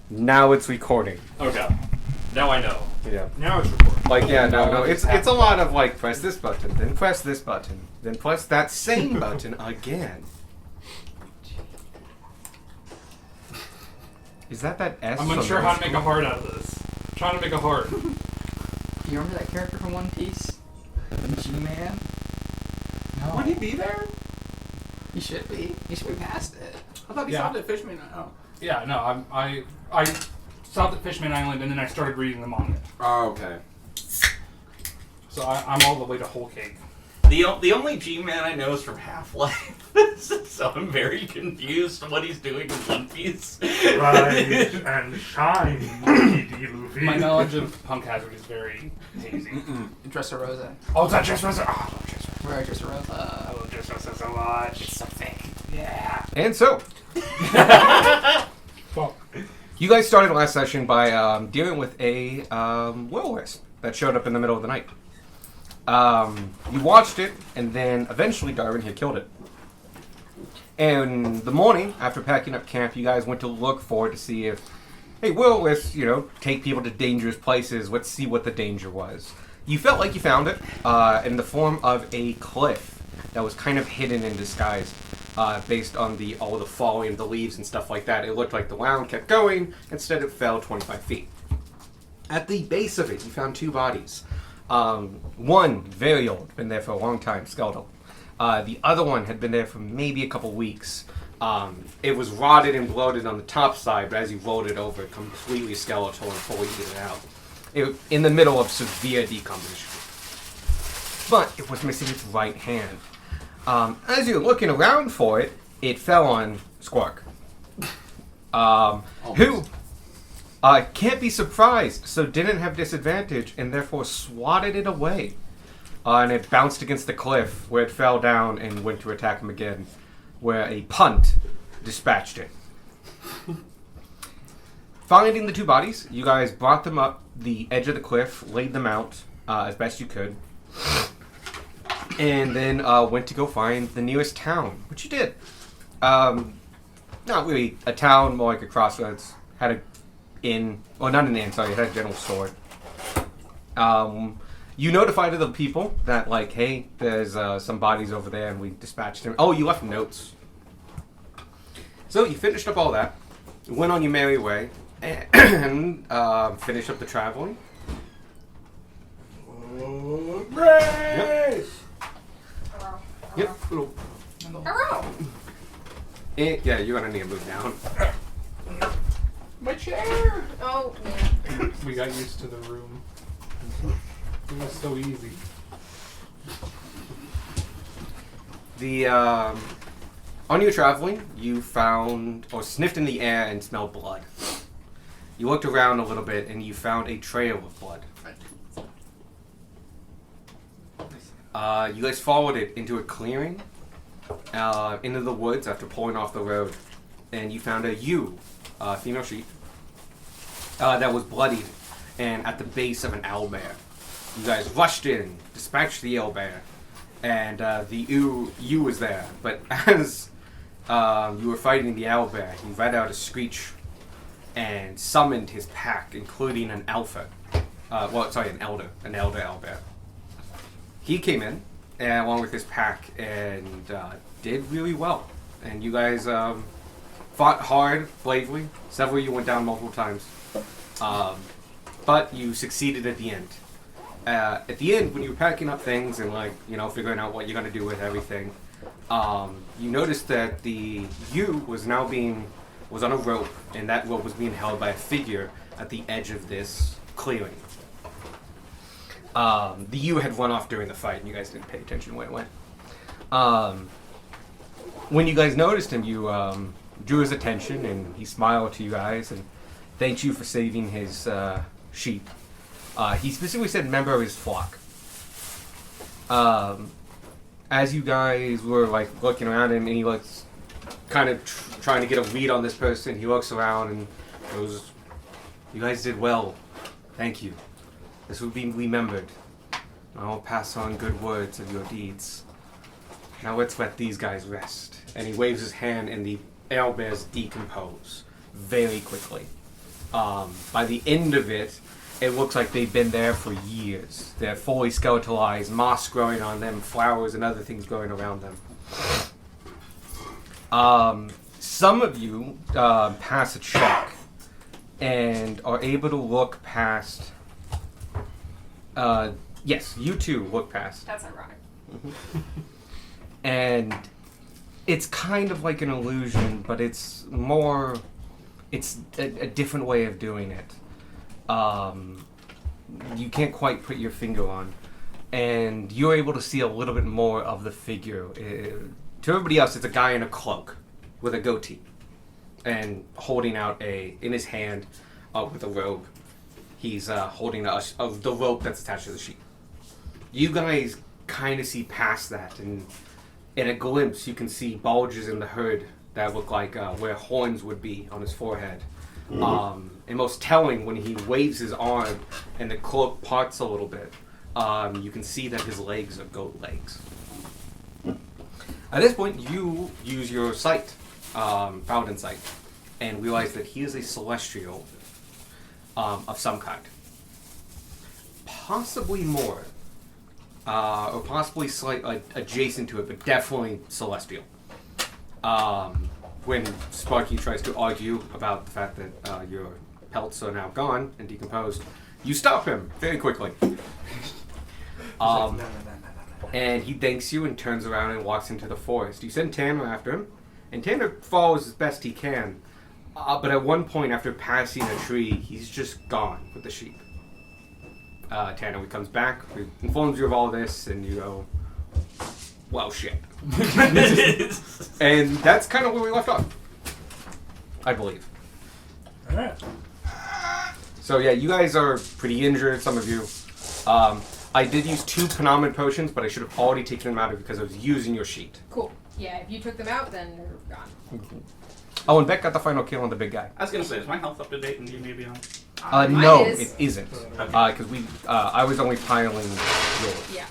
Now it's recording. Okay. Now I know. Yeah. Now it's recording. Like, yeah, no. It's a lot of like press this button, then press this button, then press that same button again. Is that S? I'm unsure how to make a heart out of this. I'm trying to make a heart. Do you remember that character from One Piece? G-Man? No. Would he be there? He should be. He should be past it. I thought he Yeah. stopped at Fishman. Oh. Yeah, no, I stopped at Fishman Island and then I started reading the manga. Oh, okay. So I'm all the way to Whole Cake. The only G-Man I know is from Half-Life, so I'm very confused what he's doing in One Piece. Rise and shine, mighty Luffy. My knowledge of Punk Hazard is very hazy. Dressrosa. Oh, it's not Dressrosa. Oh, I love Dressrosa. Where are Dressrosa? I love Dressrosa so much. It's so thick. Yeah. And so, Fuck. you guys started last session by dealing with a will-o-wisp that showed up in the middle of the night. You watched it, and then eventually Darwin had killed it. And the morning, after packing up camp, you guys went to look for it to see if, hey, will-o-wisps, take people to dangerous places. Let's see what the danger was. You felt like you found it in the form of a cliff that was kind of hidden in disguise. Based on all the falling of the leaves and stuff like that. It looked like the wound kept going. Instead, it fell 25 feet. At the base of it, you found two bodies. One, very old, been there for a long time, skeletal. The other one had been there for maybe a couple weeks. It was rotted and bloated on the top side, but as you rolled it over, completely skeletal and fully eaten out. In the middle of severe decomposition. But it was missing its right hand. As you're looking around for it, it fell on Squark. Who can't be surprised, so didn't have disadvantage, and therefore swatted it away. And it bounced against the cliff, where it fell down and went to attack him again, where a punt dispatched it. Finding the two bodies, you guys brought them up the edge of the cliff, laid them out as best you could. And then went to go find the nearest town, which you did. Not really a town, more like a crossroads. Had an inn, or not an inn, sorry, it had a general store. You notified the people that, like, hey, there's some bodies over there, and we dispatched them. Oh, you left notes. So you finished up all that, went on your merry way, and finished up the traveling. Grace! Yep. Hello. Yeah, you're gonna need to move down. My chair! Oh, yeah. We got used to the room. It was so easy. On your traveling, you found, or sniffed in the air and smelled blood. You looked around a little bit and you found a trail of blood. You guys followed it into a clearing, into the woods after pulling off the road, and you found a ewe, female sheep, that was bloodied and at the base of an owlbear. You guys rushed in, dispatched the owlbear, and the ewe was there. But as you were fighting the owlbear, he let out a screech and summoned his pack, including an alpha. An elder owlbear. He came in, along with his pack, and did really well. And you guys fought hard, bravely. Several of you went down multiple times. But you succeeded at the end. At the end, when you were packing up things and, figuring out what you're going to do with everything, you noticed that the ewe was on a rope, and that rope was being held by a figure at the edge of this clearing. The ewe had run off during the fight, and you guys didn't pay attention when it went. When you guys noticed him, you drew his attention, and he smiled to you guys and thanked you for saving his sheep. He specifically said member of his flock. As you guys were looking around him, and he was kind of trying to get a read on this person, he looks around and goes, "You guys did well. Thank you. This will be remembered. I will pass on good words of your deeds. Now let's let these guys rest." And he waves his hand, and the owlbears decompose very quickly. By the end of it, it looks like they've been there for years. They're fully skeletalized, moss growing on them, flowers and other things growing around them. Some of you pass a check and are able to look past. Yes, you too look past. That's ironic. And it's kind of like an illusion, but it's more. It's a different way of doing it. You can't quite put your finger on. And you're able to see a little bit more of the figure. To everybody else, it's a guy in a cloak with a goatee and holding out in his hand with a robe. He's holding the rope that's attached to the sheep. You guys kind of see past that, and in a glimpse, you can see bulges in the hood that look like where horns would be on his forehead. And most telling, when he waves his arm and the cloak parts a little bit, you can see that his legs are goat legs. At this point, you use your sight, Paladin sight, and realize that he is a celestial of some kind. Possibly more, or possibly slightly adjacent to it, but definitely celestial. When Sparky tries to argue about the fact that your pelts are now gone and decomposed, you stop him very quickly. And he thanks you and turns around and walks into the forest. You send Tanner after him, and Tanner follows as best he can. But at one point, after passing a tree, he's just gone with the sheep. Tanner comes back, informs you of all this, and you go, well, shit. And that's kind of where we left off, I believe. Alright. So yeah, you guys are pretty injured, some of you. I did use 2 Panaman potions, but I should have already taken them out because I was using your sheet. Cool. Yeah, if you took them out, then they're gone. Oh, and Beck got the final kill on the big guy. I was gonna say, is my health up to date in D&D Beyond? Mine No, is. it isn't. Because I was only piling yours. Yeah.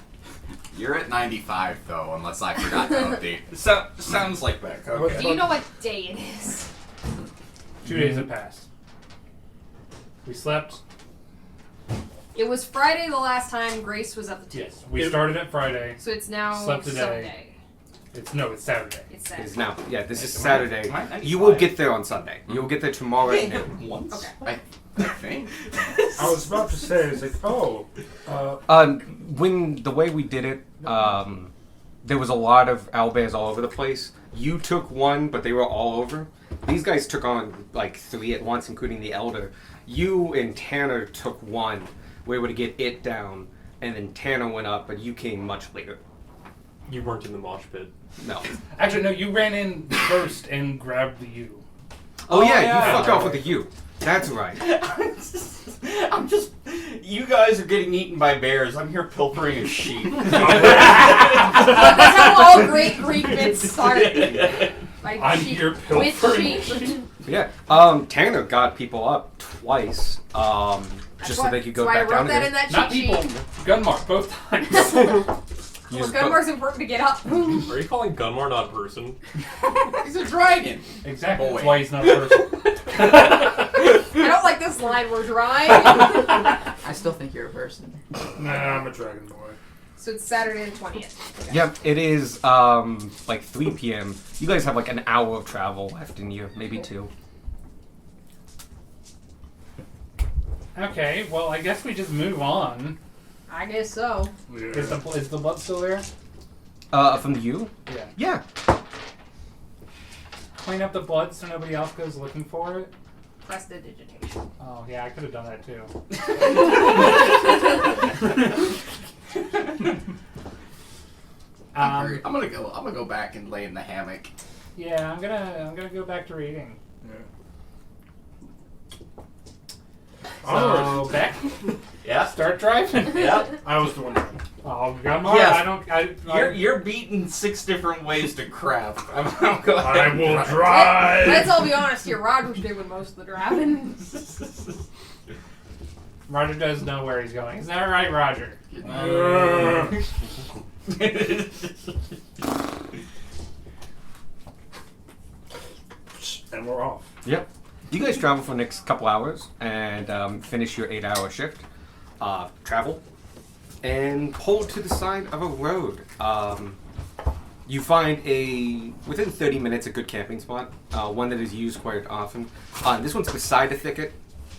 You're at 95 though, unless I forgot to update. Sounds like Beck. Okay. Do you know what day it is? 2 days have passed. We slept. It was Friday the last time Grace was at the table. Yes. We started at Friday. So it's now Slept today. Sunday. It's Saturday. It's It Saturday. is now. Yeah, this is Am I- Saturday. am I 95? You will get there on Sunday. You'll get there tomorrow at noon. Once. Okay. I think. I was about to say, it's like, When the way we did it, there was a lot of owlbears all over the place. You took one, but they were all over. These guys took on like 3 at once, including the elder. You and Tanner took one. We were able to get it down, and then Tanner went up, but you came much later. You weren't in the mosh pit. No. Actually, no. You ran in first and grabbed the U. Oh, yeah, yeah. you fucked off with the U. That's right. I'm just. You guys are getting eaten by bears. I'm here pilfering a sheep. That's how all great Greek myths start. Like I'm sheep here with pilfering. sheep. Yeah. Tanner got people up twice, just so they could go That's why back I wrote down that again. in that Not cheat people. sheet. Gunmark both times. You Well, just Gunmar's important to get up. Are you calling Gunmar not a person? He's a dragon. Exactly. Boy. That's why he's not a person. I don't like this line we're drawing. I still think you're a person. nah, I'm a dragon boy. So it's Saturday the 20th. Okay. Yep, it is like 3 p.m. You guys have like an hour of travel left in you, maybe 2. Okay. Well, I guess we just move on. I guess so. Is the blood still there? From you? Yeah. Yeah. Clean up the blood so nobody else goes looking for it. Prestidigitation. Oh yeah, I could have done that too. I'm gonna go back and lay in the hammock. Yeah, I'm gonna go back to reading. So Beck, Yeah. start driving. Yep. I was the one driving. Oh, Gunmar, Yes. You're beaten 6 different ways to craft. I'm go ahead I and will drive. drive! Let's all be honest here. Roger's doing most of the driving. Roger does know where he's going. Is that right, Roger? And we're off. Yep. You guys travel for the next couple hours and finish your 8-hour shift. Travel and pull to the side of a road. You find within 30 minutes, a good camping spot, one that is used quite often. This one's beside a thicket,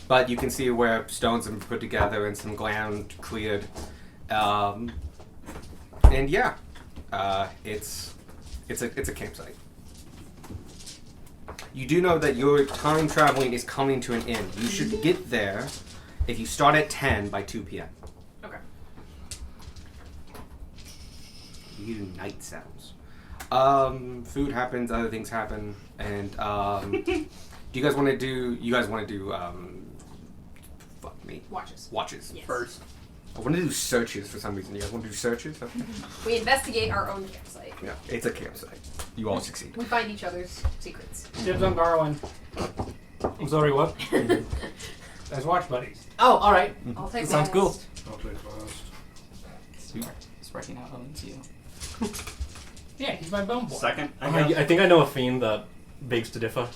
but you can see where stones have been put together and some ground cleared. And yeah, it's a campsite. You do know that your time traveling is coming to an end. You should get there if you start at 10 by 2 p.m. Okay. You hear night sounds. Food happens, other things happen, and do you guys want to do? Fuck me. Watches. Yes. First. I want to do searches for some reason. You guys want to do searches? Okay. We investigate our own campsite. Yeah, it's a campsite. You all succeed. We find each other's secrets. Dibs on Garland. I'm sorry, what? As watch buddies. Oh, all right. I'll take Sounds cool. last. I'll take last. Sparky now owns you. Yeah, he's my bone boy. Second, I guess. I think I know a fiend that begs to differ.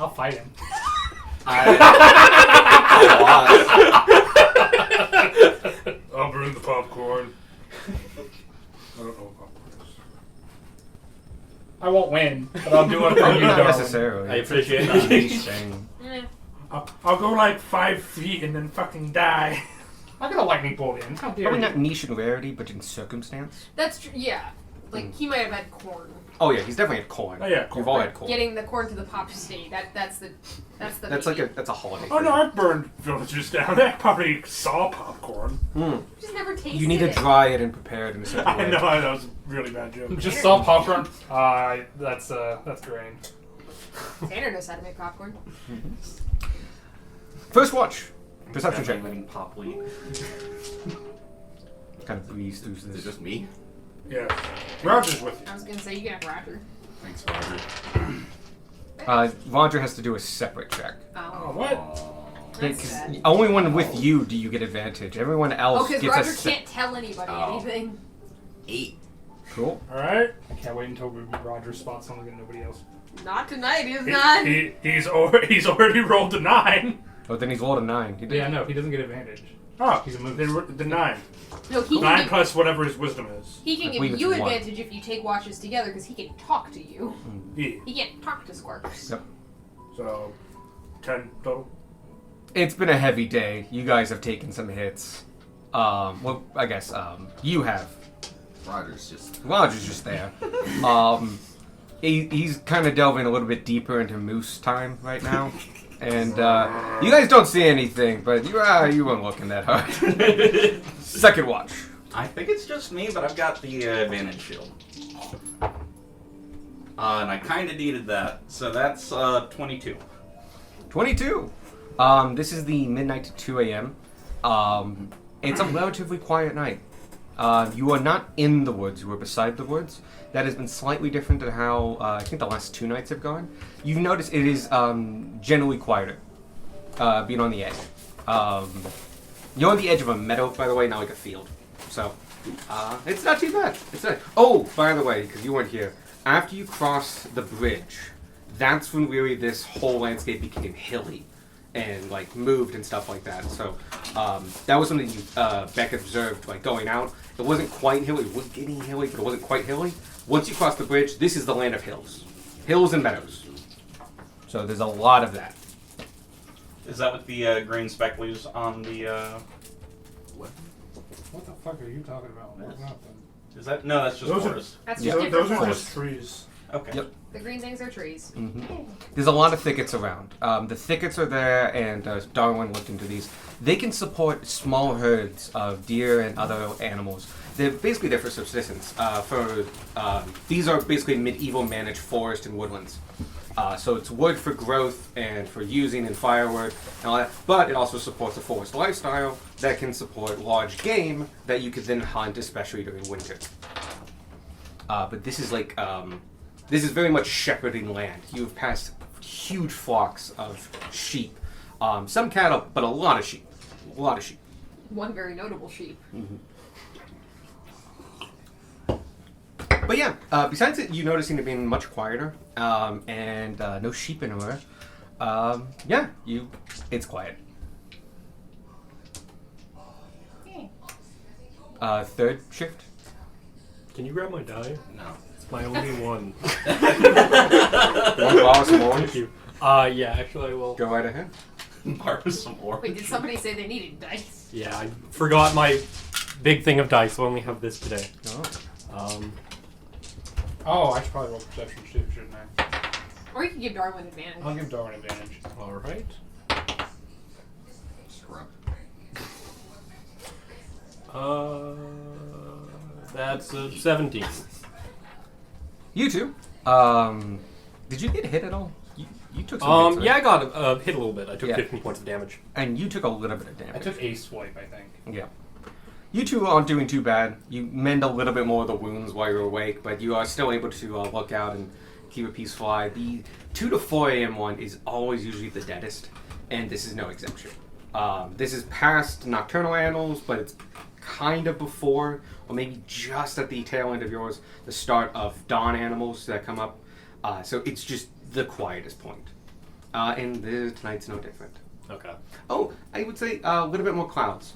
I'll fight him. I'll bring the popcorn. I don't know what popcorn is. I won't win, but I'll do it for you, Not Darwin. necessarily. I appreciate It's a that. niche thing. Eh, I'll go like 5 feet and then fucking die. I got a lightning bolt in. How dare Probably you? not niche in rarity, but in circumstance. that's true. Yeah. Like, he might have had corn. Oh yeah, he's definitely had corn. Oh, yeah, corn. You've all had corn. Getting the corn to the pop state. That's the That's like that's a holiday. Oh no, thing. I've burned villagers down. They probably saw popcorn. just never tasted You need to it. dry it and prepare it in a certain way. I know, that was a really bad joke. Just saw popcorn. That's grain. Tanner knows how to make popcorn. First watch. Perception check. Letting pop lead. Kind of breeze through Is it this. just me? Yeah. Roger's with you. I was gonna say you can have Roger. Thanks, Roger. Roger has to do a separate check. Oh, what? That's sad. Only one with you do you get advantage. Everyone else Oh, because gets Roger a se- can't tell anybody Oh. anything. 8. Cool. Alright. I can't wait until Roger spots something that nobody else. Not tonight, he's not. He's already rolled a 9. Oh, then he's rolled a 9. He did. Yeah, no, he doesn't get advantage. Oh, He's a moose. the 9. No, he 9 can give, plus whatever his wisdom is. he can I give believe you it's 1. advantage if you take watches together because he can talk to you. Yeah. He can't talk to Squarks. Yep. So, 10 total. It's been a heavy day. You guys have taken some hits. Well, I guess you have. Roger's just. Roger's just there. He's kind of delving a little bit deeper into moose time right now. And you guys don't see anything, but you weren't looking that hard. Second watch. I think it's just me, but I've got the advantage shield. And I kind of needed that. So that's 22. 22. This is the midnight to 2 a.m. It's a relatively quiet night. You are not in the woods. You are beside the woods. That has been slightly different than how I think the last 2 nights have gone. You've noticed it is generally quieter, being on the edge. You're on the edge of a meadow, by the way, not like a field. So, it's not too bad. It's not. Oh, by the way, because you weren't here, after you cross the bridge, that's when really this whole landscape became hilly and like moved and stuff like that. So that was something you Beck observed like going out. It wasn't quite hilly. It was getting hilly, but it wasn't quite hilly. Once you cross the bridge, this is the land of hills, hills and meadows. So there's a lot of that. Is that with the green speckles on the? What the fuck are you talking about? What's happening? Is that no? That's just Those are- forest. That's Yeah. just different Those are forms. just trees. Okay. Yep. The green things are trees. There's a lot of thickets around. The thickets are there, and Darwin looked into these. They can support small herds of deer and other animals. They're basically there for subsistence. These are basically medieval managed forest and woodlands. So it's wood for growth and for using and firewood and all that. But it also supports a forest lifestyle that can support large game that you could then hunt, especially during winter. But this is like this is very much shepherding land. You've passed huge flocks of sheep, some cattle, but a lot of sheep. A lot of sheep. One very notable sheep. But yeah, besides it, you noticing it being much quieter and no sheep anywhere. Yeah, it's quiet. Third shift. Can you grab my die? No. It's my only one. You want to borrow some more? Thank you. Yeah, actually I will. Go right ahead. Borrow some more. Wait, did somebody say they needed dice? Yeah, I forgot my big thing of dice, so I only have this today. Oh. Oh, I should probably roll perception too, shouldn't I? Or you can give Darwin advantage. I'll give Darwin advantage. Alright. Scrub. That's a 17. You two. Did you get hit at all? You took some hits, right? Yeah, I got hit a little bit. I took Yeah. 15 points of damage. And you took a little bit of I damage. took a swipe, I think. Yeah. You two aren't doing too bad. You mend a little bit more of the wounds while you're awake, but you are still able to look out and keep a peaceful eye. The 2 to 4 a.m. one is always usually the deadest, and this is no exception. This is past nocturnal animals, but it's kind of before, or maybe just at the tail end of yours, the start of dawn animals that come up. So it's just the quietest point. And tonight's no different. Okay. Oh, I would say a little bit more clouds.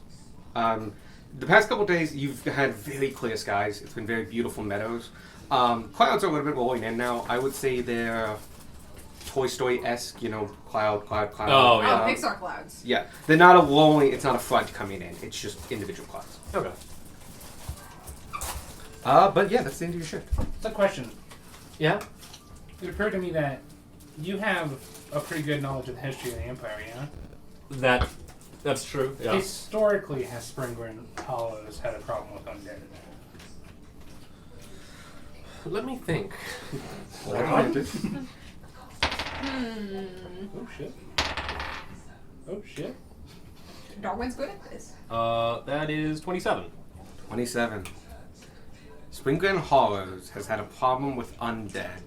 The past couple days, you've had very clear skies. It's been very beautiful meadows. Clouds are a little bit rolling in now. I would say they're Toy Story-esque, cloud. Oh, yeah. Oh, Pixar clouds. Yeah, they're not a rolling, it's not a flood coming in. It's just individual clouds. Okay. But yeah, that's the end of your shift. It's a question. Yeah? It occurred to me that you have a pretty good knowledge of the history of the Empire, yeah? That's true. Yeah. Historically, has Springburn Hollows had a problem with undead? Let me think. Oh shit. Oh shit. Darwin's good at this. That is 27. 27. Springland Hollows has had a problem with undead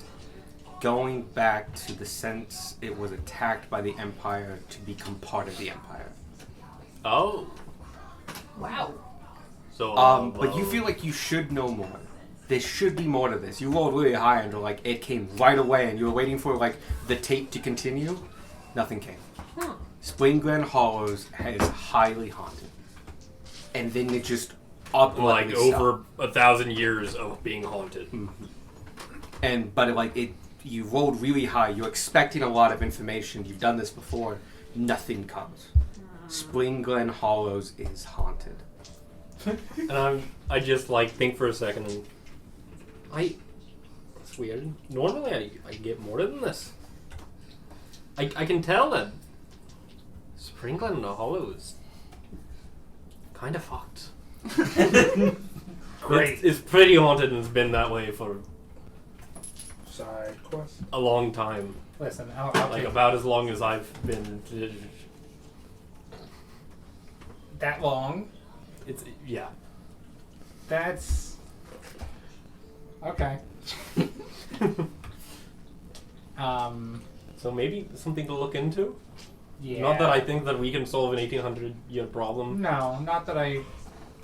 going back to the sense it was attacked by the Empire to become part of the Empire. Oh. Wow. So. But you feel like you should know more. There should be more to this. You rolled really high and it came right away and you were waiting for the tape to continue. Nothing came. Huh. Springland Hollows is highly haunted. And then it just abruptly over 1,000 years of being haunted. And you rolled really high. You're expecting a lot of information. You've done this before. Nothing comes. Springland Hollows is haunted. And I just think for a second and it's weird. Normally I get more than this. I can tell that Springland Hollow is kind of fucked. Great. It's pretty haunted and it's been that way for Side quest. a long time. Listen, I'll Like take about as long as I've been. that long. It's yeah. That's okay. So maybe something to look into. Yeah. Not that I think that we can solve an 1800-year problem. No, not that I.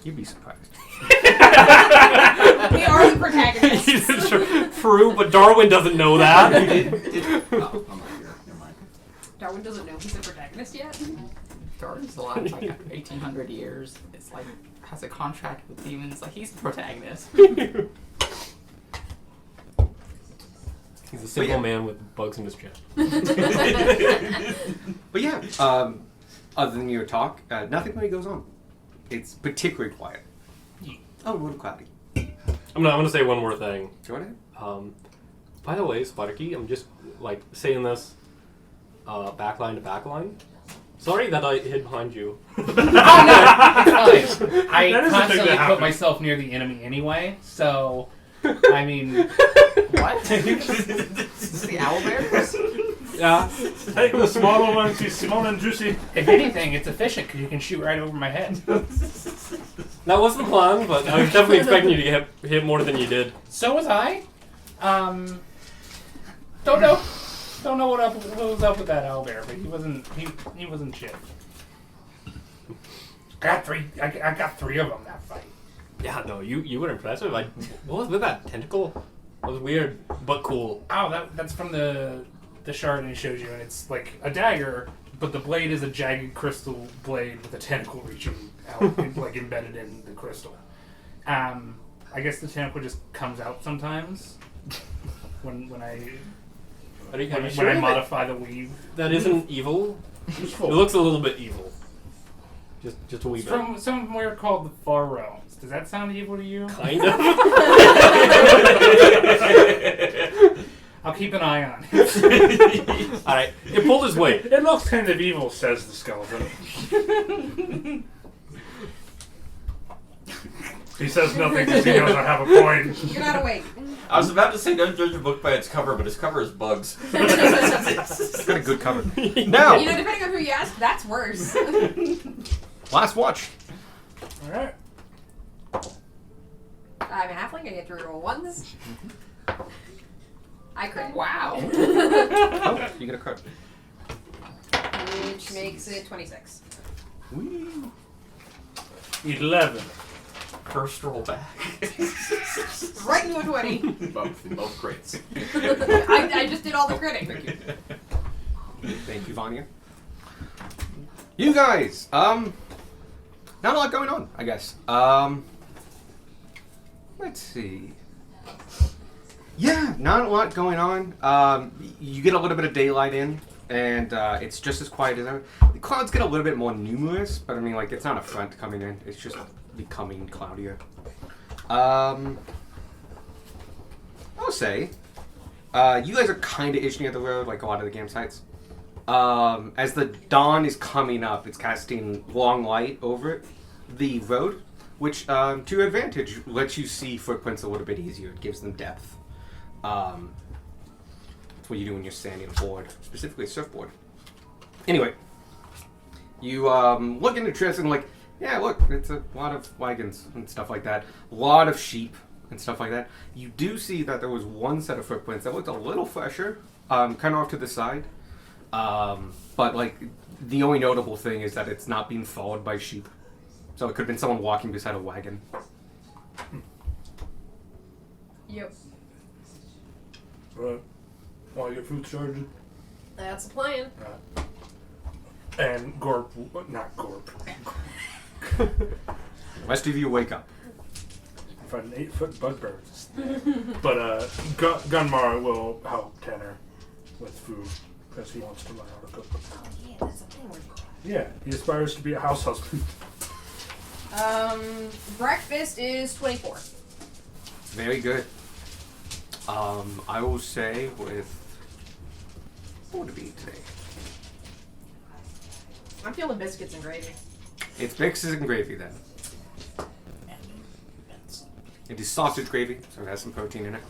You'd be surprised. We are the protagonists. True, but Darwin doesn't know that. Oh, I'm not here. Never mind. Darwin doesn't know he's the protagonist yet. Darwin's alive like after 1,800 years. It's like has a contract with demons. Like he's the protagonist. He's a simple yeah. man with bugs in his chest. But yeah, other than your talk, nothing really goes on. It's particularly quiet. Oh, a little cloudy. I'm gonna say one more thing. Go ahead. By the way, Sparky, I'm just saying this backline to backline. Sorry that I hid behind you. It's fine. I That is a thing constantly that put happens. myself near the enemy anyway, so I mean, What? Is the owlbears? Yeah. Take the smaller ones, he's small and juicy. if anything, it's efficient because you can shoot right over my head. That was the plan, but I was definitely expecting you to get hit more than you did. So was I. Don't know what was up with that owlbear, but he wasn't shit. I got three of them that fight. Yeah, no, you were impressive. What was with that tentacle? It was weird, but cool. Oh, that's from the the shard and he shows you, and it's like a dagger, but the blade is a jagged crystal blade with a tentacle reaching out, like embedded in the crystal. I guess the tentacle just comes out sometimes when I Are you when sure I that- modify the weave. that isn't evil? It looks a little bit evil. Just a wee It's bit. from somewhere called the Far Realms. Does that sound evil to you? Kind of. I'll keep an eye on it. Alright, it pulled his weight. It looks kind of evil, says the skeleton. He says nothing because he knows I have a point. You're not awake. I was about to say don't judge a book by its cover, but its cover is bugs. It's got a good cover. You Now, know, depending on who you ask, that's worse. last watch. Alright. I'm a halfling. I get to roll ones. I crit. Wow. Oh, you get a crit. Which makes it 26. Woo. 11. First roll back. Right into a 20. both crits. I just did all the critting. Thank you, Vanya. You guys, not a lot going on, I guess. Let's see. Yeah, not a lot going on. You get a little bit of daylight in, and it's just as quiet as ever. The clouds get a little bit more numerous, but I mean, like, it's not a front coming in. It's just becoming cloudier. I'll say, you guys are kind of itching at the road, like a lot of the campsites. As the dawn is coming up, it's casting long light over it, the road, which, to your advantage, lets you see footprints a little bit easier. It gives them depth. That's what you do when you're sanding a board, specifically a surfboard. Anyway, you look into Triss and like, yeah, look, it's a lot of wagons and stuff like that. A lot of sheep and stuff like that. You do see that there was one set of footprints that looked a little fresher, kind of off to the side. But like, the only notable thing is that it's not being followed by sheep. So it could have been someone walking beside a wagon. Yep. Right. All your food charged. That's the plan. And Gorp, not Gorp. The rest of you wake up. If an 8-foot bugbear. But Gunmar will help Tanner with food because he wants to learn how to cook. Oh, yeah, that's the thing. Yeah, he aspires to be a house husband. Breakfast is 24. Very good. I will say with... What would it be today? I'm feeling biscuits and gravy. It's biscuits and gravy then. It is sausage gravy, so it has some protein in it.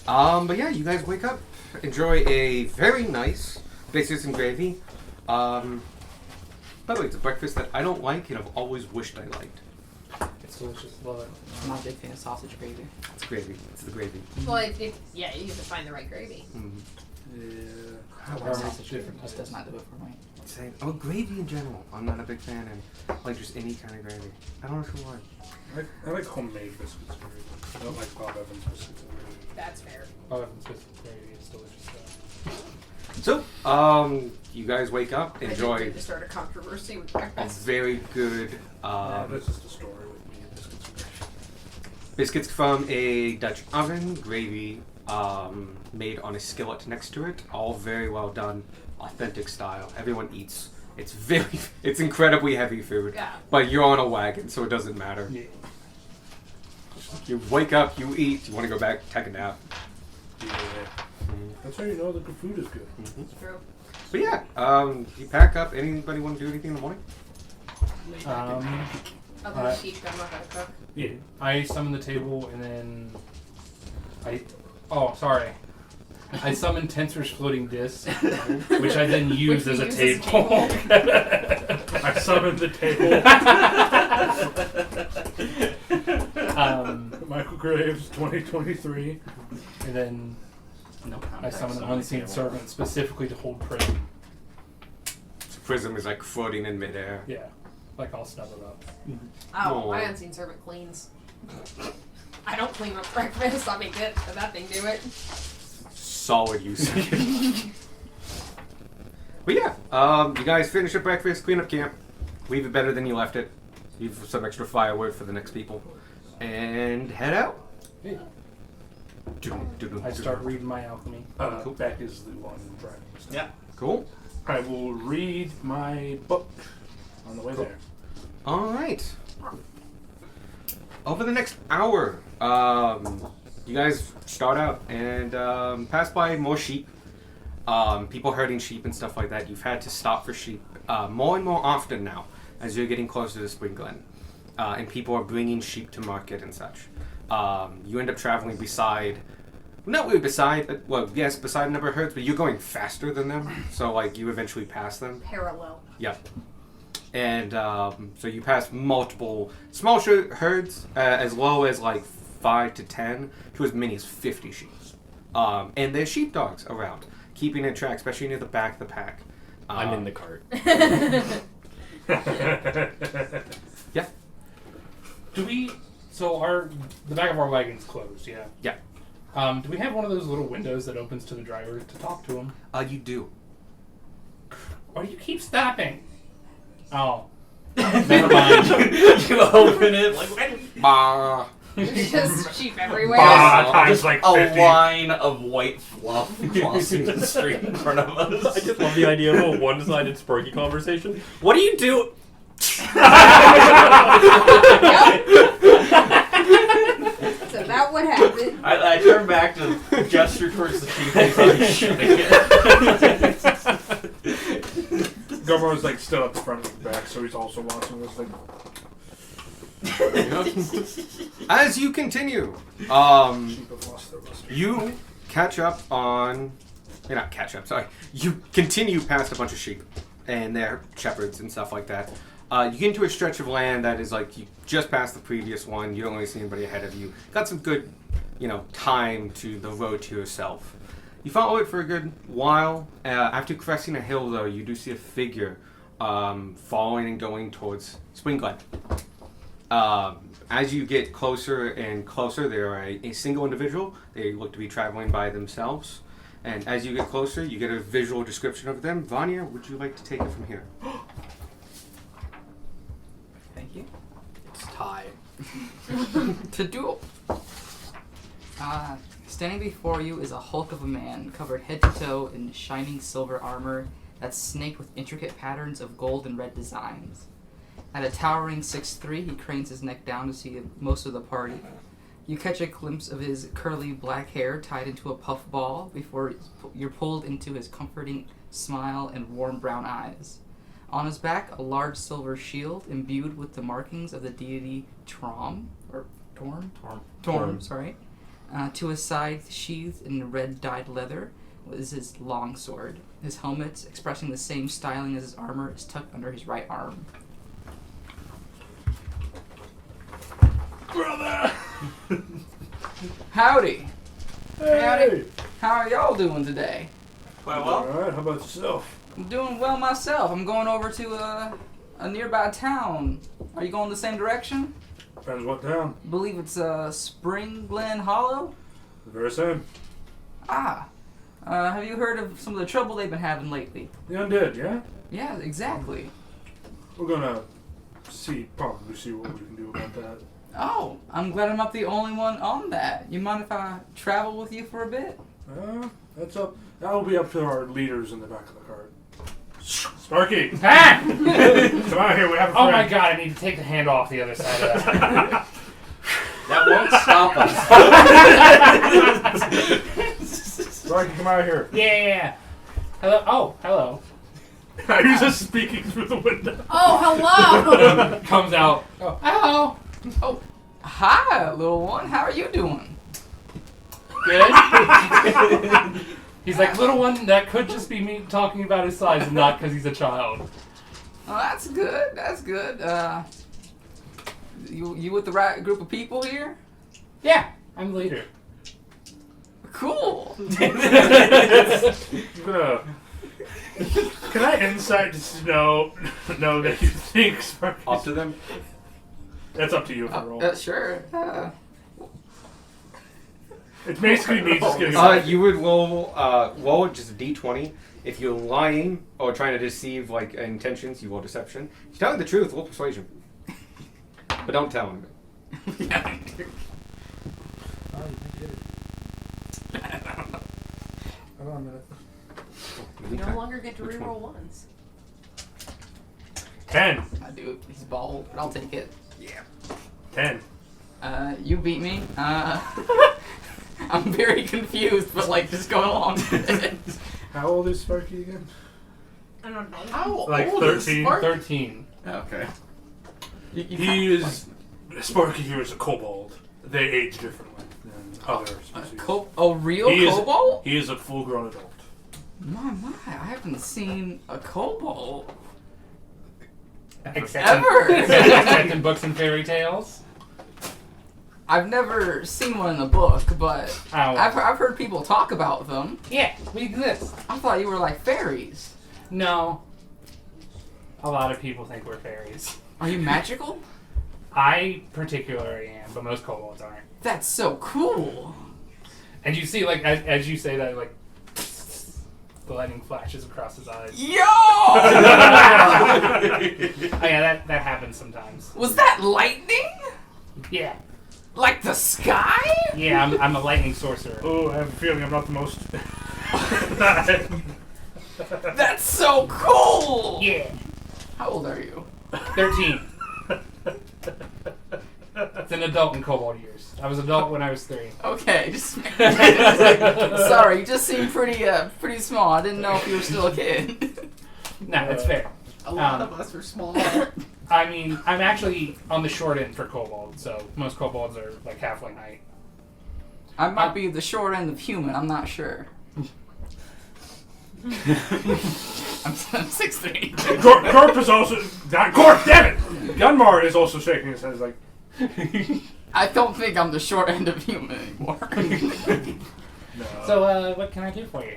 But yeah, you guys wake up, enjoy a very nice biscuits and gravy. By the way, it's a breakfast that I don't like and I've always wished I liked. It's delicious. Love it. I'm not a big fan of sausage gravy. It's gravy. It's the gravy. Well, yeah, you have to find the right gravy. Yeah. Sausage gravy just does not do it for me. Same. Oh, gravy in general. I'm not a big fan, and like just any kind of gravy. I don't know why. I like homemade biscuits and gravy. I don't like Bob Evans biscuits and gravy. That's fair. Oh, it's biscuits and gravy. It's delicious stuff. So, you guys wake up, I enjoy didn't need to start a controversy with a breakfast. very good Yeah, that's just a story with me and biscuits and gravy. biscuits from a Dutch oven, gravy made on a skillet next to it. All very well done, authentic style. Everyone eats. It's incredibly heavy food. Yeah. But you're on a wagon, so it doesn't matter. Yeah. You wake up, you eat, you want to go back, take a nap. Yeah. That's how you know the good food is good. It's true. But yeah, you pack up. Anybody want to do anything in the morning? Other than sheep, I'm not gonna cook. Yeah. I summon the table and then sorry. I summon Tensor's floating disc, which I then use as a table. I summoned the table. Michael Graves, 2023. And then No I context, summon an so I unseen can't servant specifically to hold prey. Prism is like floating in midair. Yeah. Like I'll snub it up. Oh, Aw. my unseen servant cleans. I don't clean up breakfast. I mean, let that thing do it. Solid use. But yeah, you guys finish up breakfast, clean up camp, leave it better than you left it, leave some extra firewood for the next people, and head out. Hey. I start reading my alchemy. Cool. Beck is the one driving this stuff. Yeah. Cool. I will read my book on the way there. All right. Over the next hour, you guys start out and pass by more sheep. People herding sheep and stuff like that. You've had to stop for sheep more and more often now as you're getting closer to Spring Glen. And people are bringing sheep to market and such. You end up traveling beside, not really beside, well, yes, beside a number of herds, but you're going faster than them. So, like, you eventually pass them. Parallel. Yep. And so you pass multiple small herds, as low as like 5 to 10, to as many as 50 sheep. And there's sheepdogs around, keeping in track, especially near the back of the pack. I'm in the cart. Yeah. Do we? So the back of our wagon's closed. Yeah. Yeah. Do we have one of those little windows that opens to the driver to talk to him? You do. Why do you keep stopping? Oh. Never mind. You open it like Bah. There's just sheep everywhere. Bah, times just like a 50. line of white fluff crossing the street in front of us. I just love the idea of a one-sided Sparky conversation. What do you do? So that would happen. I turn back to gesture towards the sheep and start shooting it. Gumro's like still at the front of the back, so he's also watching this like. As you continue, Sheep have lost their luster. you catch up on, not catch up, sorry. You continue past a bunch of sheep and their shepherds and stuff like that. You get into a stretch of land that is like you just passed the previous one. You don't really see anybody ahead of you. Got some good, time to the road to yourself. You follow it for a good while. After cresting a hill, though, you do see a figure following and going towards Spring Glen. As you get closer and closer, they are a single individual. They look to be traveling by themselves. And as you get closer, you get a visual description of them. Vanya, would you like to take it from here? Thank you. It's time. To duel. Standing before you is a hulk of a man, covered head to toe in shining silver armor that's snaked with intricate patterns of gold and red designs. At a towering 6'3", he cranes his neck down to see most of the party. You catch a glimpse of his curly black hair tied into a puff ball before you're pulled into his comforting smile and warm brown eyes. On his back, a large silver shield imbued with the markings of the deity Torm. Sorry. To his side, sheathed in red dyed leather, is his long sword. His helmet, expressing the same styling as his armor, is tucked under his right arm. Brother! Howdy! Hey! How are y'all doing today? Well, Alright, how about yourself? I'm doing well myself. I'm going over to a nearby town. Are you going the same direction? Depends what town. I believe it's Spring Glen Hollow. The very same. Have you heard of some of the trouble they've been having lately? The undead, yeah? Yeah, exactly. We're gonna probably see what we can do about that. Oh, I'm glad I'm not the only one on that. You mind if I travel with you for a bit? That's up. That'll be up to our leaders in the back of the cart. Sparky! Ah! Come out here, we have a Oh friend. my god! I need to take the hand off the other side of that. that won't stop us. Sparky, come out here. Yeah. Hello. Oh, hello. I was just speaking through the window. Oh, hello! Comes out. Oh, hello. Oh, hi, little one. How are you doing? Good. He's like, little one, that could just be me talking about his size and not because he's a child. Oh, that's good. That's good. You with the right group of people here? Yeah, I'm the leader. Cool. I'm gonna... Can I insight to know that you think Sparky... Up to them. That's up to you if I roll. Sure. It's basically me just getting. You would roll just a d20. If you're lying or trying to deceive like intentions, you roll deception. If you're telling the truth, roll persuasion. But don't tell him. Hold on a minute. You no longer get to reroll ones. 10. I do. He's bald, but I'll take it. 10. You beat me. I'm very confused, but like just going along with it. How old is Sparky again? I don't know. How Like old is 13. Sparky? 13. Okay. He is. Sparky here is a kobold. They age differently than other species. A real He is- kobold? He is a full grown adult. My, I haven't seen a kobold Except ever. except in books and fairy tales. I've never seen one in a book, but Oh. I've heard people talk about them. Yeah, we exist. I thought you were like fairies. No. A lot of people think we're fairies. Are you magical? I particularly am, but most kobolds aren't. That's so cool. And you see, like, as you say that, like, the lightning flashes across his eyes. Yo! Oh yeah, that happens sometimes. Was that lightning? Yeah. Like the sky? Yeah, I'm a lightning sorcerer. Oh, I have a feeling I'm not the most. That's so cool! Yeah. How old are you? 13. It's an adult in kobold years. I was adult when I was 3. Okay, just sorry, you just seem pretty small. I didn't know if you were still a kid. No, it's fair. A lot of us are small. I mean, I'm actually on the short end for kobold, so most kobolds are like halfling height. I might be the short end of human. I'm not sure. I'm 6'3". Corp is also. Not Corp, damn it! Gunmar is also shaking his head like. I don't think I'm the short end of human anymore. No. So, what can I do for you?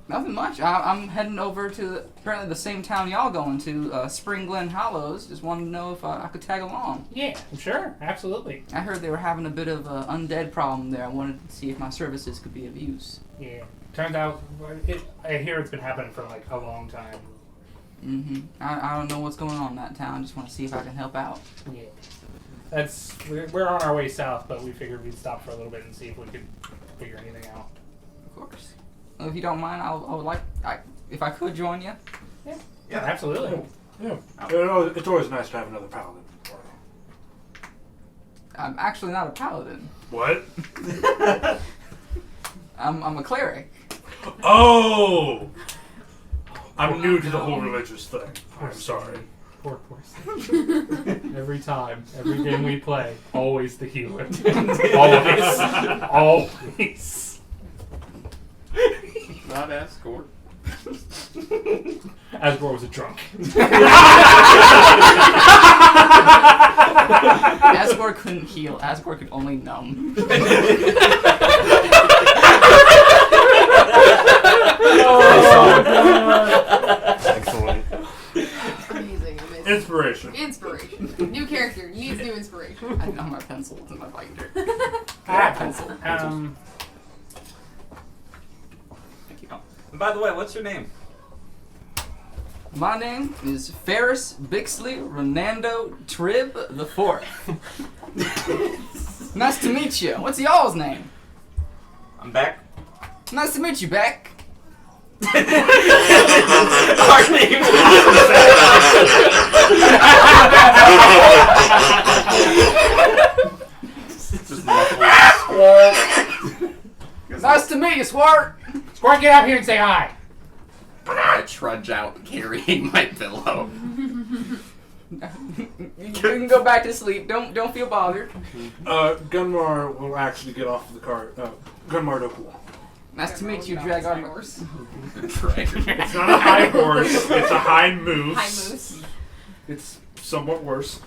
Nothing much. I'm heading over to apparently the same town y'all going to, Spring Glen Hollows. Just wanted to know if I could tag along. Yeah, sure, absolutely. I heard they were having a bit of an undead problem there. I wanted to see if my services could be of use. Yeah. Turns out, I hear it's been happening for like a long time. Mm-hmm. I don't know what's going on in that town. Just want to see if I can help out. Yeah. We're on our way south, but we figured we'd stop for a little bit and see if we could figure anything out. Of course. Well, if you don't mind, if I could join you. Yeah, absolutely. Yeah. It's always nice to have another paladin. I'm actually not a paladin. What? I'm a cleric. Oh! I'm new to the whole religious thing. I'm sorry. Poor person. Every time, every game we play, always the healer. Always. Not escort. Asgore was a drunk. Asgore couldn't heal. Asgore could only numb. Excellent. Amazing, amazing. Inspiration. Inspiration. New character needs new inspiration. I don't have my pencil. It's in my binder. Pencil. By the way, what's your name? My name is Ferris Bixley Renando Trib the Fourth. Nice to meet you. What's y'all's name? I'm back. Nice to meet you, Beck. Our name Nice to meet you, Swart. Squark, get out here and say hi. I trudge out carrying my pillow. You can go back to sleep. Don't feel bothered. Gunmar will actually get off of the cart. Gunmar Dokul. Nice to meet you, Dragon. Horse. It's not a high horse, it's a high moose. Hi, Moose. It's somewhat worse.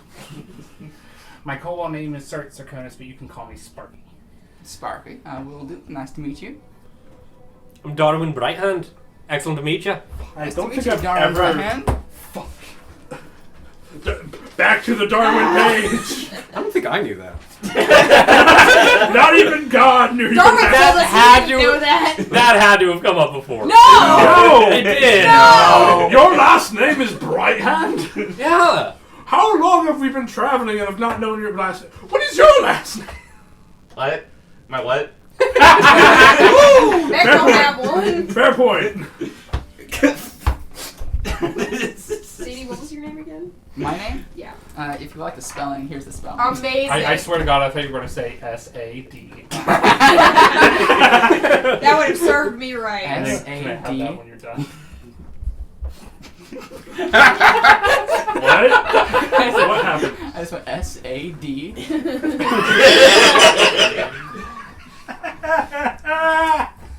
My kobold name is Sart Sarkonis, but you can call me Sparky. Sparky, I will do. Nice to meet you. I'm Darwin Brighthand. Excellent to meet you. I Nice don't to meet think you, I've Darwin ever. Brighthand. Back to the Darwin page. I don't think I knew that. Not even God knew you. Darwin told That us had he didn't to- know that. That had to have come up before. No! No. It did. No! Your last name is Brighthand? Yeah. How long have we been traveling and have not known your last name? What is your last name? What? My what? Beck don't have one. Fair point. Sadie, what was your name again? My name? Yeah. If you like the spelling, here's the spelling. Amazing. I swear to God, I thought you were going to say S-A-D. That would have served me right. Can I have S-A-D. that when you're done? What? What happened? I just went S-A-D.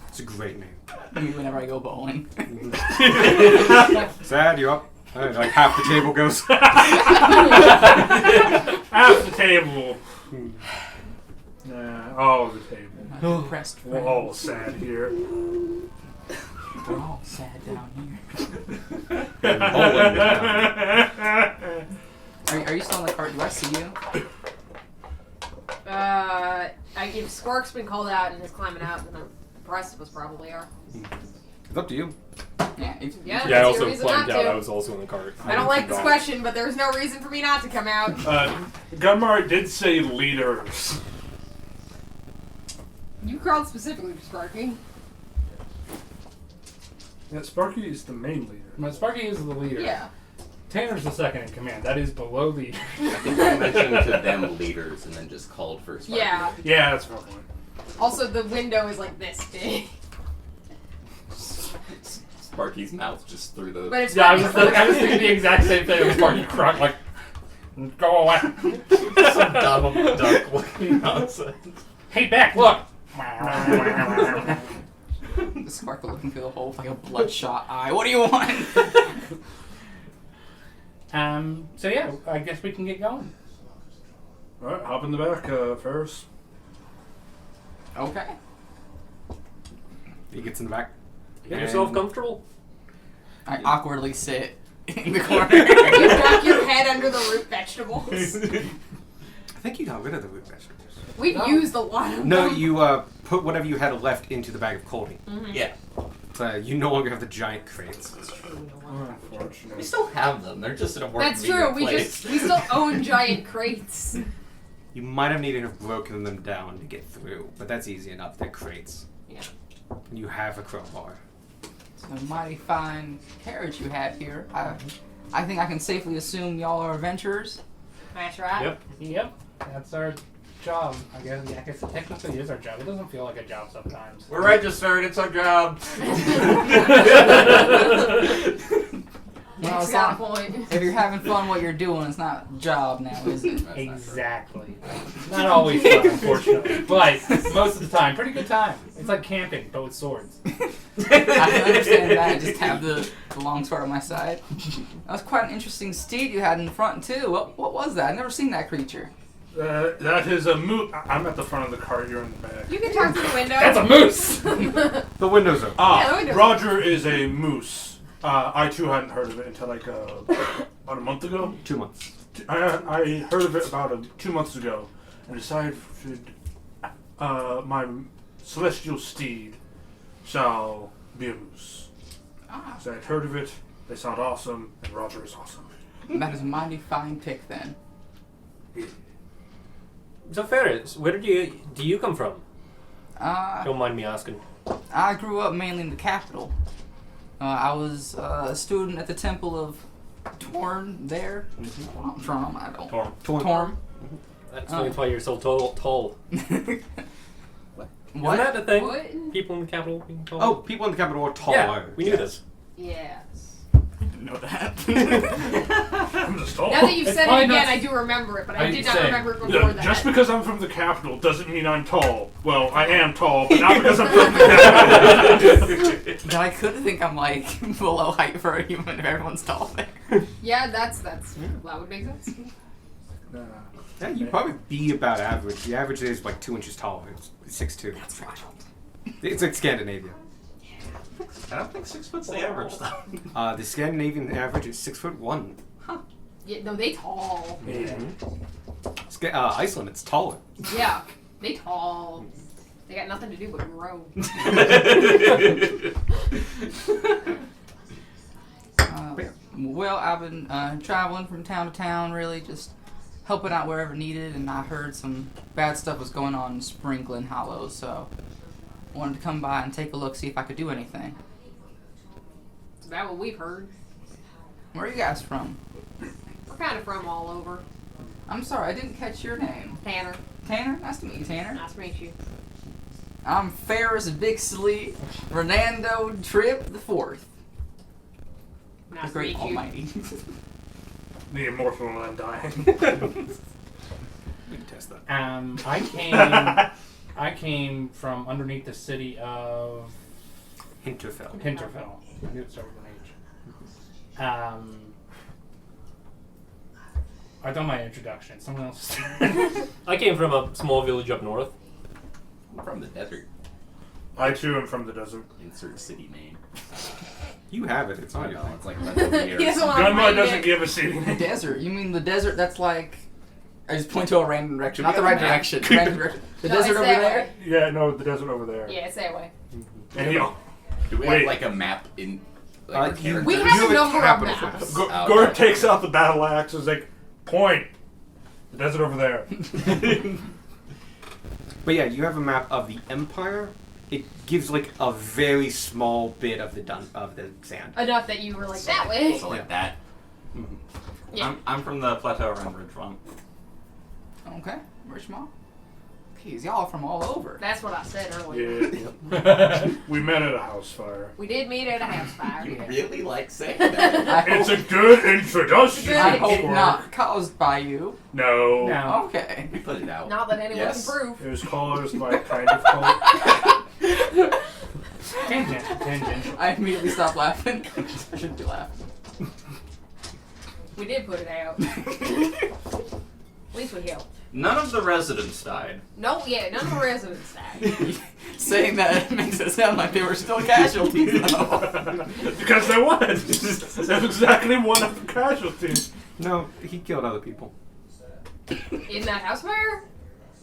It's a great name. Whenever I go bowling. Sad, you up? Like half the table goes. Half the table. All of the table. My depressed We're all friends. sad here. We're all sad down here. Are you still in the cart? Do I see you? If Squark's been called out and is climbing out, then the rest of us probably are. It's up to you. Yeah. Yeah, Yeah, I that's your also reason climbed not out. to. I was also in the cart. I don't like this question, but there's no reason for me not to come out. Gunmar did say leaders. You called specifically for Sparky. Yeah, Sparky is the main leader. But Sparky is the leader. Yeah. Tanner's the second in command. That is below leader. I think I mentioned to them leaders and then just called for Sparky. Yeah. Yeah, that's my point. Also, the window is like this big. Sparky's mouth just through the. But it's Yeah, I Sparky's was thinking the exact same thing with Sparky Croc, like, go away. some dumb duck looking nonsense. Hey, Beck, look! The Sparkle looking through the hole with like a bloodshot eye. What do you want? So yeah, I guess we can get going. Alright, hop in the back first. Okay. He gets in the back. Get yourself comfortable. I awkwardly sit in the corner. You duck your head under the root vegetables. I think you got rid of the root vegetables. We've used a lot of No, them. you put whatever you had left into the bag of coating. Yeah. So you no longer have the giant crates. We Unfortunately. still have them. They're just in a more That's true. convenient We still own giant crates. You might have needed to have broken them down to get through, but that's easy enough. They're crates. Yeah. You have a crowbar. It's a mighty fine carriage you have here. I think I can safely assume y'all are adventurers. That's right. Yep, that's our job. I guess it technically is our job. It doesn't feel like a job sometimes. We're registered. It's our job. Well, Nick's it's got a not, point. if you're having fun what you're doing, it's not a job now, is it? Exactly. Not always fun, unfortunately, but most of the time, pretty good time. It's like camping, but with swords. I can understand that. I just have the long sword on my side. That was quite an interesting steed you had in front, too. What was that? I've never seen that creature. That is a moose. I'm at the front of the cart. You're in the back. You can talk through the window. That's a moose! The window's open. Ah, Yeah, the window's Roger is a moose. I too hadn't heard of it until like about a month ago. 2 months. I heard of it about 2 months ago and decided my celestial steed shall be a moose. So I'd heard of it. They sound awesome, and Roger is awesome. That is a mighty fine pick, then. So Ferris, where do you come from? Uh, Don't mind me asking. I grew up mainly in the capital. I was a student at the Temple of Torn there. Torm, I don't. Torm. That explains why you're so tall. What? Isn't that the thing? What? People in the capital being tall? Oh, people in the capital are taller. yeah, we knew this. Yes. Didn't know that. I'm just tall. Now that you've It's said it probably again, not- I do remember it, but I I'm did not saying. remember it before that. Just because I'm from the capital doesn't mean I'm tall. Well, I am tall, but not because I'm from the capital. But I could think I'm like below height for a human if everyone's tall there. Yeah, that would make sense. Yeah, you'd probably be about average. The average is like 2 inches taller. It's 6'2". That's wild. It's like Scandinavia. I don't think 6 foot's the average though. The Scandinavian average is 6'1". Yeah, no, they tall. Yeah. Iceland, it's taller. Yeah, they tall. They got nothing to do but grow. Well, I've been traveling from town to town, really just helping out wherever needed, and I heard some bad stuff was going on in Sprinkling Hollows, so wanted to come by and take a look, see if I could do anything. That's about what we've heard. Where are you guys from? We're kind of from all over. I'm sorry, I didn't catch your name. Tanner, Tanner? Nice to meet you, Tanner. nice to meet you. I'm Ferris Bixley Fernando Tripp the Fourth. Nice The to Great meet you. Almighty. The immortal and undying. We can test that. I came from underneath the city of Hinterfell. Hinterfell. I knew it started with an H. I've done my introduction. Someone else. I came from a small village up north. I'm from the desert. I too am from the desert. Insert city name. You have it. It's I on your know, thing. it's like Let's He doesn't want to Gunboy write doesn't it. give a city The name. desert? You mean the desert that's like... I just point to a random direction. Do we Not the have a right map? direction. Random direction. The No, desert it's over that there? way. Yeah, no, the desert over there. Yeah, it's that way. And you Do we Wait. have like a map in? Like, our you- We characters? have have a a number of capital for maps. this. Oh, Gord okay. takes out the battle axe and is like, point. The desert over there. But yeah, you have a map of the Empire. It gives like a very small bit of the sand. Enough that you were like, So that like- way. So like that. Yeah. I'm from the plateau around Ridgefront. Okay. Richmond. Jeez, y'all are from all over. That's what I said earlier. Yeah. We met at a house fire. We did meet at a house fire. You really like saying that? I It's hope, a good introduction. I hope Squirt. not caused by you. No. No. Okay. We put it out. Not that anyone Yes. can prove. It was caused by a kind of cult. Tangent. I immediately stopped laughing. I shouldn't be laughing. We did put it out. At least we helped. None of the residents died. No, yeah, none of the residents died. Saying that makes it sound like they were still casualties, though. Because there was. That's exactly one of the casualties. No, he killed other people. In that house fire?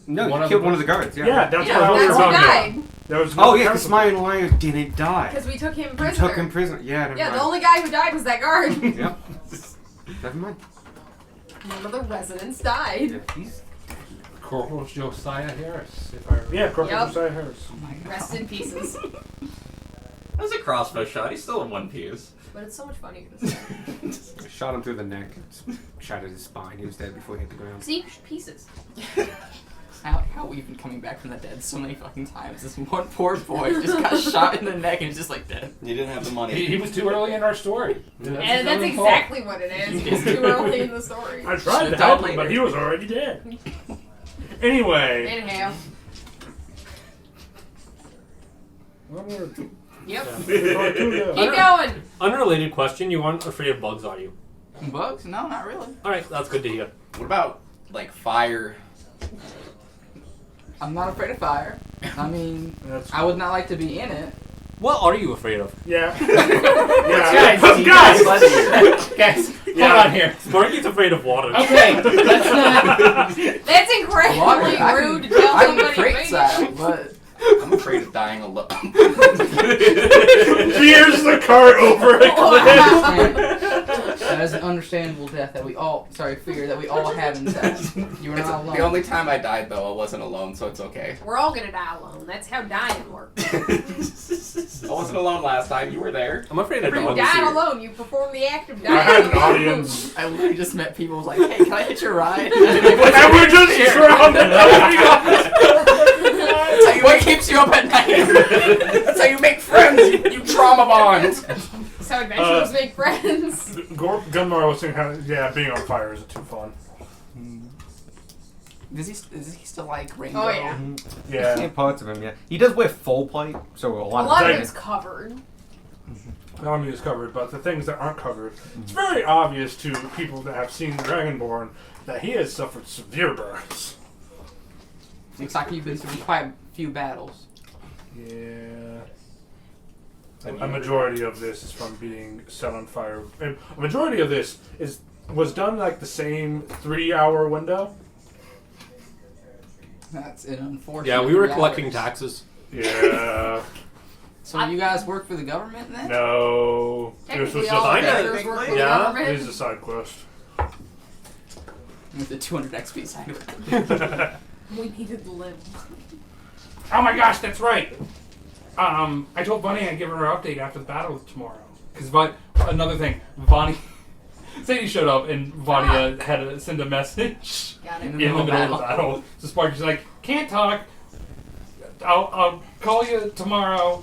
No, One he of killed the- one of the guards. Yeah. Yeah, that's Yeah, what I was that's who talking about. died. There was Oh no yeah, because casualty. my liar didn't die. Because we took him You prisoner. took him prisoner. Yeah. Never Yeah, mind. the only guy who died was that guard. Yep. Never mind. None of the residents died. Yeah, he's Corporal Josiah Harris. If I remember. Yeah, Corporal Yep. Josiah Harris. Oh my God. Rest in pieces. That was a crossbow shot. He's still in one piece. But it's so much funnier to say. I shot him through the neck, shattered his spine. He was dead before he hit the ground. See? Pieces. How have we been coming back from the dead so many fucking times? This one poor boy just got shot in the neck and is just like dead. You didn't have the money. He was too early in our story. And that's exactly what it is. It's too early in the story. I tried Should've to help died him, but later. he was already dead. Anyway. Anyhow. Onward. Yep. Cartoon. Keep going. Unrelated question: you aren't afraid of bugs, are you? Bugs? No, not really. All right, that's good to hear. What about like fire? I'm not afraid of fire. I mean, That's I would not like to be in it. What are you afraid of? Yeah. Guys, Guys! Guys, Yeah. hold on here. Sparky's afraid of water. Okay, let's not. That's incredibly Water, I can- rude to tell I'm the somebody crate to side, but I'm afraid of dying alone. Veers the cart over a cliff. that is an understandable death that we all, fear that we all have in death. You are not alone. The only time I died though, I wasn't alone, so it's okay. We're all gonna die alone. That's how dying works. I wasn't alone last time. You were there. I'm afraid of You dogs. died alone. You performed the act of I had an dying. audience. I literally just met people who was like, hey, can I hitch a ride? And we're just surrounded. That's how what keeps you up at night? That's how you make friends. You trauma bond. That's how adventurers make friends. Gunmar was saying how, yeah, being on fire isn't too fun. Is he still like rainbow? Oh yeah. Yeah. Yeah, parts of him. Yeah, he does wear full plate, so a A lot, lot of of it's covered. Not only is covered, but the things that aren't covered. It's very obvious to people that have seen Dragonborn that he has suffered severe burns. Looks like you've been through quite a few battles. Yeah. A majority of this is from being set on fire. And a majority of this is was done like the same 3-hour window. That's an unfortunate. Yeah, we were 3 collecting hours. taxes. Yeah. So you guys work for the government then? No. This was Technically, all just kinda- adventurers work for the yeah. government. this is a side quest. With the 200 XP side of it. We needed to live. Oh my gosh, that's right. I told Bunny I'd give her an update after the battle tomorrow. Because another thing, Vonnie, Sadie showed up and Vanya had to send a message Got in it. the middle of the battle. So Sparky's like, can't talk. I'll call you tomorrow.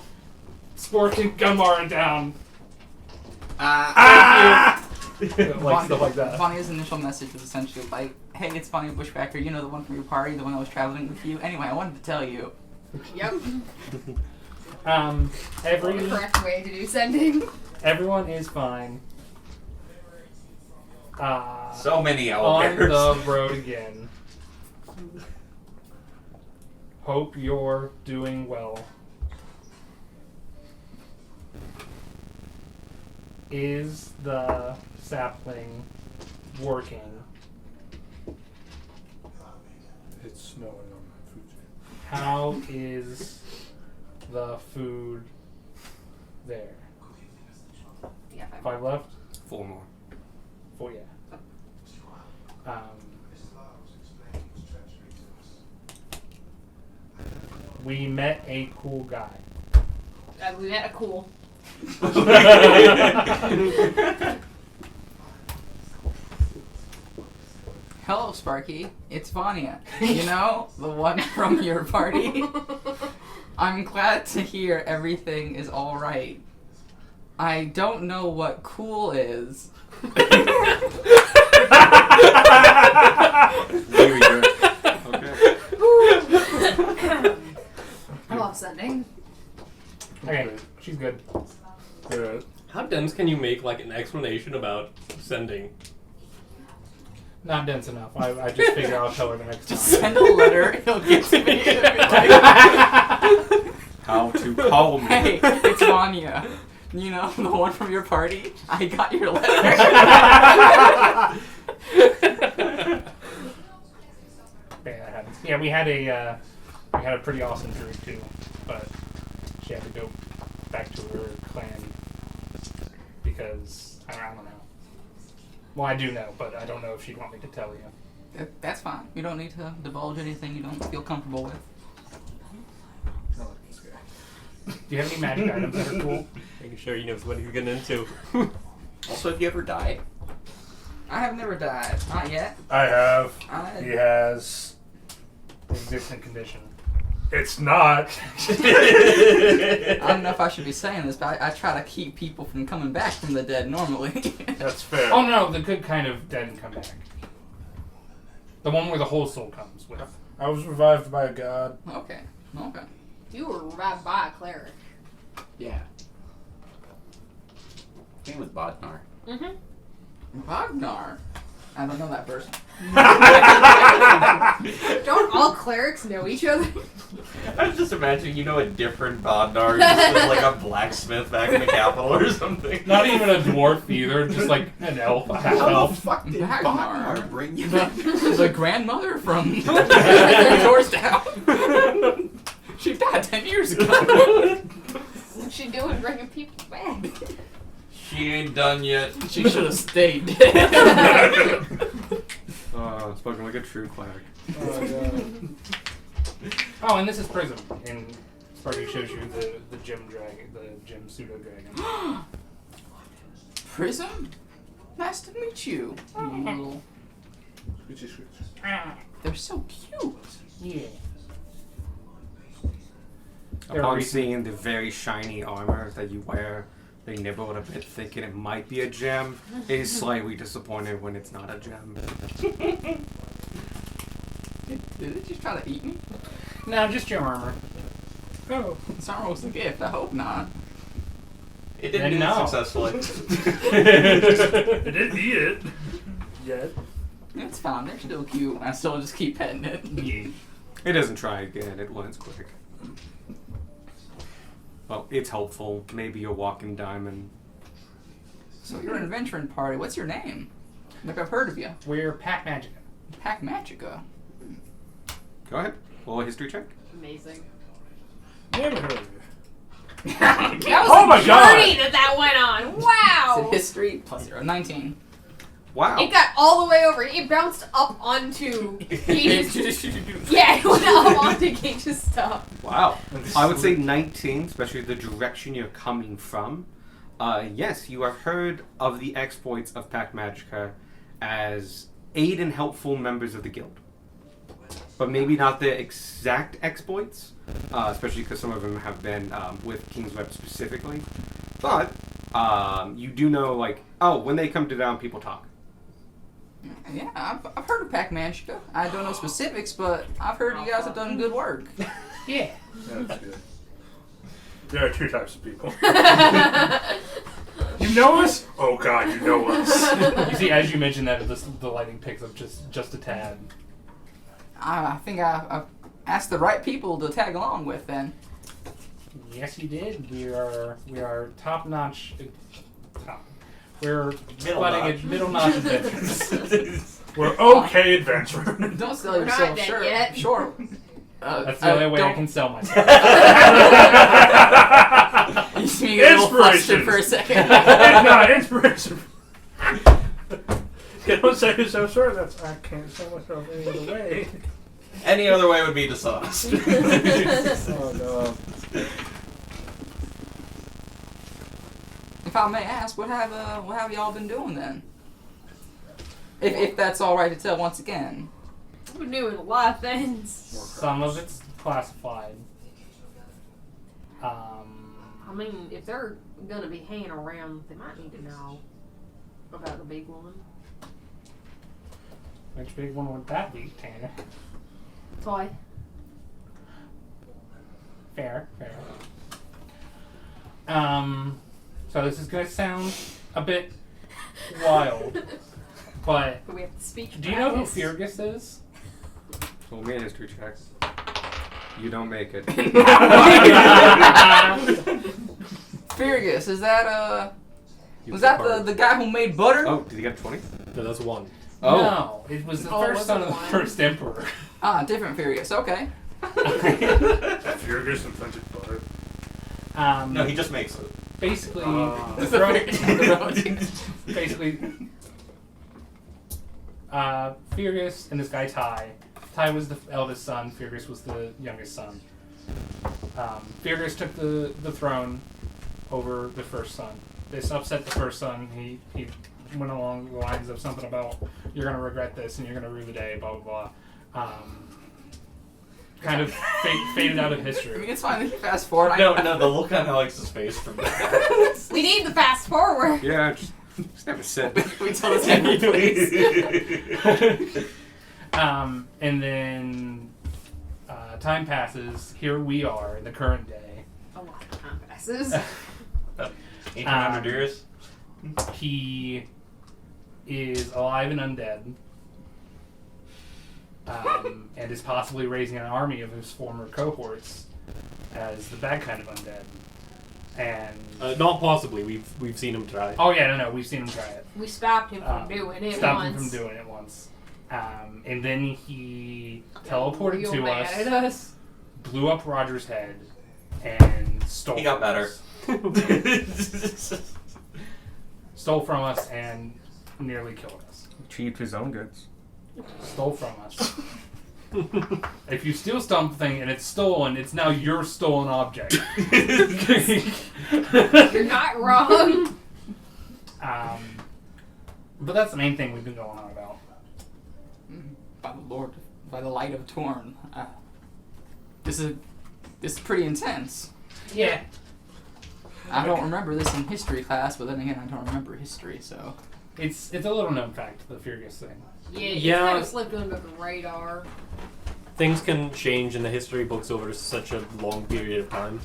Spork and Gunmar are down. Thank you. Like stuff like that. Vanya's initial message was essentially like, "Hey, it's Vanya Bushbacker. You know the one from your party, the one that was traveling with you. Anyway, I wanted to tell you." Yep. Every The correct way to do sending. everyone is fine. So many On owlbears. the road again. Hope you're doing well. Is the sapling working? It's snowing on my food chain. How is the food there? Yeah, 5 left? 4 more. 4, yeah. We met a cool guy. we met a cool. Hello, Sparky. It's Vanya. You know, the one from your party. I'm glad to hear everything is all right. I don't know what cool is. Very good. Okay. I love sending. Okay, she's good. Yeah. How dense can you make like an explanation about sending? Not dense enough. I just figure I'll tell her the next Just time. send a letter. He'll get to me. How to call me. Hey, it's Vanya. You know, the one from your party? I got your letter. Yeah, that happens. Yeah, we had a pretty awesome druid too, but she had to go back to her clan because I don't know. Well, I do know, but I don't know if she'd want me to tell you. That's fine. You don't need to divulge anything you don't feel comfortable with. Do you have any magic items that are cool? Making sure he knows what he's getting into. Also, have you ever died? I have never died. Not yet. I have. He I, has. Existent condition. It's not. I don't know if I should be saying this, but I try to keep people from coming back from the dead normally. That's fair. Oh no, the good kind of dead and come back. The one where the whole soul comes with. I was revived by a god. Okay. Okay. You were revived by a cleric. Yeah. Same with Bodnar. Mm-hmm. Ragnar. I don't know that person. Don't all clerics know each other? I was just imagining, you know, a different Bodnar, just was like a blacksmith back in the capital or something. Not even a dwarf either, just like an elf, a half How the elf. fuck did Ragnar. Bodnar bring you The, back? the grandmother from Georgetown. She died 10 years ago. What's she doing bringing people back? She ain't done yet. She should have stayed. Spoken like a true cleric. Oh, and this is Prism, and Sparky shows you the gem dragon, the gem pseudo dragon. Prism? Nice to meet you. You little- They're so cute. Yeah. Upon seeing the very shiny armor that you wear, they nibbled a bit thinking it might be a gem. It is slightly disappointed when it's not a gem. Did it just try to eat me? No, just your armor. Oh, this armor was a gift. I hope not. It didn't Then do no. it successfully. I didn't eat it yet. It's fine. They're still cute. I still just keep petting it. It doesn't try again. It learns quick. Well, it's helpful. Maybe a walking diamond. So you're an adventuring party. What's your name? Look, I've heard of you. We're Pack Magica. Pack Magica. Go ahead. Roll a history check. Amazing. Never heard of it. That was Oh a my God. journey that went on. It's Wow. a history plus 0. 19. Wow. It got all the way over. It bounced up onto Gage's. Yeah, it went up onto Gage's stuff. Wow. I would say 19, especially the direction you're coming from. Yes, you have heard of the exploits of Pack Magica as aid and helpful members of the guild. But maybe not the exact exploits, especially because some of them have been with King's Web specifically. But you do know, like, oh, when they come to town, people talk. Yeah, I've heard of Pack Magica. I don't know specifics, but I've heard you guys have done good work. Yeah. That's good. There are two types of people. You know us? Oh God, you know us. You see, as you mentioned that, the lighting picks up just a tad. I think I've asked the right people to tag along with then. Yes, you did. We are top notch. We're Middle-notch. middle notch adventures. We're okay adventurers. Don't sell We're not yourself dead short. yet. Short. That's the only way I can sell myself. You see me get a little flustered Inspiration. for a second. No, inspiration. You don't say yourself short. That's I can't sell myself any other way. Any other way would be dishonest. Oh no. If I may ask, what have y'all been doing then? If that's all right to tell once again. We're doing a lot of things. Some of it's classified. I mean, if they're gonna be hanging around, they might need to know about the big one. Which big one would that be, Tanner? Toy. Fair. So this is gonna sound a bit wild, but But we have to speak. do you know who practice. Fergus is? Roll me a history check. You don't make it. Fergus, is that You was took that part. the guy who made butter? Oh, did you get a 20? No, that's one. Oh. No, it was the Oh, first was son it of the one? first emperor. Ah, different Fergus. Okay. Fergus invented butter. No, he just makes it. Basically, Ah. the throne. Basically, Fergus and this guy Ty. Ty was the eldest son. Fergus was the youngest son. Fergus took the throne over the first son. This upset the first son. He went along the lines of something about you're gonna regret this and you're gonna rue the day. Blah blah blah. Kind of faded out of I mean, history. it's fine. You can fast forward. No, the look on Alex's face from that. We need the fast forward. Yeah, just have a sit. We tell this Henry, please. And then time passes. Here we are in the current day. A lot of time passes. 1800 years. He is alive and undead, and is possibly raising an army of his former cohorts as the bad kind of undead. And Not possibly. We've seen him try. oh yeah, no, we've seen him try it. We stopped him from doing it Stopped once. him from doing it once. And then he teleported Real to mad us, at us. blew up Roger's head, and stole. He got from better. us. Stole from us and nearly killed us. Achieved his own goods. Stole from us. If you steal something and it's stolen, it's now your stolen object. You're not wrong. But that's the main thing we've been going on about. By the Lord, by the light of Torn. This is pretty intense. Yeah. I don't remember this in history class, but then again, I don't remember history, so. It's a little known fact, the Fergus thing. Yeah, it's Yeah. kind of slipped under the radar. Things can change in the history books over such a long period of time.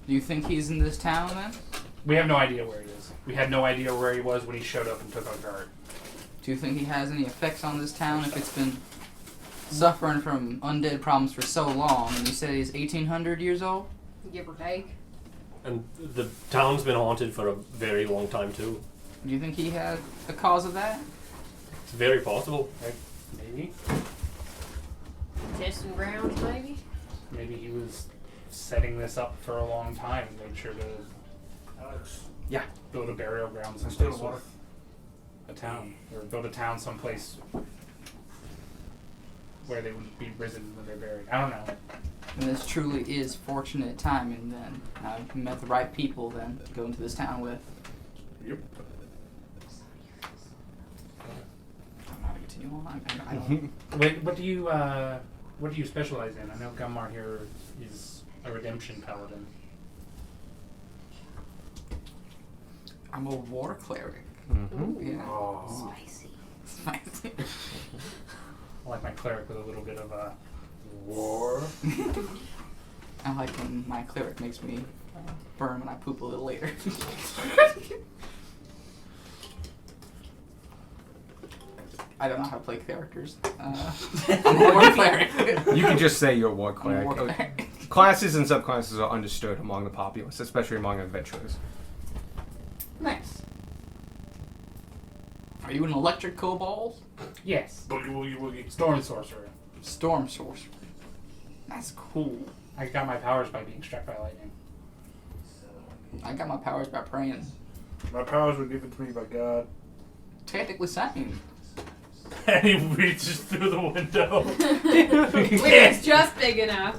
Do you think he's in this town then? We have no idea where he is. We had no idea where he was when he showed up and took our guard. Do you think he has any effects on this town if it's been suffering from undead problems for so long? And you said he's 1800 years old? Give or take. And the town's been haunted for a very long time too. Do you think he had a cause of that? It's very possible. Maybe. Testing grounds, maybe? Maybe he was setting this up for a long time and made sure to Yeah. build a burial ground Still someplace water. with a town. Or build a town someplace where they would be risen when they're buried. I don't know. And this truly is fortunate timing then. I've met the right people then to go into this town with. Yep. I'm not gonna continue on. I don't. Wait, what do you specialize in? I know Gunmar here is a redemption paladin. I'm a war cleric. Mm-hmm. Yeah. Oh. Spicy. Spicy. I like my cleric with a little bit of a War. I like when my cleric makes me burn when I poop a little later. I don't know how to play characters. I'm a war cleric. You can just say you're a war I'm a cleric. war cleric. Classes and subclasses are understood among the populace, especially among adventurers. Nice. Are you an electric kobold? yes, Boogie woogie woogie. storm sorcerer. Storm sorcerer. That's cool. I got my powers by being struck by lightning. I got my powers by praying. My powers were given to me by God. Technically same. And he reaches through the window. It's just big enough.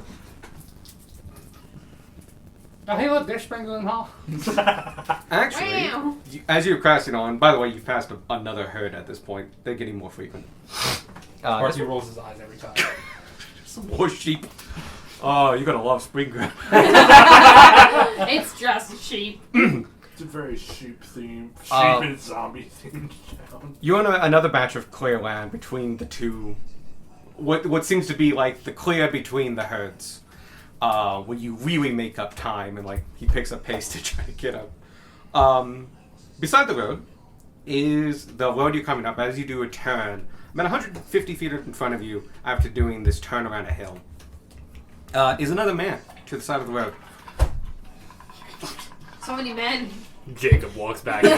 Oh, hey, look, there's Springland Hall. Actually, Wow. as you're crossing on, by the way, you've passed another herd at this point. They're getting more frequent. Marcy rolls his eyes every time. Some more sheep. Oh, you're gonna love Springground. It's just sheep. It's a very sheep themed, sheep and zombie themed town. You're on another batch of clear land between the two. What seems to be like the clear between the herds. Where you really make up time and like he picks up pace to try to get up. Beside the road is the road you're coming up as you do a turn. About 150 feet in front of you after doing this turn around a hill. Is another man to the side of the road. So many men. Jacob walks back in.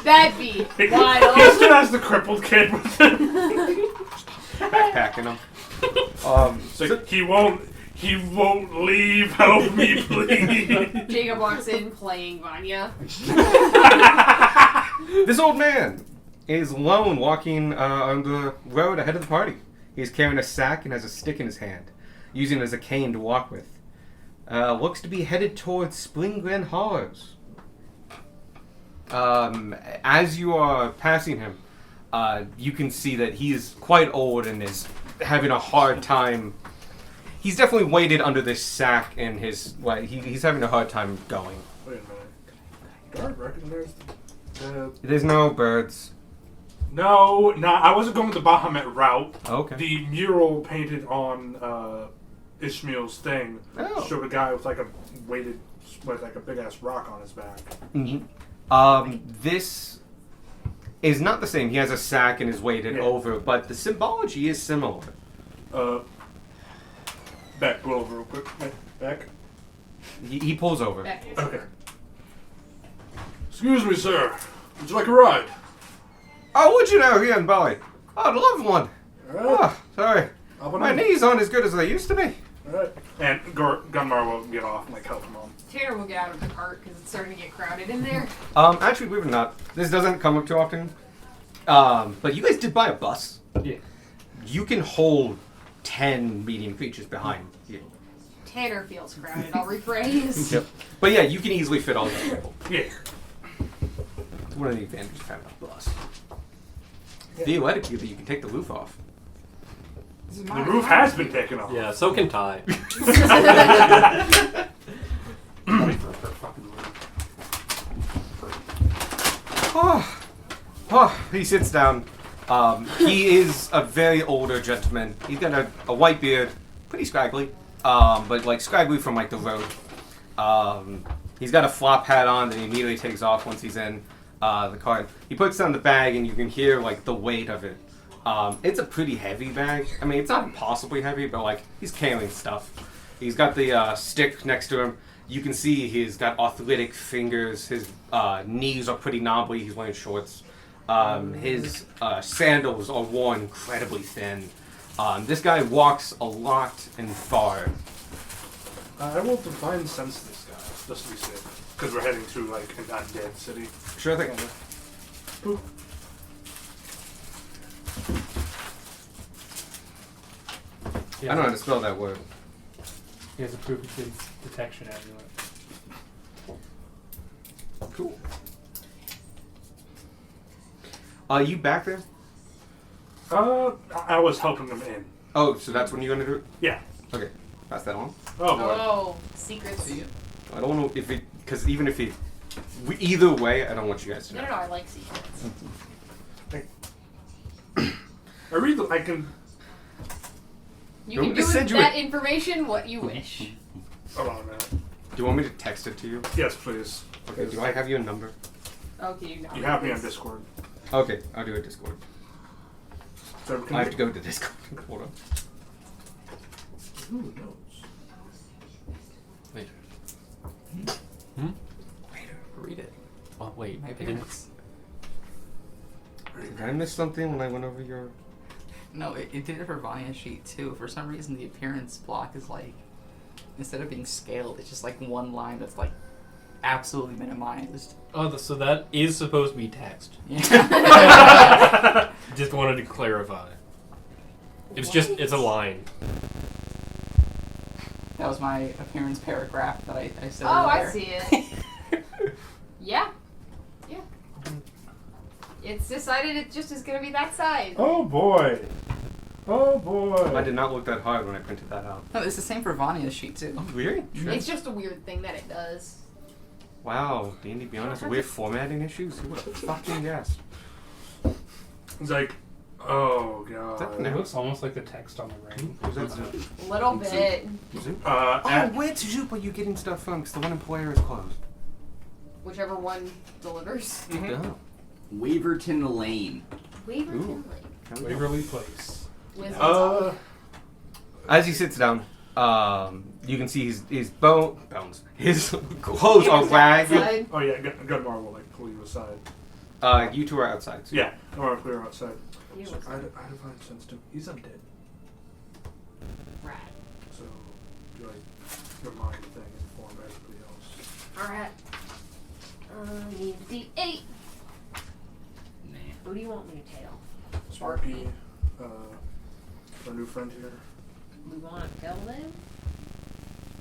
That'd be He wild. still has the crippled kid with him. Backpacking him. It's like, he won't leave. Help me, please. Jacob walks in playing Vanya. This old man is lone walking on the road ahead of the party. He's carrying a sack and has a stick in his hand, using it as a cane to walk with. Looks to be headed towards Spring Glen Hollows. As you are passing him, you can see that he is quite old and is having a hard time. He's definitely weighted under this sack and his. He's having a hard time going. Wait a minute. Do I recognize the... There's no birds. No, I wasn't going with the Bahamut route. Okay. The mural painted on Ishmael's thing showed a guy with like a weighted, with like a big ass rock on his back. Mm-hmm. This is not the same. He has a sack and is weighted over, but the symbology is similar. Back, go over real quick. Back. He pulls over. That is Okay. Excuse me, sir. Would you like a ride? Oh, would you know, here in Bali? Oh, I'd love one. Alright. Oh, sorry. My knees aren't as good as they used to be. Alright. And Gunmar will get off and like help him on. Tanner will get out of the cart because it's starting to get crowded in there. Actually, believe it or not, this doesn't come up too often. But you guys did buy a bus. Yeah. You can hold 10 medium creatures behind you. Tanner feels crowded. I'll rephrase. Yep. But yeah, you can easily fit all those people. Yeah. It's one of the advantages of having a bus. Theoretically, you can take the roof off. This is The my roof has been taken off. Yeah, so can Ty. He sits down. He is a very older gentleman. He's got a white beard, pretty scraggly, but like scraggly from like the road. He's got a flop hat on that he immediately takes off once he's in the car. He puts it on the bag, and you can hear like the weight of it. It's a pretty heavy bag. I mean, it's not impossibly heavy, but like he's carrying stuff. He's got the stick next to him. You can see he's got athletic fingers. His knees are pretty knobbly. He's wearing shorts. His sandals are worn incredibly thin. This guy walks a lot and far. I will divine sense this guy, just to be safe. Because we're heading to, like, an undead city. Sure thing. Boop. He I don't know how to has spell that word. He has a proof of his detection amulet. Cool. Are you back there? I was helping them in. Oh, so that's when you're gonna do it? Yeah. Okay. Pass that on. Oh, boy. Oh, secrets. I don't know if it, because even if it, either way, I don't want you guys to No, know. no, no, I like secrets. I read the, I can... You Don't can do just send with you that it. information what you wish. Hold on a minute. Do you want me to text it to you? Yes, please. Okay. Do I have your number? Okay, you know. You have me on Discord. Okay, I'll do it Discord. So can I have to go to Discord. Hold on. Who knows? Later. Read it. Oh wait, My I didn't. parents. Did I miss something when I went over your? No, it did it for Vanya Sheet too. For some reason, the appearance block is like, instead of being scaled, it's just like one line that's like absolutely minimized. Oh, so that is supposed to be text. Yeah. Just wanted to clarify. It's a line. That was my appearance paragraph that I said. Oh, I earlier. see it. Yeah. Yeah. It's decided it just is gonna be that size. Oh, boy. Oh, boy. I did not look that hard when I printed that out. No, it's the same for Vanya's sheet too. Really? It's just a weird thing that it does. Wow, D&D Beyond has weird formatting issues. Who would have fucking guessed? It's like, oh, Is that God. It looks almost like the text on the ring. Who's that Zoop? A little bit. Zoop? Oh, Where's Zoop are you getting stuff from? Because the one employer is closed. Whichever one delivers. Oh. Waverton Lane. Waverton Lake. Waverly Place. Wisdom. As he sits down, you can see his bones. His clothes are ragged. Outside. Oh, yeah, Gunmar will, like, pull you aside. You two are outside. So Yeah, I want to clear outside. You So was I divine sense to him. He's undead. rat. So, do like your mind thing inform everybody else. Alright. Need a D8. Nah. Who do you want me to tell? Sparky, our new friend here. We want to tell them?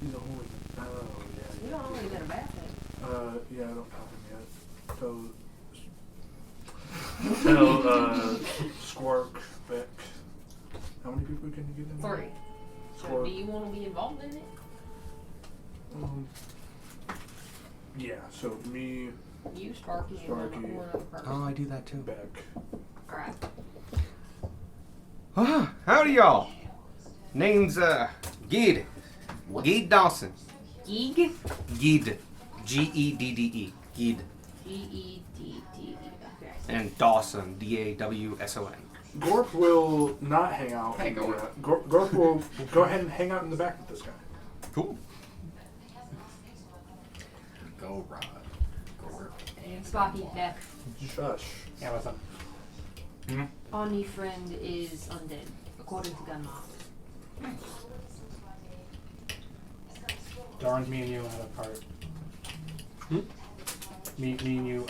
He's a holy. Oh, yeah. We don't know anything about them. Yeah, I don't have him yet. Squark, Beck. How many people can you get in? 3. So Squark. do you want to be involved in it? Yeah, so me, You, Sparky, and Sparky. one other person. Oh, I do that too. Beck. Alright. Howdy, y'all. Name's Gid. Gid Dawson. Geeg? Gid. G-E-D-D-E. Gid. G-E-D-D-E. Okay. And Dawson. D-A-W-S-O-N. Gorp will not hang out. Hey, in the, Gorp. Gorp will go ahead and hang out in the back with this guy. Cool. Go Rod. Go. And Sparky, Beck. Shush. Yeah, what's up? Our new friend is undead, according to Gunmar. Darn, me and you out of cart. Me and you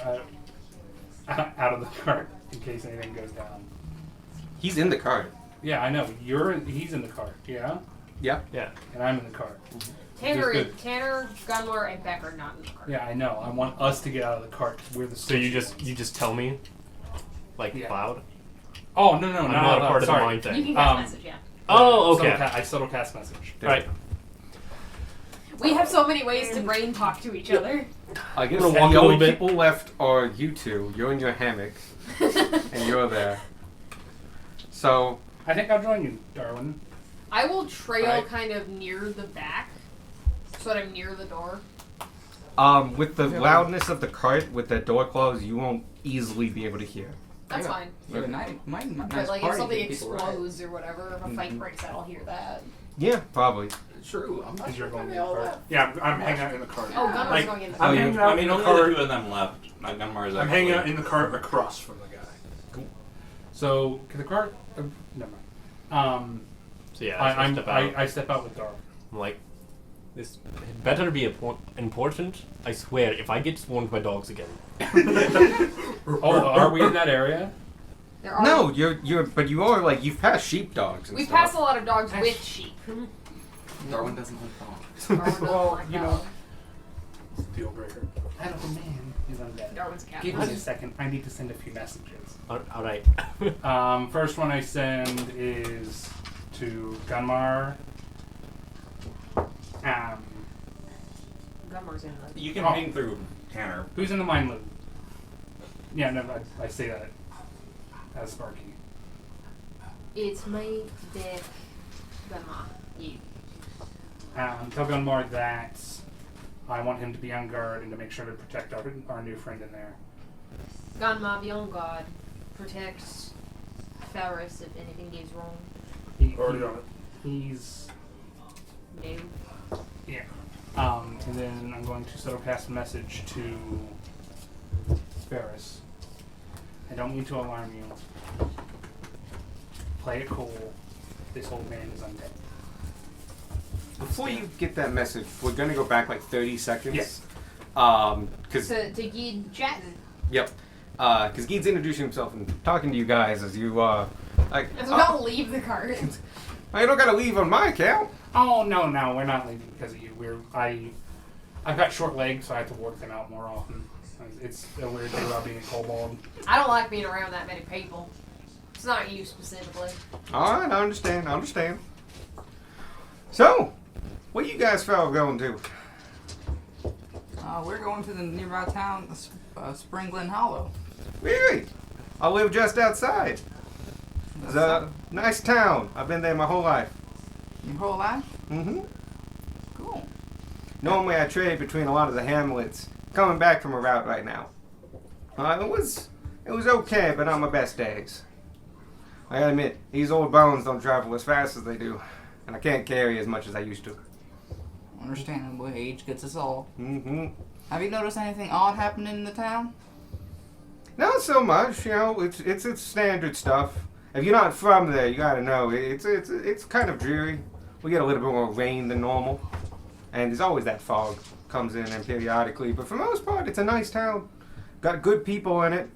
out of the cart in case anything goes down. He's in the cart. Yeah, I know. He's in the cart. Yeah, Yeah. and I'm in the cart. Tanner, Just good. Tanner, Gunmar, and Beck are not in the car. Yeah, I know. I want us to get out of the cart because we're the. So you just tell me, like Yeah. loud. Oh no, I'm not a part of the sorry. mind You thing. can cast Um, message, yeah. Oh, okay. I subtle cast message. Right. We have so many ways to brain talk to each other. I guess I'm gonna the walk a only little bit. people left are you two. You're in your hammock, and you're there. So, I think I'll join you, Darwin. I will trail Right. kind of near the back, so that I'm near the door. with the loudness of the cart, with that door closed, you won't easily be able to hear. That's Yeah. fine. Yeah, nice But nice like if party something to people, right? explodes or whatever, if a fight breaks out, I'll hear that. Yeah, probably. true. I'm not Because you're sure going if in the all cart. that. Yeah, I'm hanging out in the cart. Oh, Gunmar's Like, going in the I'm Oh, you- hanging out I mean, in the only cart. the two of them left. My Gunmar's I'm hanging out in the cart across from the guy. So, can the cart? Never mind. So yeah, I step out with Darwin. I'm like, this better be important. I swear, if I get swarmed by dogs again. Oh, are we in that area? There are, No, but you are like you've passed sheepdogs and we stuff. pass a lot of dogs with sheep. Darwin doesn't like dogs. Darwin doesn't Well, like you that. know. Deal breaker. That old man is undead. Darwin's a cat. Give me a second. I need to send a few messages. All right. First one I send is to Gunmar. Gunmar's in the. You can Oh. ping through Tanner. Who's in the mine loop? Yeah, no, I say that as Sparky. It's me, Dad, Gunmar, you. Tell Gunmar that I want him to be on guard and to make sure to protect our new friend in there. Gunmar, be on guard. Protect Ferris if anything goes wrong. Already on it. He's No. yeah. And then I'm going to sort of pass a message to Ferris. I don't mean to alarm you. Play it cool. This old man is undead. Before you get that message, we're gonna go back like 30 seconds. Yes. Because To Gid chatting. yep. Because Geed's introducing himself and talking to you guys as you like. As we don't leave the cart. You don't gotta leave on my account. Oh no, we're not leaving because of you. I've got short legs, so I have to work them out more often. It's a weird thing about being a kobold. I don't like being around that many people. It's not you specifically. All right, I understand. So, what you guys fellow going to? We're going to the nearby town, Spring Glen Hollow. Really? I live just outside. It's a nice town. I've been there my whole life. Your whole life? Mm-hmm. Cool. Normally I trade between a lot of the hamlets. Coming back from a route right now. It was okay, but not my best days. I gotta admit, these old bones don't travel as fast as they do, and I can't carry as much as I used to. Understandable. Age gets us all. Mm-hmm. Have you noticed anything odd happening in the town? Not so much, you know. It's standard stuff. If you're not from there, you gotta know it's kind of dreary. We get a little bit more rain than normal, and there's always that fog comes in and periodically. But for the most part, it's a nice town. Got good people in it.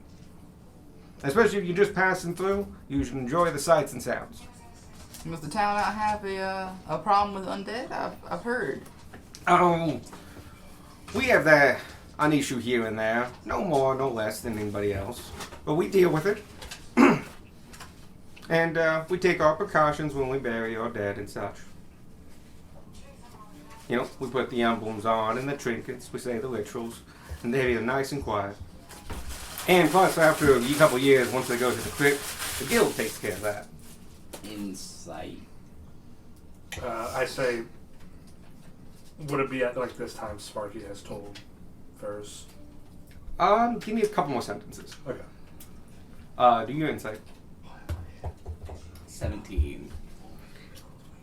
Especially if you're just passing through, you should enjoy the sights and sounds. Does the town not have a problem with undead? I've heard. Oh, we have an issue here and there. No more, no less than anybody else. But we deal with it. And we take our precautions when we bury our dead and such. You know, we put the emblems on and the trinkets, we say the rituals, and they're nice and quiet. And plus, after a couple years, once they go to the crypt, the guild takes care of that. Insight. I say, would it be at like this time Sparky has told Ferris? Give me a couple more sentences. Okay. Do your insight. 17.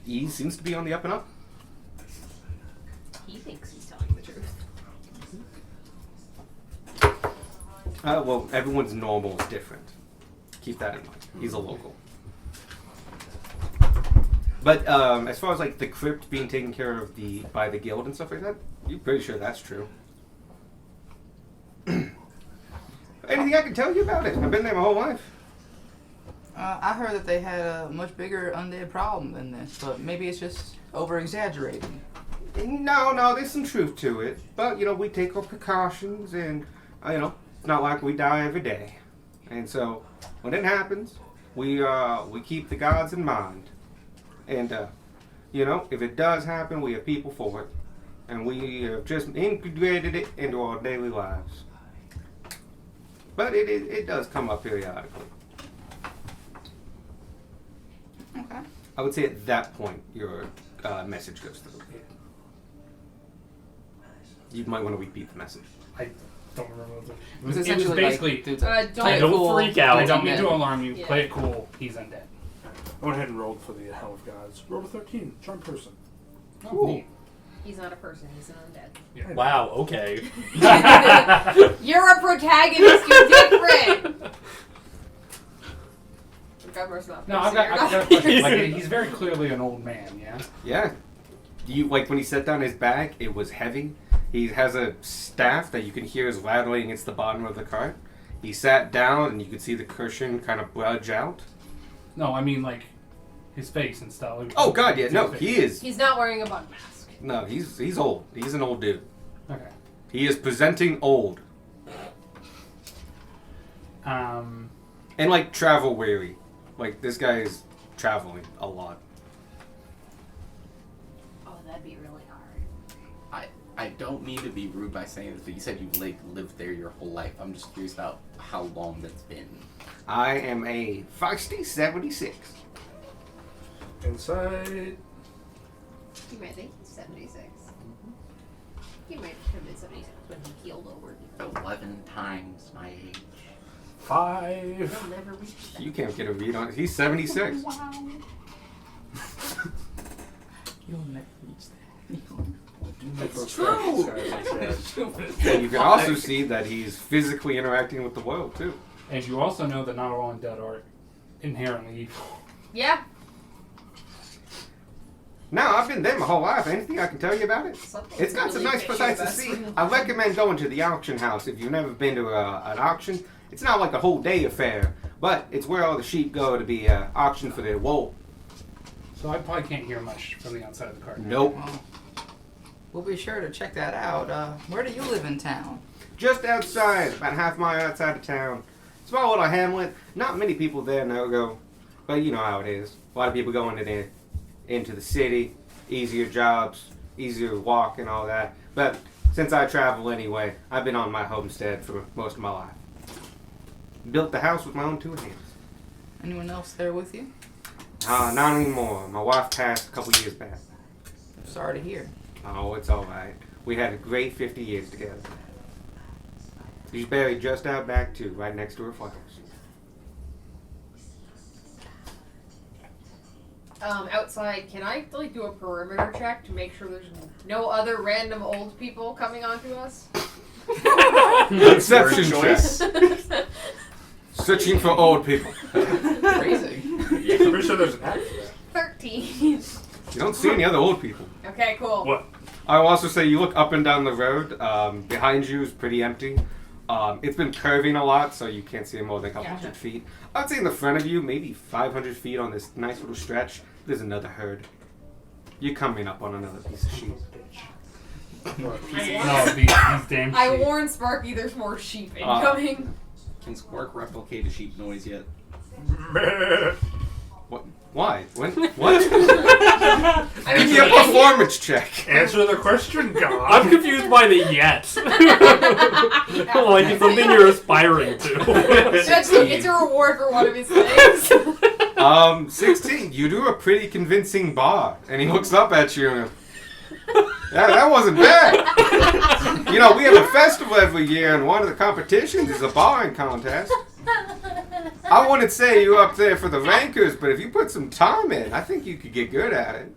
E seems to be on the up and up. He thinks he's telling the truth. Well, everyone's normal is different. Keep that in mind. He's a local. But as far as like the crypt being taken care of by the guild and stuff like that, you're pretty sure that's true. Anything I can tell you about it? I've been there my whole life. I heard that they had a much bigger undead problem than this, but maybe it's just over-exaggerating. No, there's some truth to it. But, you know, we take our precautions and, you know, it's not like we die every day. And so, when it happens, we keep the gods in mind. And, you know, if it does happen, we have people for it. And we have just integrated it into our daily lives. But it does come up periodically. Okay. I would say at that point, your message goes through. You might want to repeat the message. I don't remember what It was it was essentially basically. like, dude, Don't play it don't cool, freak out. I he's don't mean to undead. alarm you. Yeah. Play it cool. He's undead. I went ahead and rolled for the Helm of Gods. Rolled a 13. Charm person. Oh, neat. He's not a person, he's an undead. Wow. Okay. You're a protagonist, you're different! Gunmar's not a No, I've person, got you're a not question. Like, he's very clearly an old man, yeah? Yeah. You like when he set down his bag, it was heavy. He has a staff that you can hear is rattling against the bottom of the cart. He sat down and you could see the cushion kind of budge out. No, I mean, like, his face and stuff. Like, Oh god, yeah, his no, face. he is. He's not wearing a bug mask. No, he's old. He's an old dude. Okay. He is presenting old Um, and like travel weary. Like this guy is traveling a lot. Oh, that'd be really hard. I don't mean to be rude by saying this, but you said you've lived there your whole life. I'm just curious about how long that's been. I am a feisty 76. Inside. You might think he's 76. He might have been 76 when he keeled over. 11 times my age. 5. He'll never reach that. You can't get a read on it. He's 76. You'll never reach that. It's true. And you can also see that he's physically interacting with the world too. and you also know that not all undead are inherently evil. Yeah. No, I've been there my whole life. Anything I can tell you about it? Something's It's got some really nice fishy sights to about see. it. I recommend going to the auction house if you've never been to an auction. It's not like a whole day affair, but it's where all the sheep go to be auctioned for their wool. So I probably can't hear much from the outside of the cart. Nope. Well, we'll be sure to check that out. Where do you live in town? Just outside, about half mile outside of town. Small little hamlet. Not many people there no go, but you know how it is. A lot of people going into the city. Easier jobs, easier walk and all that. But since I travel anyway, I've been on my homestead for most of my life. Built the house with my own 2 hands. Anyone else there with you? Not anymore. My wife passed a couple years back. Sorry to hear. Oh, it's all right. We had a great 50 years together. She's buried just out back too, right next to her flowers. Outside, can I like do a perimeter check to make sure there's no other random old people coming onto us? Exception Word check. Searching for old people. Crazy. I'm pretty sure there's an act for that. 13. You don't see any other old people. Okay, cool. What? I will also say you look up and down the road. Behind you is pretty empty. It's been curving a lot, so you can't see more than a couple Yeah. hundred feet. I'd say in the front of you, maybe 500 feet on this nice little stretch, there's another herd. You're coming up on another piece of sheep. No, these damn I sheep. warned Sparky there's more sheep incoming. Can Squark replicate a sheep noise yet? What? Why? When? What? I Give mean, me a performance check. Answer the question, God. I'm confused by the yet. Like it's something you're aspiring to. it's a reward for one of his things. 16. You do a pretty convincing bar, and he looks up at you. And, yeah, that wasn't bad. You know, we have a festival every year, and one of the competitions is a barring contest. I wouldn't say you're up there for the rankers, but if you put some time in, I think you could get good at it.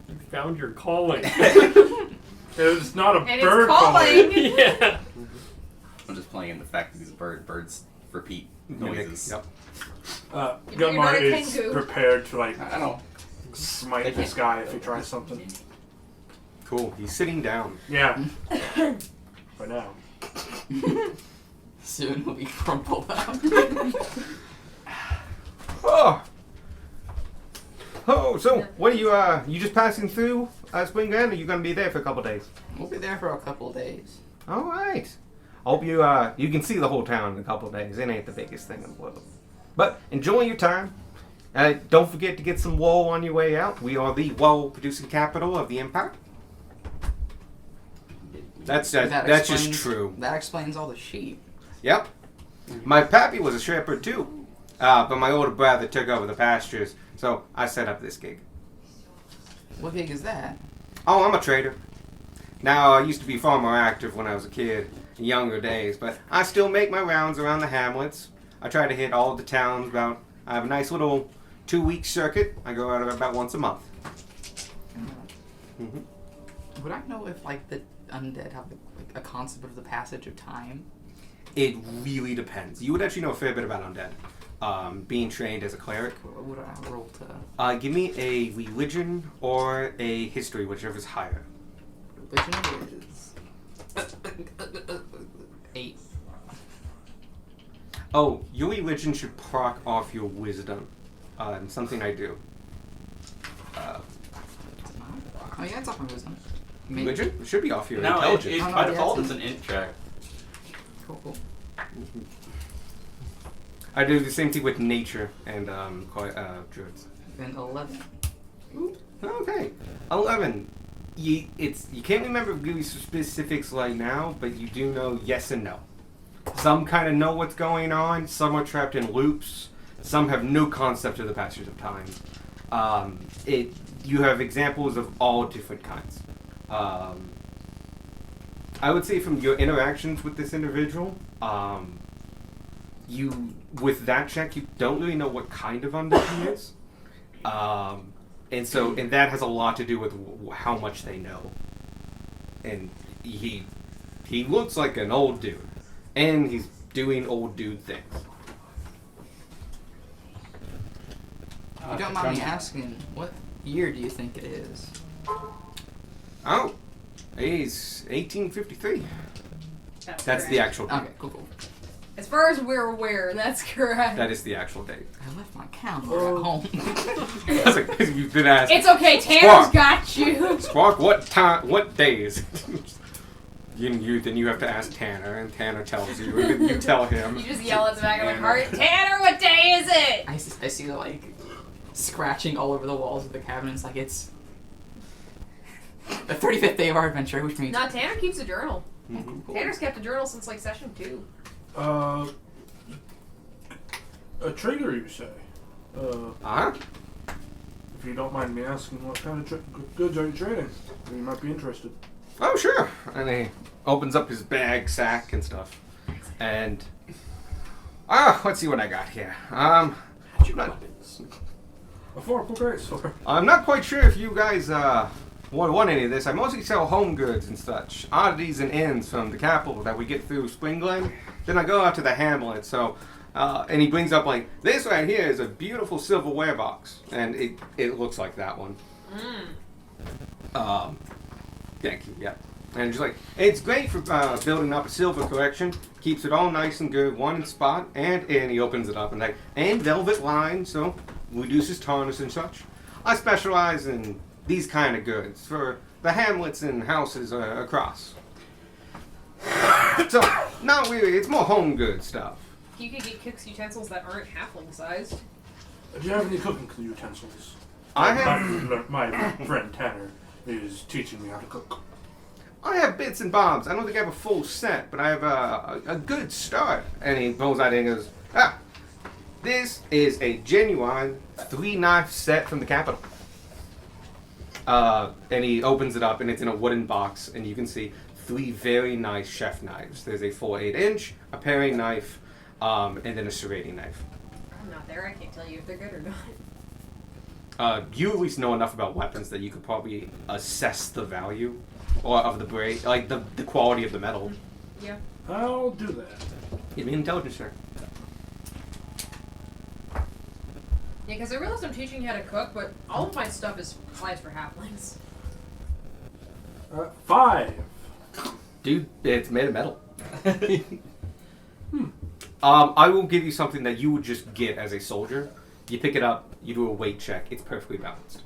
You found your calling. It's not a And bird it's calling. Yeah. I'm just playing the fact that he's a bird. Birds repeat Mimic, noises. yep. You're not Gunmar a is kangaroo. prepared to like I know. smite this guy if he tries something. Cool. He's sitting down. Yeah. For now. Soon we'll be crumpled up. Oh. Oh, so what are you just passing through Spring Glen, or are you going to be there for a couple days? We'll be there for a couple of days. All right. Hope you you can see the whole town in a couple of days. It ain't the biggest thing in the world. But enjoy your time. Don't forget to get some wool on your way out. We are the wool producing capital of the empire. That's just explains- true. That explains all the sheep. Yep. My pappy was a shepherd too, but my older brother took over the pastures, so I set up this gig. What gig is that? Oh, I'm a trader. Now, I used to be far more active when I was a kid, in younger days, but I still make my rounds around the hamlets. I try to hit all the towns I have a nice little 2-week circuit. I go out about once a month. Mm-hmm. Would I know if like the undead have like a concept of the passage of time? It really depends. You would actually know a fair bit about undead. Being trained as a cleric. What would I roll to? Give me a religion or a history, whichever's higher. Religion is 8. Oh, your religion should proc off your wisdom. Something I do. Oh yeah, it's off my wisdom. Maybe. Religion? It should be off your No, intelligence. it, Oh, no, by yeah, default it's it's an int check. Cool. I do the same thing with nature and druids. Then 11. Okay, 11. You can't remember really specifics right now, but you do know yes and no. Some kind of know what's going on. Some are trapped in loops. Some have no concept of the passage of time. You have examples of all different kinds. I would say from your interactions with this individual, with that check, you don't really know what kind of undead he is. And that has a lot to do with how much they know. And he looks like an old dude. And he's doing old dude things. If you don't mind me asking, what year do you think it is? Oh, he's 1853. That's correct. the actual date. Okay, cool. As far as we're aware, that's correct. That is the actual date. I left my calendar at home. That's like, you've been asked. It's okay, Tanner's Squawk. got you. Squawk, what day is it? Then you have to ask Tanner, and Tanner tells you, and then you tell him. You just yell at the back of my heart, Tanner, what day is it? I see like scratching all over the walls of the cabin. It's like it's the 35th day of our adventure, which means No, Tanner keeps a journal. Mhm. Tanner's kept a journal since like session 2. A trader, you say? Huh? If you don't mind me asking, what kind of goods are you trading? You might be interested. Oh, sure. And he opens up his bag, sack, and stuff. And let's see what I got here. I'm A forkful great sword. not quite sure if you guys want any of this. I mostly sell home goods and such, oddities and ends from the capital that we get through Spring Glen. Then I go out to the hamlet. So, and he brings up like this right here is a beautiful silverware box, and it looks like that one. Thank you. Yeah. And just like it's great for building up a silver collection. Keeps it all nice and good, one spot, and he opens it up and like and velvet line, so reduces tarnish and such. I specialize in these kind of goods for the hamlets and houses across. So not really. It's more home good stuff. You could get cook's utensils that aren't halfling sized. Do you have any cooking utensils? I have My friend Tanner is teaching me how to cook. I have bits and bobs. I don't think I have a full set, but I have a good start. And he pulls out and goes, this is a genuine 3-knife set from the capital. And he opens it up, and it's in a wooden box, and you can see 3 very nice chef knives. There's a full 8-inch, a paring knife, and then a serrating knife. I'm not there. I can't tell you if they're good or not. You at least know enough about weapons that you could probably assess the value or of the blade, like the quality of the metal. Yeah. I'll do that. Give me an intelligence check. Yeah, because I realized I'm teaching you how to cook, but all of my stuff is applies for halflings. 5. Dude, it's made of metal. I will give you something that you would just get as a soldier. You pick it up, you do a weight check, it's perfectly balanced.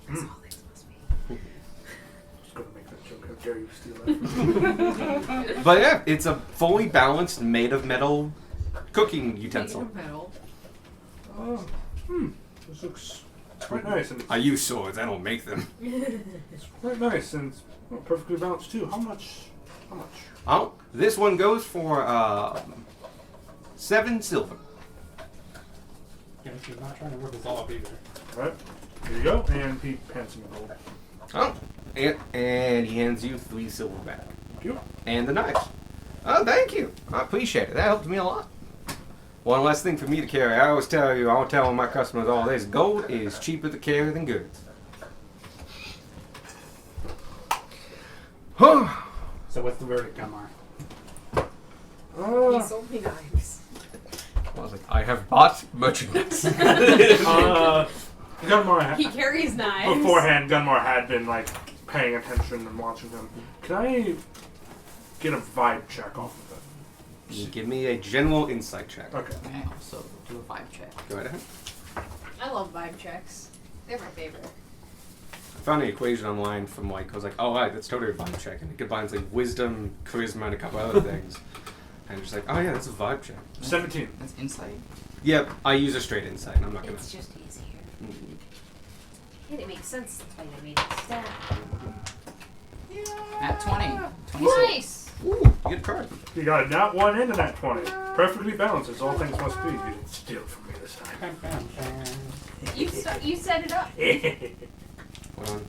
That's all they supposed to be. Just gonna make that joke. How dare you steal that? But yeah, it's a fully balanced, made of metal cooking utensil. Made of metal. This looks quite nice, and I use swords, I don't make them. it's quite nice, and it's perfectly balanced too. How much? Oh, this one goes for 7 silver. Yeah, you're not trying to rip us off either. Right. Here you go, and he hands me gold. Oh, and he hands you 3 silver back. Thank you. And the knives. Oh, thank you. I appreciate it. That helps me a lot. One less thing for me to carry. I always tell my customers all this. Gold is cheaper to carry than goods. what's the verdict, Gunmar? He sold me knives. I was like, I have bought merchandise. Gunmar, He carries knives. beforehand, Gunmar had been like paying attention and watching him. Can I get a vibe check off of it? Give me a general insight check. Okay. I also do a vibe check. Go right ahead. I love vibe checks. They're my favorite. I found an equation online from like, I was like, oh, right, that's totally a vibe check. And it combines like wisdom, charisma, and a couple other things. And just like, oh yeah, that's a vibe check. 17. That's insight. Yep, I use a straight insight. I'm not gonna. It's just easier. Mm. And it makes sense. That's why they made it stat. At 20. 26. Nice! Ooh, you get a card. You got a nat 1 and a nat 20. Perfectly balanced as all things must be. You didn't steal it from me this time. You set it up.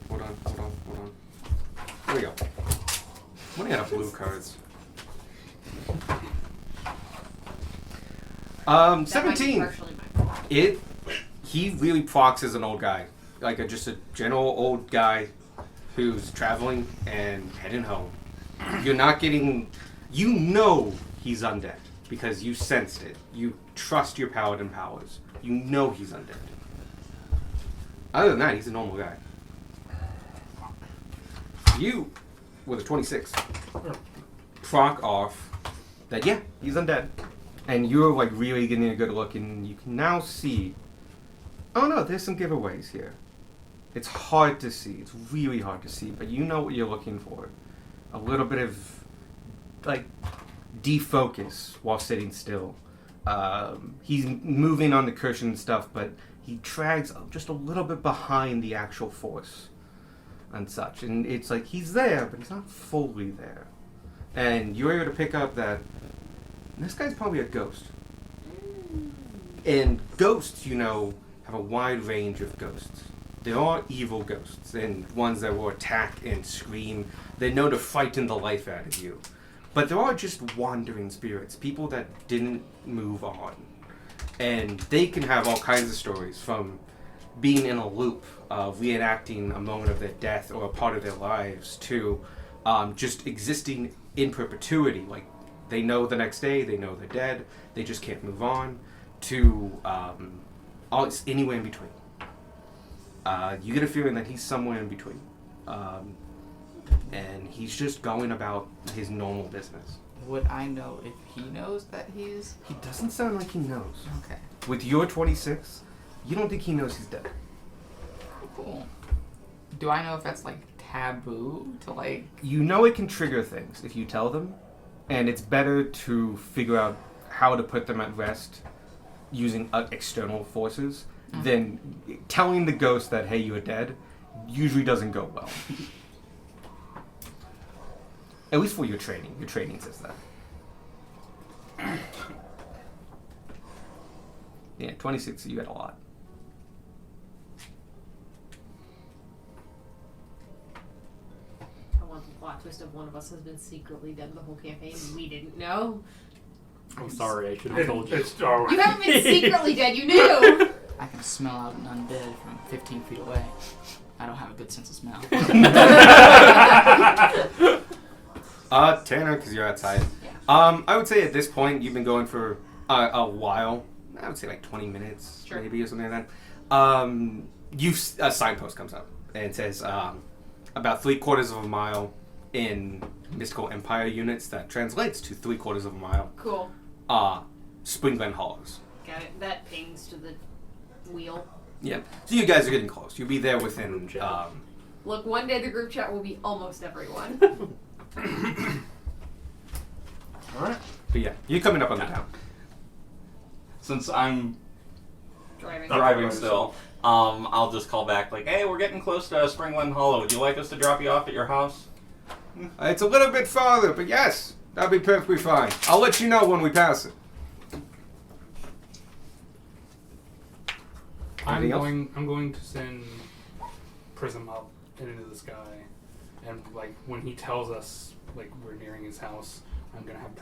Hold on. Here we go. I'm running out of blue cards. That might be 17. partially my fault. He really procs as an old guy. Like just a general old guy who's traveling and heading home. You're not getting... You know he's undead because you sensed it. You trust your paladin powers. You know he's undead. Other than that, he's a normal guy. You, with a 26, proc off that, yeah, he's undead. And you're like really getting a good look, and you can now see... Oh no, there's some giveaways here. It's hard to see. It's really hard to see, but you know what you're looking for. A little bit of, like, defocus while sitting still. He's moving on the cushion and stuff, but he drags just a little bit behind the actual force and such. And it's like he's there, but he's not fully there. And you're able to pick up that this guy's probably a ghost. And ghosts, you know, have a wide range of ghosts. There are evil ghosts and ones that will attack and scream. They know to frighten the life out of you. But there are just wandering spirits, people that didn't move on. And they can have all kinds of stories, from being in a loop of reenacting a moment of their death or a part of their lives to just existing in perpetuity. Like, they know the next day, they know they're dead, they just can't move on, to it's anywhere in between. You get a feeling that he's somewhere in between. And he's just going about his normal business. Would I know if he knows that he's... He doesn't sound like he knows. Okay. With your 26, you don't think he knows he's dead. Cool. Do I know if that's, like, taboo to, like... You know it can trigger things if you tell them, and it's better to figure out how to put them at rest using external forces than telling the ghost that, hey, you're dead, usually doesn't go well. At least for your training. Your training says that. Yeah, 26, you got a lot. I want the plot twist of one of us has been secretly dead the whole campaign and we didn't know. I'm sorry, I should have told you. It's Star Wars. You haven't been secretly dead, you knew! I can smell out an undead from 15 feet away. I don't have a good sense of smell. Tanner, because you're outside. Yeah. I would say at this point, you've been going for a while. I would say like 20 minutes, Sure. maybe, or something like that. A signpost comes up, and it says about 3/4 of a mile in Mystical Empire units. That translates to 3/4 of a mile. Cool. Springland Hollows. Got it. That pings to the wheel. Yeah. So you guys are getting close. You'll be there within. Look, one day the group chat will be almost everyone. Alright. But yeah, you're coming up on the town. Since I'm Driving. driving still, I'll just call back like, hey, we're getting close to Springland Hollow. Would you like us to drop you off at your house? It's a little bit farther, but yes, that'll be perfectly fine. I'll let you know when we pass it. Anything else? I'm going to send Prism up and into the sky, and like when he tells us like we're nearing his house, I'm gonna have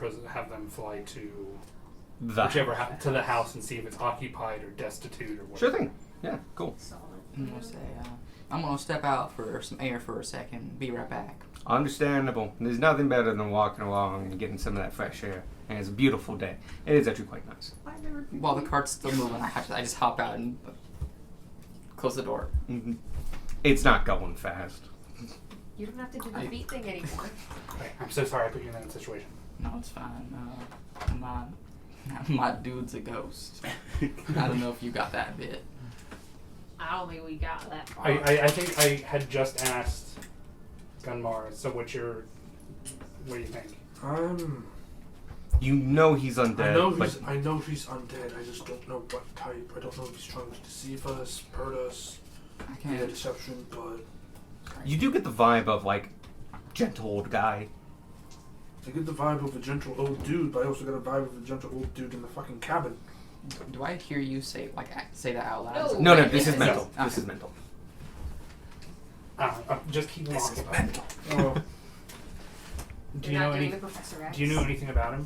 them fly to whichever to the house and see if it's occupied or destitute or whatever. Sure thing. Yeah, cool. Solid. I'm gonna say, I'm gonna step out for some air for a second. Be right back. Understandable. There's nothing better than walking along and getting some of that fresh air. And it's a beautiful day. It is actually quite nice. While the cart's still moving, I just hop out and close the door. Hmm. It's not going fast. You don't have to do the feet thing anymore. Okay, I'm so sorry I put you in that situation. No, it's fine. My dude's a ghost. I don't know if you got that bit. I don't think we got that far. I think I had just asked Gunmar, so what do you think? You know he's undead. I know he's undead. I just don't know what type. I don't know if he's trying to deceive us, hurt us, I yeah, can't. deception, but you do get the vibe of, like, gentle old guy. I get the vibe of a gentle old dude, but I also get a vibe of a gentle old dude in the fucking cabin. Do I hear you say that out loud? No. No, this is Yes. mental. No. This is mental. Just keep This walking. is mental. Oh, Do You're you not know doing any? the Professor X. Do you know anything about him?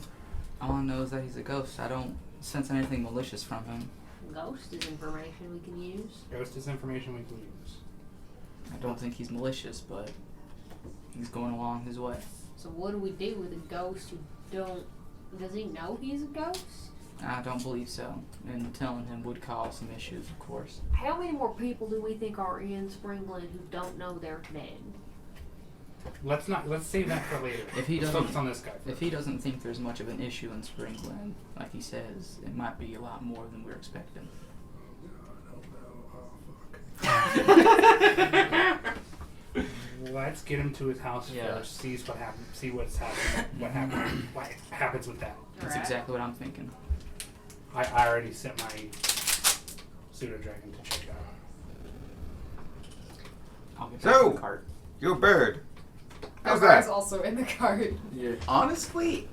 All I know is that he's a ghost. I don't sense anything malicious from him. Ghost is information we can use. Ghost is information we can use. I don't think he's malicious, but he's going along his way. So what do we do with a ghost who don't... Does he know he's a ghost? I don't believe so, and telling him would cause some issues, of course. How many more people do we think are in Springland who don't know they're dead? Let's save that for later. If he Let's doesn't- focus on this guy. If he doesn't think there's much of an issue in Springland, like he says, it might be a lot more than we're expecting. Let's get him to his house Yeah. first. See what happens with that. That's exactly what I'm thinking. I already sent my pseudo dragon to check it out. I'll get So- back in the cart. You're a bird. How's Elgar's that? also in the cart. yeah. Honestly,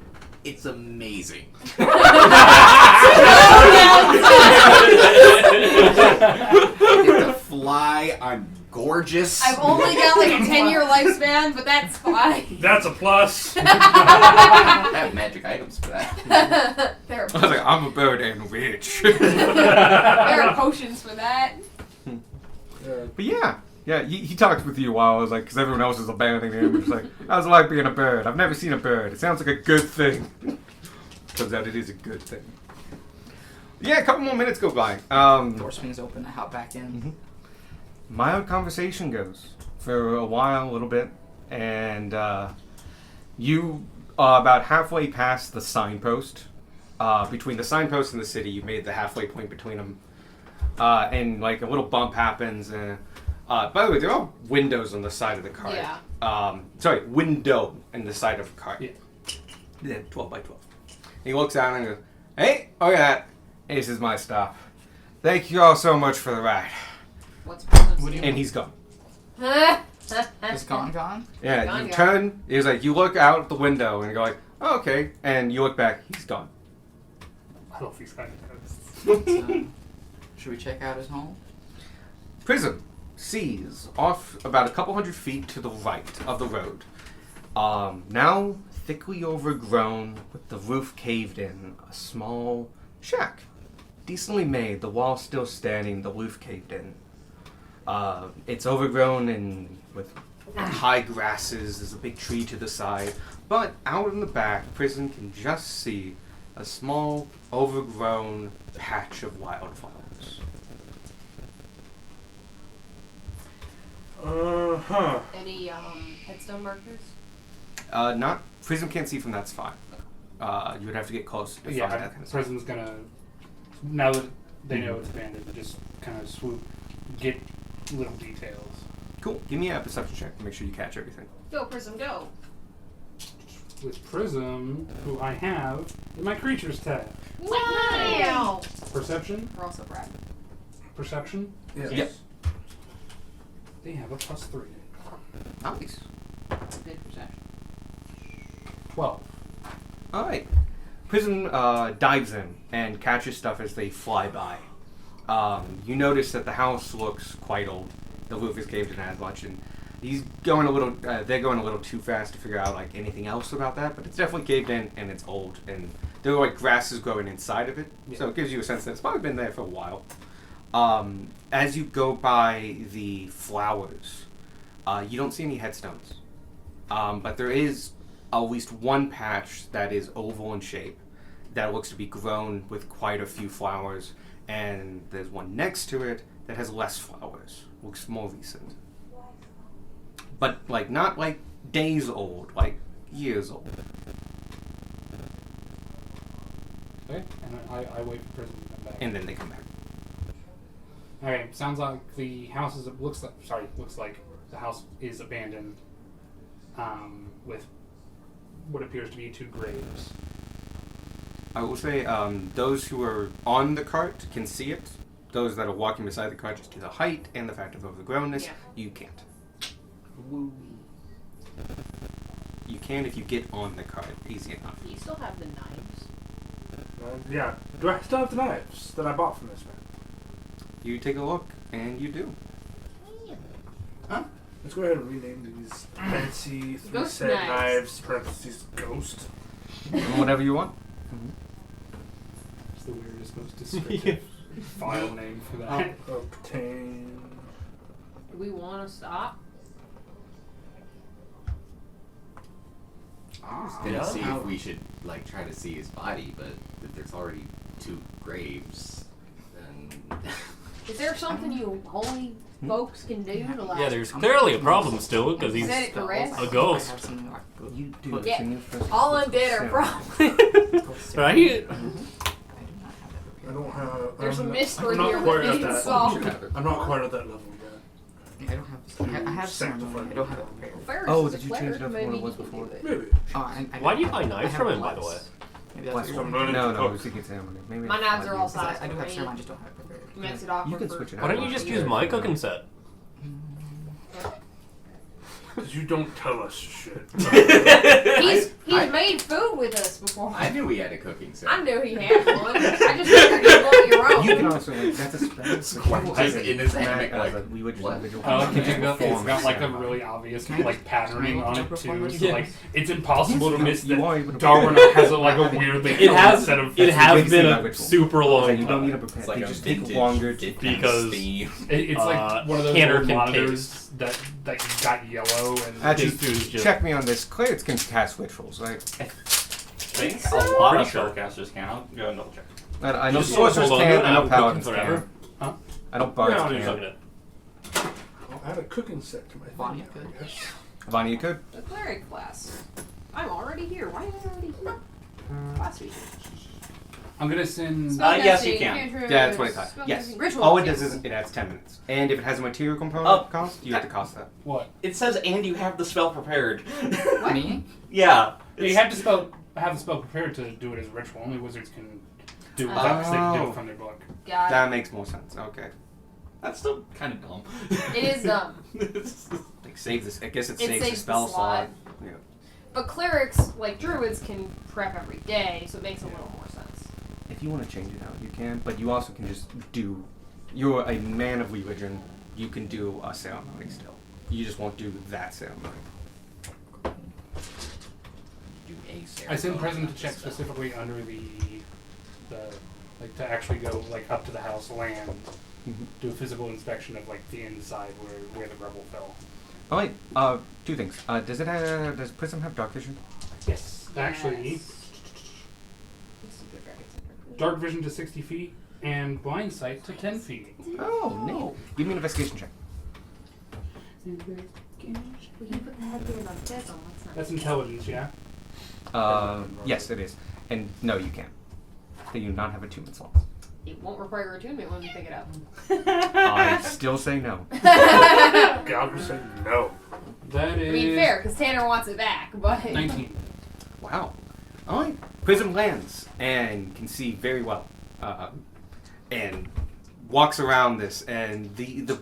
it's amazing. I get to fly. I'm gorgeous. I've only got like a 10-year lifespan, but that's fine. That's a plus. I have magic items for that. there, are, I was like, I'm a bird and rich. there are potions for that. But yeah, he talked with you while I was like, because everyone else is abandoning him. He's like, how's it like being a bird? I've never seen a bird. It sounds like a good thing. Turns out it is a good thing. Yeah, a couple more minutes go by. Door swings open, I hop back in. Mild conversation goes for a while, a little bit, and you are about halfway past the signpost. Between the signpost and the city, you made the halfway point between them, and like a little bump happens. And by the way, there are windows on the side of the cart. Yeah. Sorry, window in the side of the cart. Yeah. Yeah, 12 by 12. He looks out and goes, "Hey, look at that. This is my stop. Thank you all so much for the ride." What's Prism's What do you And he's gone. Is gone? Yeah, Gone, you gone. turn. It's like you look out the window and go like, oh, "Okay," and you look back. He's gone. I don't know if he's kind So, should we check out his home? Prism sees off about a couple hundred feet to the right of the road. Now thickly overgrown with the roof caved in, a small shack. Decently made, the wall still standing, the roof caved in. It's overgrown and with high grasses, there's a big tree to the side. But out in the back, Prism can just see a small overgrown patch of wildflowers. Uh-huh. Any headstone markers? Not Prism can't see from that spot. You would have to get close to find Yeah, that kind of stuff. Prism's gonna, now that they know it's abandoned, just kind of swoop, get little details. Cool. Give me a perception check to make sure you catch everything. Go, Prism, go. With Prism, who I have in my creatures tab. Wow. Perception? We're also Brad. Perception? Yeah. Yep. They have a +3. Nice. That's a good perception. 12. All right. Prism dives in and catches stuff as they fly by. You notice that the house looks quite old. The roof is caved in as much, and he's going a little. They're going a little too fast to figure out like anything else about that. But it's definitely caved in, and it's old, and there are like grasses growing inside of it, so it gives you a sense that it's probably been there for a while. As you go by the flowers, you don't see any headstones. But there is at least one patch that is oval in shape that looks to be grown with quite a few flowers, and there's one next to it that has less flowers. Looks more recent. But, like, not like days old, like years old. Okay, and I wait for Prism to come back. And then they come back. Alright, sounds like the house is looks like the house is abandoned. With what appears to be 2 graves. I will say, those who are on the cart can see it. Those that are walking beside the cart, just to the height and the fact of overgrownness, Yeah. you can't. You can if you get on the cart, easy enough. You still have the knives. Yeah. Do I still have the knives that I bought from this man? You take a look, and you do. Let's go ahead and rename these fancy Ghost three-set knives. knives, parentheses, ghost. Whatever you want. It's the weirdest, most descriptive file name for that. Obtain. Do we want to stop? I was gonna see if we should like try to see his body, but if there's already 2 graves, then Is there something you holy folks can do to like? Yeah, there's clearly a problem still because he's Set it to rest? a ghost. I have some more. You do. Yeah. Can you first- All undead are probably. Right? I do not have that I prepared. don't have. There's a I'm mystery not here quite that at needs that. solved. I'm not quite at that level yet. I don't have. I have ceremony. I don't have it prepared. Ferris Oh, is a did you change cleric, it up from maybe what it was he can before? do it. Maybe. Oh, Why do you buy I knives have from him, by the bless. way? Maybe that's Bless what So it I'm was. learning No, to no, cook. it's secret ceremony. Maybe My it's knives are all 5 years. size. I do have ceremony. I just don't have it prepared. Makes it awkward. You can for- switch it out. Why don't you just use my cooking set? Because you don't tell us shit. He's I- made food with us before. I knew we had a cooking set. I knew he had one. I just figured you'd want your own. You can also like that's a Quite like in his hammock, like, we would just what? individual. Oh, You can it's perform got like a ceremony. really obvious Can I like just- patterning can I on it just too. perform So it? like it's impossible to miss You that are able to Darwin prepare. has like a weirdly It has set of. it has Basically been that a ritual. super long You don't need to time. prepare. It's like They a just take vintage longer to Dickens Because- theme. It's like one of those Canner old can monitors that got yellow and Actually, This dude's just- check me on this. Clerics can cast rituals, right? I think a lot of spellcasters can. I'll go and double check. I know Just sorcerers hold on, can. I know I'm paladins cooking forever. can. I know bards Yeah, I'm just can. looking at. I'll add a cooking set to my Vanya thing, could. I guess. Vanya, you could. The cleric class. I'm already here. Why am I already here? Class feature. I'm gonna send. Yes, you Spellcasting, can. cantrips, Yeah, that's what I thought. spellcasting, Yes. Rituals, All it yes. does is it adds 10 minutes. And if it has a material component Oh, cost, you have to cost that. What? It says, and you have the spell prepared. Me? Yeah. You have to have the spell prepared to do it as a ritual. Only wizards can do it without they can do Oh. it from their book. Got That makes more sense. Okay. That's still kind of dumb. it. It is dumb. Like save this. I guess it It saves the saves the spell slot. slot. Yeah. But clerics, like druids, can prep every day, so it makes a little more sense. If you want to change it out, you can. But you also can just do. You're a man of religion. You can do a ceremony still. You just won't do that ceremony. Do a I sent ceremony Present on to check this spell. specifically under the like to actually go like up to the house land, do a physical inspection of like the inside where the rubble fell. Oh wait. Two things. Does it have? Does Prism have dark vision? Yes, actually, Yes. Super dragons. dark vision to 60 feet and blind sight to 10 feet. Oh, no. Give me an investigation check. Will you put the headband on Tez on? That's intelligence, yeah. Yes, it is. And no, you can't. They do not have attunement slot. It won't require attunement when you pick it up. I still say no. God would say no. That I is mean, fair, because Tanner wants it back, but 19. Wow. Alright. Prism lands and can see very well. And walks around this, and the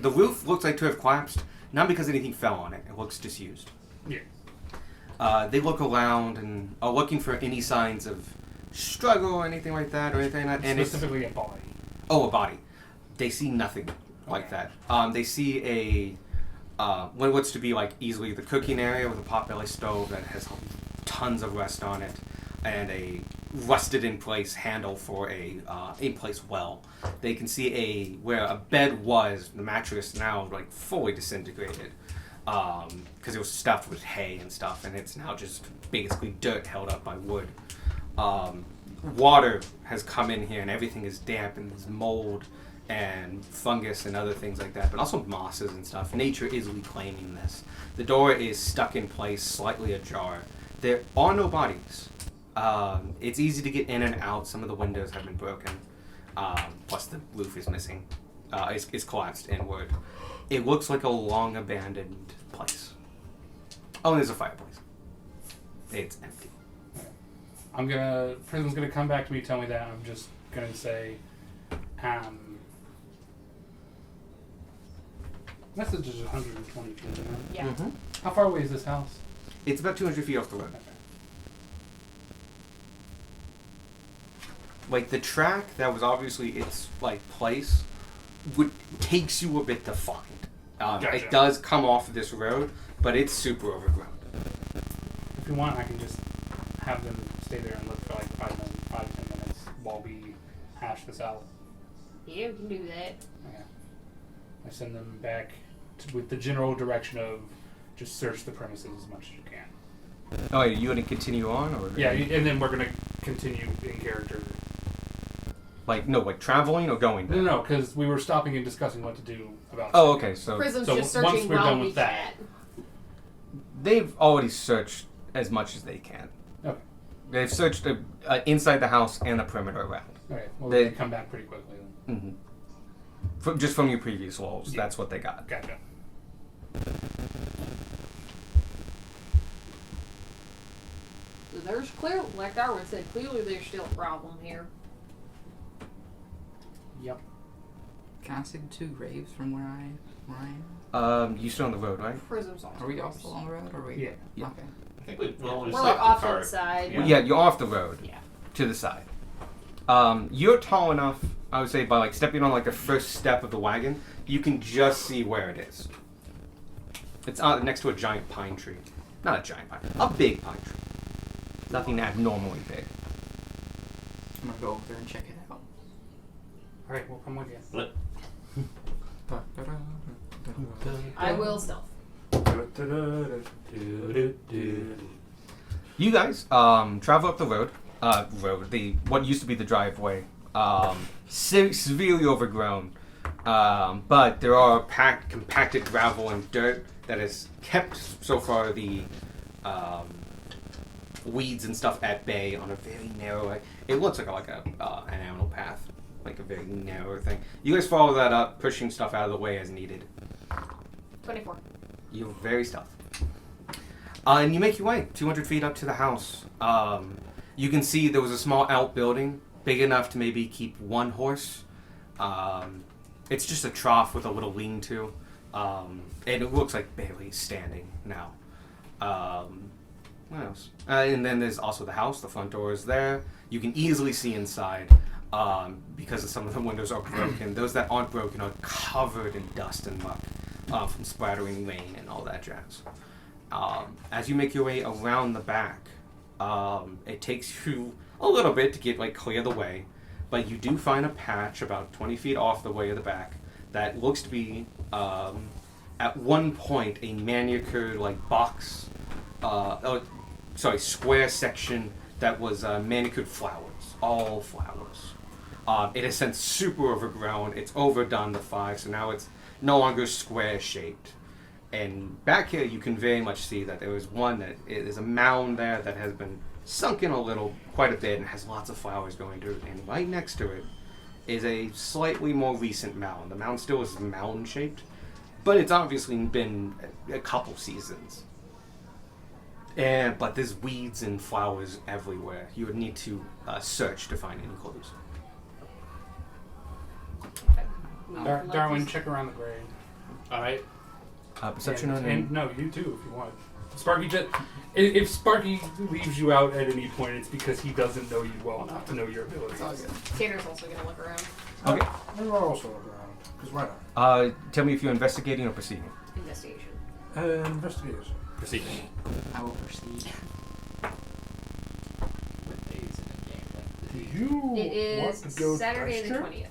roof looks like to have collapsed, not because anything fell on it. It looks disused. Yeah. They look around and are looking for any signs of struggle or anything like that, or anything like that. And it's Specifically a body. a body. They see nothing like that. They see what's to be like easily the cooking area with a potbelly stove that has tons of rust on it, and a rusted in place handle for a in place well. They can see where a bed was, the mattress now like fully disintegrated. because it was stuffed with hay and stuff, and it's now just basically dirt held up by wood. Water has come in here, and everything is damp, and there's mold and fungus and other things like that, but also mosses and stuff. Nature is reclaiming this. The door is stuck in place, slightly ajar. There are no bodies. It's easy to get in and out. Some of the windows have been broken. Plus the roof is missing. It's collapsed inward. It looks like a long abandoned place. Oh, and there's a fireplace. It's empty. Prism's gonna come back to me, tell me that. I'm just gonna say, message is 120 feet. You know? Yeah. Mm-hmm. How far away is this house? It's about 200 feet off the road. Like the track that was obviously its like place takes you a bit to find. Gotcha. It does come off this road, but it's super overgrown. If you want, I can just have them stay there and look for like 5 to 10 minutes while we hash this out. Yeah, we can do that. Okay. I send them back with the general direction of just search the premises as much as you can. Oh, are you going to continue on, or Yeah, and then we're gonna continue in character. like traveling or going? No, because we were stopping and discussing what to do about. Oh, okay. So Prism's So just once searching we're while done we with that- chat. they've already searched as much as they can. Okay. They've searched inside the house and the perimeter around. Okay. Well, They- they come back pretty quickly. Then. Just from your previous rolls, Yeah. that's what they got. Gotcha. So there's clear, like Darwin said, clearly there's still a problem here. Yep. Can I see the 2 graves from where I am? You still on the road, right? Prism's also. Are we all still on the road? Or are we? Yeah. Yeah. Okay. I think we well, We're like off to the side. Yeah, you're off the road. Yeah. To the side. You're tall enough, I would say, by like stepping on like the first step of the wagon, you can just see where it is. It's next to a giant pine tree. Not a giant pine, a big pine tree. Nothing abnormally big. I'm gonna go over there and check it out. All right, we'll come with you. I will stealth. You guys travel up the road. What used to be the driveway. Severely overgrown. But there are compacted gravel and dirt that has kept so far the weeds and stuff at bay on a very narrow. It looks like an animal path, like a very narrow thing. You guys follow that up, pushing stuff out of the way as needed. 24. You're very stealthy. And you make your way 200 feet up to the house. You can see there was a small outbuilding, big enough to maybe keep 1 horse. It's just a trough with a little lean-to. And it looks like barely standing now. What else? And then there's also the house. The front door is there. You can easily see inside because some of the windows are broken. Those that aren't broken are covered in dust and muck from splattering rain and all that jazz. As you make your way around the back, it takes you a little bit to get clear the way, but you do find a patch about 20 feet off the way of the back that looks to be at one point a manicured box, square section that was manicured flowers, all flowers. It has since super overgrown. It's overdone the 5, so now it's no longer square shaped. And back here, you can very much see that there is one that is a mound there that has been sunk in quite a bit, and has lots of flowers going through it. And right next to it is a slightly more recent mound. The mound still is mound shaped, but it's obviously been a couple seasons. But there's weeds and flowers everywhere. You would need to search to find any clues. Darwin, check around the grave. All right. Perception and no, you too, if you want. Sparky, if Sparky leaves you out at any point, it's because he doesn't know you well enough to know your abilities. Tanner's also gonna look around. Okay. I'm also around, because why not? Tell me if you're investigating or proceeding. Investigation. Investigation. Proceed. I will proceed. What day is it in game? Like, Do you It want is to go Saturday to the dice 20th.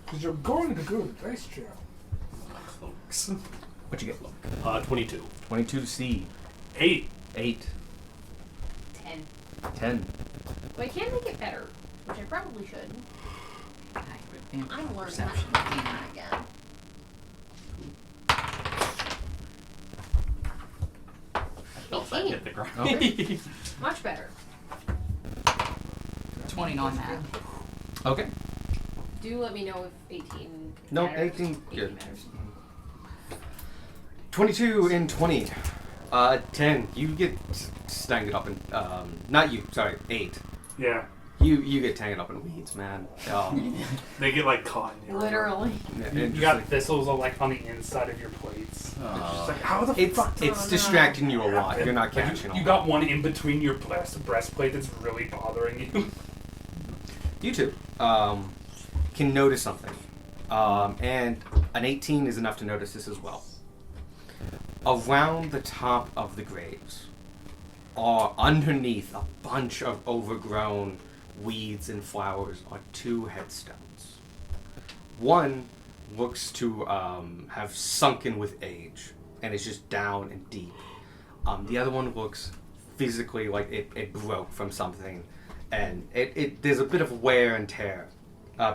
Because you're going to go to dice chair. folks. What'd you get? 22. 22 C. 8. 8. 10. 10. But I can make it better, which I probably should. I'm learning Perception. that again. Felt that hit the ground. Okay. Much better. 20 on that. Okay. Do let me know if 18 No, matters. 18 good. matters. 22 and 20. 10. You get tangled up in, not you, sorry, 8. Yeah. You get tangled up in weeds, man. They get like caught in your Literally. You got thistles like on the inside of your plates. It's like, how the It's fuck? it's distracting you a lot. You're not Like, catching you all got one in between your breastplate that's really bothering you. You two can notice something, and an 18 is enough to notice this as well. Around the top of the graves are underneath a bunch of overgrown weeds and flowers are 2 headstones. One looks to have sunken with age and is just down and deep. The other one looks physically like it broke from something, and there's a bit of wear and tear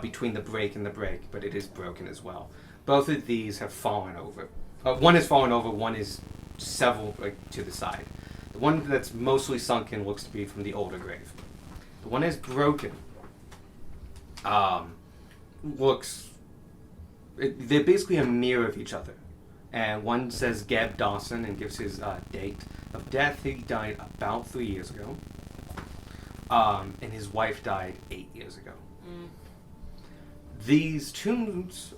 between the break and the break, but it is broken as well. Both of these have fallen over. One has fallen over, one is several to the side. The one that's mostly sunken looks to be from the older grave. The one that's broken looks... they're basically a mirror of each other. And one says Geb Dawson and gives his date of death. He died about 3 years ago. And his wife died 8 years ago. These tombstones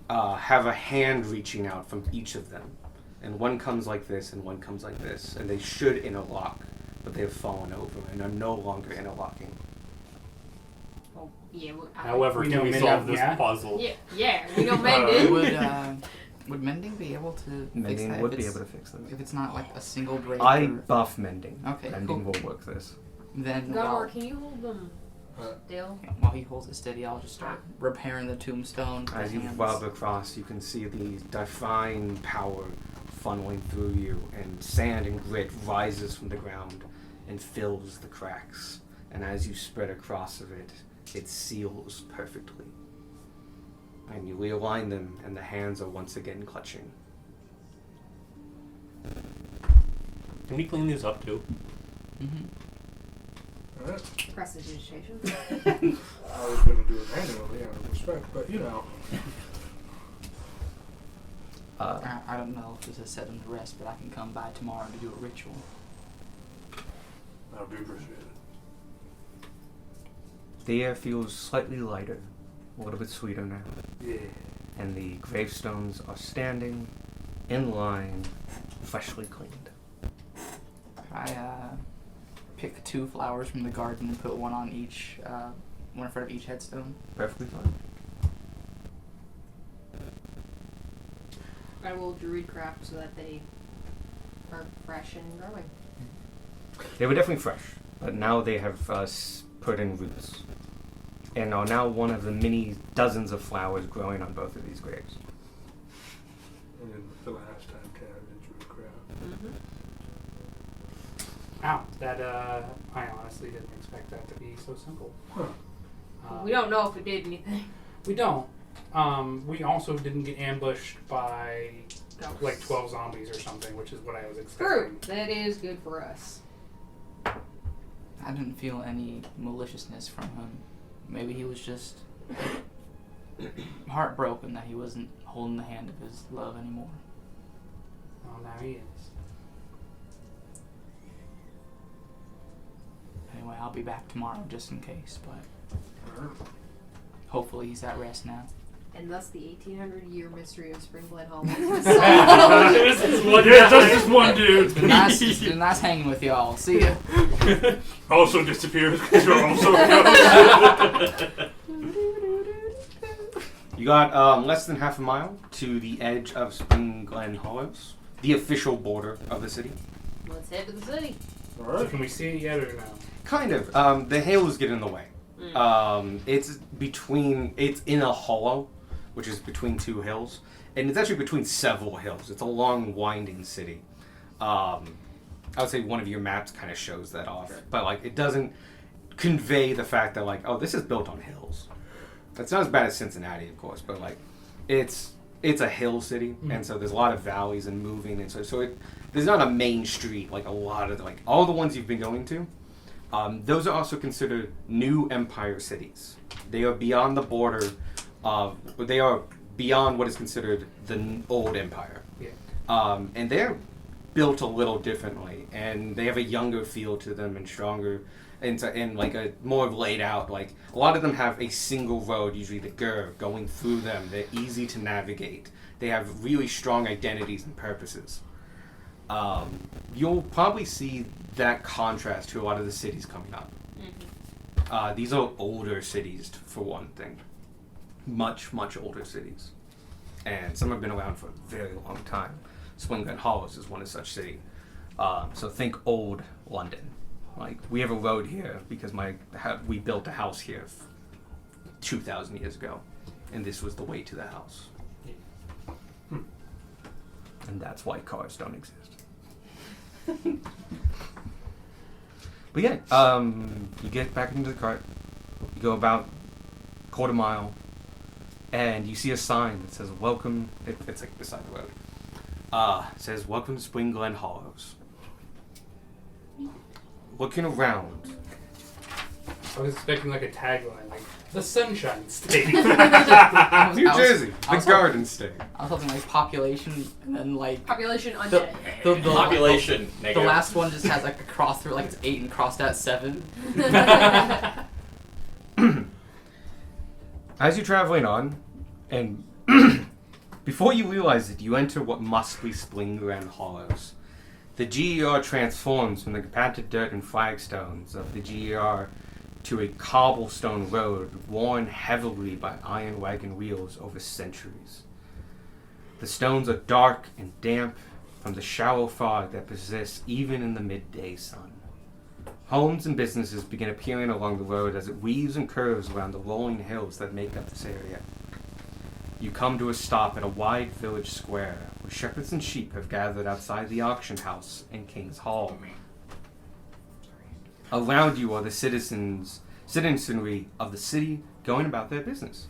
have a hand reaching out from each of them. And one comes like this and one comes like this. And they should interlock, but they have fallen over and are no longer interlocking. Oh, yeah. However, We can know we mending, solve this yeah? puzzle? Yeah, we know mending. Would mending be able to fix Mending that would if be it's- able to fix them. if it's not like a single break? I or- buff mending. Okay, Mending cool. will work this. Then Gunnar, while, can you hold them still? while he holds it steady, I'll just start repairing the tombstone. As you hands. rub across, you can see the divine power funneling through you, and sand and grit rises from the ground and fills the cracks. And as you spread across of it, it seals perfectly. And you realign them, and the hands are once again clutching. Can we clean these up too? Mhm. Alright. Prestidigitation. I was going to do it manually out of respect, but you know. I don't know if this is set them to rest, but I can come by tomorrow to do a ritual. That would be appreciated. The air feels slightly lighter, a little bit sweeter now. Yeah. And the gravestones are standing in line, freshly cleaned. I pick 2 flowers from the garden and put one on each, one in front of each headstone. Perfectly fine. I will druid craft so that they are fresh and growing. They were definitely fresh, but now they have put in roots, and are now one of the many dozens of flowers growing on both of these graves. And then the last time Tanner did Druid Craft. Wow, that I honestly didn't expect that to be so simple. Huh. We don't know if it did anything. We don't. We also didn't get ambushed by like 12 zombies or something, which is what I was expecting. True. That is good for us. I didn't feel any maliciousness from him. Maybe he was just heartbroken that he wasn't holding the hand of his love anymore. Well, now he is. Anyway, I'll be back tomorrow just in case, but hopefully he's at rest now. And thus the 1800-year mystery of Springblood Hall. It's just this one dude. It's been nice hanging with y'all. See ya. Also disappears because you're also ghost. You got less than half a mile to the edge of Spring Glen Hollows, the official border of the city. Let's head to the city. So Alright. can we see it yet or no? Kind of. The hills get in the way. It's in a hollow, which is between two hills, and it's actually between several hills. It's a long, winding city. I would say one of your maps kind of shows that off, but like it doesn't convey the fact that like, oh, this is built on hills. It's not as bad as Cincinnati, of course, but like it's a hill city, and so there's a lot of valleys and moving, and so there's not a main street like a lot of like all the ones you've been going to. Those are also considered new empire cities. They are beyond the border of, they are beyond what is considered the old empire. Yeah. And they're built a little differently, and they have a younger feel to them and stronger, and like a more laid out. Like a lot of them have a single road, usually the Gur, going through them. They're easy to navigate. They have really strong identities and purposes. You'll probably see that contrast to a lot of the cities coming up. These are older cities, for one thing. Much, much older cities. And some have been around for a very long time. Springland Hollows is one such city. So think old London. Like, we have a road here because we built a house here 2,000 years ago. And this was the way to the house. And that's why cars don't exist. But yeah, you get back into the cart, you go about a quarter mile, and you see a sign that says welcome, it's like beside the road. It says welcome to Spring Glen Hollows. Looking around. I was expecting like a tagline, like the Sunshine State. New Jersey, the Garden State. I was hoping like population and then like Population the, undead. the Population The negative. last one just has like a cross through, like it's 8 and crossed out 7. As you're traveling on, and before you realize it, you enter what must be Spring Glen Hollows. The GER transforms from the compacted dirt and flagstones of the GER to a cobblestone road worn heavily by iron wagon wheels over centuries. The stones are dark and damp from the shallow fog that persists even in the midday sun. Homes and businesses begin appearing along the road as it weaves and curves around the rolling hills that make up this area. You come to a stop at a wide village square where shepherds and sheep have gathered outside the auction house in King's Hall. Around you are the citizenry of the city going about their business.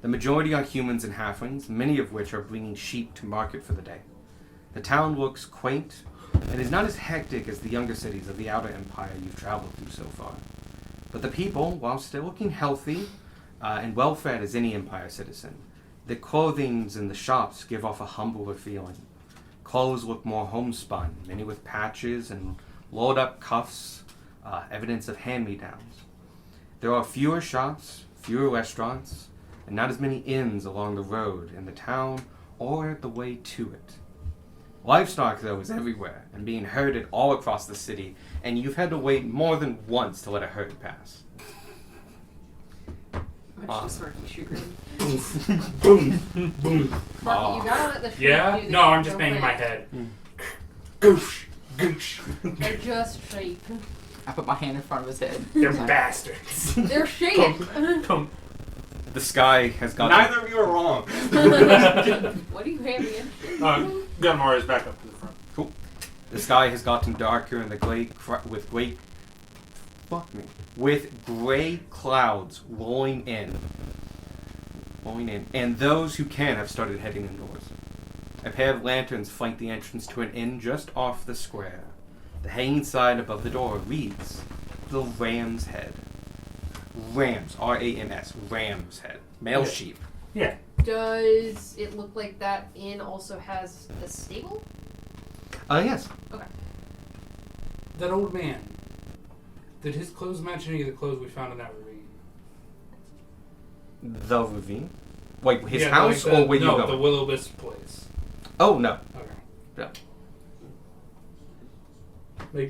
The majority are humans and halflings, many of which are bringing sheep to market for the day. The town looks quaint and is not as hectic as the younger cities of the Outer Empire you've traveled through so far. But the people, while still looking healthy and well-fed as any Empire citizen, the clothings in the shops give off a humbler feeling. Clothes look more homespun, many with patches and rolled-up cuffs, evidence of hand-me-downs. There are fewer shops, fewer restaurants, and not as many inns along the road in the town or the way to it. Livestock, though, is everywhere and being herded all across the city, and you've had to wait more than once to let a herd pass. Boom. You gotta let the sheep Yeah? do the No, I'm just real banging my quick. head. Goosh! Goosh! They're just sheep. I put my hand in front of his head. They're bastards. They're sheep. Pump. The sky has gotten... Neither of you are wrong. What do you have against sheep? Gunmar is back up to the front. The sky has gotten darker, and with gray clouds rolling in, and those who can have started heading indoors. A pair of lanterns flank the entrance to an inn just off the square. The hanging sign above the door reads, "The Ram's Head." Rams, R-A-M-S, Ram's Head, male Yeah. sheep. Yeah. Does it look like that inn also has a stable? Yes. That old man. Did his clothes match any of the clothes we found in that ravine? The ravine. Wait, his Yeah, house like the- or where you no, go? the Willow Wisp place. Oh no. Okay. Yeah.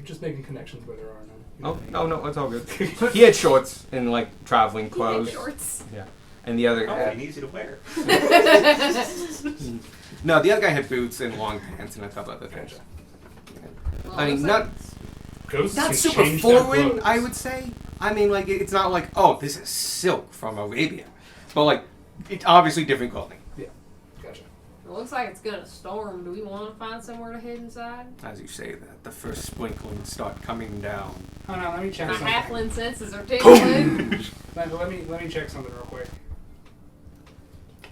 Just making connections where there are none. You know Oh what I mean? no, it's all good. He had shorts and like traveling He had clothes. shorts. Yeah. And the other Oh, guy, and easy to wear. no, the other guy had boots and long pants and a couple other things. Well, I mean, looks not like Ghosts not can super change their foreign, clothes. I would say. I mean, like it's not like, oh, this is silk from Arabia, but like It's obviously different clothing. Gotcha. It looks like it's gonna storm. Do we want to find somewhere to hid inside? As you say that, the first sprinklings start coming down. Hold on, let me check My something. halfling senses are tingling. Let me check something real quick.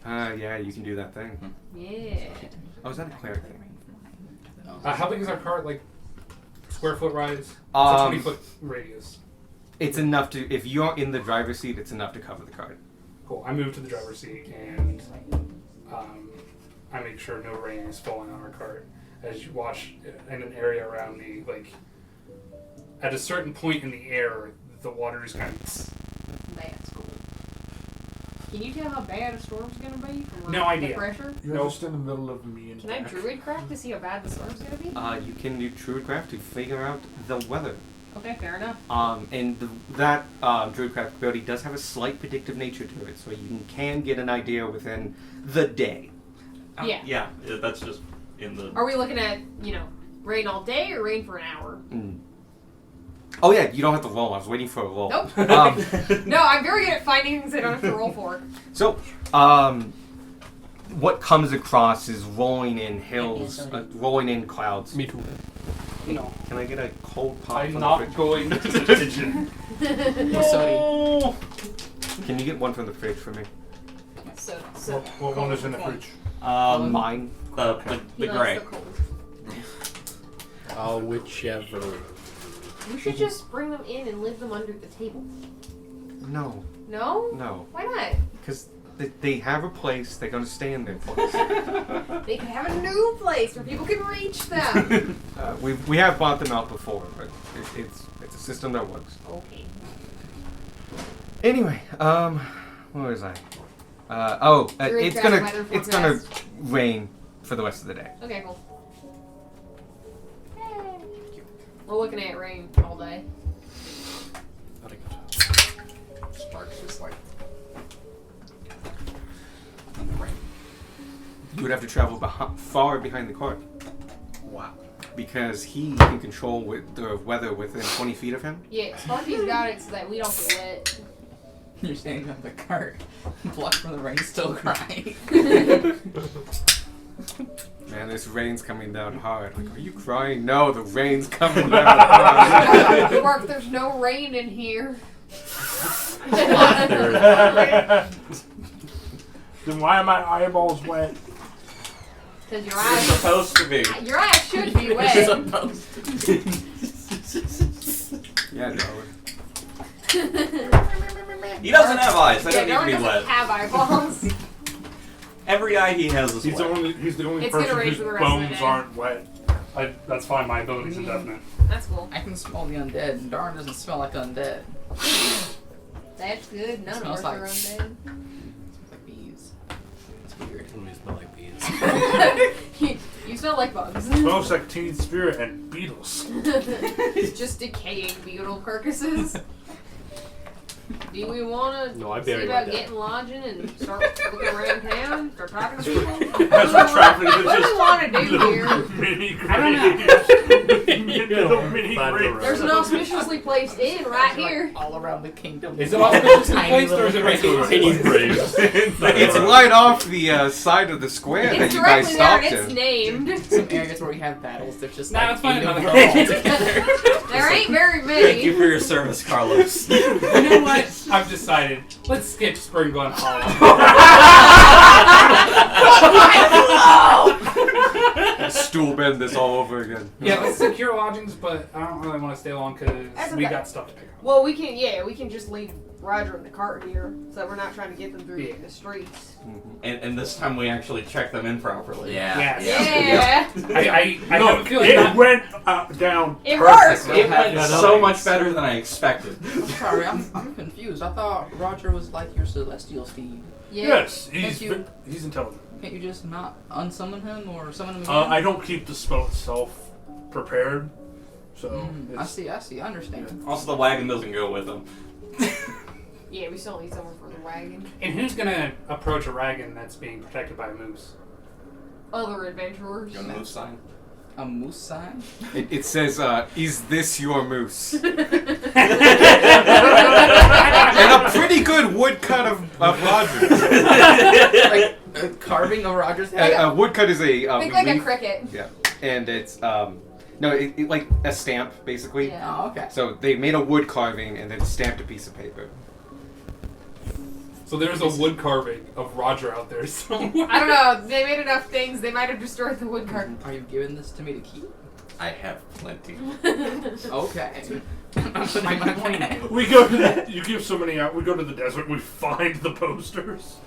Yeah, you can do that thing. Yeah. Oh, is that a cleric thing? How big is our cart? Like square foot rise? It's a 20-foot radius. It's enough to, if you're in the driver's seat, it's enough to cover the cart. Cool. I move to the driver's seat and I make sure no rain is falling on our cart. As you watch in an area around me, like at a certain point in the air, the water is kind of. That's cool. Can you tell how bad a storm's gonna be? From No the idea. pressure? You're Nope. just in the middle of me and Can I druidcraft to see how bad the storm's gonna be? You can do Druidcraft to figure out the weather. Okay, fair enough. That Druidcraft ability does have a slight predictive nature to it, so you can get an idea within the day. Yeah. Yeah, that's just in the. Are we looking at, rain all day or rain for an hour? Oh yeah, you don't have to roll. I was waiting for a roll. Nope. Um, No, I'm very good at finding things I don't have to roll for. So, what comes across is rolling in hills, rolling in clouds. Me too. No. Can I get a cold pop? I'm from not the fridge? going to the kitchen. Sorry. Can you get one from the fridge for me? So What one is in the fridge? Mine. The he gray. likes the cold. Whichever. We should just bring them in and leave them under the table. No, No? no, Why not? because they have a place. They're gonna stay in their place. They could have a new place where people can reach them. We have bought them out before, but it's a system that works. Okay. Anyway, where was I? Druid It's craft gonna weather it's gonna forecast. rain for the rest of the day. Okay, cool. Yay. We're looking at rain all day. Sparks just like. You would have to travel far behind the cart Wow. because he can control the weather within 20 feet of him. Yeah, Sparky's got it so that we don't get wet. You're standing on the cart, blocked from the rain, still crying. Man, this rain's coming down hard. Like, are you crying? No, the rain's coming down hard. Mark, there's no rain in here. Then why are my eyeballs wet? Because your It's eyes, supposed to be. your eyes should be wet. Yeah, no. He doesn't have eyes. They Yeah, don't need Darwin to be doesn't wet. have eyeballs. Every eye he has is He's wet. the only It's gonna person rain whose for the rest of the bones day. aren't wet. That's fine. My ability's indefinite. That's cool. I can smell the undead, and Darn doesn't smell like undead. That's good. None of Smells us like- are undead. Smells like bees. It's weird. We smell like bees. You smell like bugs. Smells like teen spirit and beetles. It's just decaying beetle carcasses. Do we want to No, I see buried my about dad. getting lodging and start looking around town? Start talking to people? That's what traffic is. What do we want to do here? Mini I don't know. Little mini Find graves. the There's an auspiciously placed inn right here. All around the kingdom. Is it auspiciously Tiny placed or little is it regular? Tiny graves. It's right off the side of the square that It's you guys directly there and stopped it's in. named. Some areas where we have battles, there's just Nah, like it's fine, 8 of I'm them not- all together. There ain't very Thank you many. for your service, Carlos. You know what? I've decided. Let's skip Spring Glen Hollow. Stool bend this all over again. Yeah, let's secure lodgings, but I don't really want to stay long because That's we okay. got stuff to pick up. Well, we can just leave Roger in the cart here, so we're not trying to get them through Yeah. the streets. And this time we actually check them in properly. Yes. Yeah. I have No, a feeling it that went down. It perfectly. worked. It went so much better than I expected. I'm sorry, I'm confused. I thought Roger was like your celestial steed. Yeah. Yes, Thank you. he's intelligent. Can't you just not unsummon him or summon him again? I don't keep the spell itself prepared, so I it's, see, I understand. Also, the wagon doesn't go with him. Yeah, we still need someone for the wagon. And who's gonna approach a wagon that's being protected by a moose? Other adventurers. You want a move sign? A moose sign? It says, "Is this your moose?" And a pretty good woodcut of Rogers. Like a carving of Roger's head? A woodcut is a Think like a relief- cricket. Yeah, and it's no, it like a stamp basically. Yeah. Oh, okay. So they made a wood carving and then stamped a piece of paper. So there's a wood carving of Roger out there somewhere. I don't know. They made enough things. They might have destroyed the wood cart. Are you giving this to me to keep? I have plenty. Okay. I'm putting my money in. We go to the, you give so many out. We go to the desert. We find the posters.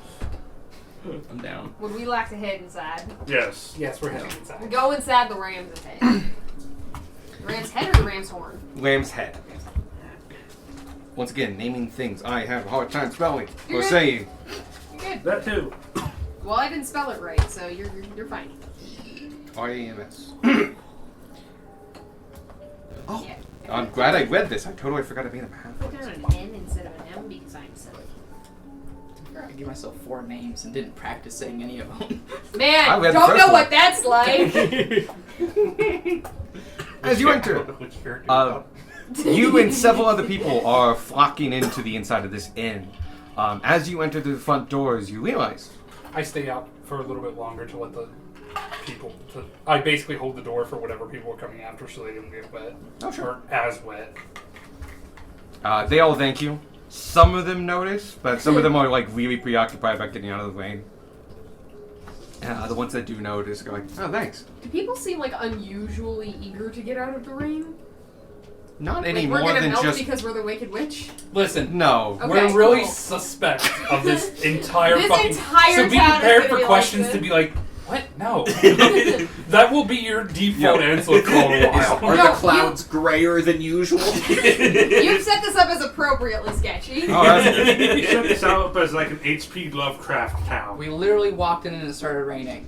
I'm down. Would we like to head inside? Yes. Yes, we're heading We inside. go inside the ram's head. The ram's head or the ram's horn? Lamb's head. Once again, naming things I have a hard time spelling or You're good. saying. You're good. That too. Well, I didn't spell it right, so you're fine. RAMS. Oh. Yeah. I'm glad I read this. I totally forgot to be in the math. Put down an N instead of an M because I'm silly. I gave myself 4 names and didn't practice saying any of them. Man, I read the don't first know one. what that's like. As you enter, Which character? you and several other people are flocking into the inside of this inn. As you enter the front doors, you realize I stay out for a little bit longer to let the people. I basically hold the door for whatever people are coming after, so they don't get wet. Oh, sure. Or as wet. they all thank you. Some of them notice, but some of them are like really preoccupied about getting out of the rain. The ones that do notice go like, "Oh, thanks." Do people seem like unusually eager to get out of the rain? Not any Like more we're gonna than melt just because we're the Wicked Witch? Listen, no. Okay, we're really cool. suspect of this entire This fucking. entire so be town is prepared gonna for be like questions this. to be like, "What? No." That will be your default Yeah. answer for a while. Are No, the clouds grayer than usual? You've set this up as appropriately sketchy. Oh, that's good. Set this out as like an H.P. Lovecraft town. We literally walked in and it started raining.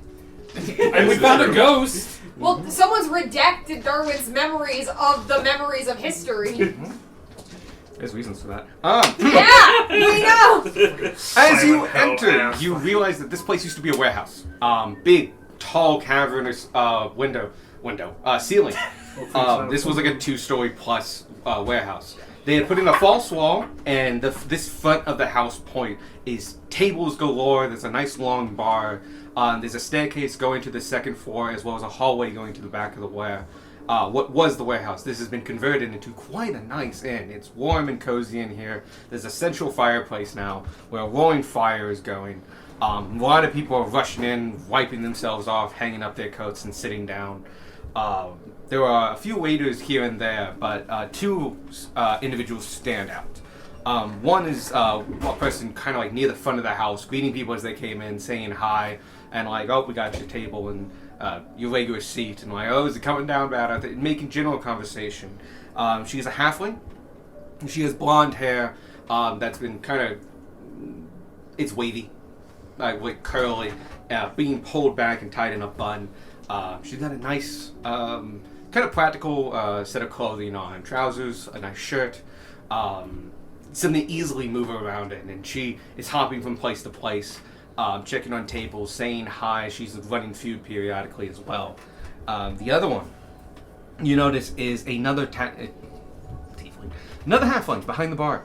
And we found a ghost. Well, someone's redacted Darwin's memories of the memories of history. There's reasons for that. Yeah, we know. As you Silent Hill enter, ass. you realize that this place used to be a warehouse. Big, tall, cavernous ceiling. This was like a 2-story plus warehouse. They had put in a false wall, and this front of the house point is tables galore. There's a nice long bar. There's a staircase going to the second floor, as well as a hallway going to the back of the what was the warehouse. This has been converted into quite a nice inn. It's warm and cozy in here. There's a central fireplace now where a roaring fire is going. A lot of people are rushing in, wiping themselves off, hanging up their coats and sitting down. There are a few waiters here and there, but 2 individuals stand out. One is a person kind of like near the front of the house, greeting people as they came in, saying hi, and like, "Oh, we got your table and your regular seat," and like, "Oh, is it coming down bad?" Making general conversation. She's a halfling. She has blonde hair that's been kind of, it's wavy, like curly, being pulled back and tied in a bun. She's got a nice, kind of practical set of clothing on: trousers, a nice shirt, something to easily move around in, and she is hopping from place to place. Checking on tables, saying hi. She's running food periodically as well. The other one you notice is another tiefling, another halfling behind the bar.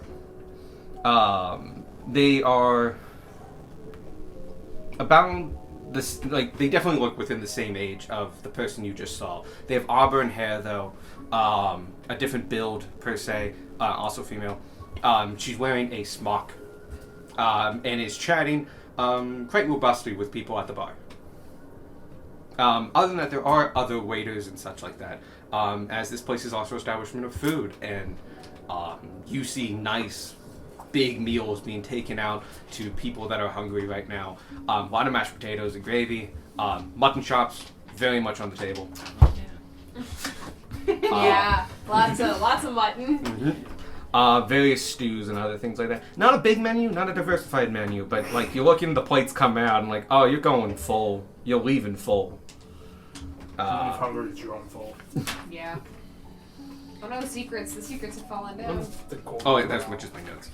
They are about this, like they definitely look within the same age of the person you just saw. They have auburn hair though, a different build per se, also female. She's wearing a smock and is chatting quite robustly with people at the bar. Other than that, there are other waiters and such like that, as this place is also an establishment of food, and you see nice, big meals being taken out to people that are hungry right now. A lot of mashed potatoes and gravy, mutton chops, very much on the table. Yeah, lots of mutton. Various stews and other things like that. Not a big menu, not a diversified menu, but like you look and the plates come out and like, oh, you're going full. You're leaving full. If hungry, it's your own fault. Yeah. Oh no, the secrets have fallen down. Oh, wait, that's just my notes.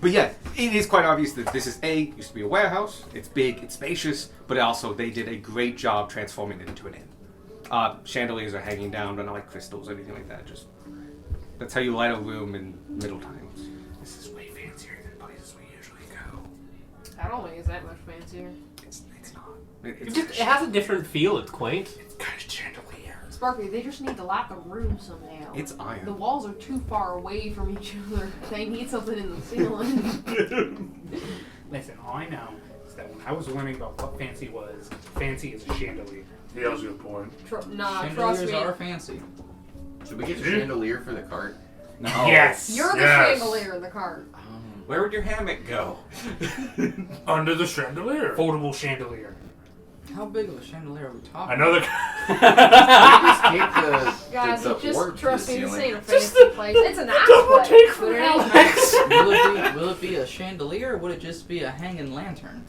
But yeah, it is quite obvious that this used to be a warehouse. It's big, it's spacious, but also they did a great job transforming it into an inn. Chandeliers are hanging down, but not like crystals or anything like that. Just that's how you light a room in Middle Times. This is way fancier than places we usually go. I don't think it's that much fancier. It's not. It has a different feel. It's quaint. It's kind of chandelier. Sparky, they just need to light the room somehow. It's iron. The walls are too far away from each other. They need something in the ceiling. Listen, all I know is that when I was learning about what fancy was, fancy is a chandelier. He has a good point. Trust Chandeliers me. are fancy. Should we get a chandelier for the cart? No. Yes! You're the Yes. chandelier in the cart. Where would your hammock go? Under the chandelier. Foldable chandelier. How big of a chandelier are we talking? Another. Just take Guys, the just orb to trust the me, this ceiling. ain't a fancy place. It's a nice Double place. take but from it ain't Alex. Will it be a chandelier or would it just be a hanging lantern?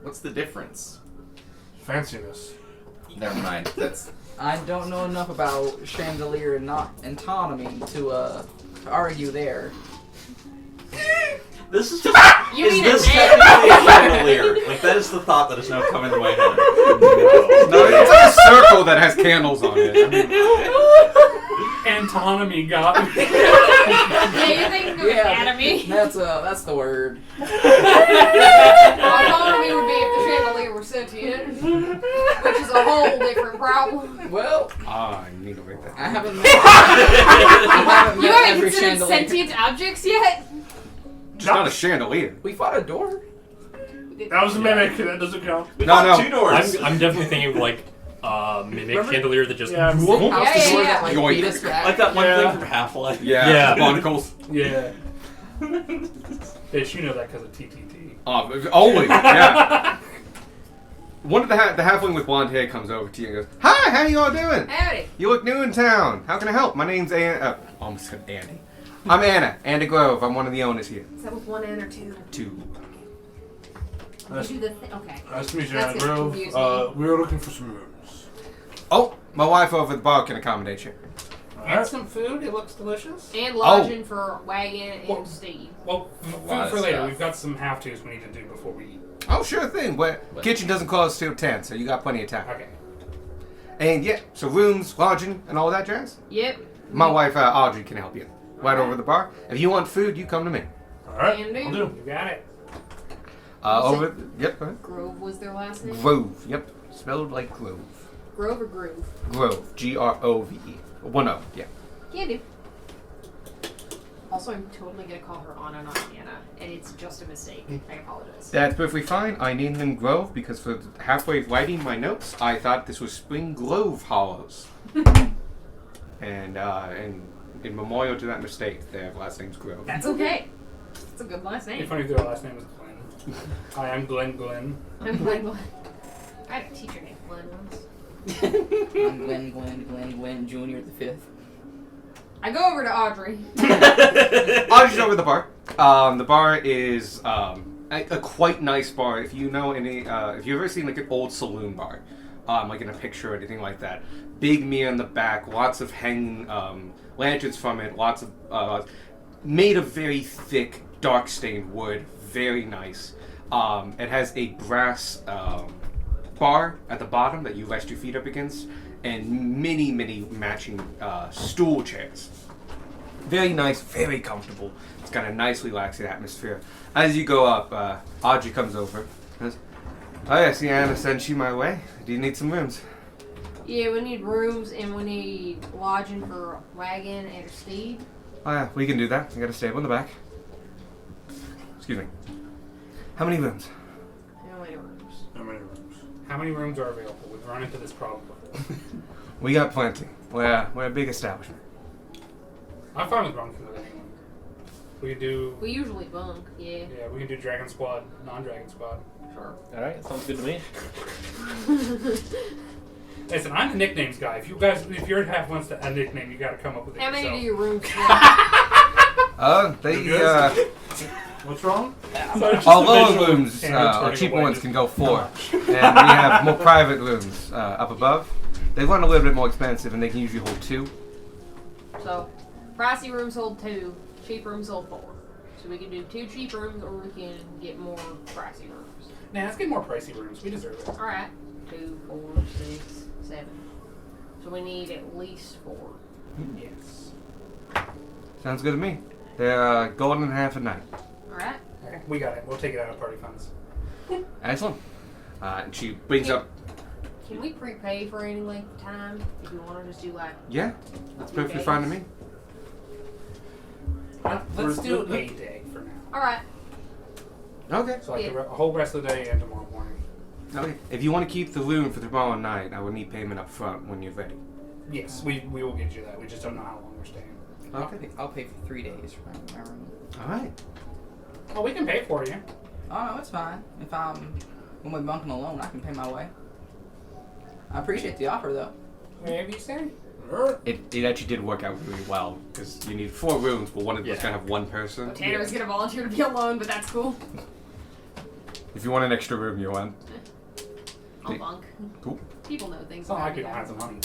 What's the difference? Fanciness. Never mind. That's I don't know enough about chandelier and not anatomy to argue there. This is just. You is mean this a technically a chandelier? Like, that is the thought that has now come into my head. No, it's like a circle that has candles on it. I mean, Antonomy got me. Yeah, you're thinking of Yeah. anatomy. That's the word. Autonomy would be if the chandelier were sentient, which is a whole different problem. Well, I need to write that. I haven't met, I haven't You met haven't every considered chandelier. sentient objects yet? It's not a chandelier. We fought a door. That was a mimic. That doesn't count. We No, got no. two doors. I'm definitely thinking of like mimic Remember- chandelier that just. Yeah, House Yeah, door yeah, that like Yoink. beat us back. Like that one Yeah. thing from Half-Life. Yeah, Yeah. barnacles. Yeah. Bitch, you know that because of TTT. Always, yeah. One of the halfling with blonde hair comes over to you and goes, "Hi, how you all doing? Howdy. You look new in town. How can I help? My name's Anna." Almost said Andy. I'm Anna Grove. I'm one of the owners here. Is that with one N or two? Two. You do the okay. Nice to meet you, That's Anna gonna Grove. confuse me. We were looking for some rooms. Oh, my wife over at the bar can accommodate you. And Alright. some food. It looks delicious. And lodging for Wagon and Well- Steve. Well, lot food for of later. stuff. We've got some have-tos we need to do before we eat. Oh, sure thing. Kitchen doesn't close till 10, so you got plenty of time. Okay. And yeah, so rooms, lodging, and all that jazz. Yep. My wife Audrey can help you. Right over the bar. If you want food, you come to me. Alright, Can do. I'll do. You got it. Over. Yep. Go ahead. Grove was their last name. Grove. Yep. Spelled like Grove. Grove or Groove? Grove. Grove. 1 O. Yeah. Can do. Also, I'm totally gonna call her Anna, not Anna, and it's just a mistake. I apologize. That's perfectly fine. I named them Grove because for halfway writing my notes, I thought this was Spring Grove Hollows. and in memorial to that mistake, their last name's Grove. That's okay. It's a good last It'd be name. funny if their last name was Glenn. Hi, I'm Glenn. I'm Glenn. I had a teacher named Glenn once. I'm Glenn Jr. the 5th. I go over to Audrey. Audrey's over the bar. The bar is a quite nice bar. If you know any, if you've ever seen like an old saloon bar, like in a picture or anything like that, big mirror in the back, lots of hanging lanterns from it, lots of made of very thick, dark stained wood, very nice. It has a brass bar at the bottom that you rest your feet up against, and many matching stool chairs. Very nice, very comfortable. It's got a nice, relaxing atmosphere. As you go up, Audrey comes over. Goes, "Oh yeah, see Anna sent you my way. Do you need some rooms?" Yeah, we need rooms and we need lodging for Wagon and Steve. "Oh yeah, we can do that. We got a stable in the back." Excuse me. How many rooms? How many rooms? How many rooms? How many rooms are available? We've run into this problem before. We got plenty. We're a big establishment. I'm fine with bunking with anyone. We could do. We usually bunk, yeah. Yeah, we can do Dragon Squad, non-Dragon Squad. Sure. Alright, sounds good to me. Listen, I'm the nicknames guy. If your half wants a nickname, you got to come up with it How many yourself. do your rooms They What's wrong? our lower rooms, And our turning cheaper away ones just can go 4, and we have more private rooms up above. They run a little bit more expensive, and they can usually hold 2. So, pricey rooms hold 2, cheap rooms hold 4. So we can do 2 cheap rooms, or we can get more pricey rooms. Nah, let's get more pricey rooms. We deserve it. Alright. 2, 4, 6, 7, 7. So we need at least 4. Yes. Sounds good to me. They're gold and a half a night. Alright? Okay, we got it. We'll take it out of party funds. Excellent. And she brings up. Can we prepay for any length of time? If you want to just do like. Yeah, that's a few perfectly fine to days? me. Let's do a day for now. Alright. Okay. So like Yeah. the whole rest of the day and tomorrow morning. Okay. If you want to keep the room for tomorrow night, I will need payment up front when you're ready. Yes, we will get you that. We just don't know how long we're staying. I'll pay for 3 days for my room. All right. Oh, we can pay for you. Oh no, it's fine. If when we're bunking alone, I can pay my way. I appreciate the offer though. Whatever you say. It actually did work out really well because you need 4 rooms, but one of them's Yeah. gonna have 1 person. Tanner was gonna volunteer to be alone, but that's cool. If you want an extra room, you want. I'll Yeah. bunk. Cool. People know things It's not about like me you don't now. have the money.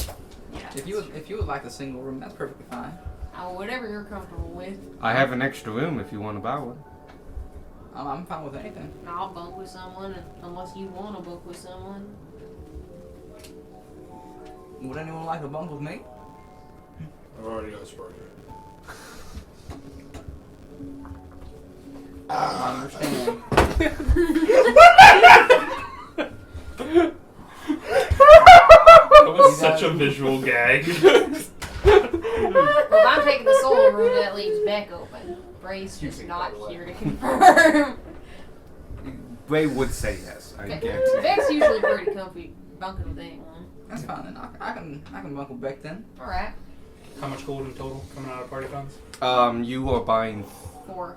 Yeah. If you would like a single room, that's perfectly fine. Whatever you're comfortable with. I have an extra room if you want to buy one. I'm fine with anything. I'll bunk with someone unless you want to bunk with someone. Would anyone like to bunk with me? I've already got a spark. I understand. That was such a visual gag. Well, if I'm taking the solo room, that leaves Beck open. Bray's just not here to confirm. Ray would say yes. I guarantee. Beck's usually pretty comfy bunking with anyone. That's fine then. I can bunk with Beck then. Alright. How much gold in total coming out of party funds? You are buying 4.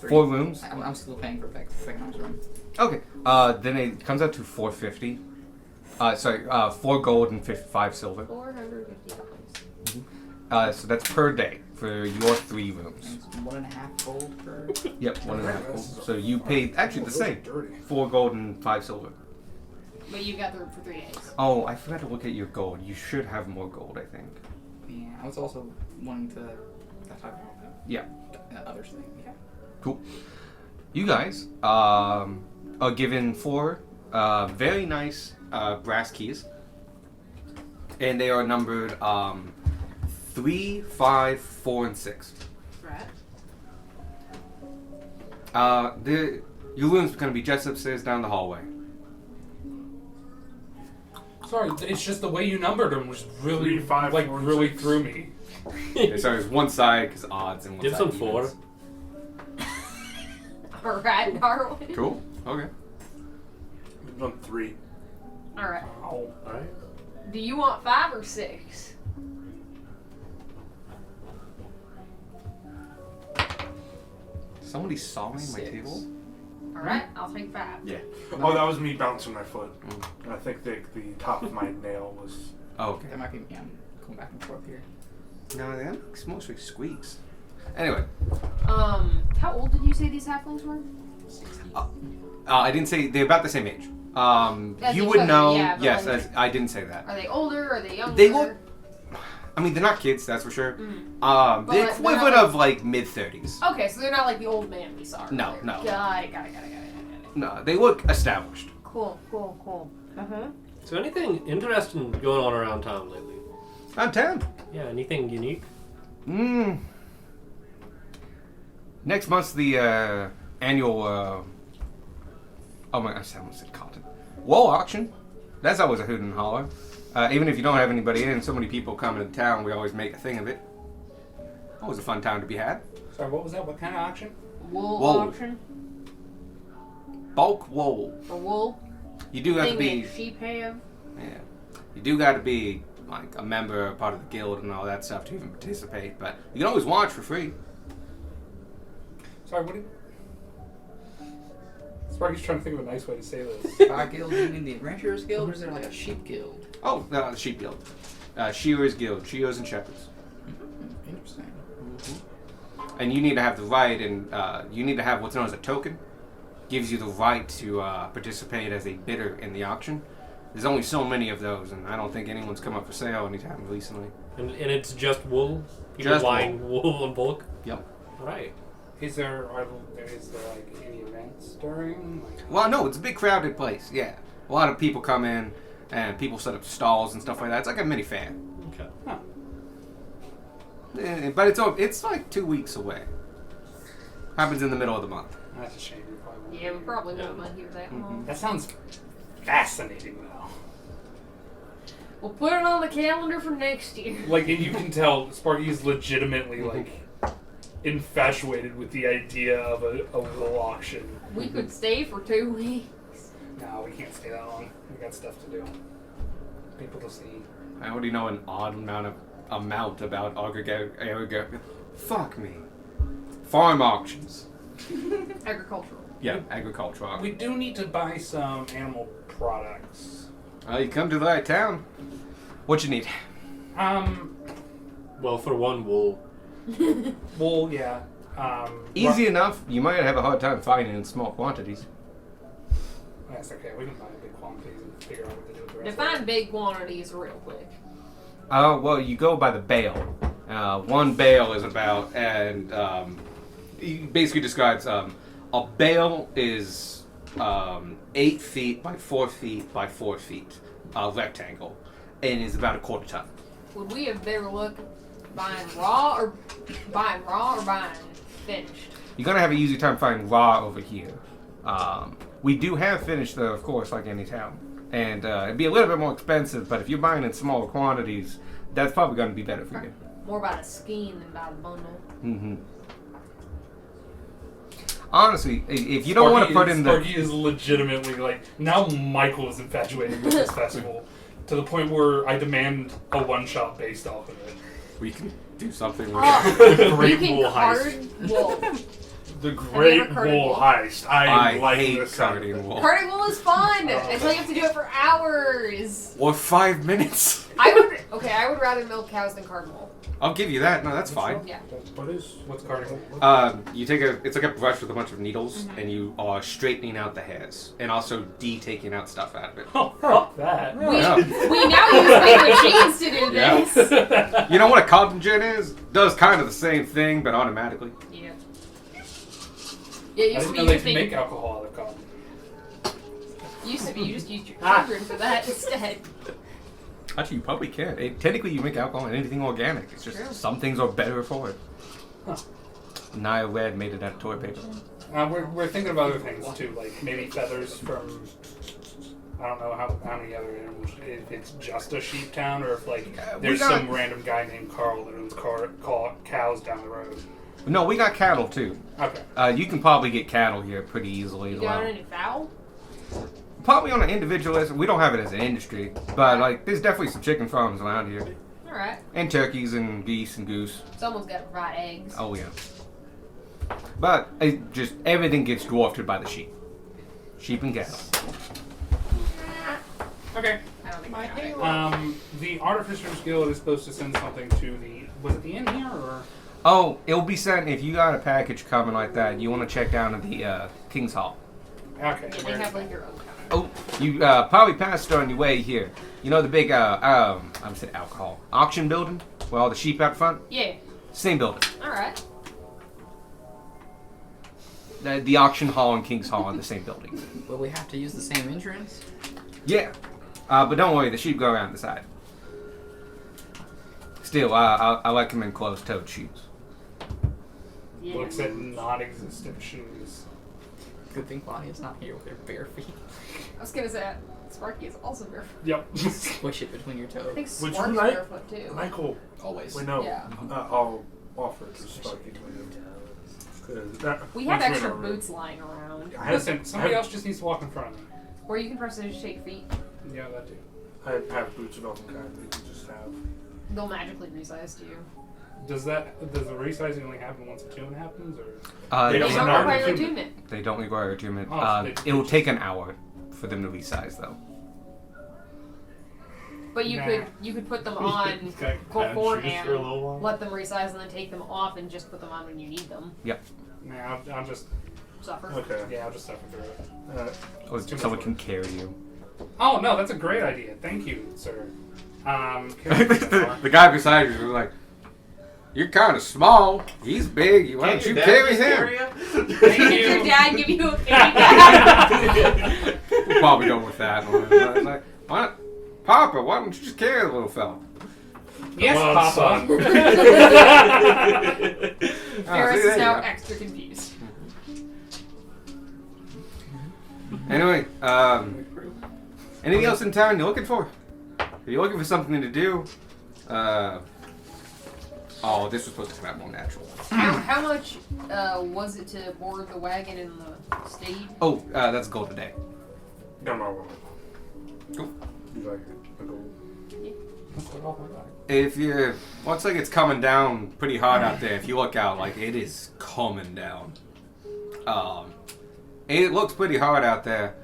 4 rooms. I'm still paying for Beck's second room. Okay. Then it comes out to 450. 4 gold and 5 silver. $450. So that's per day for your 3 rooms. It's 1.5 gold per. Yep, 1.5 gold. So you paid actually the same. Dirty. 4 gold and 5 silver. But you've got the room for 3 days. Oh, I forgot to look at your gold. You should have more gold, I think. Yeah, I was also wanting to. That type of Yeah. other thing. Yeah. Cool. You guys are given 4 very nice brass keys, and they are numbered 3, 5, 4, and 6. Right. Your room's going to be just upstairs down the hallway. Sorry, it's just the way you numbered them was really 3, 5, like 4, and really 6. threw me. Yeah, so there's one side because odds and one Give side some evens. 4. Alright, Darwin. Cool. Okay. I've done 3. Alright. Oh. Alright. Do you want 5 or 6? Somebody sawing my 6. table? Alright, I'll take 5. Yeah. Oh, that was me bouncing my foot. I think the top of my nail was. Oh, okay. That might be me. I'm going back and forth here. No, that mostly squeaks. Anyway, How old did you say these halflings were? I didn't say they're about the same age. As You each would other, know. yeah, but Yes, like- I didn't say that. Are they older? Are they younger? They look. I mean, they're not kids, that's for sure. Mm. The But they're not equivalent like- of like mid-30s. Okay, so they're not like the old man we saw. No, earlier. no. Got it. No, they look established. Cool. Uh-huh. So anything interesting going on around town lately? I'm 10. Yeah, anything unique? Next month's the annual. Oh my gosh, I almost said content. Wall auction. That's always a hoot and holler. Even if you don't have anybody in, so many people come into town, we always make a thing of it. Always a fun time to be had. Sorry, what was that? What kind of auction? Wool Wool. auction Bulk wool. for wool. You do have to Thing be. that sheep have. Yeah. You do got to be like a member, or part of the guild, and all that stuff to even participate. But you can always watch for free. Sorry, what did... Sparky's trying to think of a nice way to say this. Our guild, you mean the Adventurers Guild, or is there like a sheep guild? Oh, no, the sheep guild. Shearers guild. Shearers and shepherds. Interesting. And you need to have the right, and you need to have what's known as a token. Gives you the right to participate as a bidder in the auction. There's only so many of those, and I don't think anyone's come up for sale anytime recently. And it's just wool? People Just buying wool in bulk? Yep. Right. Is there like any events during? Like, Well, no, it's a big crowded place. Yeah, a lot of people come in. and people set up stalls and stuff like that. It's like a mini fair. Okay. But it's like 2 weeks away. Happens in the middle of the month. That's a shame. We probably won't. Yeah, we probably won't mind here that long. That sounds fascinating, though. We'll put it on the calendar for next year. Like, and you can tell Sparky is legitimately like infatuated with the idea of a wool auction. We could stay for 2 weeks. No, we can't stay that long. We got stuff to do. People to see. I already know an odd amount about fuck me. Farm auctions. Agricultural. Yeah, agricultural. We do need to buy some animal products. You come to the right town. What you need? Well, for one, wool. Wool, yeah. Easy enough. You might have a hard time finding in small quantities. That's okay. We can buy big quantities and figure out what to do with the rest. Define big quantities real quick. Well, you go by the bale. One bale is about, and he basically describes a bale is 8 feet by 4 feet by 4 feet, rectangle, and is about a quarter ton. Would we have better luck buying raw or buying finished? You're gonna have an easy time finding raw over here. We do have finished though, of course, like any town, and it'd be a little bit more expensive. But if you're buying in smaller quantities, that's probably gonna be better for you. More by the skein than by the bundle. Mm-hmm. Honestly, if you don't want to put in the... Sparky is legitimately like... Now Michael is infatuated with this festival to the point where I demand a one-shot based off of it. We can do something with You Great can wool card heist. wool. The Great carded Wool wool? Heist. I like hate this kind of carding thing. wool. Carding wool is fun until you have to do it for hours. Or 5 minutes. I would rather milk cows than card wool. I'll give you that. No, that's fine. Yeah. What's carding? You take it's like a brush with a bunch of needles, and you are straightening out the hairs, and also taking out stuff out of it. Oh, fuck that. Yeah. We now use big machines to do Yeah. this. You know what a cotton gin is? Does kind of the same thing, but automatically. Yeah. Yeah, it I used to didn't be know they you could think, make alcohol out of cotton. used to be you just used your Ah. children for that instead. Actually, you probably can. Technically, you make alcohol in anything organic. It's just True. some things are better for it. Huh. Nile Red made it out of toilet paper. We're thinking of other things too, like maybe feathers from I don't know how many other animals. If it's just a sheep town, or if like there's some random guy named Carl that owns cows down the road. No, we got cattle too. Okay. You can probably get cattle here pretty easily You as got well. any fowl? Probably on an individualist. We don't have it as an industry, but like there's definitely some chicken farms around here, Alright. and turkeys and geese and goose. Someone's got to provide eggs. Oh yeah. But it just everything gets dwarfed by the sheep. Sheep and cattle. Okay. I don't think I got it. The Artificers Guild is supposed to send something to the. Was it the inn here or? Oh, it'll be sent if you got a package coming like that. You want to check down at the King's Hall. Okay. Yeah, they where- have like their own kind. Oh, you probably passed it on your way here. You know the big I said alcohol auction building where all the sheep out front. Yeah. Same building. Alright. The auction hall and King's Hall are the same building. Will we have to use the same entrance? Yeah, but don't worry, the sheep go around the side. Still, I like them in closed-toed shoes. Yeah. Looks at non-existent shoes. Good thing Bonnie is not here with her bare feet. I was gonna say, Sparky is also barefoot. Yep. Squish it between your I toes. think Which Sparky's one, Mike? barefoot too. Michael, Always. we know. Yeah. I'll offer to Sparky to him. 'Cause that- We have that's extra what I read. boots lying around. I have- Listen, somebody else just needs to walk in front of me. Or you can press it to shake feet. Yeah, that too. I have boots of all kind. We can just have. They'll magically resize to you. Does the resizing only happen once a tune happens, or? They They They don't don't have require attunement. attunement. They don't require attunement. Oh, so It will take an hour for them to resize, though. But you Nah. could put them on Shoes for a little beforehand, while. let them resize, and then take them off and just put them on when you need them. Nah, I'll just Suffer. Okay. yeah, I'll just suffer through it. Or It's too someone much can carry you. Oh no, that's a great idea. Thank you, sir. Can we- The guy beside you was like, "You're kind of small. He's big. Why don't you carry him?" Thank Did your you. dad give you a piggyback? We'll probably go with that one. I was like, why not? Papa, why don't you just carry the little fella? Yes, Come on, Papa. son. Ferris see, there is you now go. extra confused. Anyway, anything else in town you're looking for? If you're looking for something to do, oh, this was supposed to come out more natural. How much was it to board the wagon and the steed? Oh, that's gold a day. Come on. Cool. You like a gold? If you, looks like it's coming down pretty hard out there. If you look out, like it is coming down. It looks pretty hard out there.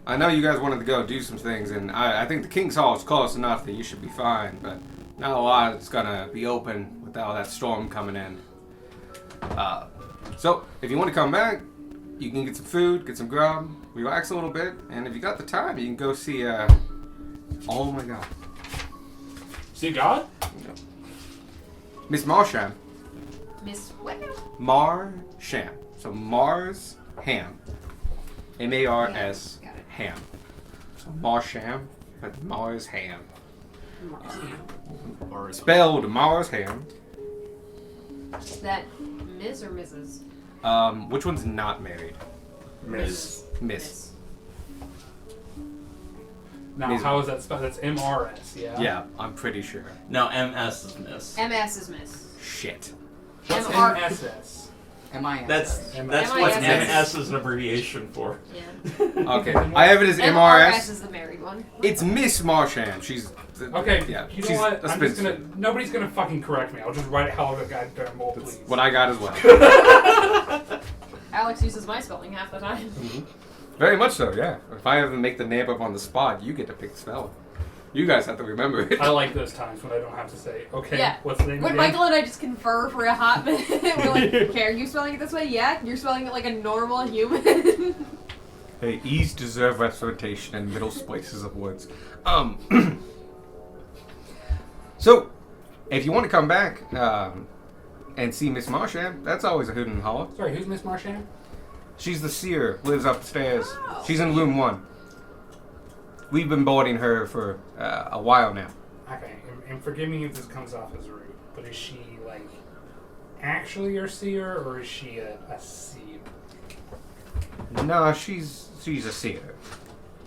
I know you guys wanted to go do some things, and I think the King's Hall is close enough that you should be fine. But not a lot is gonna be open with all that storm coming in. So if you want to come back, you can get some food, get some grub, relax a little bit, and if you got the time, you can go see. Oh my God. See God? Miss Marsham. Miss what? Marsham. So Mars Ham. M-A-R-S Yeah, got it. Ham. So Marsham, but Mars Ham. Spelled Mars Ham. Is that Ms. or Mrs.? Which one's not married? Miss. Miss. Now, Miss- how is that spelled? That's M-R-S, yeah? Yeah, I'm pretty sure. No, MS is miss. MS is Miss. Shit. What's M-R- M-S-S? M-I-S. That's MS. what MISS. MS is an abbreviation for. Yeah. Okay, I have it as MRS MRS. is the married one. It's Miss Marsham. She's. Okay, Yeah, you she's know what? a I'm just spinster. gonna. Nobody's gonna fucking correct me. I'll just write it however goddamn well, That's please. what I got as well. Alex uses my spelling half the time. Very much so, yeah. If I ever make the name up on the spot, you get to pick the spelling. You guys have to remember it. I like those times when I don't have to say, okay, Yeah. what's the name When again? Michael and I just confer for a hot minute, we're like, okay, are you spelling it this way? Yeah. You're spelling it like a normal human. Hey, E's deserve representation in middle spaces of words. So, if you want to come back and see Miss Marsham, that's always a hoot and holler. Sorry, who's Miss Marsham? She's the seer, lives upstairs. Oh. She's in room 1. We've been boarding her for a while now. Okay, and forgive me if this comes off as rude, but is she, like, actually your seer, or is she a seer? No, she's a seer.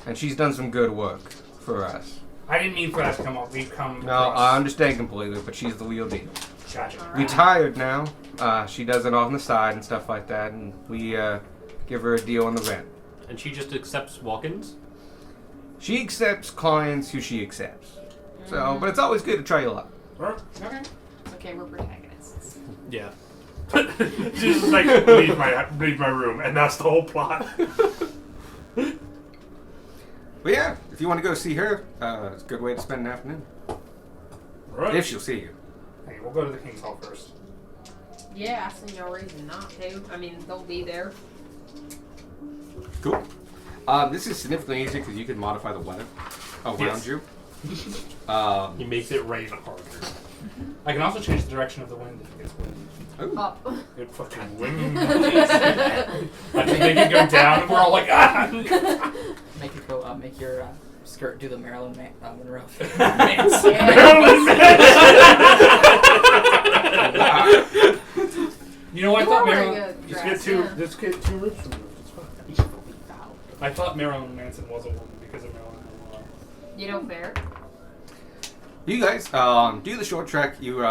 And she's done some good work for us. I didn't mean for that to come off. We've come No, across... I understand completely, but she's the real deal. Gotcha. Retired now. She does it on the side and stuff like that, and we give her a deal on the rent. And she just accepts walk-ins? She accepts clients who she accepts. So, but it's always good to try your luck. Okay. It's okay, we're protagonists. Yeah. She's just like, leave my room, and that's the whole plot. But yeah, if you want to go see her, it's a good way to spend an afternoon. Right. If she'll see you. Hey, we'll go to the King's Hall first. Yeah, I see no reason not to. I mean, they'll be there. Cool. This is significantly easier because you can modify the weather around Yes. you. He makes it rain harder. I can also change the direction of the wind if it gets wind. Up. It fucking wings. I just make it go down, and we're all like, ah! Make it go up. Make your skirt do the Marilyn Monroe. You know, I You thought are wearing Marilyn. a Just dress, get two. yeah. Just get 2 ribs from those. It's fine. I thought Marilyn Manson was a woman because of Marilyn Monroe. You know, fair. You guys do the short trek. You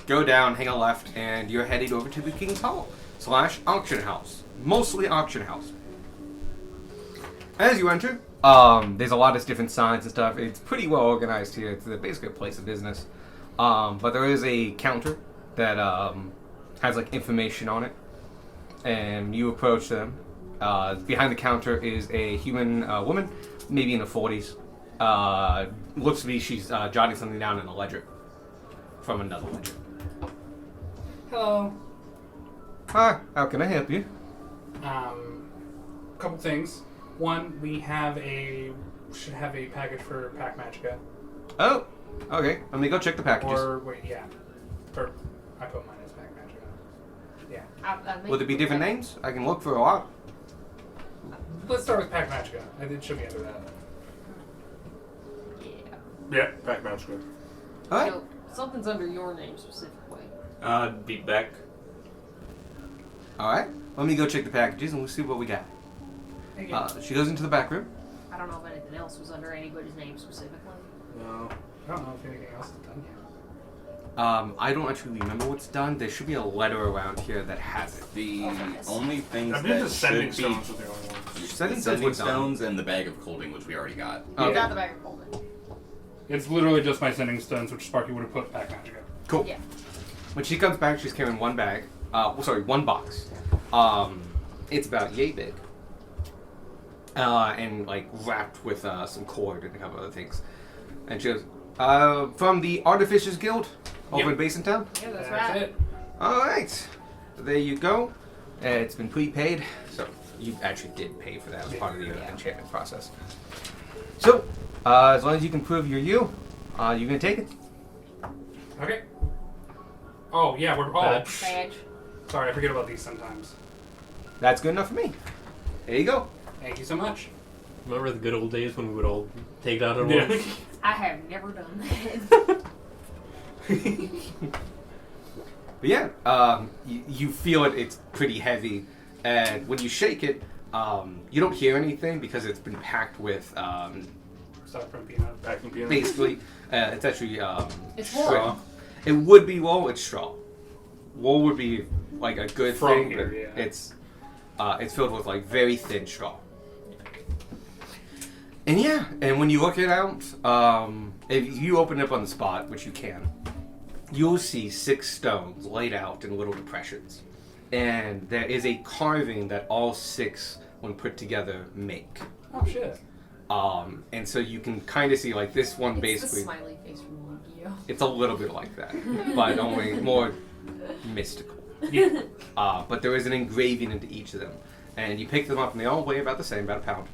go down, hang a left, and you're heading over to the King's Hall / auction house. Mostly auction house. As you enter, there's a lot of different signs and stuff. It's pretty well organized here. It's basically a place of business. But there is a counter that has like information on it, and you approach them. Behind the counter is a human woman, maybe in the 40s. Looks to be she's jotting something down in a ledger from another ledger. Hello. Hi, how can I help you? Couple things. One, we should have a package for Pack Magica. Oh, okay. Let me go check the packages. Or wait, yeah. Or I put mine as Pack Magica. Yeah. Would there be different names? I can look for a lot. Let's start with Pack Magica. It should be under that. Yeah. Yeah, backmount's good. All right. No, something's under your name specifically. Beat back. All right. Let me go check the packages and we'll see what we got. She goes into the back room. I don't know if anything else was under anybody's name specifically. No. I don't know if anything else is done yet. I don't actually remember what's done. There should be a letter around here that has it. The only things I believe that the sending should be stones are the only ones. Sending the stones sending were done. stones and the bag of colding, which we already got. You Okay. got the bag of holding. It's literally just my sending stones, which Sparky would have put back magic up. Cool. Yeah. When she comes back, she's carrying one bag. One box. It's about yay big. And like wrapped with some cord and a couple other things. And she goes, from the Artificers Guild over in Basin Town. Yeah, that's That's right. it. All right, there you go. It's been prepaid, so you actually did pay for that as part of the enchantment process. So, as long as you can prove you're you can take it. Okay. Oh, yeah, we're... Oh, Badge. Badge. sorry, I forget about these sometimes. That's good enough for me. There you go. Thank you so much. Remember the good old days when we would all take it out at Yeah. once? I have never done that. But yeah, you feel it. It's pretty heavy, and when you shake it, you don't hear anything because it's been packed with Start from peanut. Back in piano. basically. It's actually It's straw. wool. It would be wool. It's straw. Wool would be like a good From thing, here, but yeah. it's filled with like very thin straw. And yeah, and when you look it out, if you open it up on the spot, which you can, you'll see 6 stones laid out in little depressions. And there is a carving that all 6, when put together, make. Oh, shit. And so you can kind of see, like, this one It's basically, the smiley face from Yu-Gi-Oh. it's a little bit like that, but only more mystical. Yeah. But there is an engraving into each of them. And you pick them up, and they all weigh about the same, about a pound.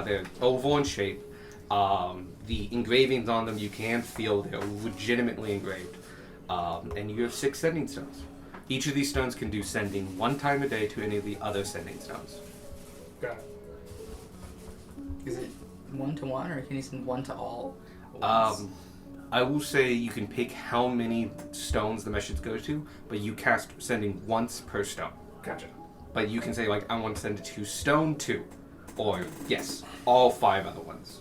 They're oval in shape. The engravings on them, you can feel they're legitimately engraved. And you have 6 sending stones. Each of these stones can do sending 1 time a day to any of the other sending stones. Got it. Is it 1-to-1 or can you send 1 to all? at once? I will say you can pick how many stones the message goes to, but you cast sending once per stone. Gotcha. But you can say, like, I want to send it to stone 2. Or, yes, all 5 other ones.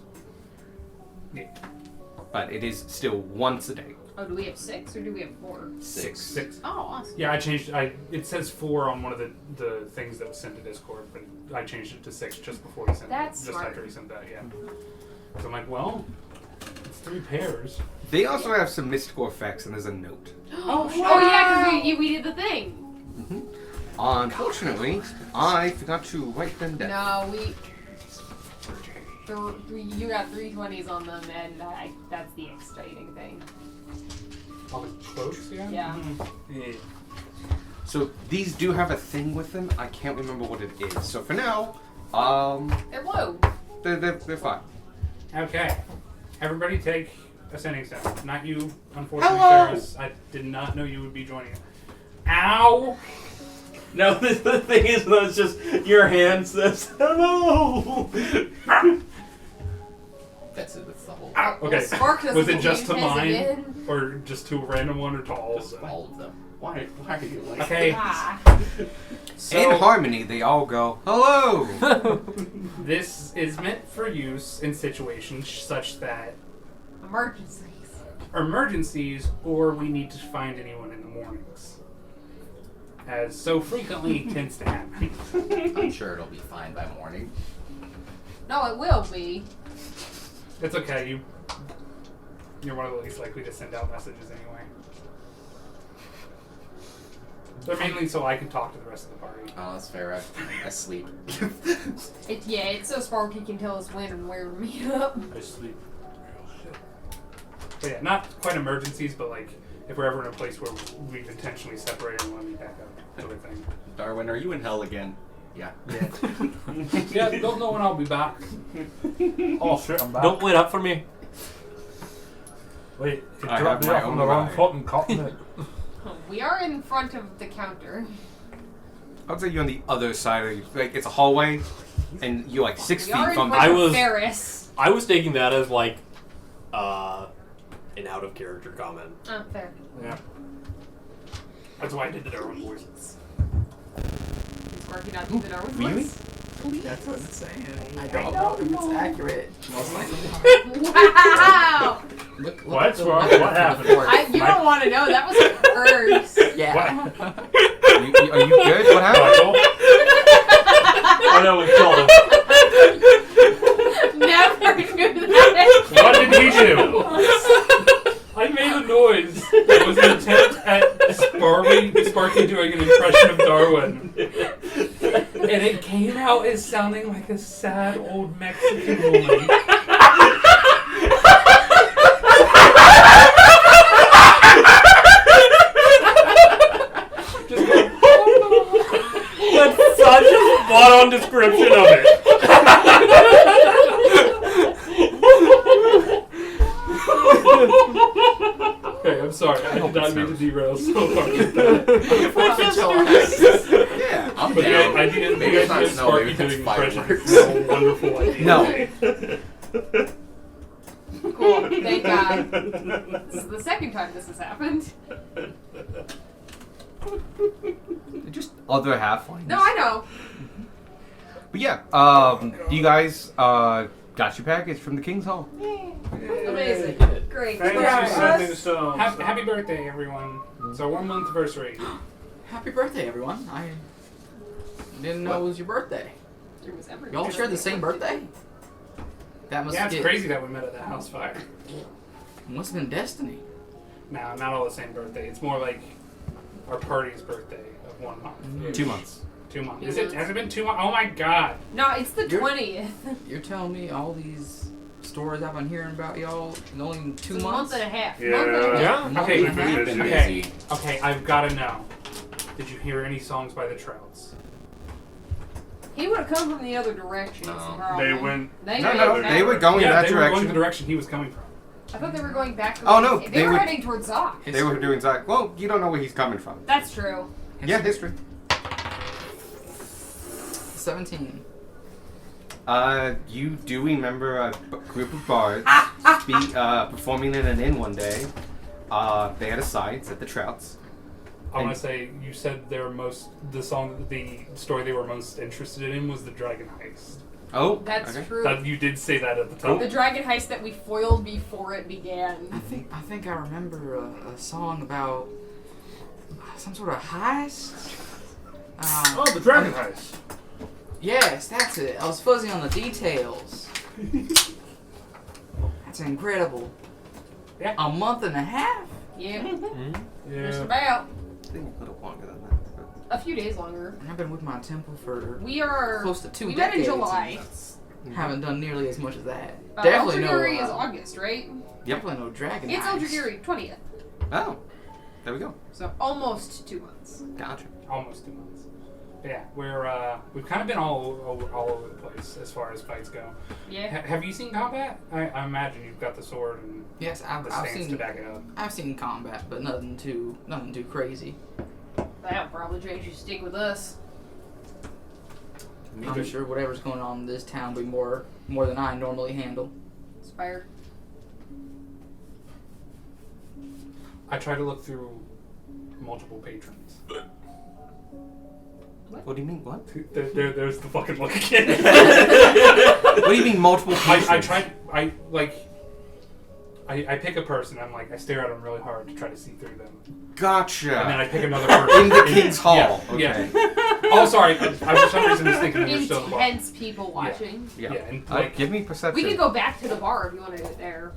Yeah. But it is still once a day. Oh, do we have 6 or do we have 4? 6. 6. Oh, awesome. Yeah, I changed. It says 4 on one of the things that was sent to Discord, but I changed it to 6 just before he sent That's it. Just smart. after he sent that, yeah. So I'm like, well, it's 3 pairs. They also have some mystical effects, and there's a note. Oh, shit. Oh yeah, because we did the thing. Unfortunately, I forgot to write them down. No, you got 3 20s on them, and that's the exciting thing. All the cloaks, yeah? Yeah. Yeah. So these do have a thing with them. I can't remember what it is. So for now, They're blue. they're fine. Okay. Everybody take a sending stone. Not you, unfortunately, Hello! Ferris. I did not know you would be joining us. Ow! No, the thing is, though, it's just your hand says hello. That's it. That's the whole. Ow! Okay. Spark doesn't Was it just use to his mine? again. Or just to a random one, or to all of Just them? all of them. Why are you like? Okay. Ah. So, In harmony, they all go, hello! this is meant for use in situations such that Emergencies. emergencies or we need to find anyone in the mornings. As so frequently tends to happen. I'm sure it'll be fine by morning. No, it will be. It's okay, you're one of the least likely to send out messages anyway. They're mainly so I can talk to the rest of the party. Oh, that's fair. I sleep. It's so Sparky can tell us when and where to meet up. I sleep. But yeah, not quite emergencies, but like if we're ever in a place where we've intentionally separated and want to meet back up, sort of thing. Darwin, are you in hell again? Yeah. Yeah, don't know when I'll be back. Oh shit, I'm back. Don't wait up for me. Wait, you I dropped have me my off on own the wrong ride. foot and caught me. We are in front of the counter. I'll say you're on the other side of like it's a hallway, and you're like 6 We feet are in from front I of was- Ferris. I was taking that as like an out of character comment. Oh, fair. Yeah. That's why I did the Darwin voice. Is Sparky not do the Darwin Really? voice? That's what it's saying. I don't know if it's accurate. Most likely. Wow! Look What? at the What letter happened? before it. You don't want to know. That was a curse. Yeah. Are you good? What happened? Michael? Oh no, we killed him. Never do that. What did he do? I made a noise. It was an attempt at Sparky doing an impression of Darwin. And it came out as sounding like a sad old Mexican woman. That's such a spot-on description of it. Okay, I'm sorry. I did not mean to derail so far. Yeah, I'm But down. I didn't Maybe it's not think snow, Sparky maybe it's doing impressions. fireworks. So wonderful idea. No. Cool. Thank God. This is the second time this has happened. They're just other halflings. No, I know. But yeah, you guys got your package from the King's Hall. Amazing. Great. Thanks Yeah. for sending stones. Happy birthday, everyone. It's our 1 month anniversary. Happy birthday, everyone. I didn't know it was your birthday. It was every Y'all share the same birthday? That must Yeah, it's get- crazy that we met at the house fire. Must have been destiny. No, not all the same birthday. It's more like our party's birthday of 1 month. 2 months. 2 months. 2 Is it? months. Has it been 2 months? Oh my god. No, it's the You're- 20th. You're telling me all these stories I've been hearing about y'all in only 2 It's a months? month and a half. Yeah. Month and a half. Yeah. Okay, We've been been okay, busy. okay. I've got to know. Did you hear any songs by the Trouts? He would have come from the other direction. No. is the They problem. went. They No, went no, back. they were going in that they were going direction. the direction he was coming from. I thought they were going back. Oh, no, They, they were would- heading towards Zoc. They were doing that. Well, you don't know where he's coming from. That's true. Yeah, history. 17. You do remember a group of bards performing in an inn one day. They had a sides at the Trouts. I want to say you said the story they were most interested in was the Dragon Heist. Oh, That's okay. true. That you did say that at the top. The dragon heist that we foiled before it began. I think I remember a song about some sort of heist. Oh, the Dragon Heist. Yes, that's it. I was fuzzy on the details. That's incredible. Yeah. A month and a half? Yeah, just Yeah. about. I think a little longer than that. A few days longer. I've been with my temple for We are close to 2 We met in decades. July. and Haven't done nearly as much as that. El Definitely no. Dragiri is August, right? Definitely no dragon. It's El heist. Dragiri, 20th. Oh, there we go. So almost 2 months. Gotcha. Almost 2 months. But yeah, we've kind of been all over the place as far as fights go. Yeah. Have you seen combat? I imagine you've got the sword and Yes, I've the stance to seen back it up. I've seen combat, but nothing too crazy. That'll probably change you to stick with us. I'm sure whatever's going on in this town will be more than I normally handle. Spire. I try to look through multiple patrons. What do you mean? What? There's the fucking look again. What do you mean multiple patrons? I pick a person. I'm like, I stare at them really hard to try to see through them, Gotcha. and then I pick another person In the King's Hall. Yeah, Okay. yeah. Oh, sorry. I for some reason was thinking you were still in the bar. Intense people watching. Yeah. Yeah, and Like, like, give me perception. We could go back to the bar if you want to do it there.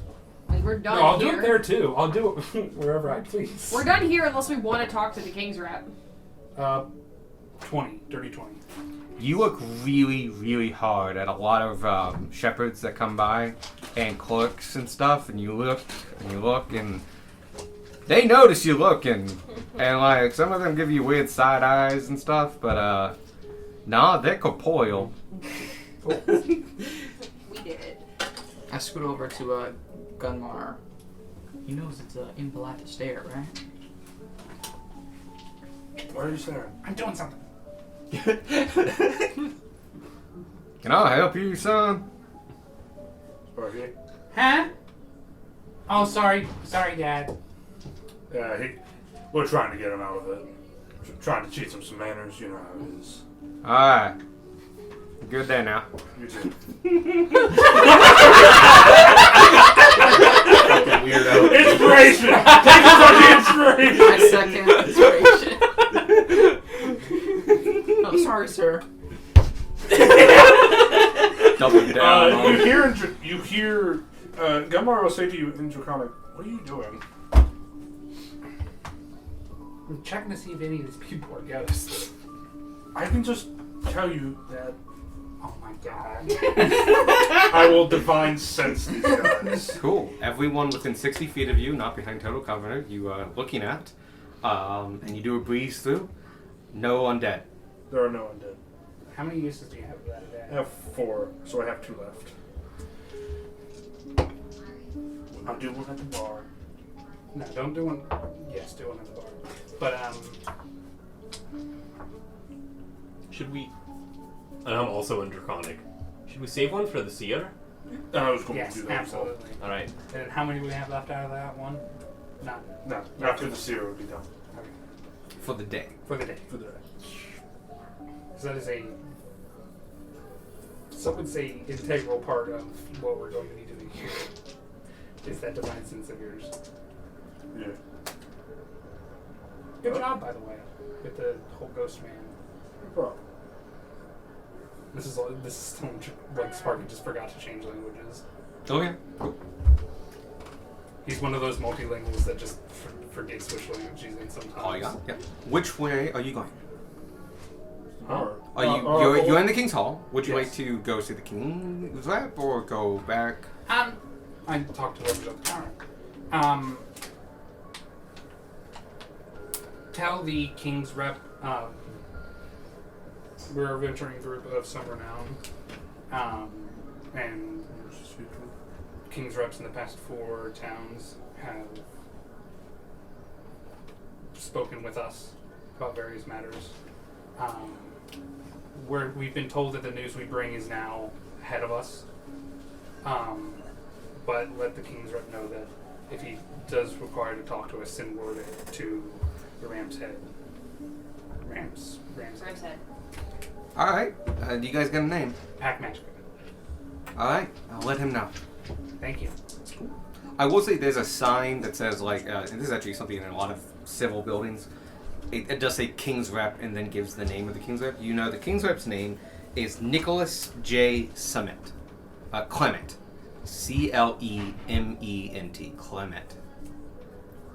Like, we're done no, I'll here. do it there too. I'll do it wherever I please. We're done here unless we want to talk to the King's Rat. 20, dirty 20. You look really, really hard at a lot of shepherds that come by and clerks and stuff, and you look, and they notice you looking, and like some of them give you weird side eyes and stuff, but nah, they're corporeal. We did it. I scoot over to Gunmar. He knows it's impolite to stare, right? Why are you staring? I'm doing something. Can I help you, son? Sparky. Huh? Oh, sorry, Dad. We're trying to get him out of it. Trying to teach him some manners. You know how it is. Alright. Good day now. You too. Fucking weirdo. Inspiration. Take us on the inspiration. I second inspiration. Oh, sorry, sir. Double down. on it. You hear Gumar will say to you in Draconic, "What are you doing?" I'm checking to see if any of these people are ghosts. I can just tell you that Oh my god. I will divine sense these guys. Cool. Everyone within 60 feet of you, not behind total cover, you are looking at, and you do a breeze through. No undead. There are no undead. How many uses do you have of that I today? have 4, so I have 2 left. I'll do one at the bar. No, don't do one. Yes, do one at the bar. But, Should we? And I'm also in Draconic. Should we save one for the seer? I was going yes, to do that. absolutely. All right. And then how many do we have left out of that one? None. No, after the seer would be done. Okay. For the day. For the day. For the day. So that is a, some would say, integral part of what we're going to be doing here. Is that divine sense of yours. Yeah. Good job, by the way, with the whole ghost man. No problem. This is so much like Sparky just forgot to change languages. Okay. Cool. He's one of those multilinguals that just forgets which language he's in sometimes. Oh, yeah. Yeah. Which way are you going? Alright. Are you you're in the King's Hall? Would you Yes. like to go see the King's Rep or go back? I talked to whoever's at the counter. Tell the King's Rep, we're a venturing group of some renown, and King's Reps in the past 4 towns have spoken with us about various matters. We've been told that the news we bring is now ahead of us. But let the King's Rep know that if he does require to talk to us, send word to the Ram's Head. Ram's Head. Alright. Do you guys got a name? Pack Magic. Alright. I'll let him know. Thank you. I will say there's a sign that says, like, and this is actually something in a lot of civil buildings. It does say King's Rep and then gives the name of the King's Rep. You know the King's Rep's name is Nicholas J. Clement. Clement. Clement. Clement.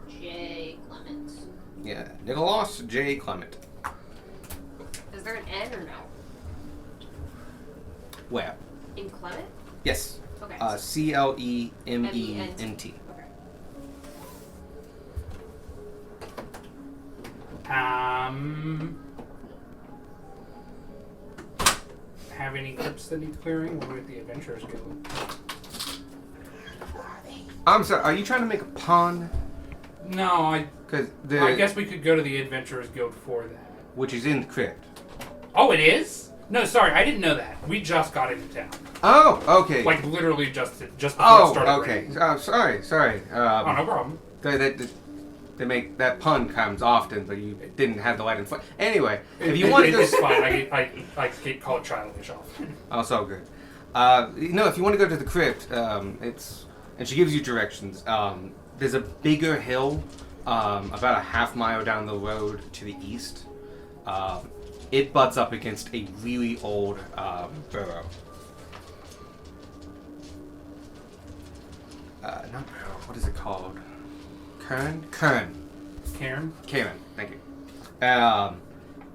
J. Clement. Yeah. Nicholas J. Clement. Is there an N or no? Where? In Clement? Yes. Okay. Clement. Okay. Have any crypts that need clearing? We're with the Adventurers Guild. I'm sorry, are you trying to make a pun? No, I guess we could go to the Adventurers Guild for that. Which is in the crypt. Oh, it is? No, sorry, I didn't know that. We just got into town. Oh, okay. Like, literally just before it oh, started okay. raining. Oh, sorry. Oh, no problem. They make that pun comes often, but you didn't have the light and fire. Anyway, if you want to go, It's fine. I can't call it childish often. oh, it's all good. If you want to go to the crypt, and she gives you directions. There's a bigger hill, about a half mile down the road to the east. It butts up against a really old burrow. Not burrow. What is it called? Cairn. Karen? Cairn. Thank you.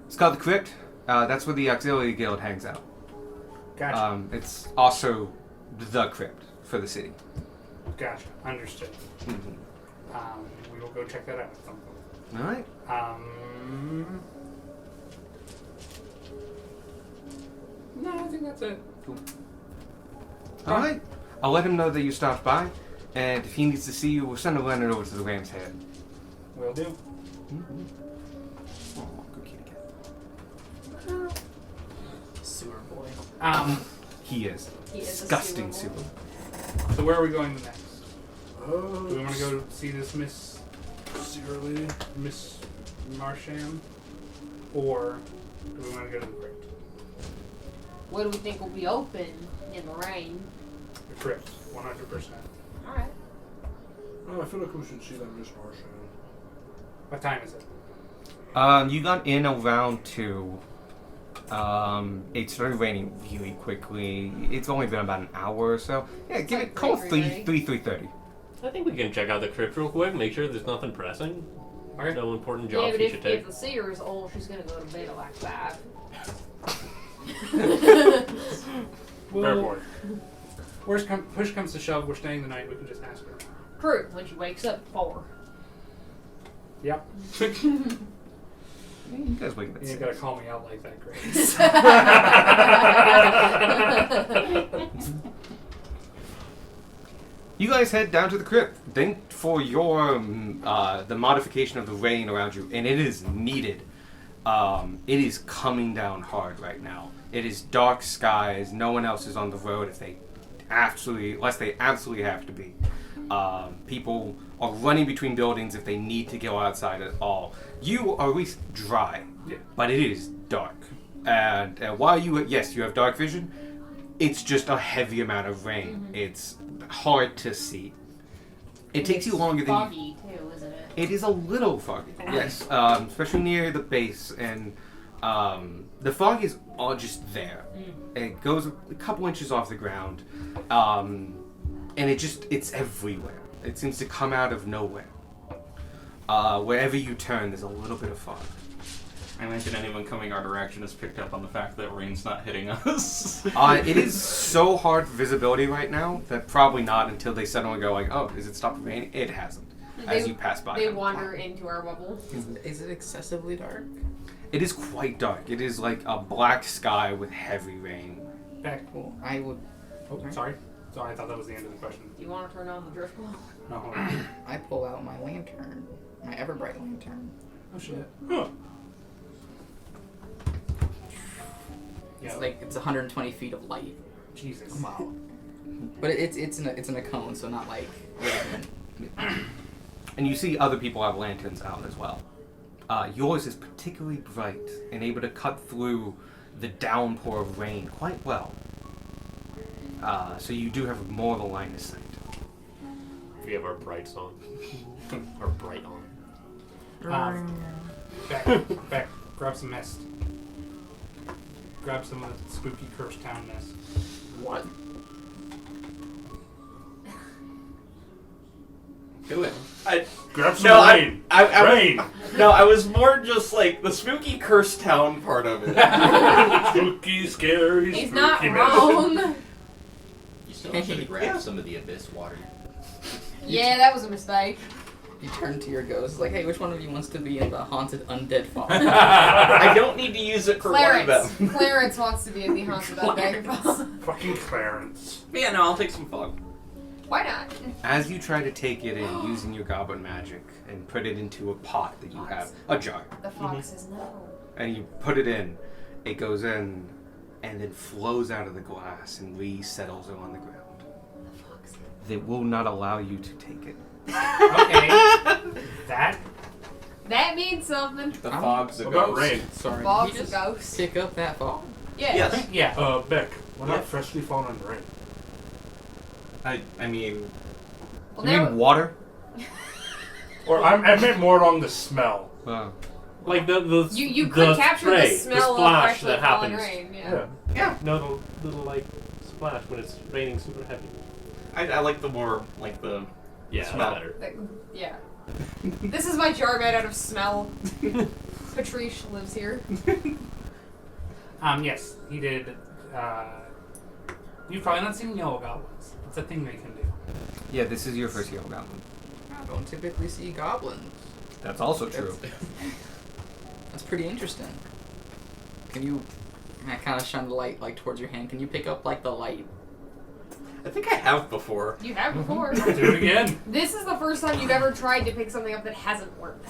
It's called the crypt. That's where the Auxiliary Guild hangs out. Gotcha. It's also the crypt for the city. Gotcha. Understood. Mm-hmm. We will go check that out at some point. All right. No, I think that's it. Cool. All right. I'll let him know that you stopped by, and if he needs to see you, we'll send a letter over to the Ram's Head. Will do. Mm-hmm. Oh, good kitty cat. Sewer boy. He is. He is a Disgusting sewer super. So where are we going next? Do we want to go see this Miss Marsham? Or do we want to go to the crypt? What do we think will be open in the rain? The crypt, 100%. Alright. Oh, I feel like we should see that Miss Marshall. What time is it? You got in around 2. It started raining really quickly. It's only been about an hour or so. Yeah, give like it call 3:30. 3:30. I think we can check out the crypt real quick, make sure there's nothing pressing. Okay. No important Yeah, jobs but we if, should take. if the seer is old, she's gonna go to bed at like 5. Fair point. Push comes to shove, we're staying the night, we can just ask her. True, when she wakes up at 4. Yep. Yeah, you guys wake up at You 6. gotta call me out like that, Grace. You guys head down to the crypt. Thank for your the modification of the rain around you, and it is needed. It is coming down hard right now. It is dark skies. No one else is on the road unless they absolutely have to be. People are running between buildings if they need to go outside at all. You are at least dry, Yeah. but it is dark. And while you have dark vision, it's just a heavy amount of rain. Mm-hmm. It's hard to see. It takes you longer than you. Foggy too, isn't it? It is a little foggy, yes, especially near the base, and the fog is all just there. It goes a couple inches off the ground, and it's everywhere. It seems to come out of nowhere. Wherever you turn, there's a little bit of fog. I imagine anyone coming our direction has picked up on the fact that rain's not hitting us. It is so hard for visibility right now that probably not until they suddenly go like, oh, is it stopped raining? It hasn't. As you pass by They them. wander into our bubble. Is it excessively dark? It is quite dark. It is like a black sky with heavy rain. Back. Well, I would. Oh, sorry. Sorry, I thought that was the end of the question. Do you want to turn on the drift glow? No, hold on. I pull out my lantern, my Everbright lantern. Oh shit. Huh. It's Yeah. like it's 120 feet of light. Jesus. Wow. But it's in a cone, so not like. And you see other people have lanterns out as well. Yours is particularly bright and able to cut through the downpour of rain quite well. So you do have more of a line of sight. We have our brights on. Our bright on. Back. Grab some mist. Grab some of the spooky Cursed Town mist. What? Do it. Grab some No, rain. Rain. No, I was more just like the spooky cursed town part of it. Spooky, scary, He's spooky not mist. wrong. You still should have grabbed some of the abyss water. Yeah, that was a mistake. You turn to your ghost, like, hey, which one of you wants to be in the haunted undead fog? I don't need to use it for one of Clarence. them. Clarence wants to be in the haunted undead fog. Fucking Clarence. Yeah, no, I'll take some fog. Why not? As you try to take it in using your goblin magic and put it into a pot that you have, a jar, The fox says no. and you put it in, it goes in and then flows out of the glass and resettles on the ground. The fox. They will not allow you to take it. Okay. That means something. The fog's a What about ghost. rain? Sorry. Fog's Can a you just ghost. pick up that fog? Yeah. Yes. Yeah. Beck, why Yeah. not freshly fallen rain? I mean, Well, You now, mean water? Or I meant more along the smell. Like the you the could capture spray, the smell the splash of freshly that fallen happens. rain. Yeah. Yeah. No, the little like splash when it's raining super heavy. I like the more like the Yeah, Smell. better. Like, yeah. This is my jar made out of smell. Patrice lives here. Yes, he did. You've probably not seen yellow goblins. It's a thing they can do. Yeah, this is your first yellow goblin. I don't typically see goblins. That's also true. That's pretty interesting. Can you? I kind of shine the light like towards your hand. Can you pick up like the light? I think I have before. You have before. Do it again. This is the first time you've ever tried to pick something up that hasn't worked.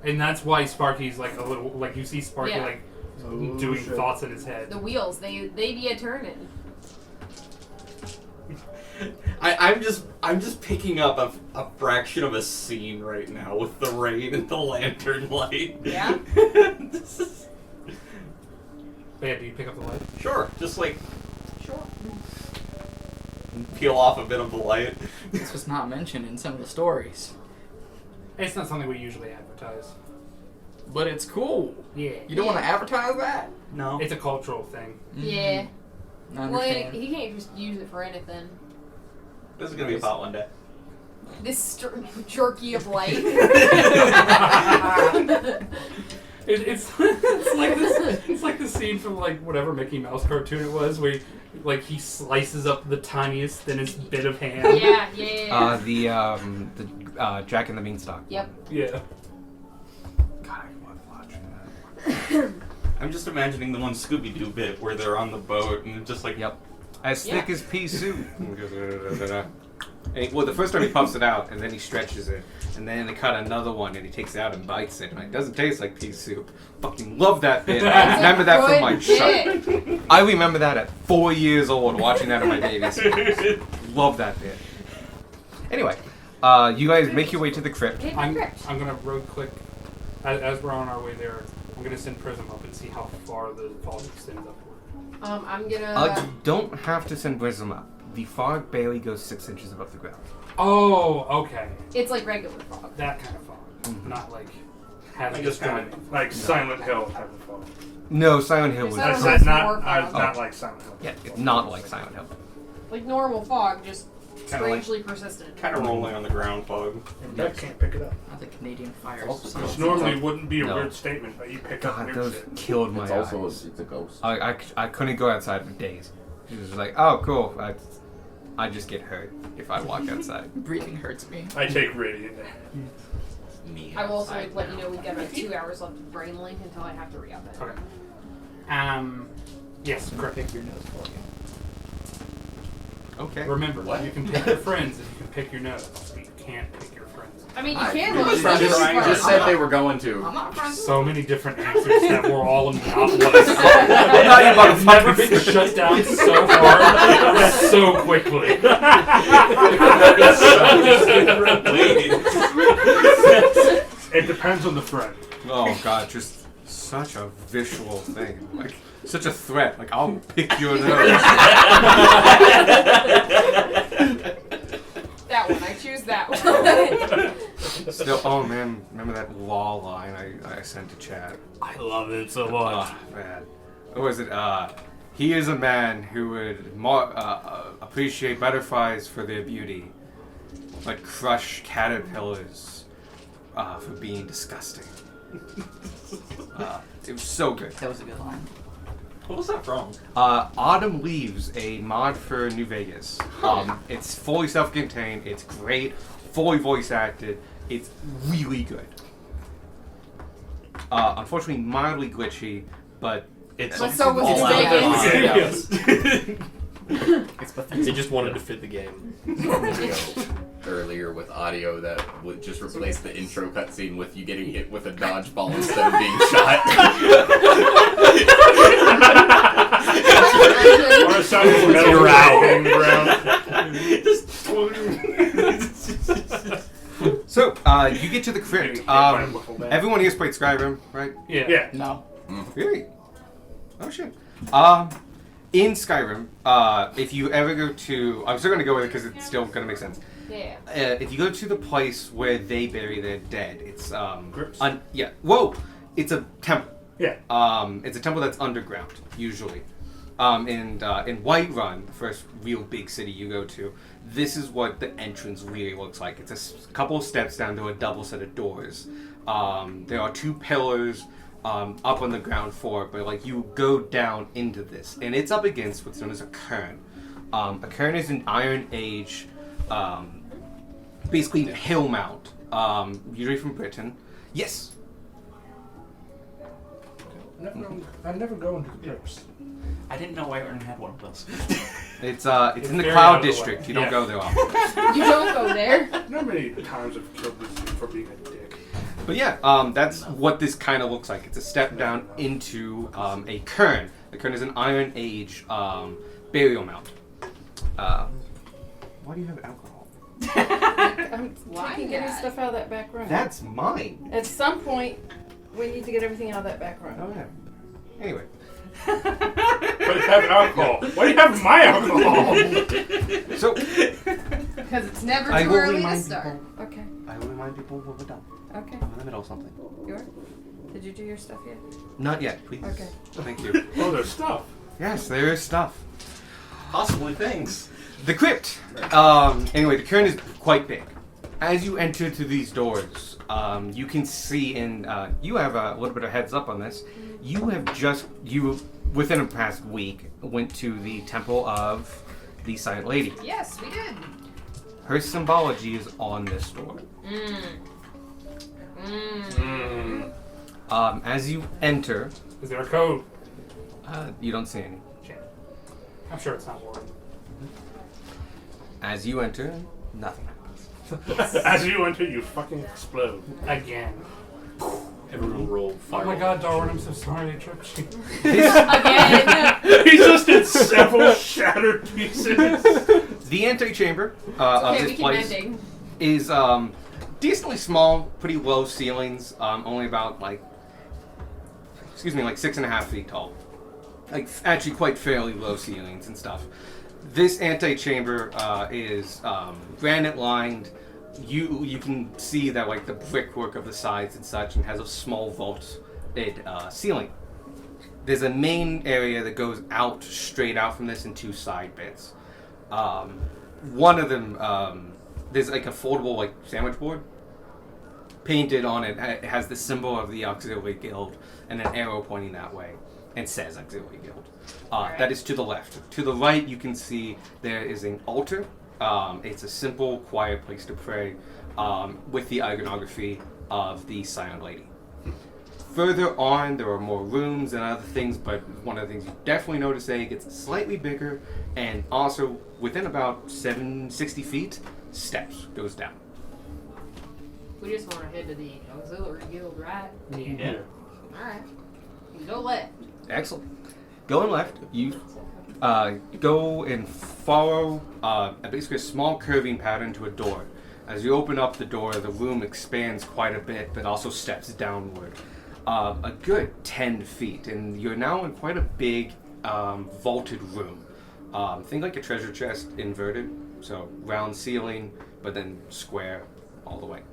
And that's why Sparky's like a little like you see Sparky Yeah. like Oh, doing shit. thoughts in his head. The wheels, they be a turning. I'm just picking up a fraction of a scene right now with the rain and the lantern light. Yeah. This is But yeah, do you pick up the light? sure, just like Sure. peel off a bit of the light. This was not mentioned in some of the stories. It's not something we usually advertise. But it's cool. Yeah. You don't want to advertise that? No. It's a cultural thing. Yeah. I Well, understand. he can't just use it for anything. This is gonna be about one day. This jerky of light. It's like this. It's like the scene from like whatever Mickey Mouse cartoon it was, where like he slices up the tiniest, thinnest bit of ham. Yeah. The Jack and the Beanstalk. Yep. Yeah. God, I love watching that. I'm just imagining the one Scooby-Doo bit where they're on the boat and it's just like, Yep. As thick Yeah. as pea soup. Well, the first time he puffs it out, and then he stretches it, and then they cut another one, and he takes it out and bites it, and it doesn't taste like pea soup. Fucking love that bit. I remember that from my Good child. bit. I remember that at 4 years old, watching that on my babies. Love that bit. Anyway, you guys make your way to the crypt. Hit the I'm crypt. gonna road click as we're on our way there. I'm gonna send Prism up and see how far the fog extends upward. I'm gonna. You don't have to send Wisdom up. The fog barely goes 6 inches above the ground. Oh, okay. It's like regular fog. That kind of fog, not like Like having just time. like Silent Hill type of fog. No, Silent Hill was... Silent I Hill's said more not, fog. not like Silent Hill. Yeah, it's not like Silent Hill. Like normal fog, just Kinda like- strangely persistent. kind of rolling on the ground fog. And Beck can't pick it up. Not the Canadian fires. Also Which It's normally wouldn't be a No. weird statement, but you pick up God, weird those shit. killed my It's also eyes. it's a ghost. I couldn't go outside for days. It was like, oh, cool. I just get hurt if I walk outside. Breathing hurts me. I take Radiant. Me I will also outside let you now. know we've got about 2 hours left of Brain Link until I have to re-up it. Okay. Yes, correct. Pick your nose for you. Okay. Remember, What? you can pick your friends if you can pick your nose. But you can't pick your friends. I mean, you I can really look just, for just said they were going to. I'm not friends. So many different answers that were all not what Now you I've never been motherfucker. shut down so hard, so quickly. It depends on the friend. Oh god, just such a visual thing. Like, such a threat. Like, I'll pick your nose. that one. I choose that one. Still, oh man, remember that law line I sent to Chad? I love it so much. Oh, man. What was it? He is a man who would appreciate butterflies for their beauty, but crush caterpillars for being disgusting. It was so good. That was a good line. What was that from? Autumn Leaves, a mod for New Vegas. It's fully self-contained. It's great, fully voice acted. It's really good. Unfortunately, mildly glitchy, but It's But so was all New out Vegas. there. It's They just wanted to fit the game. Earlier with audio that would just replace the intro cutscene with you getting hit with a dodgeball instead of being shot. Or a sound of metal You're out. hitting the ground. so you get to the crypt. Everyone here's played Skyrim, right? Yeah. Yeah. No. Really? Oh shit. In Skyrim, if you ever go to, I'm still gonna go with it because it's still gonna make sense. Yeah. If you go to the place where they bury their dead, it's Crypts? yeah. Whoa! It's a temple. Yeah. It's a temple that's underground usually. In Whiterun, the first real big city you go to, this is what the entrance really looks like. It's a couple of steps down to a double set of doors. There are 2 pillars up on the ground floor, but like you go down into this, and it's up against what's known as a cairn. A cairn is an Iron Age, basically hill mount, usually from Britain. Yes. I never go into the crypts. I didn't know Iron had one of those. It's in the very Cloud out of the way. District. You don't Yeah. go there often. You don't go there. You know how many times I've killed this dude for being a dick? But yeah, that's what this kind of looks like. It's a step down into a cairn. The cairn is an Iron Age burial mound. Why do you have alcohol? I'm Why taking any not? stuff out of that back room. That's mine. At some point, we need to get everything out of that back room. Oh yeah. Anyway, Why do you have alcohol? Why do you have my alcohol? so Because it's never I too will early to remind start. people. Okay. I will remind people when we're done. Okay. I'm in the middle of something. Yours? Did you do your stuff yet? Not yet, please. Okay. Thank you. Oh, there's stuff. Yes, there is stuff. Possibly things. The crypt. Anyway, the cairn is quite big. As you enter through these doors, you can see, and you have a little bit of heads up on this. You within the past week, went to the temple of the Silent Lady. Yes, we did. Her symbology is on this door. As you enter, Is there a code? you don't see any. I'm sure it's not Warren. As you enter, nothing happens. As you enter, you fucking explode. Again. Everyone roll Oh fire. my god, Darwin, I'm so sorry I tripped you. Again. He just did several shattered pieces. The antechamber Okay, of we this keep place ending. is decently small, pretty low ceilings, only about like 6.5 feet tall. Like actually quite fairly low ceilings and stuff. This antechamber is granite lined. You can see that like the brickwork of the sides and such, and has a small vaulted ceiling. There's a main area that goes out straight out from this in two side bits. One of them, there's like a foldable like sandwich board. Painted on it, it has the symbol of the Auxiliary Guild and an arrow pointing that way, and says Auxiliary Guild. That is to the left. To the right, you can see there is an altar. It's a simple, quiet place to pray with the iconography of the Silent Lady. Further on, there are more rooms and other things, but one of the things you definitely notice it gets slightly bigger, and also within about 60 feet, steps goes down. We just want to head to the Auxiliary Guild, right? Yeah. Alright. You go left. Excellent. Going left, you go and follow basically a small curving pattern to a door. As you open up the door, the room expands quite a bit, but also steps downward. A good 10 feet, and you're now in quite a big vaulted room. Think like a treasure chest inverted, so round ceiling, but then square all the way.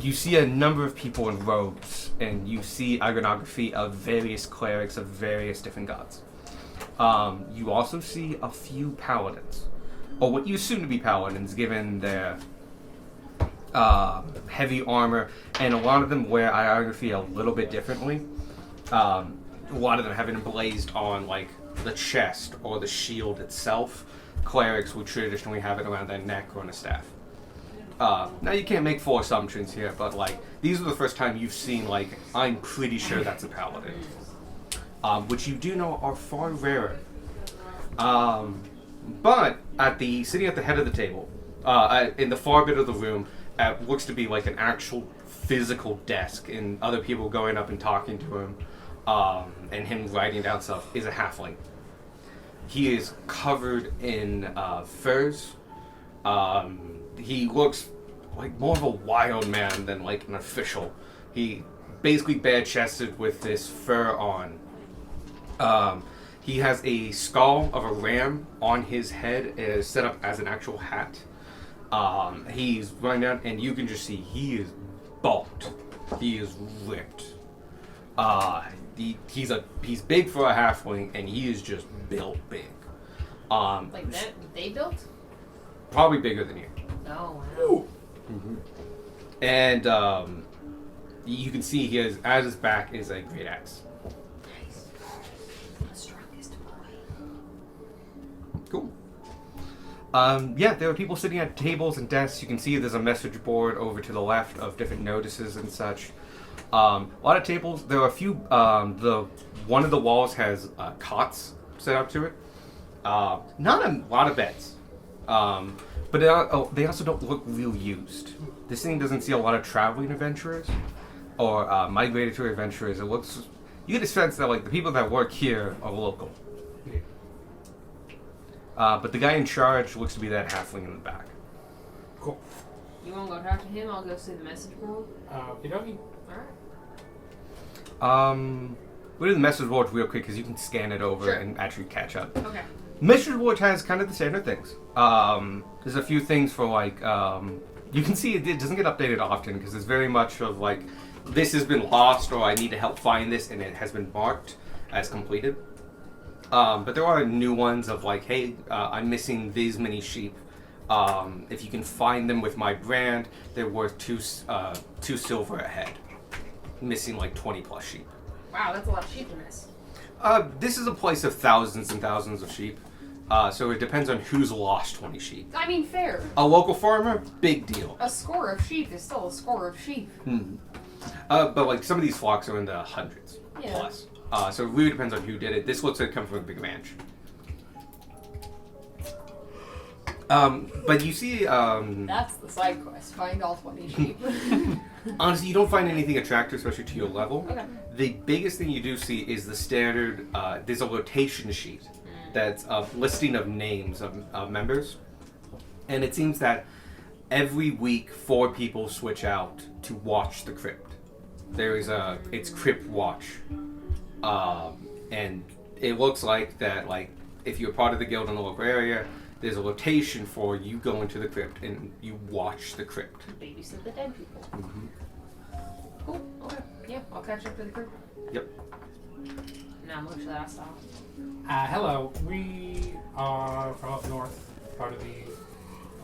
You see a number of people in robes, and you see iconography of various clerics of various different gods. You also see a few paladins, or what you assume to be paladins, given their heavy armor, and a lot of them wear iconography a little bit differently. A lot of them have it emblazed on like the chest or the shield itself. Clerics would traditionally have it around their neck or on a staff. Now you can't make full assumptions here, but like these are the first time you've seen like I'm pretty sure that's a paladin, which you do know are far rarer. But sitting at the head of the table, in the far bit of the room, looks to be like an actual physical desk, and other people going up and talking to him, and him writing down stuff, is a halfling. He is covered in furs. He looks like more of a wild man than like an official. He basically bare-chested with this fur on. He has a skull of a ram on his head, set up as an actual hat. He's running down, and you can just see he is bulked. He is ripped. He's big for a halfling, and he is just built big. Like that they built? Probably bigger than you. Oh, wow. And you can see he has, at his back is a great axe. Nice. The strongest boy. Cool. There are people sitting at tables and desks. You can see there's a message board over to the left of different notices and such. A lot of tables. There are a few. One of the walls has cots set up to it. Not a lot of beds. But they also don't look real used. This thing doesn't see a lot of traveling adventurers or migratory adventurers. It looks, you get a sense that like the people that work here are local. But the guy in charge looks to be that halfling in the back. Cool. You want to go talk to him? I'll go see the message board. Pidogi. Alright. We'll do the message board real quick because you can scan it over Sure. and actually catch up. Okay. Message board has kind of the standard things. There's a few things for like, you can see it doesn't get updated often because there's very much of like, this has been lost or I need to help find this and it has been marked as completed. But there are new ones of like, hey, I'm missing these many sheep. If you can find them with my brand, they're worth two silver a head. Missing like 20 plus sheep. Wow, that's a lot of sheep to miss. This is a place of thousands and thousands of sheep. So it depends on who's lost 20 sheep. I mean, fair. A local farmer, big deal. A score of sheep is still a score of sheep. But like some of these flocks are in the hundreds Yeah. plus. So it really depends on who did it. This looks like it comes from a big ranch. But you see, That's the side quest. Find all 20 sheep. honestly, you don't find anything attractive, especially to your level. Okay. The biggest thing you do see is the standard, there's a rotation sheet that's a listing of names of members. And it seems that every week 4 people switch out to watch the crypt. There is it's crypt watch. And it looks like that, like, if you're part of the guild in the local area, there's a rotation for you go into the crypt and you watch the crypt. Babysit the dead people. Cool. Okay. Yeah, I'll catch up to the crew. Yep. Now I'm looking that stop. Hello. We are from up north, part of the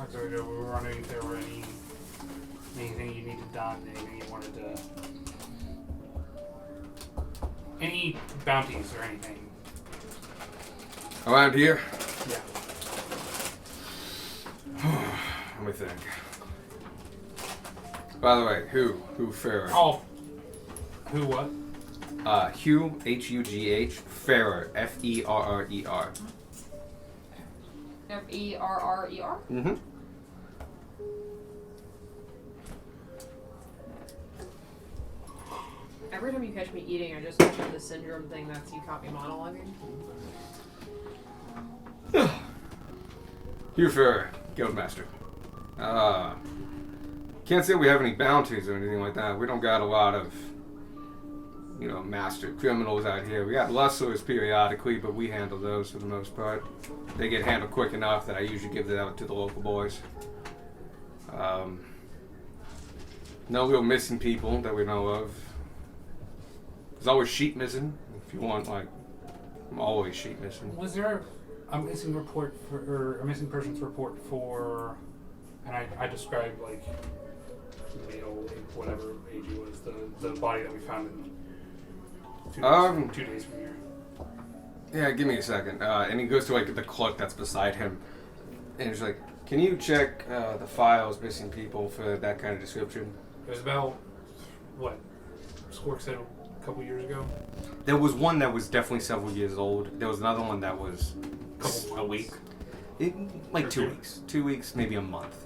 Auxiliary. We were wondering if there were anything you needed done, anything you wanted to. Any bounties or anything. Around here? Yeah. Let me think. By the way, Hugh Ferrer. Oh. Who what? Hugh, H-U-G-H, Ferrer, F-E-R-R-E-R. Ferrer? Mm-hmm. Every time you catch me eating, I just go through the syndrome thing that's you caught me monologuing. Hugh Ferrer, Guildmaster. Can't say we have any bounties or anything like that. We don't got a lot of, master criminals out here. We got rustlers periodically, but we handle those for the most part. They get handled quick enough that I usually give that out to the local boys. No real missing people that we know of. There's always sheep missing. If you want, always sheep missing. Was there a missing report or a missing persons report for? And I described male, whatever age he was, the body that we found in 2 days from here. Yeah, give me a second. And he goes to the clerk that's beside him, and he's like, "Can you check the files missing people for that kind of description?" It was about what Squirk said a couple years ago. There was one that was definitely several years old. There was another one that was A week. 2 weeks. 2 weeks, maybe a month.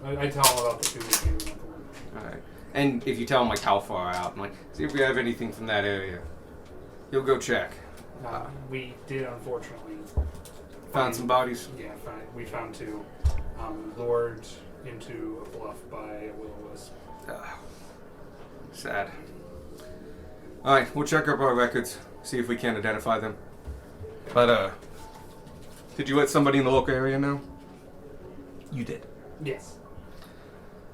I tell him about the 2 weeks. Maybe not the one. All right. And if you tell him how far out, and see if we have anything from that area, he'll go check. We did, unfortunately. Found some bodies. Yeah, we found 2. Lured into a bluff by a will-o-wisp. Sad. All right, we'll check up our records, see if we can identify them. But did you let somebody in the local area know? You did. Yes.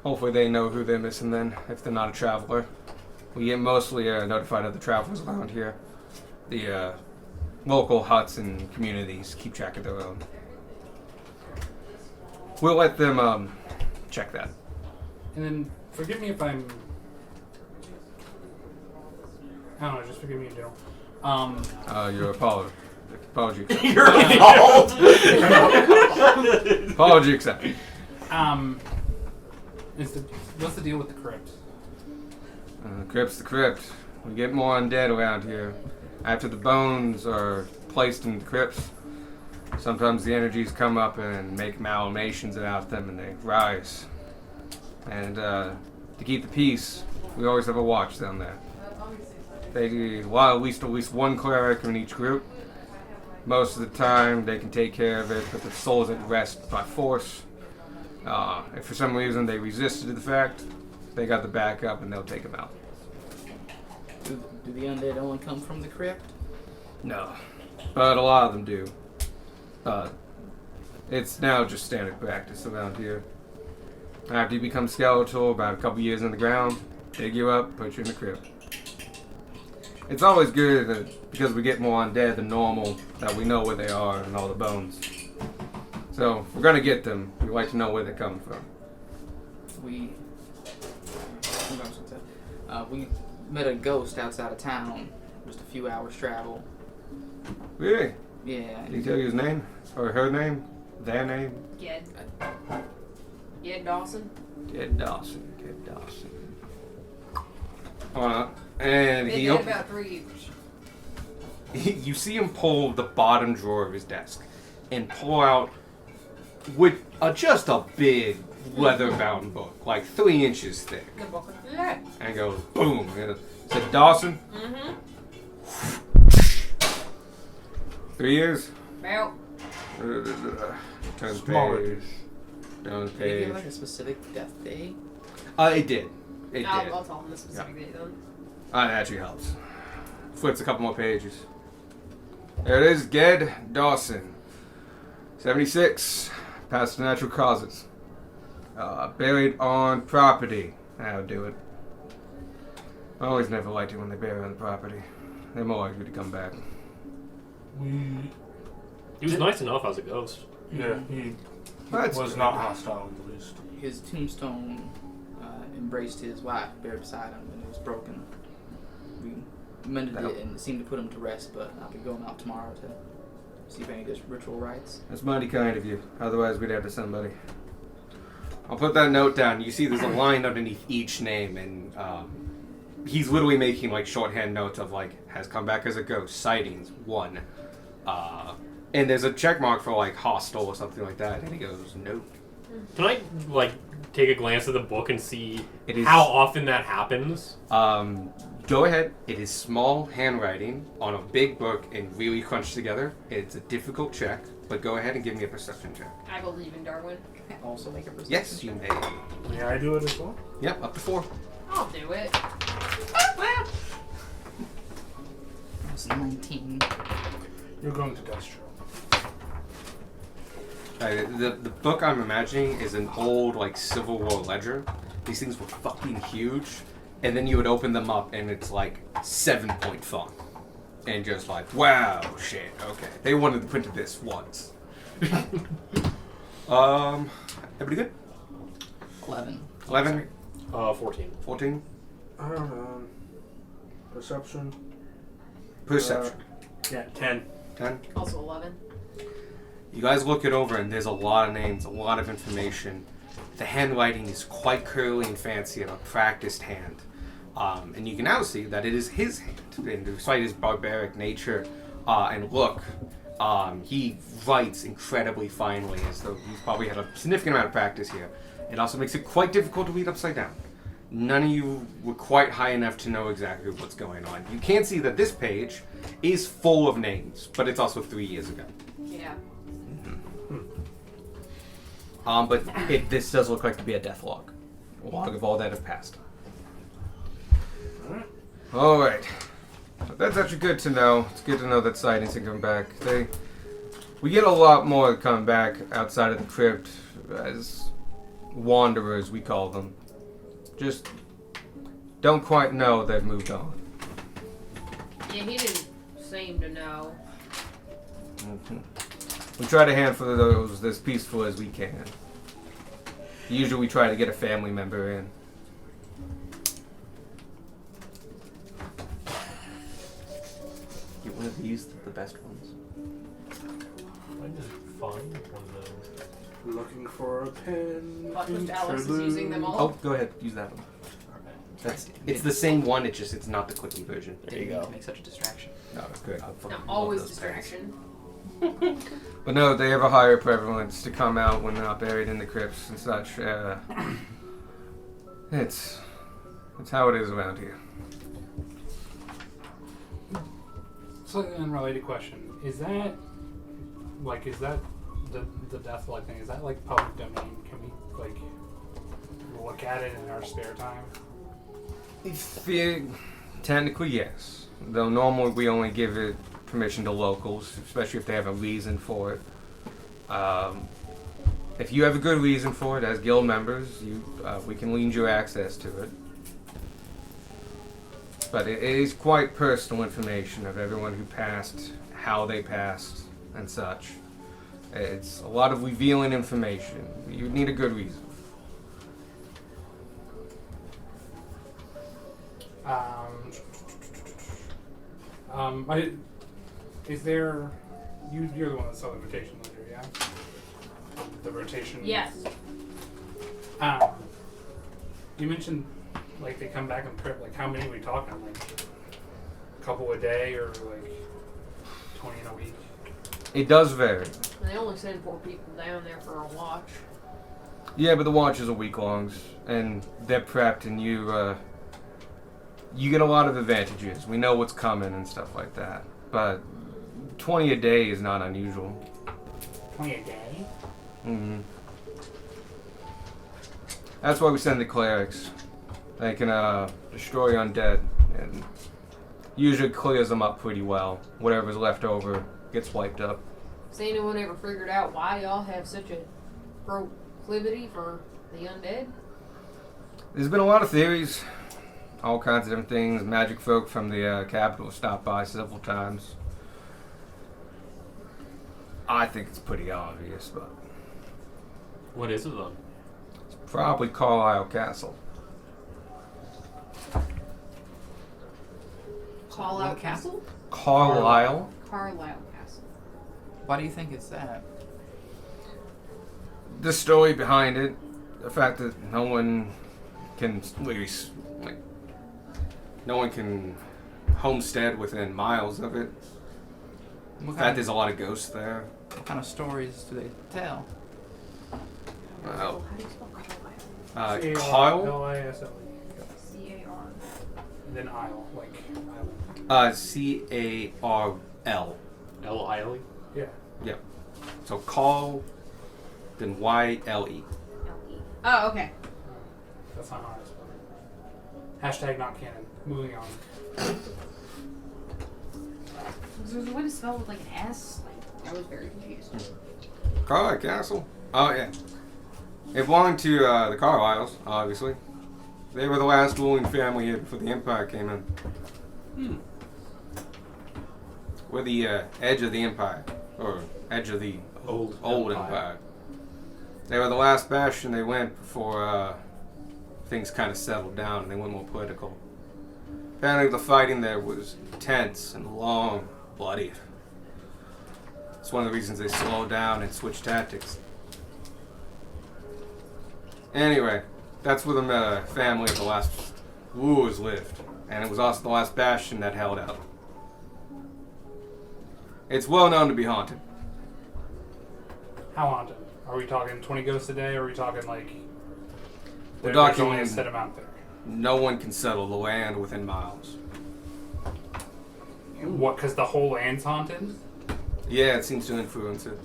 Hopefully they know who they're missing then, if they're not a traveler. We get mostly notified of the travelers around here. The local huts and communities keep track of their own. We'll let them check that. And then, forgive me if I'm... I don't know, just forgive me in general. Your apology. You're involved. Apology accepted. What's the deal with the crypt? Crypt's the crypt. We get more undead around here. After the bones are placed in the crypts, sometimes the energies come up and make amalgamations about them and they rise. And to keep the peace, we always have a watch down there. They allow at least one cleric in each group. Most of the time, they can take care of it, but the soul's at rest by force. If for some reason they resisted the fact, they got the backup and they'll take them out. Do the undead only come from the crypt? No, but a lot of them do. It's now just standard practice around here. After you become skeletal, about a couple years in the ground, dig you up, put you in the crypt. It's always good that because we get more undead than normal, that we know where they are and all the bones. So, if we're gonna get them, we like to know where they come from. We met a ghost outside of town, just a few hours travel. Really? Yeah. Did he tell you his name? Or her name? Their name? Ged. Ged Dawson. Ged Dawson. Ged Dawson. Hold on. And Been he dead about 3 years. you see him pull the bottom drawer of his desk and pull out with just a big leather-bound book, like 3 inches thick, The book of life. and goes boom. And it said Dawson. Mm-hmm. 3 years. Well, Turn Smaller. page. Down Did you page. give like a specific death day? It did. It did. I'll tell him the specific date then. That actually helps. Flips a couple more pages. There it is, Ged Dawson. 76. Passed to natural causes. Buried on property. That'll do it. I always never liked it when they bury on the property. They're more likely to come back. He was nice enough as a ghost. Yeah, he That's was good. not hostile at least. His tombstone embraced his wife, buried beside him, and it was broken. We mended it and it seemed to put him to rest, but I'll be going out tomorrow to see if any of his ritual rites. That's mighty kind of you. Otherwise, we'd have to somebody. I'll put that note down. You see there's a line underneath each name, and he's literally making like shorthand notes of like, has come back as a ghost, sightings, 1. And there's a check mark for like hostile or something like that, and he goes, no. Can I like take a glance at the book and see It is- how often that happens? Go ahead. It is small handwriting on a big book and really crunched together. It's a difficult check, but go ahead and give me a perception check. I believe in Darwin. Also make a perception Yes, you check. may. May I do it as well? Yep, up to 4. I'll do it. It's 19. You're going to Destro. The book I'm imagining is an old like Civil War ledger. These things were fucking huge, and then you would open them up and it's like 7-point font, and just like wow, shit. Okay, they wanted to print this once. Everybody good? 11. 11, 14. 14, I don't know. Perception. perception. Yeah, 10. 10. Also 11. You guys look it over, and there's a lot of names, a lot of information. The handwriting is quite curly and fancy and a practiced hand. And you can now see that it is his hand. And despite his barbaric nature and look, he writes incredibly finely, as though he's probably had a significant amount of practice here. It also makes it quite difficult to read upside down. None of you were quite high enough to know exactly what's going on. You can see that this page is full of names, but it's also 3 years ago. Yeah. But this does look like to be a death log. A log of all that have passed. Alright. That's actually good to know. It's good to know that sightings can come back. We get a lot more that come back outside of the crypt as wanderers, we call them. Just don't quite know they've moved on. Yeah, he didn't seem to know. We try to handle those as peaceful as we can. Usually we try to get a family member in. Get one of these, the best ones. I just find one of those. Looking for a pen. But just Alice is using them all. Oh, go ahead, use that one. It's the same one, it's not the quickie version. There you Didn't mean go. to make such a distraction. No, good. I fucking No, love always those pens. distraction. But no, they have a higher prevalence to come out when they're not buried in the crypts and such. It's how it is around here. Slightly unrelated question. Is that Like, is that the Deathlight thing? Is that like public domain? Can we like look at it in our spare time? Technically, yes. Though normally we only give it permission to locals, especially if they have a reason for it. If you have a good reason for it, as guild members, we can lend you access to it. But it is quite personal information of everyone who passed, how they passed, and such. It's a lot of revealing information. You need a good reason. Is there? You're the one that saw the rotation leader, yeah? The rotation. Yes. You mentioned like they come back and prep. Like how many are we talking? Like a couple a day or like 20 in a week? It does vary. And they only send 4 people down there for a watch. Yeah, but the watches are week-longs, and they're prepped, and you get a lot of advantages. We know what's coming and stuff like that. But 20 a day is not unusual. 20 a day? Mm-hmm. That's why we send the clerics. They can destroy undead, and usually clears them up pretty well. Whatever's left over gets wiped up. Has anyone ever figured out why y'all have such a proclivity for the undead? There's been a lot of theories. All kinds of different things. Magic folk from the capital stopped by several times. I think it's pretty obvious, but What is it then? it's probably Carlisle Castle. Fallout Castle? Carlisle? Carlisle Castle. Why do you think it's that? The story behind it, the fact that no one can really, like, no one can homestead within miles of it. What The fact there's a lot of ghosts there. what kind of stories do they tell? Well, How do you spell Carlisle? Carl? L-I-S-L-E. C-A-R. Then Isle, like island. C-A-R-L. L-I-L-E? Yeah. Yep. So Carl, then Y-L-E. L-E. Oh, okay. That's not how I spell it. Hashtag not canon. Moving on. There's a way to spell it with like an S. Like, I was very confused. Carlisle Castle? Oh, yeah. It belonged to the Carlisles, obviously. They were the last ruling family here before the Empire came in. We're the edge of the Empire. Or edge of the Old Empire. They were the last bastion they went before things kind of settled down and they went more political. Apparently the fighting there was intense and long, bloody. It's one of the reasons they slowed down and switched tactics. Anyway, that's where the family of the last rulers lived. And it was also the last bastion that held out. It's well known to be haunted. How haunted? Are we talking 20 ghosts a day, or are we talking like We're there's talking- only a set amount there? No one can settle the land within miles. What? Because the whole land's haunted? Yeah, it seems to influence it.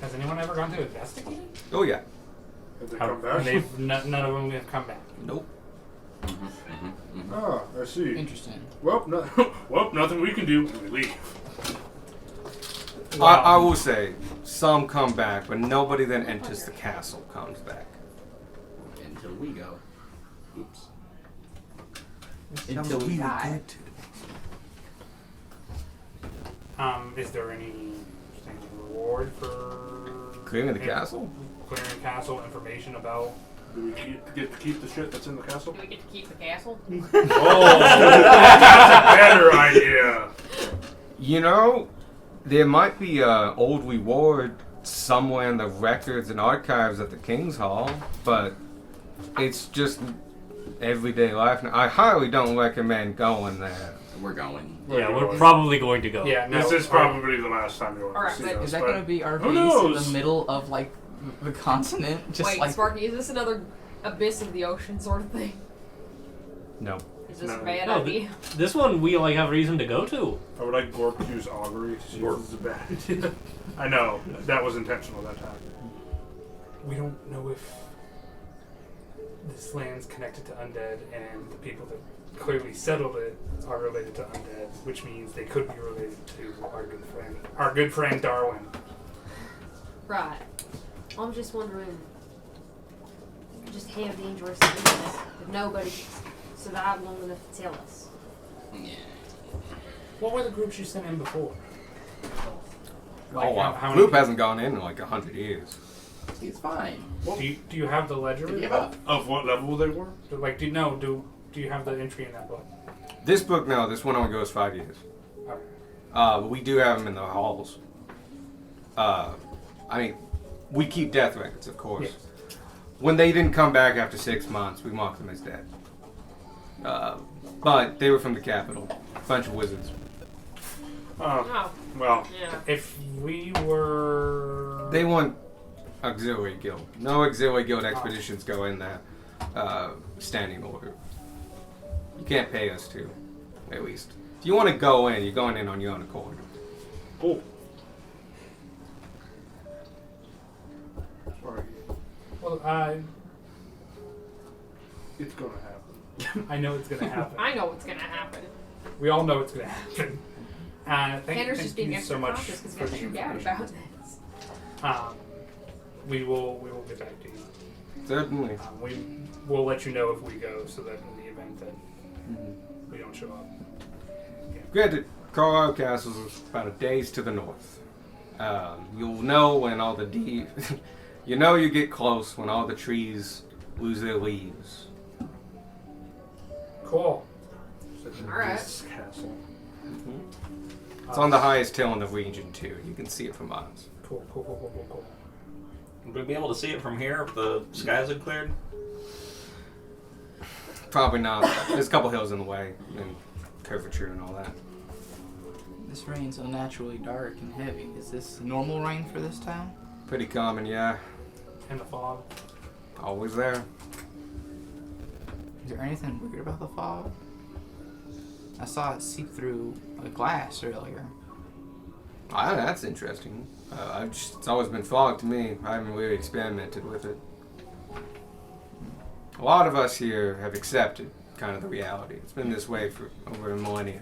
Has anyone ever gone to investigate? Oh yeah. Have they How- come back? They've none of them have come back. Nope. Ah, I see. Interesting. Well, well, nothing we can do. We leave. I will say, some come back, but nobody then enters the castle comes back. Until we go. Oops. Until we die. Is there any reward for Clearing the castle? Clearing the castle, information about. Do we get to keep the shit that's in the castle? Do we get to keep the castle? Oh, that's a better idea. You know, there might be an old reward somewhere in the records and archives at the King's Hall, but it's just everyday life. I highly don't recommend going there. We're going. Yeah, we're probably going to go. Yeah, no, This is probably the last time you'll ever Alright, see but us. Is that but going to be our who base in knows? the middle of like the continent? Just Wait, like Sparky, is this another abyss of the ocean sort of thing? No. Is this No. a bad No, idea? This one we like have reason to go to. I would like Gorp to use augury to see if this is a bad idea. I know. That was intentional that time. We don't know if this land's connected to undead, and the people that clearly settled it are related to undead, which means they could be related to our good friend Darwin. Right. I'm just wondering, just how dangerous it is if nobody survived long enough to tell us. Yeah. What were the groups you sent in before? Oh wow. how Group many- hasn't gone in like 100 years. He's fine. Do you have the ledger? Give up. Of what level they were? Like, do you have the entry in that book? This book, no. This one only goes 5 years. Okay. But we do have them in the halls. I mean, we keep death records, of course. Yes. When they didn't come back after 6 months, we marked them as dead. But they were from the capital. Bunch of wizards. Oh, Well, yeah. If we were... They want auxiliary guild. No auxiliary guild expeditions go in that standing order. You can't pay us to, at least. If you want to go in, you're going in on your own accord. oh. Sorry. Well, It's gonna happen. I know it's going to happen. I know what's gonna happen. We all know it's going to happen. Tanner's Thank just being you extra so much cautious because for he's the got to information. about this. We will get back to you. Certainly. We'll let you know if we go, so that in the event that we don't show up. Granted, Carlisle Castle is about a day's to the north. You'll know when all the you know you get close when all the trees lose their leaves. Cool. Alright. This castle. It's on the highest hill in the region too. You can see it from miles. Cool. Would we be able to see it from here if the skies had cleared? Probably not. There's a couple hills in the way and curvature and all that. This rain's unnaturally dark and heavy. Is this normal rain for this town? Pretty common, yeah. And the fog. Always there. Is there anything weird about the fog? I saw it seep through a glass earlier. Ah, that's interesting. It's always been fog to me. I haven't really experimented with it. A lot of us here have accepted kind of the reality. It's been this way for over a millennia.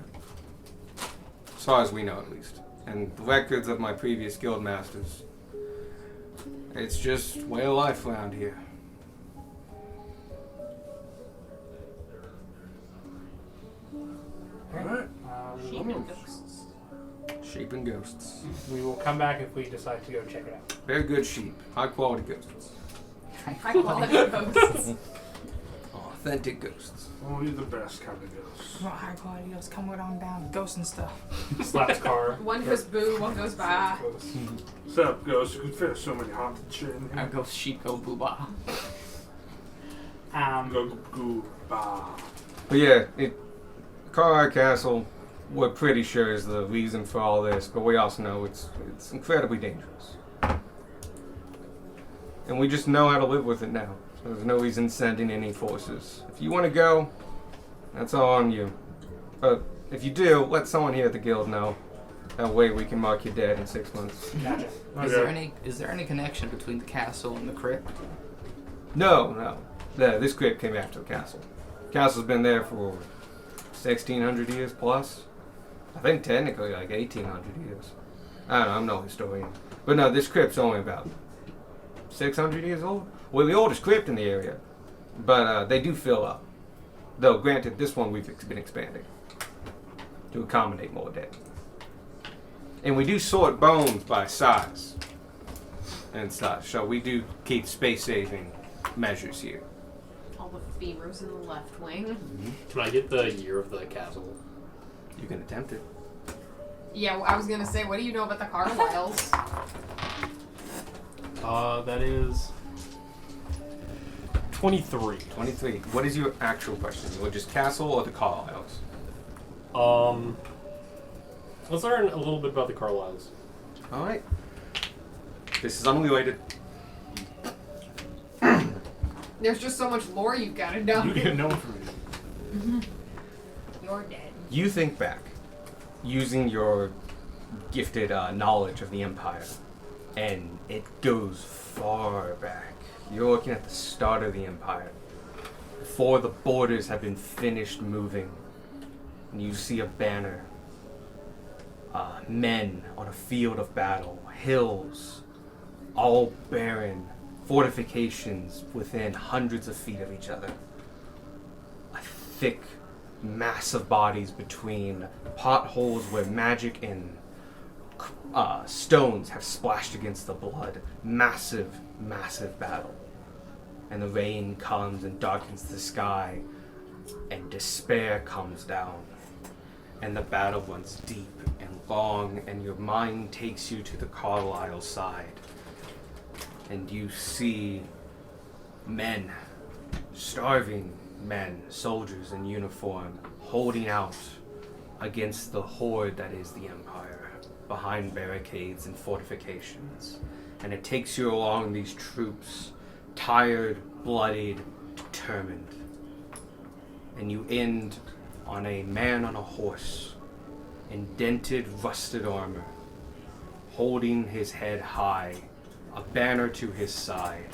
As far as we know, at least. And the records of my previous guild masters, it's just way of life around here. Alright. Sheep and ghosts. Sheep and ghosts. We will come back if we decide to go check it out. Very good sheep. High quality ghosts. High quality ghosts. Authentic ghosts. Only the best kind of ghosts. Come on, high quality ghosts, come right on down. Ghosts and stuff. Slaps car. One goes boo, one goes bye. What's up, ghosts? You could fit so many haunted shit in Our here. ghost sheep go booba. Go goo bah. But yeah, Carlisle Castle, we're pretty sure is the reason for all this, but we also know it's incredibly dangerous. And we just know how to live with it now. So there's no reason sending any forces. If you want to go, that's all on you. But if you do, let someone here at the guild know. That way we can mark you dead in 6 months. Gotcha. Is there any connection between the castle and the crypt? No. This crypt came after the castle. Castle's been there for 1,600 years plus. I think technically like 1,800 years. I don't know, I'm no historian. But no, this crypt's only about 600 years old. We're the oldest crypt in the area. But they do fill up. Though, granted, this one we've been expanding to accommodate more dead. And we do sort bones by size and such. So we do keep space-saving measures here. All the femurs in the left wing. Can I get the year of the castle? You can attempt it. Yeah, I was gonna say, what do you know about the Carlisles? That is 23. 23. What is your actual question? You want just castle or the Carlisles? Let's learn a little bit about the Carlisles. Alright. This is unrelated. There's just so much lore you've got to know. You get no information. You're dead. You think back, using your gifted knowledge of the Empire, and it goes far back. You're looking at the start of the Empire, before the borders have been finished moving, and you see a banner. Men on a field of battle, hills, all barren, fortifications within hundreds of feet of each other. A thick mass of bodies between potholes where magic and stones have splashed against the blood. Massive, massive battle. And the rain comes and darkens the sky, and despair comes down. And the battle runs deep and long, and your mind takes you to the Carlisle side. And you see men, starving men, soldiers in uniform, holding out against the horde that is the Empire, behind barricades and fortifications. And it takes you along these troops, tired, bloodied, determined. And you end on a man on a horse, in dented, rusted armor, holding his head high, a banner to his side.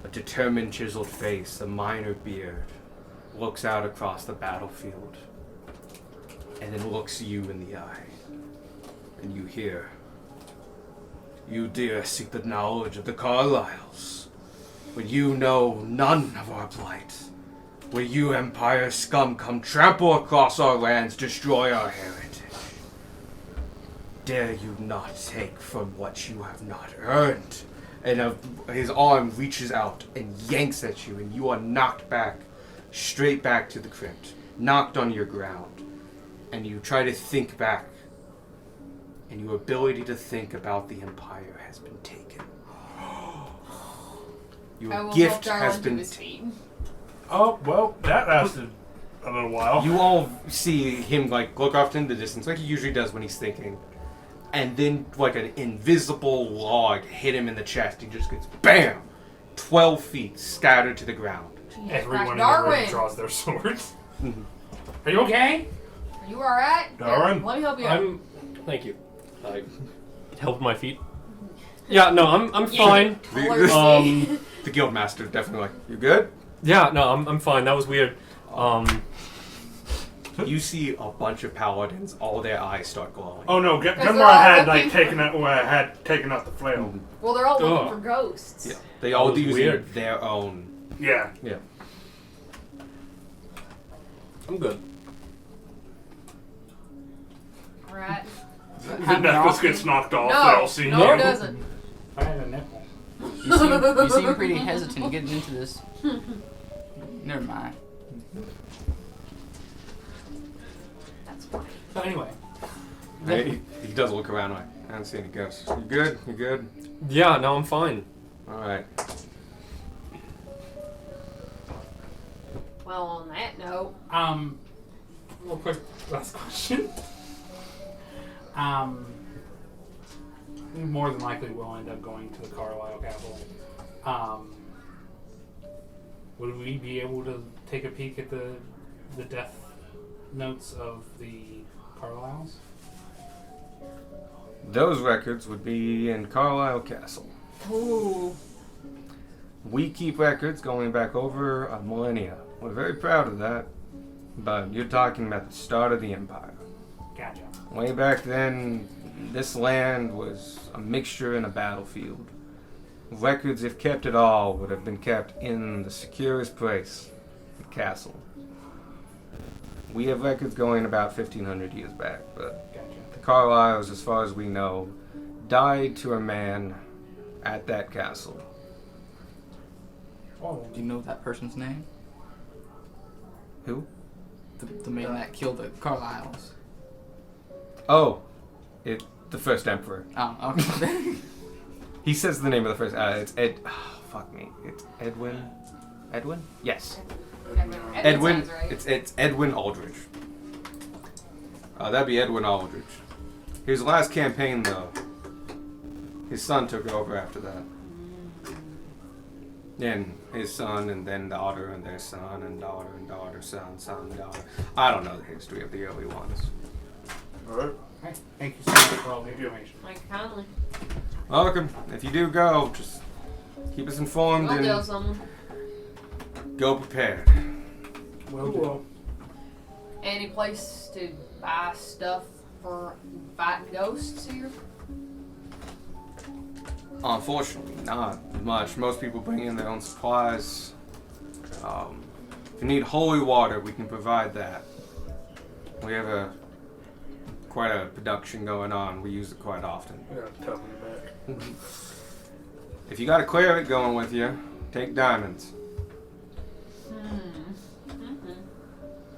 A determined, chiseled face, a minor beard, looks out across the battlefield, and then looks you in the eye. And you hear, "You dare seek the knowledge of the Carlyles, but you know none of our plight. Will you Empire scum come trample across our lands, destroy our heritage? Dare you not take from what you have not earned?" And his arm reaches out and yanks at you, and you are knocked back, straight back to the crypt, knocked on your ground. And you try to think back, and your ability to think about the Empire has been taken. I Your will gift help has Darwin to been his feet. Oh, well, that lasted a little while. You all see him like look off in the distance, like he usually does when he's thinking, and then like an invisible log hit him in the chest. He just gets BAM! 12 feet scattered to the ground. Everyone in the Darwin. room draws their swords. Mhm. Are you okay? Are you alright? Darwin? Let me help you out. Thank you. I helped my feet. Yeah, no, I'm fine. Taller Um, The guildmaster definitely like, "You good?" Yeah, no, I'm fine. That was weird. You see a bunch of paladins, all their eyes start glowing. Oh no, they're Gemra all had looking like for- taken out the flail. Well, they're all looking Ugh. for ghosts. Yeah, they all was use weird. their own. Yeah. Yeah. I'm good. Right. The necklace gets knocked off. No, They'll see no, it you. doesn't. I had a nipple. You seem pretty hesitant getting into this. Never mind. That's fine. So anyway, He does look around like, "I don't see any ghosts. You good? You good?" Yeah, no, I'm fine. Alright. Well, on that note, real quick, last question. We more than likely will end up going to the Carlisle Castle. Would we be able to take a peek at the death notes of the Carlyles? Those records would be in Carlisle Castle. Ooh. We keep records going back over a millennia. We're very proud of that. But you're talking about the start of the Empire. Gotcha. Way back then, this land was a mixture in a battlefield. Records, if kept at all, would have been kept in the securest place, the castle. We have records going about 1,500 years back, but Gotcha. the Carlyles, as far as we know, died to a man at that castle. Oh, Do you know that person's name? Who? The man that killed the Carlyles. Oh, the first emperor. Oh, okay. He says the name of the first. It's Ed. Oh, fuck me. It's Edwin. Edwin? Yes. Edwin. sounds right. It's Edwin Aldridge. That'd be Edwin Aldridge. His last campaign, though, his son took over after that. And his son, and then daughter, and their son, and daughter, son, daughter. I don't know the history of the early ones. Alright. Alright, thank you so much for all the information. Like, kindly. Welcome. If you do go, just keep us informed We'll go and someone. go prepared. Well, Any place to buy stuff for fighting ghosts here? Unfortunately, not much. Most people bring in their own supplies. If you need holy water, we can provide that. We have quite a production going on. We use it quite often. Yeah, tell me back. If you got a cleric going with you, take diamonds.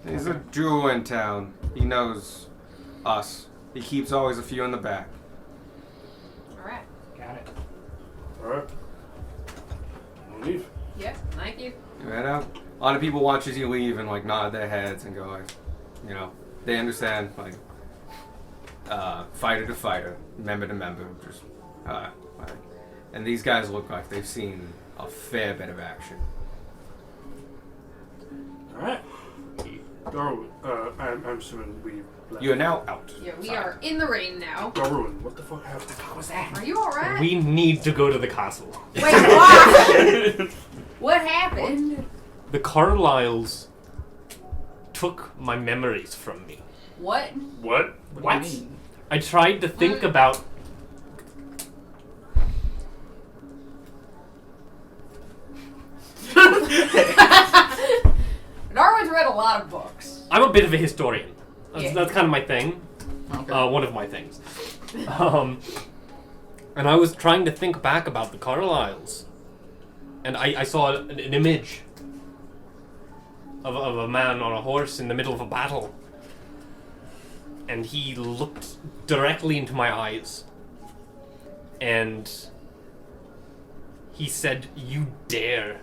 He's a jewel in town. He knows us. He keeps always a few in the back. Alright. got it. Alright. We'll leave. Yep, thank you. You head out. A lot of people watch as you leave and like nod their heads and go like, you know, they understand like fighter to fighter, member to member, just like, and these guys look like they've seen a fair bit of action. Alright. Darwin, I'm assuming we left. You are now out. Yeah, we are in the rain now. Darwin, what the fuck happened? What was that? Are you alright? We need to go to the castle. Wait, why? What happened? The Carlyles took my memories from me. What? What? What do you mean? I tried to think about. Darwin's read a lot of books. I'm a bit of a historian. Yeah. That's kind of my thing. Okay. One of my things. And I was trying to think back about the Carlyles. And I saw an image of a man on a horse in the middle of a battle. And he looked directly into my eyes. And he said, "You dare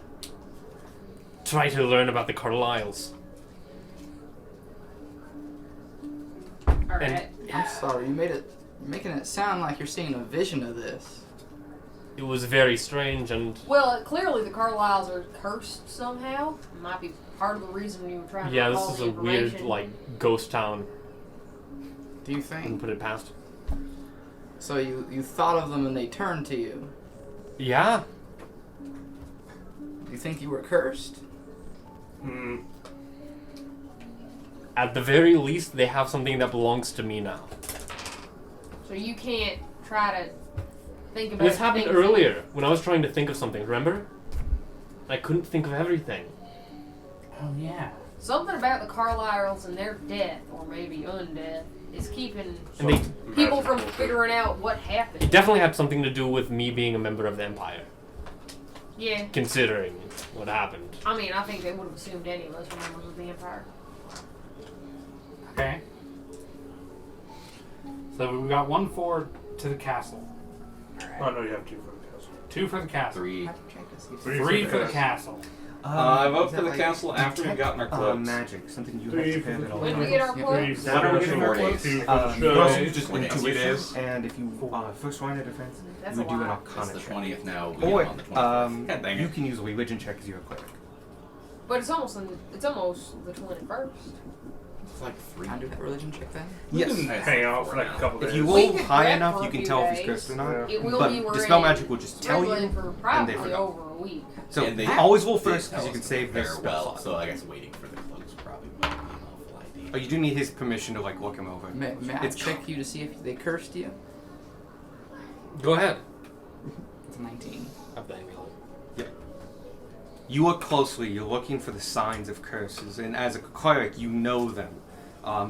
try to learn about the Carlyles." Alright. I'm sorry, you're making it sound like you're seeing a vision of this. It was very strange, and Well, clearly the Carlyles are cursed somehow. Might be part of the reason you were trying yeah, to this recall is the a weird, information. like, ghost town. Do you Couldn't think? put it past. So you thought of them and they turned to you. Yeah. Do you think you were cursed? Hmm. At the very least, they have something that belongs to me now. So you can't try to think about This happened things earlier when I was trying to think of something. Remember? I couldn't think of everything. Oh yeah. Something about the Carlyles and their death, or maybe undeath, is keeping And they people from Magical. figuring out what it happened. definitely had something to do with me being a member of the Empire, Yeah. considering what happened. I mean, I think they would have assumed any of us were members of the Empire. Okay. So we got 1-4 to the castle. Oh, no, you have two for the castle. 2 for the castle. 3. I have to check to see if Three. 3 for the castle. I vote is for that the like castle after we've gotten our cloaks. Magic, something you Three have to for pay the- that all. When do we get our Yeah. clothes? When are we getting our 4 cloaks? days. Two for the You can also show. use just in 2 Intuition. days, and if you first line of defense, That's you a would do an lot. It's Arcana the check. 20th now. We Or get on the 21st. God dang you it. can use a religion check as you're a cleric. But it's almost the 21st. It's like 3. Can I do that religion check then? We Yes. can hang out for like a couple If days. you We roll could high prep enough, for you a can few tell if he's days. cursed or not. Yeah. It will But be we're Dispel in Magic will just tell you, Strickland for and they probably forgot. over a week. So And they always roll did first tell because you can us save to this prepare spell well, slot. so I guess waiting for the cloaks probably wouldn't be an awful idea. Oh, you do need his permission to like look him over. May I It's check you to see if they cursed you? Go ahead. It's a 19. Have the amulet. You look closely, you're looking for the signs of curses, and as a cleric, you know them.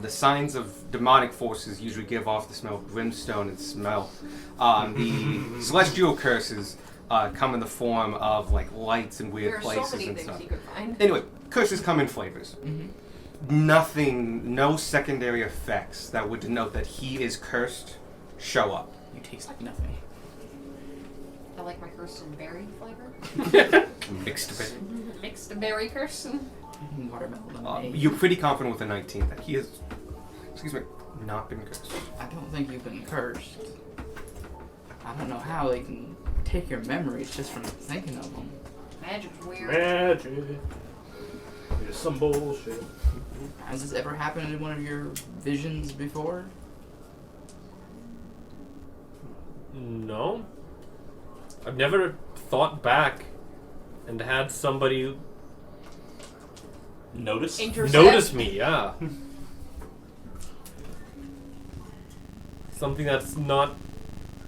The signs of demonic forces usually give off the smell of brimstone and smell. The celestial curses come in the form of like lights and There weird are so places many and things stuff. you could find. Anyway, curses come in flavors. Nothing, no secondary effects that would denote that he is cursed show up. You taste like nothing. I like my Kirsten berry flavor. Mixed bit. Mixed berry Kirsten. Watermelon lemonade. You're pretty confident with the 19 that he has, excuse me, not been cursed. I don't think you've been cursed. I don't know how they can take your memories just from thinking of them. Magic's weird. Magic is some bullshit. Has this ever happened in one of your visions before? No. I've never thought back and had somebody Notice? Intercept. notice me, yeah. Something that's not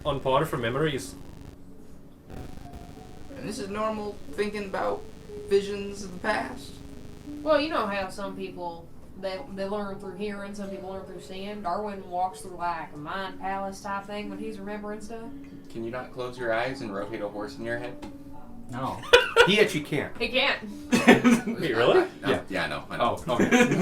on par for memories. And this is normal thinking about visions of the past. Well, you know how some people they learn through hearing, some people learn through seeing. Darwin walks through like a mind palace type thing when he's remembering stuff. Can you not close your eyes and rotate a horse in your head? No. He actually can't. He can't. Wait, really? No. Yeah, no. I know. Oh, okay.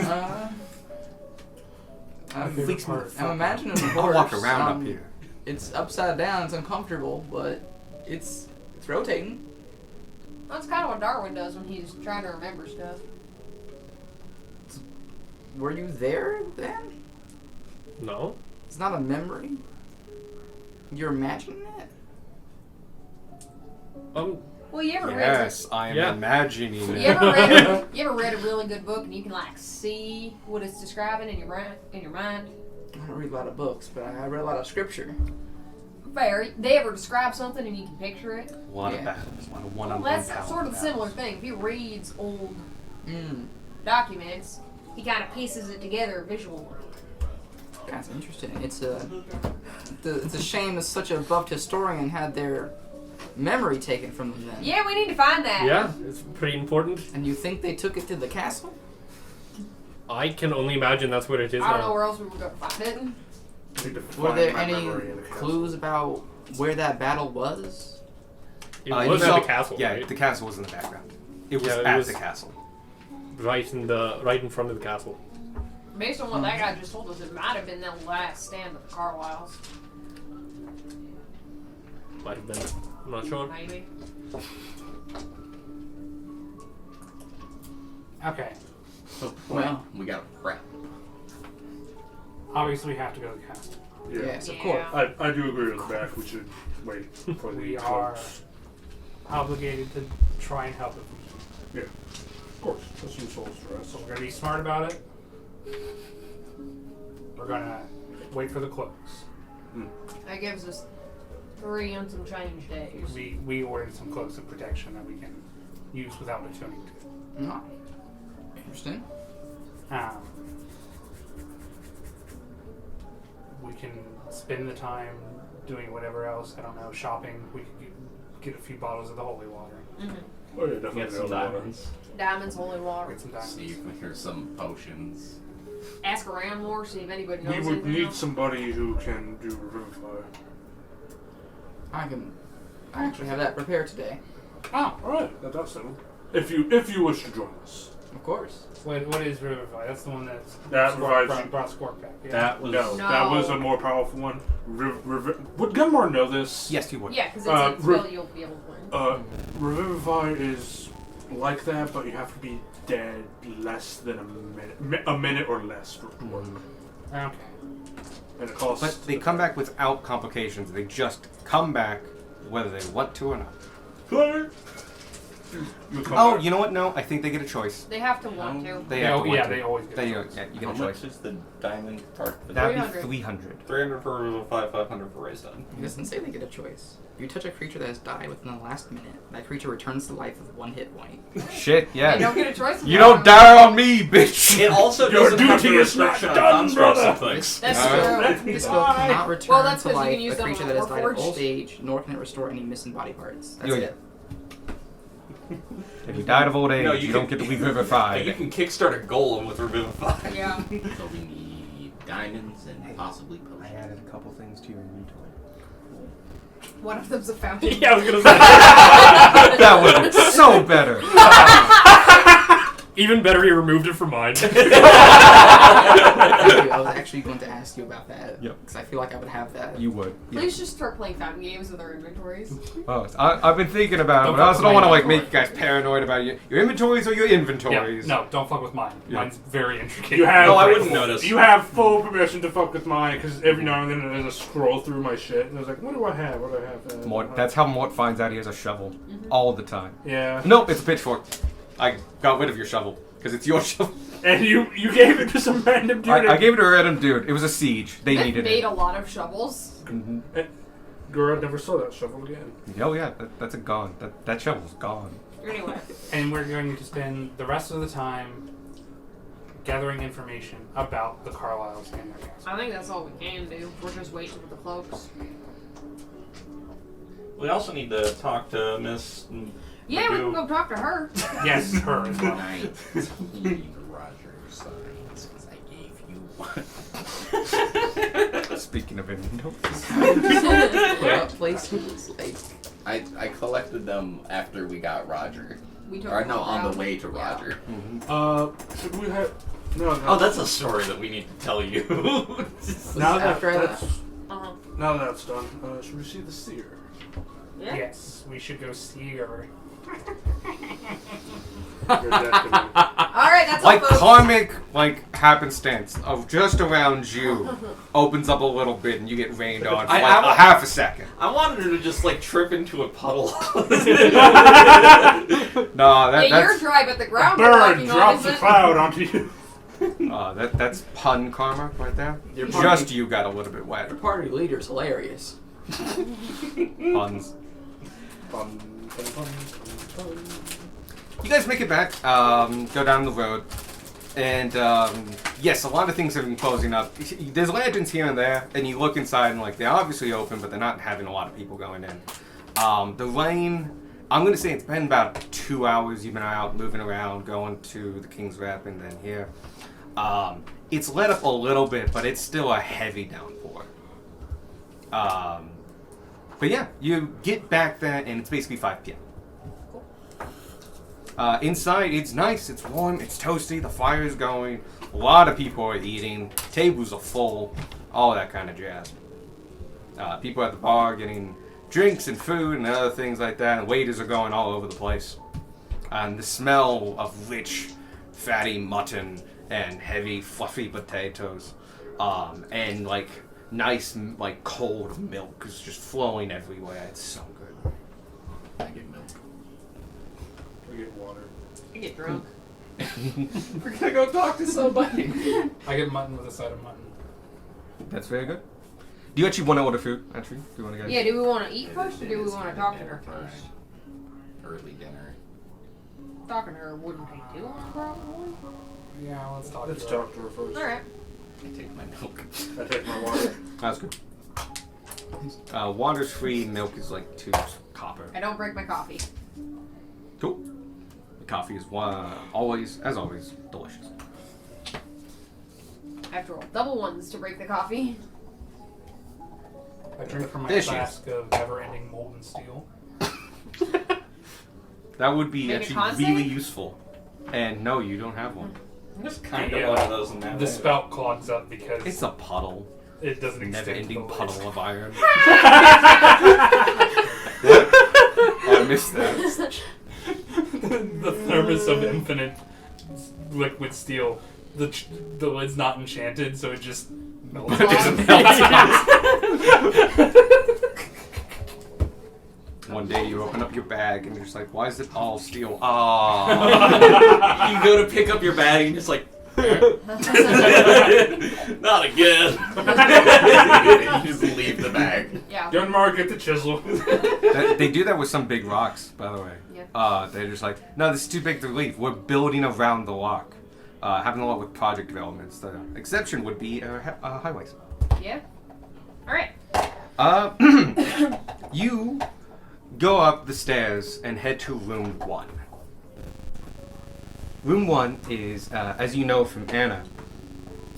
I'm imagining a horse. I'll walk around up here. It's upside down. It's uncomfortable, but it's rotating. That's kind of what Darwin does when he's trying to remember stuff. Were you there then? No. It's not a memory. You're imagining it. Well, you ever Yes, I am Yeah. imagining read? it. You ever read a really good book and you can like see what it's describing in your mind? I don't read a lot of books, but I read a lot of scripture. Fair. They ever describe something and you can picture it? A lot of Yeah. battles, a lot of Well, one-on-one that's power sort of a battles. similar thing. If he reads old Mm. documents, he kind of pieces it together visually. That's interesting. It's a shame that such a buffed historian had their memory taken from them then. Yeah, we need to find that. Yeah, it's pretty important. And you think they took it to the castle? I can only imagine that's where it is I don't know now. where else we were going to find it. I need to Were find there my any memory in the castle. clues about where that battle was? It You was at saw- the castle, Yeah, right? the castle was in the background. It was Yeah, it at was- the castle. right in front of the castle. Based on what that guy just told us, it might have been the last stand of the Carlisles. Might have been. I'm not sure. Maybe. Okay. So, Well. we gotta prep. Obviously, we have to go to the castle. Yeah. Yes, of Yeah. course. I do agree with Back. We should wait for the We are close. obligated to try and help it. Yeah. Of course. That's some soul stress. So we're gonna be smart about it. We're gonna wait for the cloaks. That gives us 3 and some change days. We ordered some cloaks of protection that we can use without attuning to. No. Interesting. We can spend the time doing whatever else. I don't know, shopping. We could get a few bottles of the holy water. Oh yeah, definitely. Get some diamonds. Diamonds, holy water. Get some diamonds. See if there's some potions. Ask around more, see if anybody knows We would anything need else. somebody who can do revivify. I actually have that prepared today. Ah, all right. That does settle. If you wish to join us. Of course. What is Revivify? That's the one that's That revives you. brought Squark back. Yeah. That was No, that was a No. more powerful one. Would Gunmar know this? Yes, you would. Yeah, because it's Re- really you'll be able to win. Revivify is like that, but you have to be dead less than a minute or less for it to work. Okay. And it costs. But they come back without complications. They just come back whether they want to or not. You come Oh, back. you know what? No, I think they get a choice. They have to want to. They have to want yeah, to. they always get They, a choice. yeah, you get How a much choice. is the diamond part? That'd 300. be 300. 300 for Revivify, 500 for Raise Done. It doesn't say they get a choice. You touch a creature that has died within the last minute. That creature returns to life with 1 hit point. Shit, They yeah. don't get a choice. You don't die on me, bitch. It also Your doesn't have duty the is not restriction on done, constructs brother. and things. That's Alright. true. This spell cannot return Well, that's to 'cause you life can use a them creature on that has died at Warforged. old age, nor can it restore any missing body parts. That's Yeah. it. If you died of old age, No, you you don't can- get to leave But you Riverside. can kickstart a golem with Revivify. Yeah. So we need diamonds and possibly I potions. added a couple things to your inventory. One of them's a fountain. Yeah, I was gonna say. That was so better. Even better, he removed it from mine. I was actually going to ask you about that. Yep. Because I feel like I would have that. You would. Yeah. Please just start playing fighting games with our inventories. Oh, I've been thinking about it, Don't but I also fuck don't with want to my make you guys paranoid about your inventories or your Yeah, inventories. no, don't fuck with mine. Yeah. Mine's very intricate. You have. No, I wouldn't notice. You have full permission to fuck with mine because every now and then there's a scroll through my shit and I was like, what do I have? What do I have? Mort, that's how Mort finds out he has a shovel all the time. Yeah. Nope, it's a pitchfork. I got rid of your shovel because it's your shovel. And you gave it to some random dude. I gave it to a random dude. It was a siege. They They've needed made it. a lot of shovels. Mm-hmm. Gura never saw that shovel again. Oh yeah, that's a gone. That shovel's gone. Anyway, And we're going to spend the rest of the time gathering information about the Carlyles and their castle. I think that's all we can do. We're just waiting with the cloaks. We also need to talk to Miss. Yeah, we can go talk to her. Yes, her as well. Tonight, read Roger's signs, because I gave you one. Speaking of inventories. Places like I collected them after we got Roger. We took Or them no, all on out. the way to Yeah. Roger. Should we have? No. Oh, that's a story that we need to tell you. Now that after that's Uh-huh. now that that's done, should we see the seer? Yeah. Yes, we should go see her. Your destiny. Alright, that's Like all, folks. karmic, happenstance of just around you opens up a little bit and you get rained on for I- like I- a half a second. I wanted her to just like trip into a puddle. No, Yeah, you're that's dry, but the ground Bird we're walking on drops a isn't. cloud onto you. that's pun karma right there. Your Just party- you got a little bit wet. Your party leader's hilarious. Puns. You guys make it back, go down the road, and yes, a lot of things have been closing up. There's lanterns here and there, and you look inside and they're obviously open, but they're not having a lot of people going in. The rain, I'm going to say it's been about 2 hours you've been out, moving around, going to the King's Rap and then here. It's let up a little bit, but it's still a heavy downpour. But yeah, you get back there, and it's basically 5 p.m. Inside, it's nice, it's warm, it's toasty, the fire is going, a lot of people are eating, tables are full, all that kind of jazz. People at the bar getting drinks and food and other things like that, and waiters are going all over the place. And the smell of rich, fatty mutton and heavy, fluffy potatoes, and nice, cold milk is just flowing everywhere. It's so good. I get milk. We get water. I get drunk. We're gonna go talk to somebody. I get mutton with a side of mutton. That's very good. Do you actually want to order food? Actually, do you want to go? Yeah, do we want to eat first or do we want to talk to her first? Early dinner. Talking to her wouldn't take too long, probably. Yeah, let's talk Let's to her. talk to her first. Alright. I take my milk. I take my water. That's good. Water's free, milk is 2 copper. I don't break my coffee. Cool. The coffee is always, as always, delicious. I have to roll double ones to break the coffee. I drink from my There she flask of never-ending molten steel. That would be Make a actually con really save? useful. And no, you don't have one. I'm just kind Yeah. of one of those in that. The way. spout clogs up because It's a puddle. it doesn't extend to the Never-ending lid. puddle of iron. I missed that. The thermos of infinite liquid steel. The lid's not enchanted, so it just melts. It just melts. One day you open up your bag and you're just like, why is it all steel? Ah. You go to pick up your bag and you're just like, not again. You just leave the bag. Yeah. Dunmar, get the chisel. They do that with some big rocks, by the way. Yeah. They're just like, no, this is too big to leave. We're building around the rock. Having a lot with project developments. The exception would be highways. Yeah. Alright. You go up the stairs and head to room 1. Room 1 is, as you know from Anna.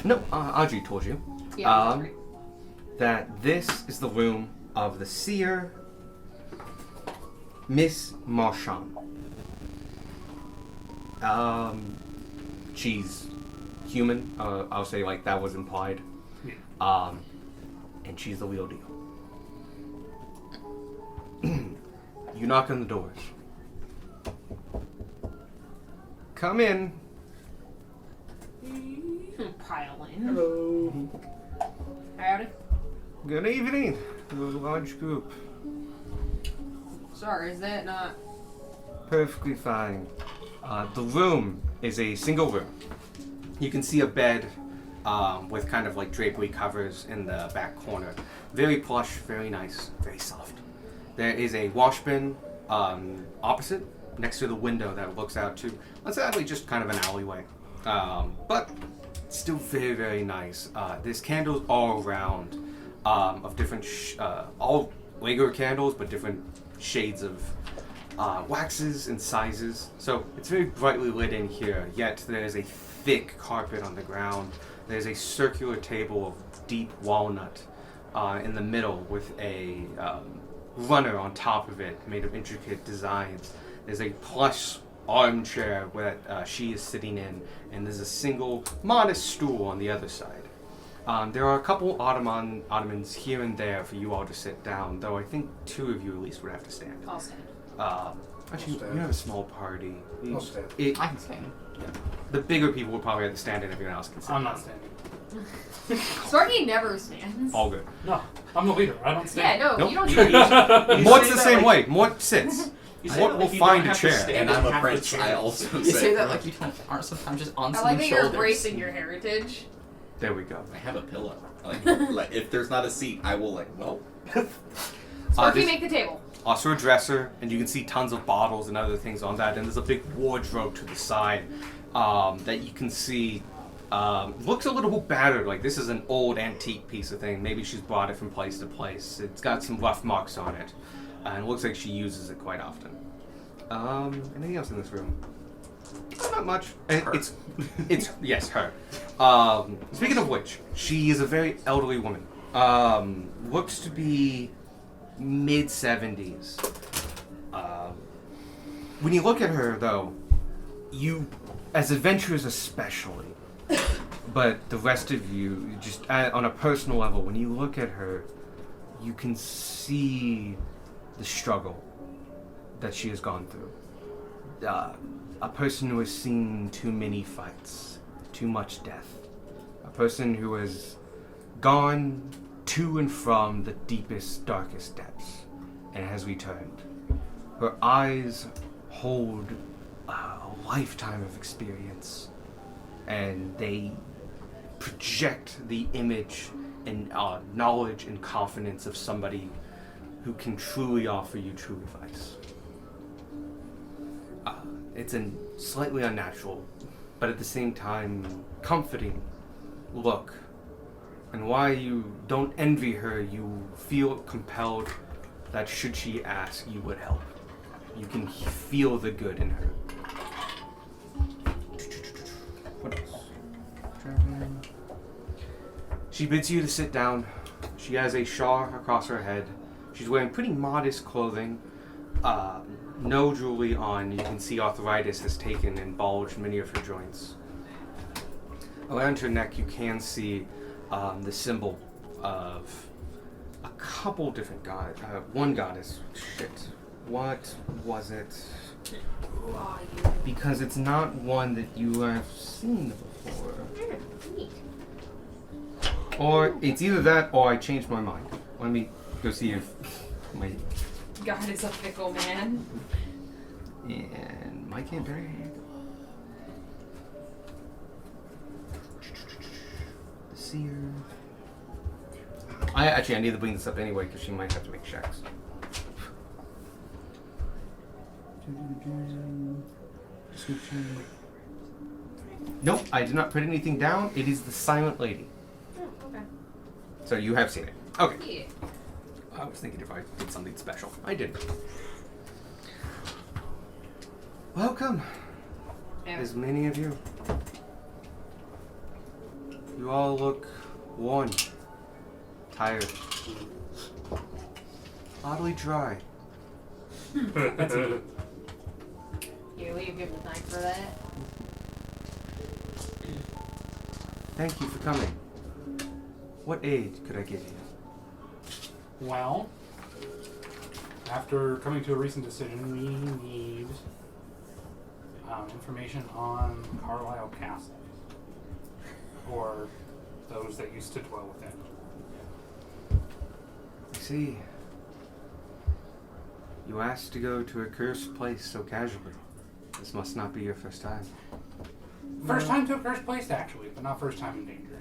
No, Audrey told you. Yeah. that's right. That this is the room of the seer, Miss Marchand. she's human. I'll say like that was implied. Yeah. And she's the real deal. You knock on the doors. Come in. Pile in. Hello. Howdy. Good evening. To a large group. Sorry, is that not? Perfectly fine. The room is a single room. You can see a bed with kind of like drapery covers in the back corner. Very plush, very nice, very soft. There is a wash bin opposite, next to the window that looks out to, let's say actually just kind of an alleyway. But still very, very nice. There's candles all around of different, all regular candles, but different shades of waxes and sizes. So it's very brightly lit in here, yet there's a thick carpet on the ground. There's a circular table of deep walnut in the middle with a runner on top of it made of intricate designs. There's a plush armchair where she is sitting in, and there's a single modest stool on the other side. There are a couple ottomans here and there for you all to sit down, though I think 2 of you at least would have to stand. I'll stand. Actually, stand. you have a small party. I'll stand. I can stand. The bigger people would probably have to stand, and everyone else can sit. I'm down. not standing. Sparky never stands. All good. No, I'm the leader. I don't Yeah, stand. no, Nope. you don't You stand. Mort's say the that same like- way. Mort sits. You say Mort that will like you find don't a have to chair. stand And in I'm a half the prince. chair. I also You sit. say that like you aren't sometimes just on I like someone's that you're shoulders. embracing your heritage. There we go. I have a pillow. Like if there's not a seat, I will Sparky, this- make the table. Also a dresser, and you can see tons of bottles and other things on that. And there's a big wardrobe to the side that you can see looks a little battered. Like this is an old antique piece of thing. Maybe she's brought it from place to place. It's got some rough marks on it, and it looks like she uses it quite often. Anything else in this room? Not much. And it's yes, her. Speaking of which, she is a very elderly woman. Looks to be mid-70s. When you look at her, though, you, as adventurers especially, but the rest of you, just on a personal level, when you look at her, you can see the struggle that she has gone through. A person who has seen too many fights, too much death. A person who has gone to and from the deepest, darkest depths and has returned. Her eyes hold a lifetime of experience, and they project the image and knowledge and confidence of somebody who can truly offer you true advice. It's a slightly unnatural, but at the same time comforting look. And while you don't envy her, you feel compelled that should she ask, you would help. You can feel the good in her. What else? She bids you to sit down. She has a shawl across her head. She's wearing pretty modest clothing. No jewelry on. You can see arthritis has taken and bulged many of her joints. Around her neck, you can see the symbol of a couple different gods. One goddess. Shit. What was it? Because it's not one that you have seen before. Or it's either that or I changed my mind. Let me go see if my... God is a fickle man. And my campaign. The seer. I need to bring this up anyway because she might have to make checks. Description. Nope, I did not put anything down. It is the Silent Lady. Oh, okay. So you have seen it. Okay. Yeah. I was thinking if I did something special. I didn't. Welcome. Yeah. As many of you. You all look worn, tired, oddly dry. Here, will you give me thanks for that? Thank you for coming. What aid could I give you? Well, after coming to a recent decision, we need information on Carlisle Castle, or those that used to dwell within. I see. You asked to go to a cursed place so casually. This must not be your first time. First time to a cursed place, actually, but not first time in danger.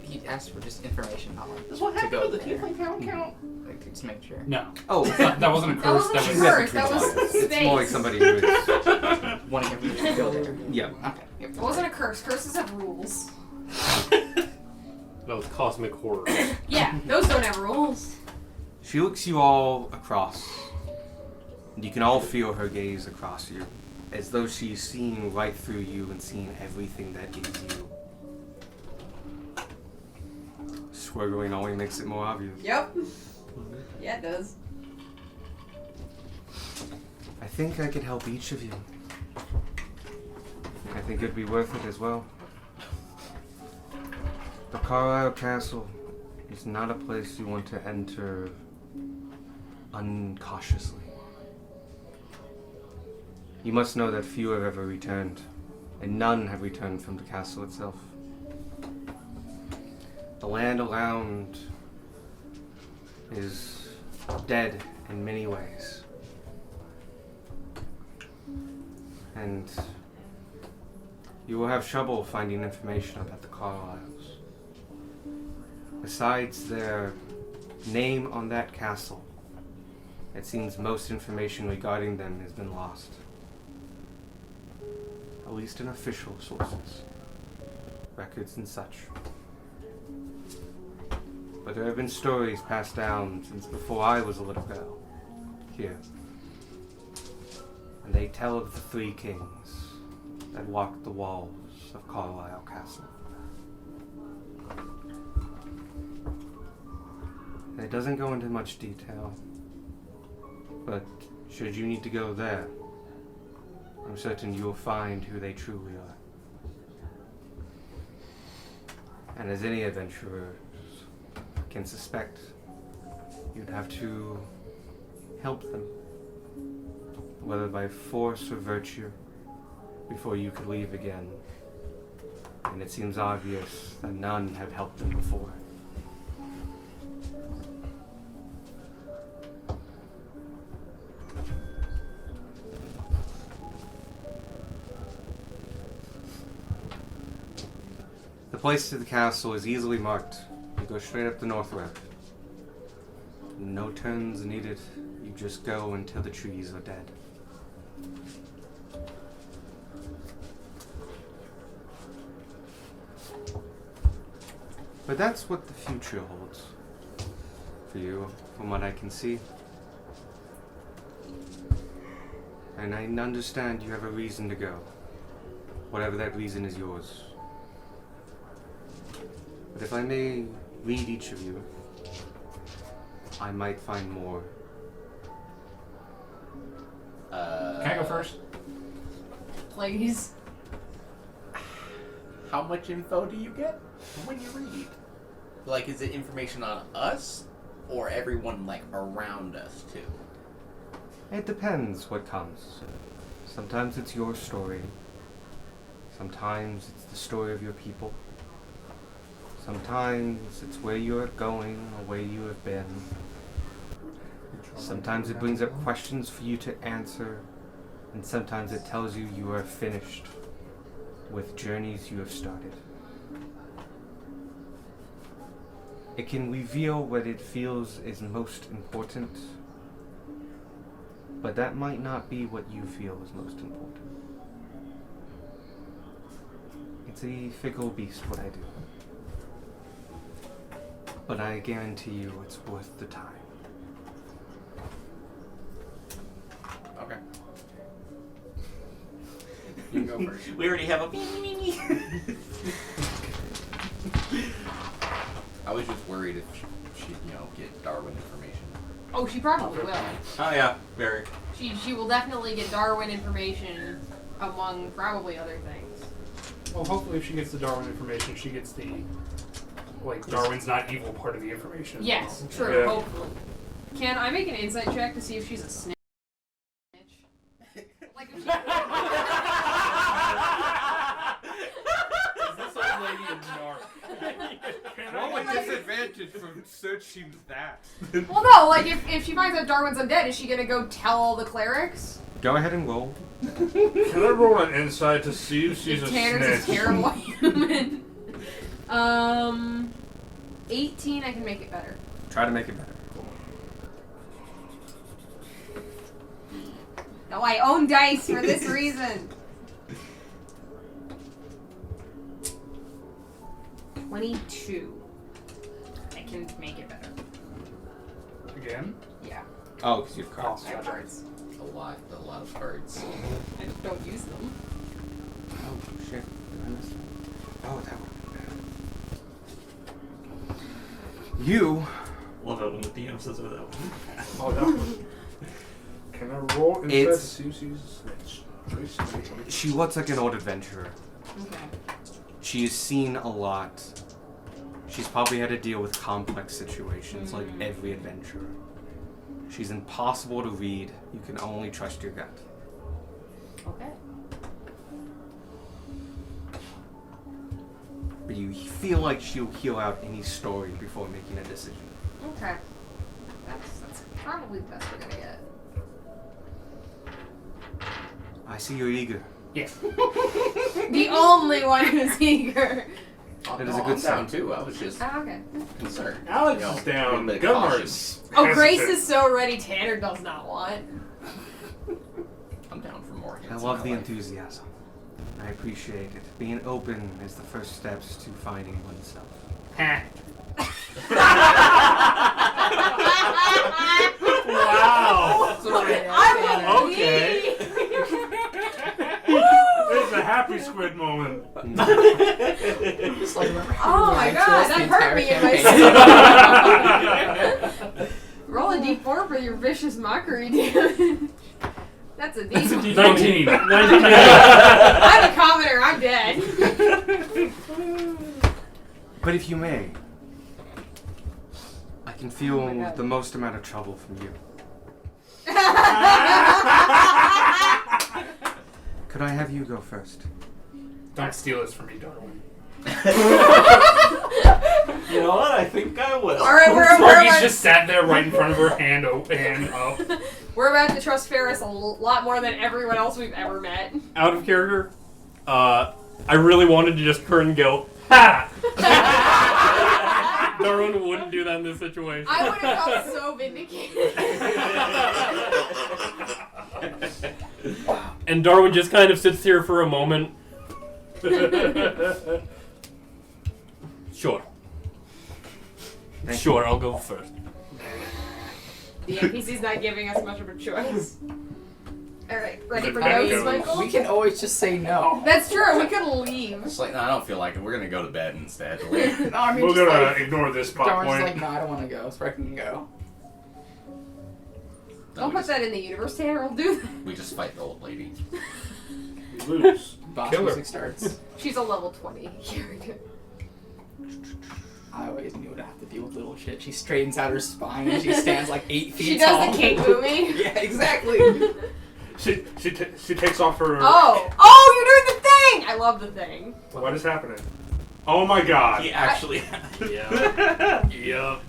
He asked for just information on it. That's what to happened go to the there. tiefling town count. Like, to just make sure. No. Oh, That wasn't a That curse. wasn't a That was curse. That was it's more like space. somebody who is. Wanting everyone to go there. Yeah. Okay. Yep. It wasn't a curse. Curses have rules. That was cosmic horror. Yeah, those don't have rules. She looks you all across, and you can all feel her gaze across you, as though she's seeing right through you and seeing everything that is you. Squiggling only makes it more obvious. Yep. Yeah, it does. I think I could help each of you. I think it'd be worth it as well. The Carlisle Castle is not a place you want to enter uncautiously. You must know that few have ever returned, and none have returned from the castle itself. The land around is dead in many ways. And you will have trouble finding information about the Carlisles. Besides their name on that castle, it seems most information regarding them has been lost. At least in official sources, records and such. But there have been stories passed down since before I was a little girl, here. And they tell of the three kings that walked the walls of Carlisle Castle. And it doesn't go into much detail, but should you need to go there, I'm certain you will find who they truly are. And as any adventurer can suspect, you'd have to help them, whether by force or virtue, before you could leave again. And it seems obvious that none have helped them before. The place to the castle is easily marked. You go straight up the north road. No turns needed. You just go until the trees are dead. But that's what the future holds for you, from what I can see. And I understand you have a reason to go. Whatever that reason is yours. But if I may read each of you, I might find more. Can I go first? Please. How much info do you get when you read? Like, is it information on us, or everyone, like, around us, too? It depends what comes. Sometimes it's your story. Sometimes it's the story of your people. Sometimes it's where you are going or where you have been. Sometimes it brings up questions for you to answer, and sometimes it tells you you are finished with journeys you have started. It can reveal what it feels is most important, but that might not be what you feel is most important. It's a fickle beast what I do. But I guarantee you it's worth the time. Okay. You go first. We already have a me. I was just worried if she'd, get Darwin information. Oh, she probably will. Oh yeah, very. She will definitely get Darwin information among probably other things. Well, hopefully, if she gets the Darwin information, she gets the Darwin's not evil part of the information. as Yes, well. true. Yeah. Hopefully. Can I make an insight check to see if she's a snitch? Like if she. Is this old lady a narc? What would disadvantage from searching that? Well, no. Like if she finds out Darwin's undead, is she gonna go tell all the clerics? Go ahead and roll. Can I roll an insight to see if she's If a Tanner's a snitch? terrible human. 18. I can make it better. Try to make it better. No, I own dice for this reason. 22. I can make it better. Again? Yeah. Oh, because you have cards. I have cards. A lot of cards. I just don't use them. Oh, shit. Did I miss that? Oh, that would be bad. You Love it when the DM says it that way. Oh, that one. Can I roll insight to It's- see if she's a snitch? She looks like an old adventurer. Okay. She has seen a lot. She's probably had to deal with complex situations like every adventurer. She's impossible to read. You can only trust your gut. Okay. But you feel like she'll hear out any story before making a decision. Okay. That's probably the best we're gonna get. I see you're eager. Yes. The only one who's eager. That is a No, good I'm sign. down too. I was just Oh, okay. concerned. Alex You know, is down. being a bit Gunmar's cautious. Oh, Grace hesitant. is so ready. Tanner does not want. I'm down for more. I hints love in the my life. enthusiasm. I appreciate it. Being open is the first steps to finding oneself. Wow. I will Okay. leave. This is a happy squid moment. Just like remember how Oh you my lied to god, us the that hurt entire me in my campaign. soul. Roll a d4 for your vicious mockery damage. That's a d4. 19. I'm a commoner. I'm dead. But if you may, I can feel Oh my God. the most amount of trouble from you. Could I have you go first? Don't steal this from me, Darwin. You know what? I think I will. All right, we're Margie's just sat there right in front of her, hand up. we're about to trust Ferris a lot more than everyone else we've ever met. Out of character, I really wanted to just turn and go, ha! Darwin wouldn't do that in this situation. I would have felt so vindicated. And Darwin just kind of sits here for a moment. Sure. Thank Sure, I'll go first. The NPC's not giving us much of a choice. Alright, ready for I notes, mean, Michael? We can always just say no. That's true, we could leave. It's like, no, I don't feel like it. We're gonna go to bed instead. No, I mean, We're just gonna like, ignore this plot Darwin's point. just like, no, I don't want to go, so I can go. Don't put that in the universe, Tanner. We'll do that. We just fight the old lady. We lose. Boss Killer. music starts. She's a level 20 character. I always knew to have to deal with little shit. She straightens out her spine and she stands like 8 feet She tall. does the cake movie. Yeah, exactly. She takes off her. Oh, you're doing the thing! I love the thing. What is happening? Oh my god. He actually. Yeah. Yep.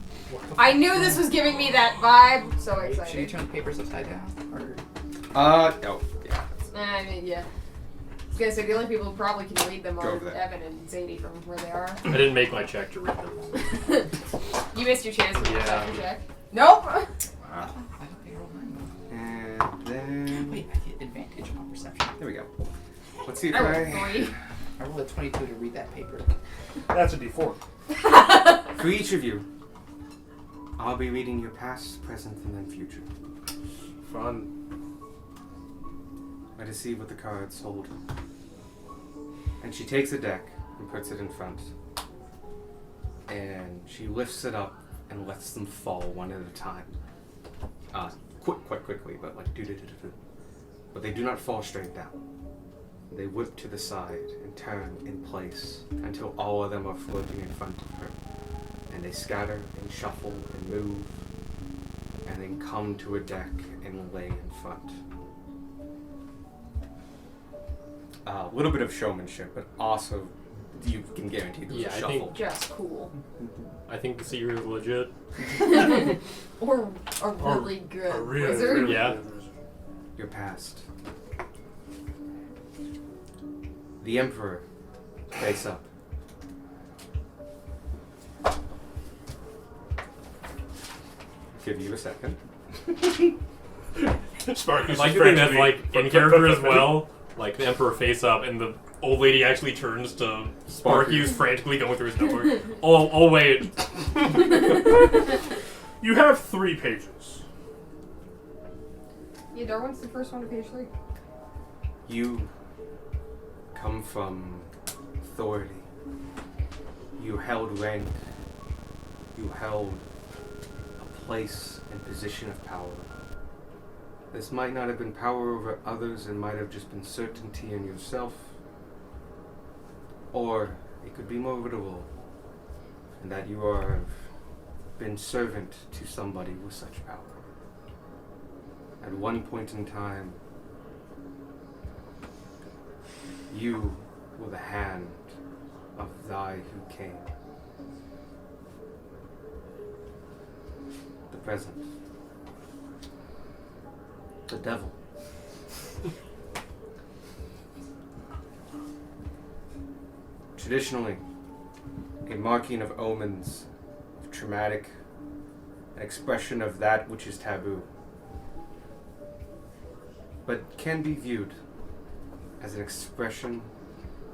I knew this was giving me that vibe. So Should you excited. turn the papers upside down? Or Oh, yeah. I mean, yeah. I was gonna say the only people who probably can read them Go are over there. Evan and Zadie from where they are. I didn't make my check to read them. You missed your chance for the Yeah. second check. Nope. Wow. I don't think I rolled mine though. And then Wait, I get advantage on perception. there we go. Let's see if I rolled I. 3. I rolled a 22 to read that paper. That's a D4. For each of you, I'll be reading your past, present, and then future. Fun. Let us see what the cards hold. And she takes a deck and puts it in front. And she lifts it up and lets them fall one at a time. Quite quickly, but like do. But they do not fall straight down. They whip to the side and turn in place until all of them are floating in front of her. And they scatter and shuffle and move and then come to a deck and lay in front. A little bit of showmanship, but also you can guarantee there's Yeah, a I shuffle. think- Just cool. I think the secret is legit. Or a really good A really, wizard. really Yeah. good wizard. You're past. The Emperor, face up. Give you a second. Sparky's I like just to think that's practically- like in character as well. Like the Emperor face up, and the old lady actually turns to Sparky, who's frantically going through his notebook. Oh wait. You have 3 pages. Yeah, Darwin's the first one to page 3. You come from authority. You held rank. You held a place and position of power. This might not have been power over others, it might have just been certainty in yourself. Or it could be more literal, and that you are been servant to somebody with such power. At one point in time, you were the hand of thy who came. The present. The devil. Traditionally, a marking of omens, of traumatic, an expression of that which is taboo, but can be viewed as an expression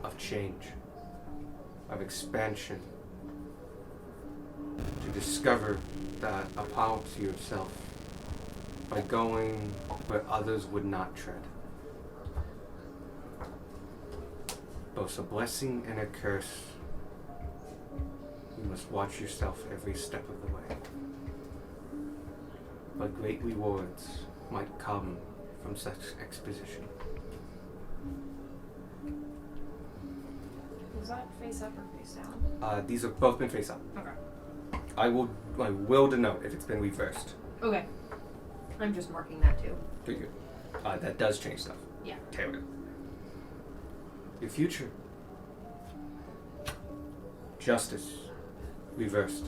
of change, of expansion, to discover that a power to yourself by going where others would not tread. Both a blessing and a curse. You must watch yourself every step of the way. But great rewards might come from such exposition. Was that face up or face down? These have both been face up. Okay. I will denote if it's been reversed. Okay. I'm just marking that too. Pretty good. That does change stuff. Yeah. Taylor. Your future. Justice. Reversed.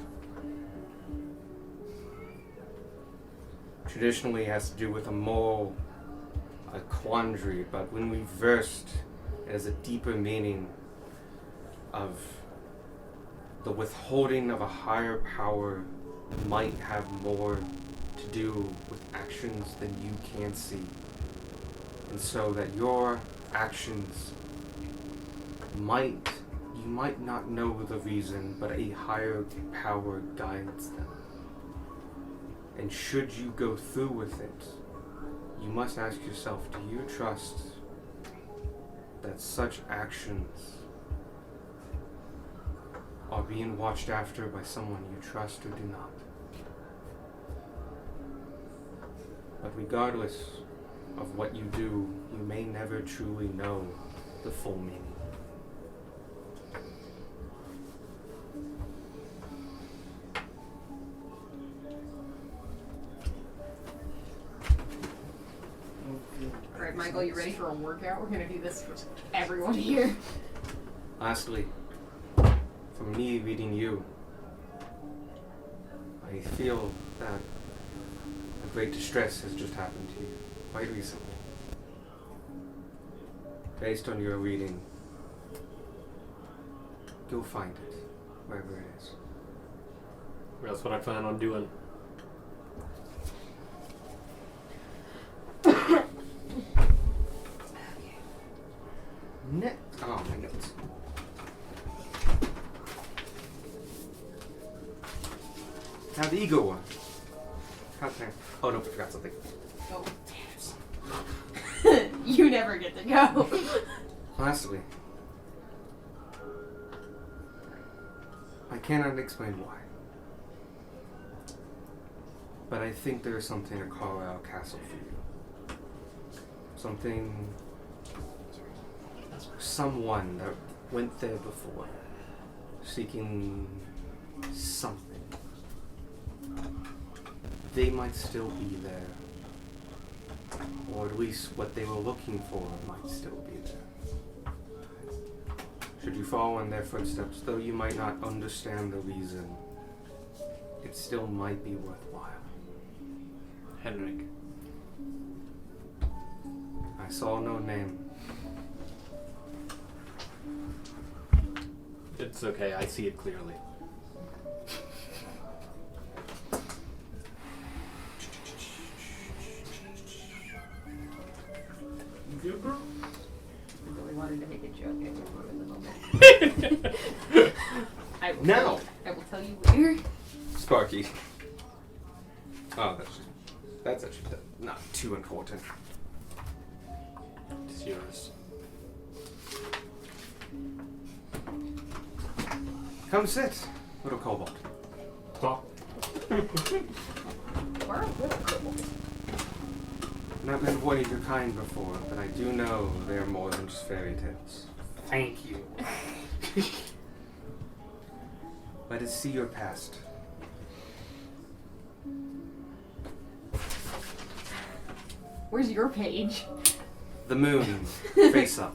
Traditionally has to do with a moral quandary, but when reversed, it has a deeper meaning of the withholding of a higher power might have more to do with actions than you can see. And so that your actions you might not know the reason, but a higher power guides them. And should you go through with it, you must ask yourself, do you trust that such actions are being watched after by someone you trust or do not? But regardless of what you do, you may never truly know the full meaning. Alright, Michael, you ready for a workout? We're gonna do this for everyone here. Lastly, from me reading you, I feel that a great distress has just happened to you, quite recently. Based on your reading, you'll find it, wherever it is. That's what I plan on doing. Oh, my notes. Now the ego one. Oh no, I forgot something. Oh, damn. You never get to go. Lastly, I cannot explain why, but I think there is something at Carlisle Castle for you. Something someone that went there before, seeking something. They might still be there. Or at least what they were looking for might still be there. Should you follow in their footsteps, though you might not understand the reason, it still might be worthwhile. Henrik. I saw no name. It's okay, I see it clearly. I really wanted to make a joke. I just ruined the moment. I will Now. I will tell you later. Sparky. Oh, that's actually not too important. It's yours. Come sit, little kobold. Talk. Where are little kobolds? Not met one of your kind before, but I do know they are more than just fairy tales. Thank you. Let us see your past. Where's your page? The moon, face up.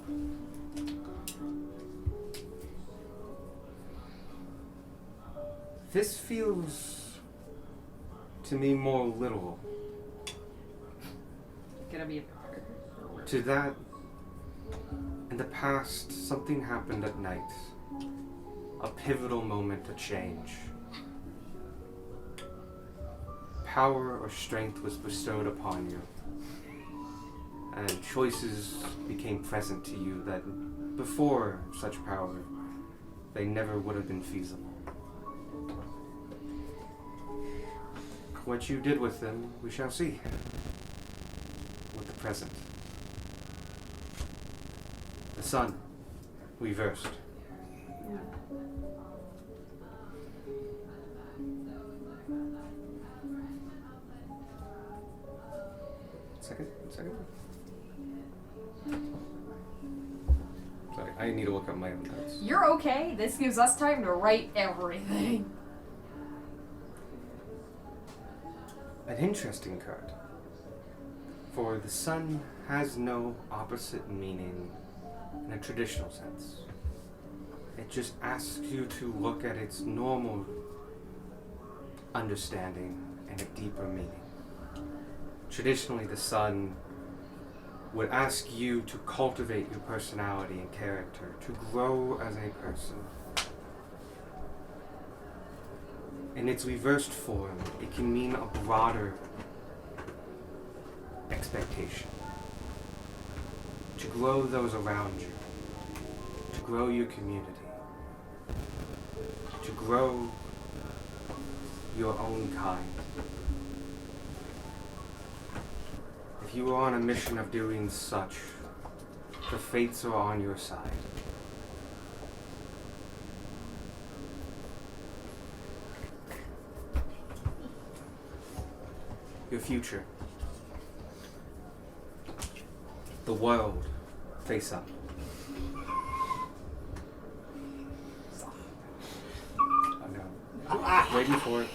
This feels to me more literal. Gonna be a bit harder. To that, in the past, something happened at night. A pivotal moment of change. Power or strength was bestowed upon you. And choices became present to you that before such power, they never would have been feasible. What you did with them, we shall see. With the present. The sun, reversed. Second. Sorry, I need to look up my own notes. You're okay. This gives us time to write everything. An interesting card. For the sun has no opposite meaning in a traditional sense. It just asks you to look at its normal understanding and a deeper meaning. Traditionally, the sun would ask you to cultivate your personality and character, to grow as a person. In its reversed form, it can mean a broader expectation. To grow those around you, to grow your community, to grow your own kind. If you are on a mission of doing such, the fates are on your side. Your future. The world, face up. Oh no. Waiting for it.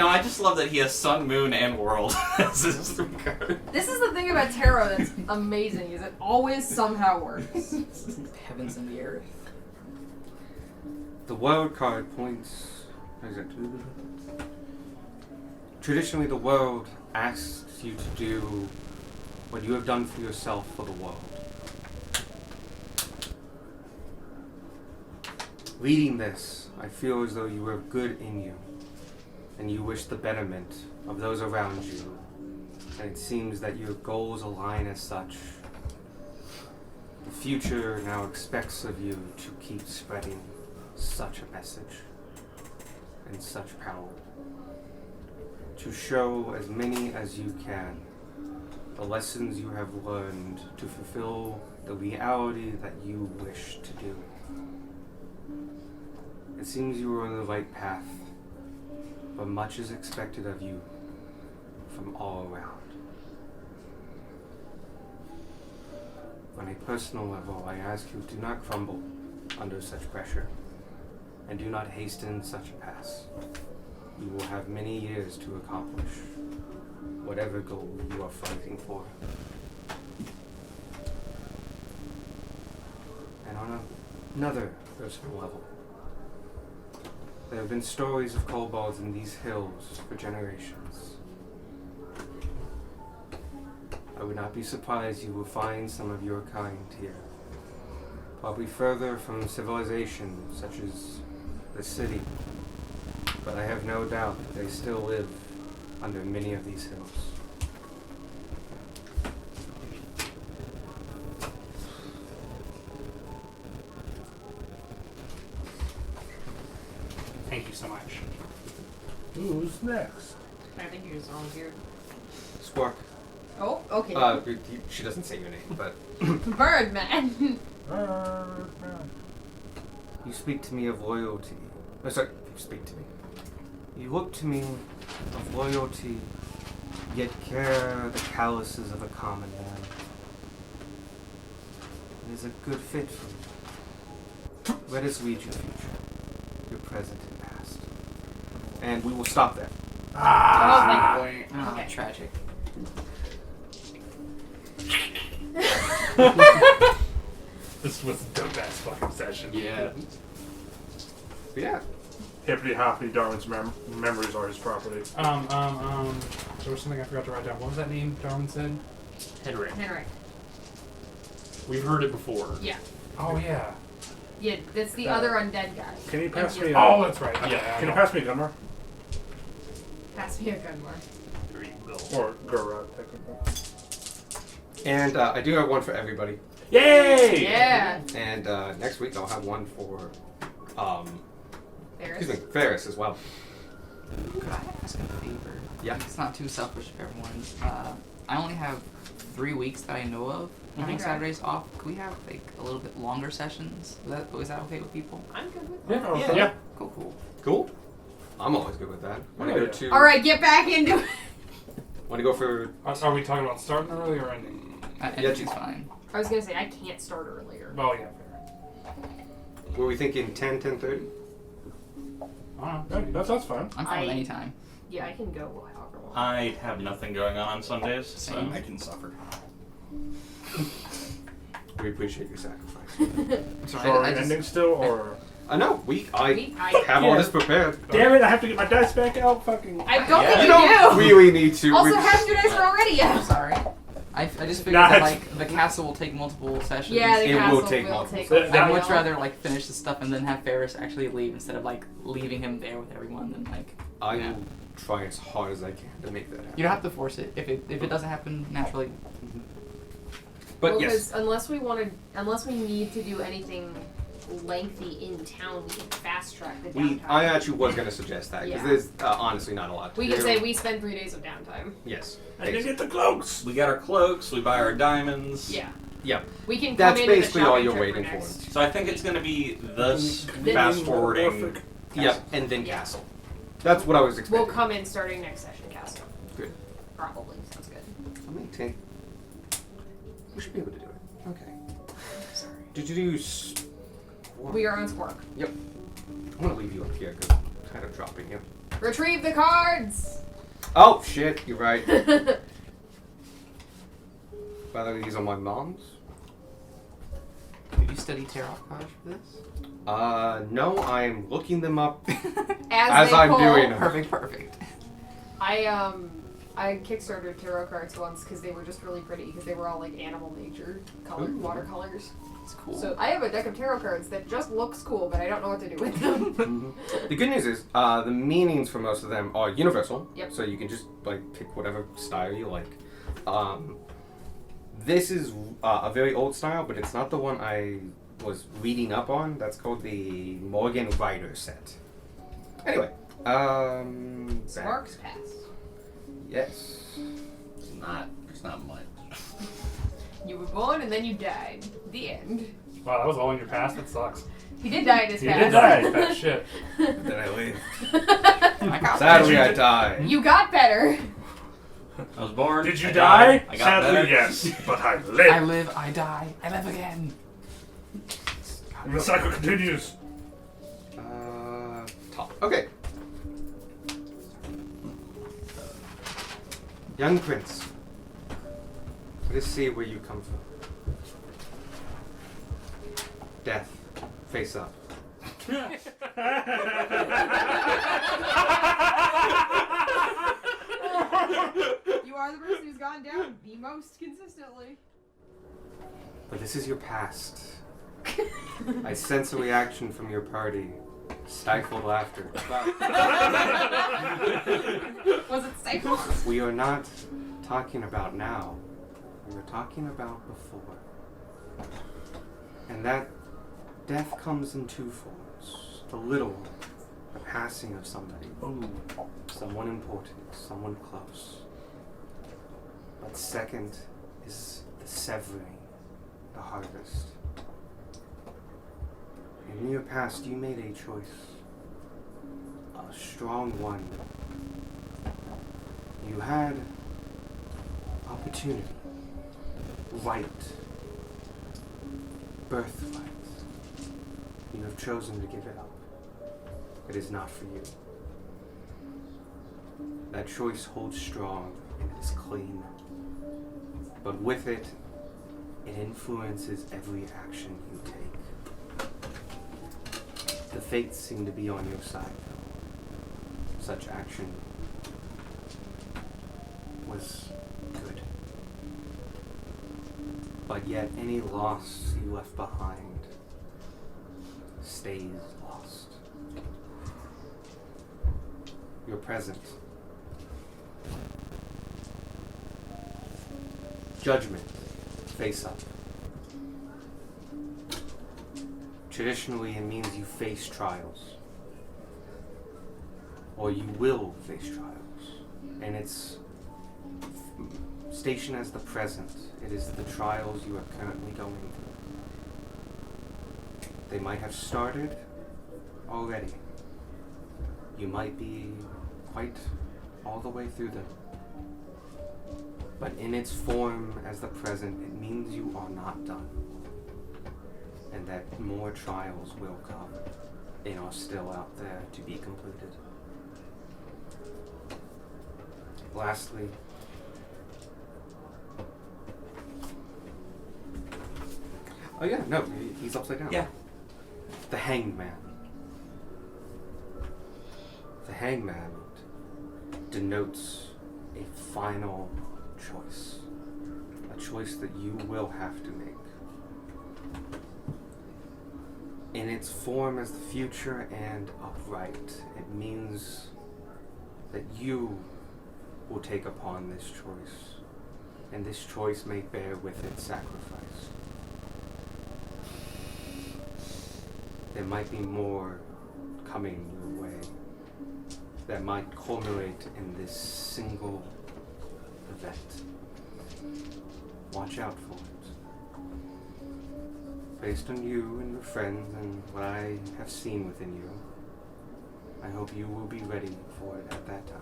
I just love that he has sun, moon, and world as his card. This is the thing about tarot that's amazing, is it always somehow works. Heavens and the earth. The world card points. Traditionally, the world asks you to do what you have done for yourself for the world. Reading this, I feel as though you have good in you, and you wish the betterment of those around you, and it seems that your goals align as such. The future now expects of you to keep spreading such a message and such power. To show as many as you can the lessons you have learned to fulfill the reality that you wish to do. It seems you are on the right path, but much is expected of you from all around. On a personal level, I ask you, do not crumble under such pressure, and do not hasten such a pass. You will have many years to accomplish whatever goal you are fighting for. And on another personal level, there have been stories of kobolds in these hills for generations. I would not be surprised you will find some of your kind here. Probably further from civilization, such as the city. But I have no doubt that they still live under many of these hills. Thank you so much. Who's next? I think you just volunteered. Squawk. Oh, okay. She doesn't say your name, but Birdman. you speak to me of loyalty. Oh, sorry, you speak to me. You look to me of loyalty, yet care the calluses of a common man. It is a good fit for me. Let us read your future, your present and past. And we will stop there. Oh, thank Oh, Okay. tragic. This was the best fucking session. Yeah. But yeah. Hippity hoppity, Darwin's memories are his property. There was something I forgot to write down. What was that name Darwin said? Henrik. Henrik. We've heard it before. Yeah. Oh yeah. Yeah, that's the other undead guy. Can you pass And me you- a... Oh, that's right. Yeah. Yeah. Can you pass me a Gunmar? Pass me a gun more. There you go. Or Gurra, technically. And I do have one for everybody. Yay! Yeah. And next week I'll have one for, Ferris. excuse me, Ferris as well. Could I ask a favor? Yeah. It's not too selfish of everyone. I only have 3 weeks that I know of having Okay. Saturdays off. Could we have like a little bit longer sessions? Is that okay with people? I'm good with Yeah, that. okay. Yeah. Cool. Cool. I'm always good with that. Want to Oh, go yeah. to? All right, get back into it. Want to go for? Are we talking about starting early or ending? Anything's fine. I was gonna say I can't start earlier. Oh yeah. Fair. Were we thinking 10, 10:30? I don't know. Yeah, that's fine. I'm fine with I- any time. Yeah, I can go however long. I have nothing going on Sundays, so Same. I can suffer. We appreciate your sacrifice. So I are we just- ending still, or... No, I I have all Yeah. this prepared. Damn it, I have to get my dice back out, fucking... don't think You you don't do. really need to. Also, We- half your dice are already I'm out. sorry. I just figured Nah, that it's- like the castle will take multiple sessions. Yeah, the It will castle take multiple sessions. I'd a much while. rather like finish the stuff and then have Ferris actually leave instead of like leaving him there with everyone than like. I Yeah. will try as hard as I can to make that happen. You don't have to force it. If it doesn't happen naturally, But Well, yes, 'cause unless we need to do anything lengthy in town, we can fast track the downtime. I actually was going to suggest that because Yeah. there's honestly not a lot to We do. can say we spend 3 days of downtime. Yes. And then get the cloaks! we got our cloaks, we buy our diamonds. Yeah. Yep. We can That's come into basically the all shopping you're trip waiting for. next. So I think it's gonna be this Then- fast forwarding. Morphic. Yep. And then Yeah. castle. That's what I was expecting. We'll come in starting next session, Castle. Good. Probably. Sounds good. I mean, 10. We should be able to do it. Okay. Sorry. Did you do? We are on Squark. Yep. I'm gonna leave you up here because I'm kind of dropping you. Retrieve the cards! Oh shit! You're right. Whether these are my mom's? did you study tarot cards for this? No. I'm looking them up As as they I'm pull, doing them. Perfect. I kickstarted tarot cards once because they were just really pretty because they were all like animal nature colored Ooh. watercolors. It's cool. So I have a deck of tarot cards that just looks cool, but I don't know what to do with them. The good news is the meanings for most of them are universal. Yep. So you can just like pick whatever style you like. This is a very old style, but it's not the one I was reading up on. That's called the Morgan Rider set. Anyway, Sparks pass. yes. There's not much. You were born and then you died. The end. Wow, that was all in your past. That sucks. He did die in his He past. did die. That shit. Then I live. I got Sadly, I die. You got better. I was born. Did you I die? died, I got Sadly, better. yes, but I I live. live, I die, I live again. And the cycle continues. Top. Okay. Young prince. Let us see where you come from. Death. Face up. You are the person who's gone down the most consistently. But this is your past. I sense a reaction from your party. Stifled laughter. Was it stifled? We are not talking about now. We were talking about before. And that death comes in two forms. The little one, the passing of somebody. Someone important, someone close. But second is the severing, the harvest. In your past, you made a choice. A strong one. You had opportunity, right, birthright. You have chosen to give it up. It is not for you. That choice holds strong and is clean. But with it, it influences every action you take. The fates seem to be on your side, though. Such action was good. But yet, any loss you left behind stays lost. Your present. Judgment. Face up. Traditionally, it means you face trials. Or you will face trials. And it's stationed as the present. It is the trials you are currently going through. They might have started already. You might be quite all the way through them. But in its form as the present, it means you are not done. And that more trials will come and are still out there to be completed. Lastly, oh yeah, no, he's upside down. Yeah. The Hanged Man. The Hanged Man denotes a final choice. A choice that you will have to make. In its form as the future and upright, it means that you will take upon this choice, and this choice may bear with it sacrifice. There might be more coming your way that might culminate in this single event. Watch out for it. Based on you and your friends and what I have seen within you, I hope you will be ready for it at that time.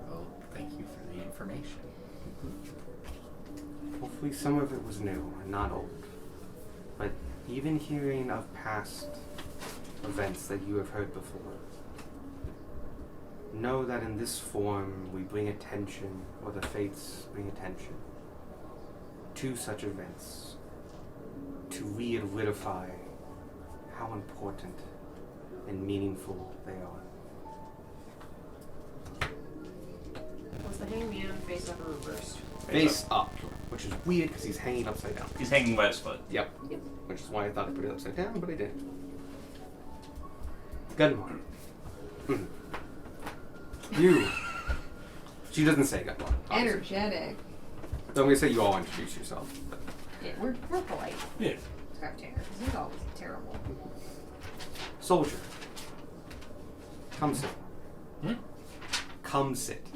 Well, thank you for the information. Hopefully some of it was new and not old. But even hearing of past events that you have heard before, know that in this form we bring attention, or the fates bring attention, to such events, to re-solidify how important and meaningful they are. Was the hangman face up or reversed? Face up, which is weird because he's hanging upside down. He's hanging by his foot. Yep. Which is why I thought I put it upside down, but I didn't. Gunmar. You. She doesn't say Gunmar. obviously. Energetic. So I'm going to say you all introduce yourself. Yeah, we're polite. Yeah. Scrap Tanner, because he's always terrible. Soldier. Come sit. Hmm? Come sit.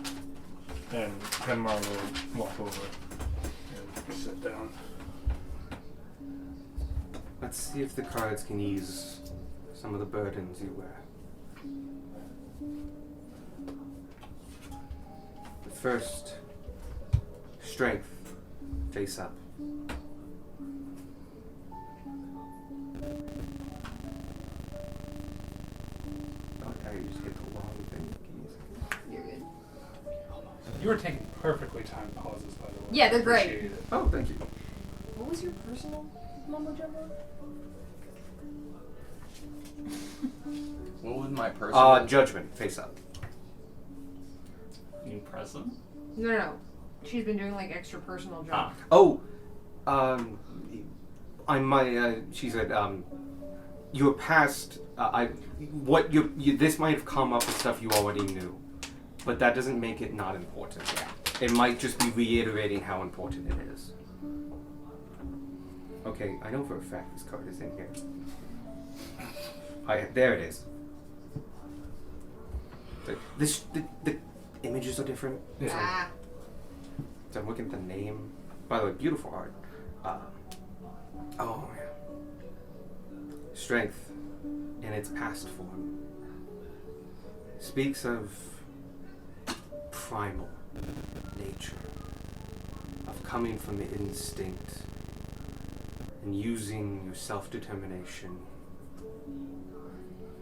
And Gunmar will walk over and sit down. Let's see if the cards can ease some of the burdens you wear. First, strength. Face up. Oh, I just hit the wrong thing. Give me a second. You're good. You were taking perfectly timed pauses, by the way. Yeah, they're great. Appreciate it. Oh, thank you. What was your personal mumbo jumbo? What was my personal? Judgment. Face up. In present? No. She's been doing like extra personal jobs. Oh, on my, she said, your past, this might have come up with stuff you already knew, but that doesn't make it not important. It might just be reiterating how important it is. Okay, I know for a fact this card is in here. There it is. The images are different. Ah. So I'm looking at the name. By the way, beautiful art. Oh man. Strength in its past form speaks of primal nature, of coming from the instinct and using your self-determination,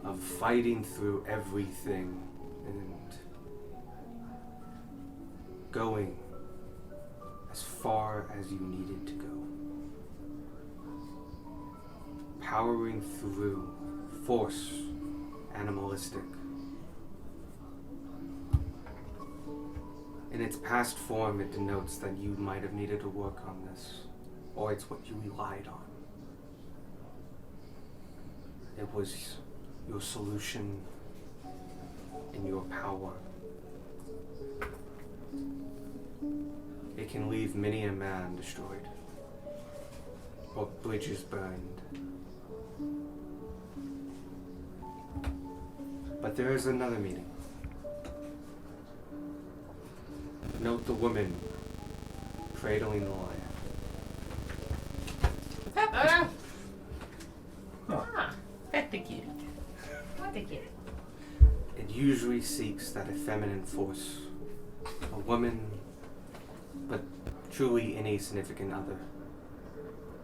of fighting through everything and going as far as you needed to go. Powering through force, animalistic. In its past form, it denotes that you might have needed to work on this, or it's what you relied on. It was your solution and your power. It can leave many a man destroyed, or bridges burned. But there is another meaning. Note the woman cradling the lion. Pet the kitty. What the kid? It usually seeks that effeminate force, a woman, but truly any significant other,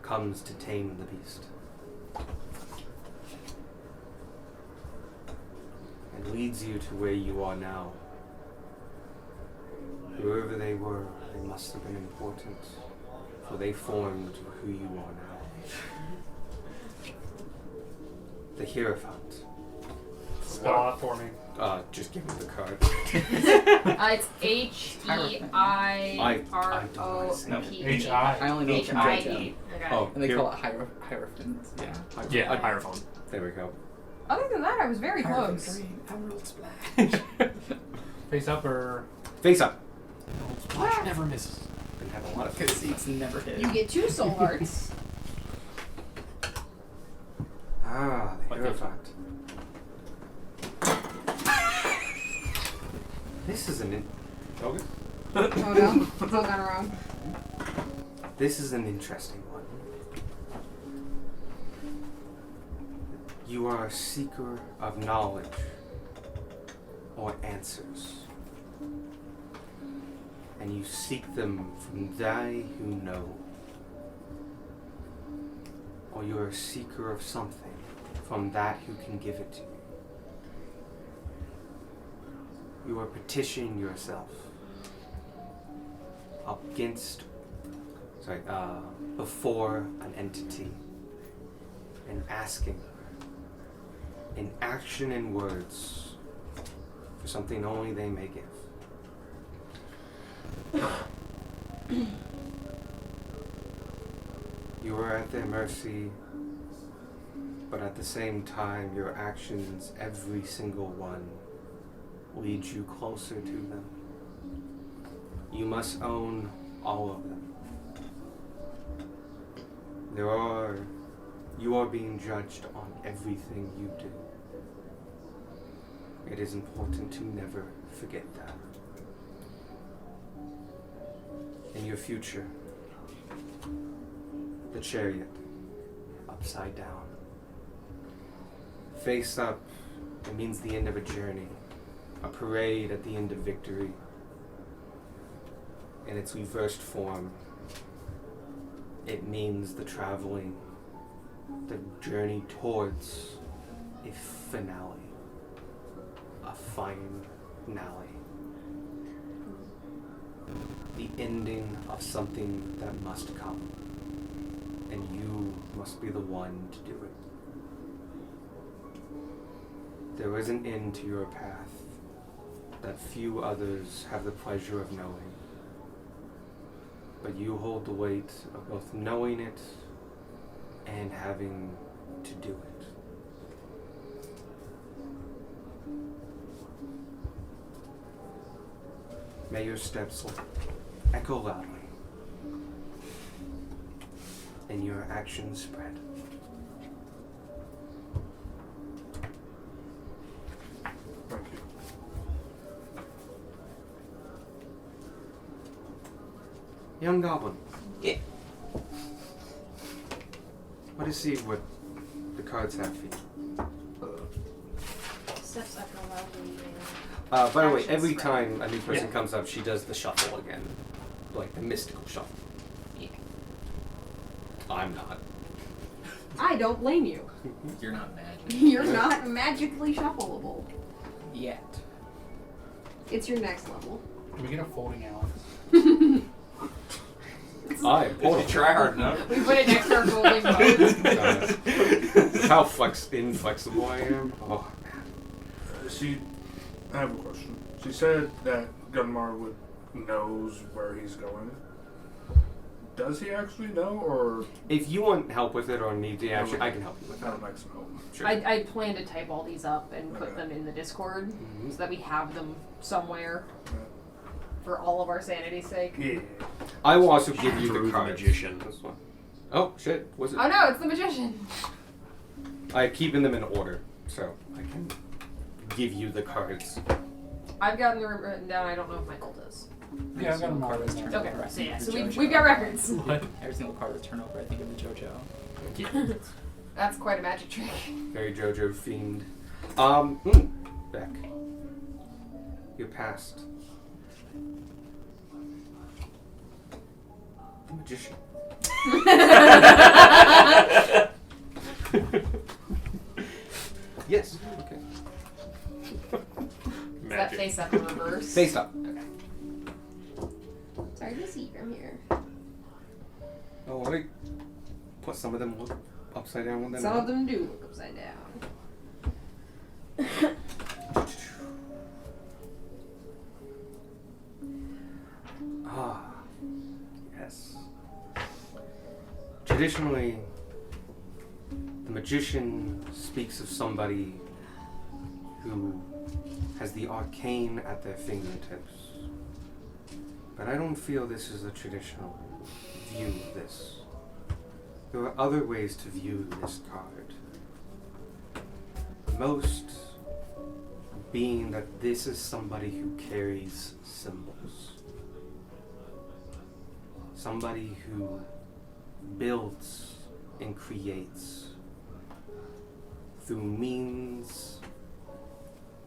comes to tame the beast. And leads you to where you are now. Whoever they were, they must have been important, for they formed who you are now. The Hierophant. Spell it for me. Just give me the card. It's H-E-I-R-O-P. H-I. I only know it from H-I-E. JoJo. Okay. Oh, And they here- call it Hierophant. Yeah. Yeah, Hierophant. There we go. Other than that, I was very close. Emerald Splash. Face up or Face up. Splash never misses. Been having a lot of Because it's never hit. You get 2 soul hearts. Ah, the Okay. Hierophant. This is an okay. Oh no, it's all gone wrong. This is an interesting one. You are a seeker of knowledge or answers. And you seek them from they who know. Or you are a seeker of something from that who can give it to you. You are petitioning yourself before an entity and asking in action and words for something only they may give. You are at their mercy, but at the same time, your actions, every single one, leads you closer to them. You must own all of them. You are being judged on everything you do. It is important to never forget that. In your future, the chariot, upside down. Face up, it means the end of a journey, a parade at the end of victory. in its reversed form, it means the traveling, the journey towards a finale. A finale. The ending of something that must come. And you must be the one to do it. There is an end to your path that few others have the pleasure of knowing. But you hold the weight of both knowing it and having to do it. May your steps echo loudly and your actions spread. Thank you. Young goblin. Yeah. What is see what the cards have for you? Steps echo loudly. By the way, Action every spread. time a new person comes up, she does the shuffle again. Like the mystical shuffle. Yeah. I'm not. I don't blame you. You're not magic. You're not magically shuffleable. Yet. It's your next level. Can we get a folding Alex? I If you try hard enough. We put it next to our folding boat. How inflexible I am. Oh man. I have a question. She said that Gunmar knows where he's going. Does he actually know, or If you want help with it or need the action, I can help you with I that. would like some help? Sure. I plan to type all these up and put Okay. them in the Discord Mhm. so that we have them somewhere for all of our sanity's sake. Yeah. I will also give you Through the the cards. magician. This one. Oh shit! Was it? Oh no, it's the magician. I keep them in order, so I can give you the cards. I've gotten the written down. I don't know if Michael does. Yeah, I've got them all card was written turned down. Okay, over. I so think yeah, of so the we've, JoJo. we've got records. What? Every single card was turned over. I think of the JoJo. That's quite a magic trick. Very JoJo themed. Beck. Your past. The magician. Yes. Okay. Is that face up in reverse? Face up. Okay. It's hard to see from here. Oh, I put some of them look upside down. With them. Some of them do look upside down. Ah, yes. Traditionally, the magician speaks of somebody who has the arcane at their fingertips. But I don't feel this is a traditional view of this. There are other ways to view this card. Most being that this is somebody who carries symbols. Somebody who builds and creates through means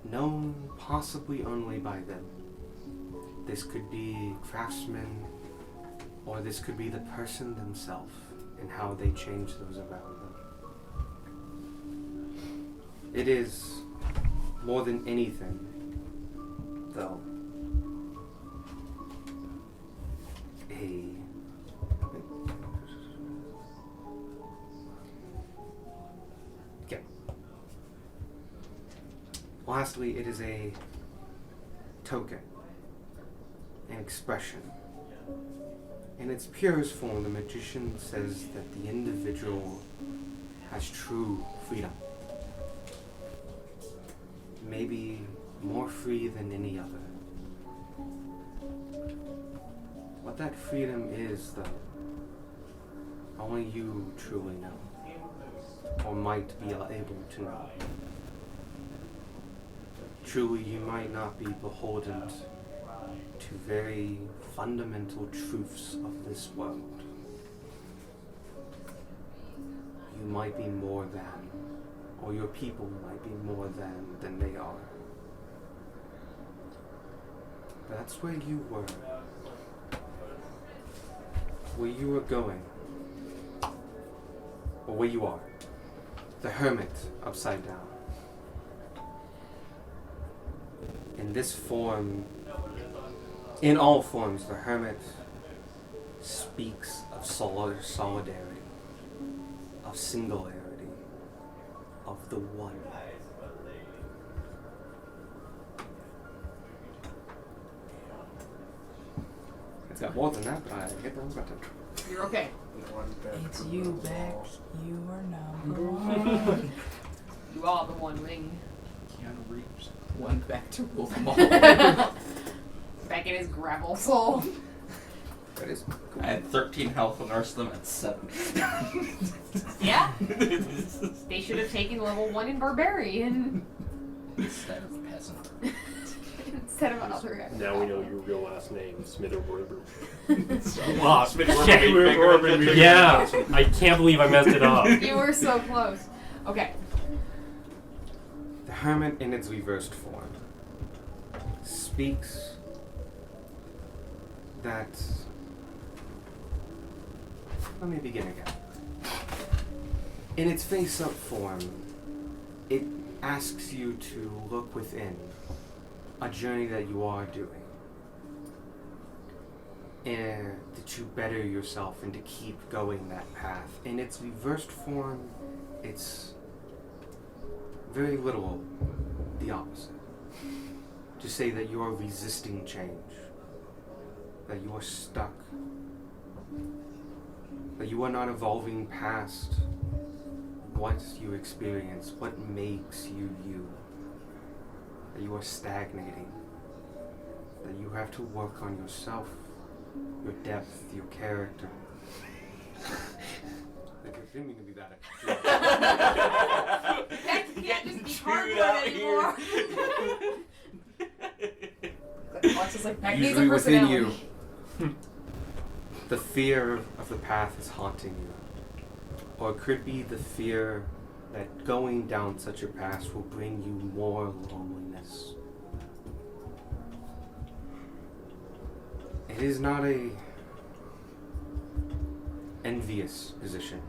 known possibly only by them. This could be craftsmen, or this could be the person themselves and how they change those around them. It is, more than anything, though, lastly, it is a token, an expression. In its purest form, the magician says that the individual has true freedom. Maybe more free than any other. What that freedom is, though, only you truly know, or might be able to know. Truly, you might not be beholden to very fundamental truths of this world. You might be more than, or your people might be more than they are. That's where you were where you are going, or where you are, the hermit upside down. In this form, in all forms, the hermit speaks of solidarity, of singularity, of the one. It's got more than that, but I hit the wrong button. You're okay. One back It's to you, the Beck. wall. You are number one. You are the one ring. Keanu Reeves. One back to rule them all. Back in his gravel soul. That is cool. I had 13 health and nursed them at 7. Yeah. They should have taken level 1 in Barbarian Instead of peasant. instead of other. Now we know your real last name, Smither River. Shit. Yeah, I can't believe I messed it up. You were so close. Okay. The hermit in its reversed form speaks that. Let me begin again. In its face-up form, it asks you to look within a journey that you are doing, and to better yourself and to keep going that path. In its reversed form, it's very literal, the opposite. To say that you are resisting change, that you are stuck, that you are not evolving past what you experience, what makes you you, that you are stagnating, that you have to work on yourself, your depth, your character. Like, I didn't mean to be that. That can't just be hard Chewed out anymore. Watch is like, Beck needs a Usually within personality. you, the fear of the path is haunting you. Or it could be the fear that going down such a path will bring you more loneliness. It is not a envious position.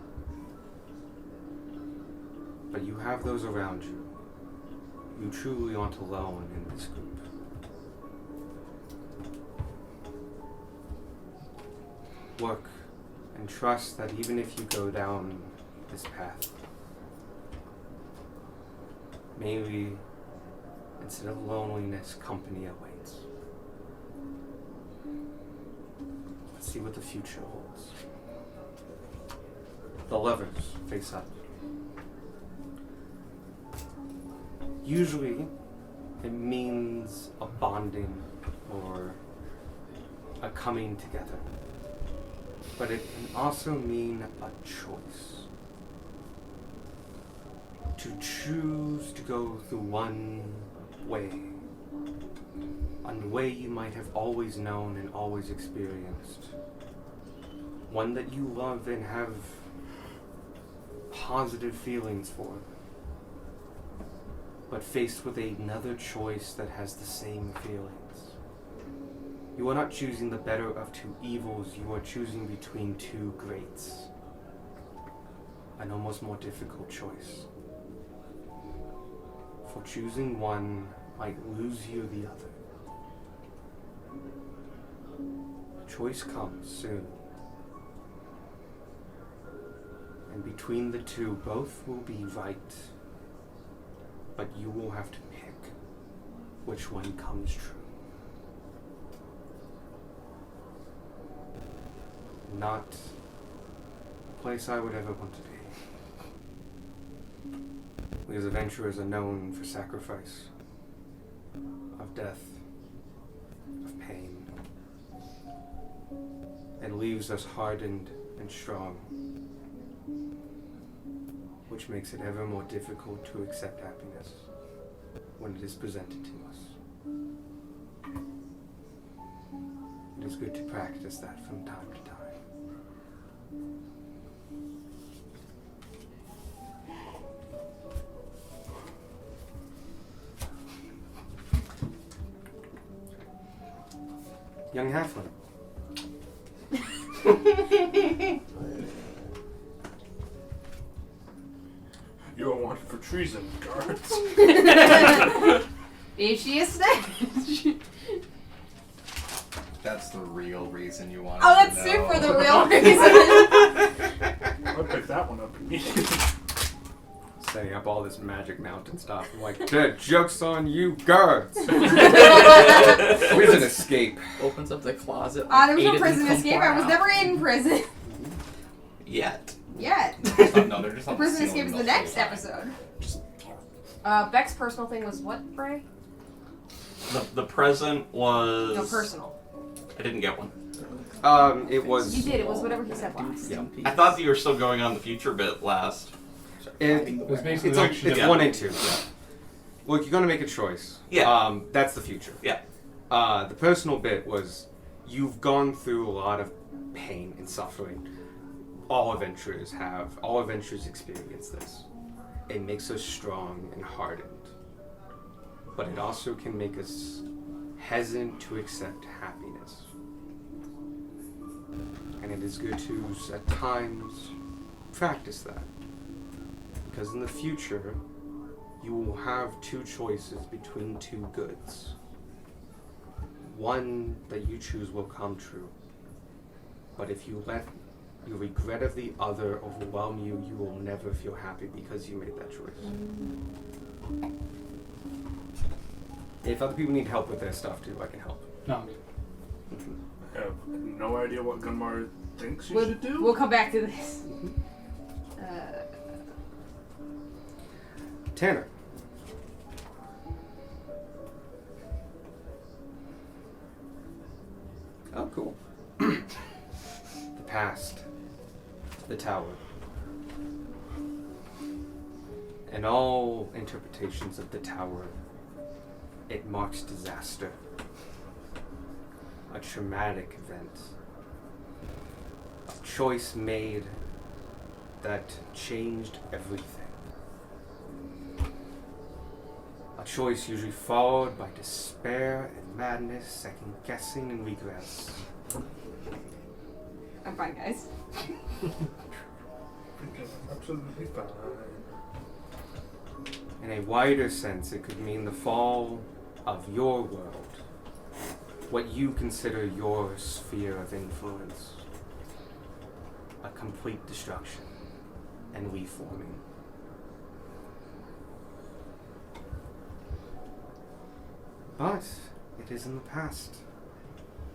But you have those around you. You truly aren't alone in this group. Work and trust that even if you go down this path, maybe instead of loneliness, company awaits. Let's see what the future holds. The lovers face up. Usually, it means a bonding or a coming together. But it can also mean a choice. To choose to go through one way. A way you might have always known and always experienced. One that you love and have positive feelings for. But faced with another choice that has the same feelings. You are not choosing the better of two evils, you are choosing between two greats. An almost more difficult choice. For choosing one might lose you the other. Choice comes soon. And between the two, both will be right. But you will have to pick which one comes true. Not a place I would ever want to be. Because adventurers are known for sacrifice, of death, of pain. It leaves us hardened and strong, which makes it ever more difficult to accept happiness when it is presented to us. It is good to practice that from time to time. Young halfling. Treason guards. Is she a snitch? That's the real reason you want Oh, to that's know. super the real reason. I'll pick that one up immediately. Setting up all this magic mountain stuff. I'm like, "Dude, joke's on you, guards. Prison escape. Opens up the closet. There was eight no of them prison come escape. I was out. never in prison Yet. yet. Oh, no, they're just The on prison the escape is the ceiling next the whole time. episode. Beck's personal thing was what, Bray? The present was. No, personal. I didn't get one. It was. You did. It was whatever he said last. Yeah. I thought that you were still going on the future bit last. It was basically it's the action it's of- 1 and 2. Yeah. Look, you're gonna make a choice. Yeah. That's the future. Yeah. The personal bit was you've gone through a lot of pain and suffering. All adventurers have. All adventurers experience this. It makes us strong and hardened. But it also can make us hesitant to accept happiness. And it is good to, at times, practice that. Because in the future, you will have two choices between two goods. One that you choose will come true. But if you let the regret of the other overwhelm you, you will never feel happy because you made that choice. If other people need help with their stuff too, I can help. No. I have no idea what Gunmar thinks you We'll, should do. we'll come back to this. Tanner. Oh, cool. The past. The tower. In all interpretations of the tower, it marks disaster. A traumatic event. A choice made that changed everything. A choice usually followed by despair and madness, second guessing and regrets. I'm fine, guys. Absolutely fine. In a wider sense, it could mean the fall of your world, what you consider your sphere of influence, a complete destruction and reforming. But it is in the past.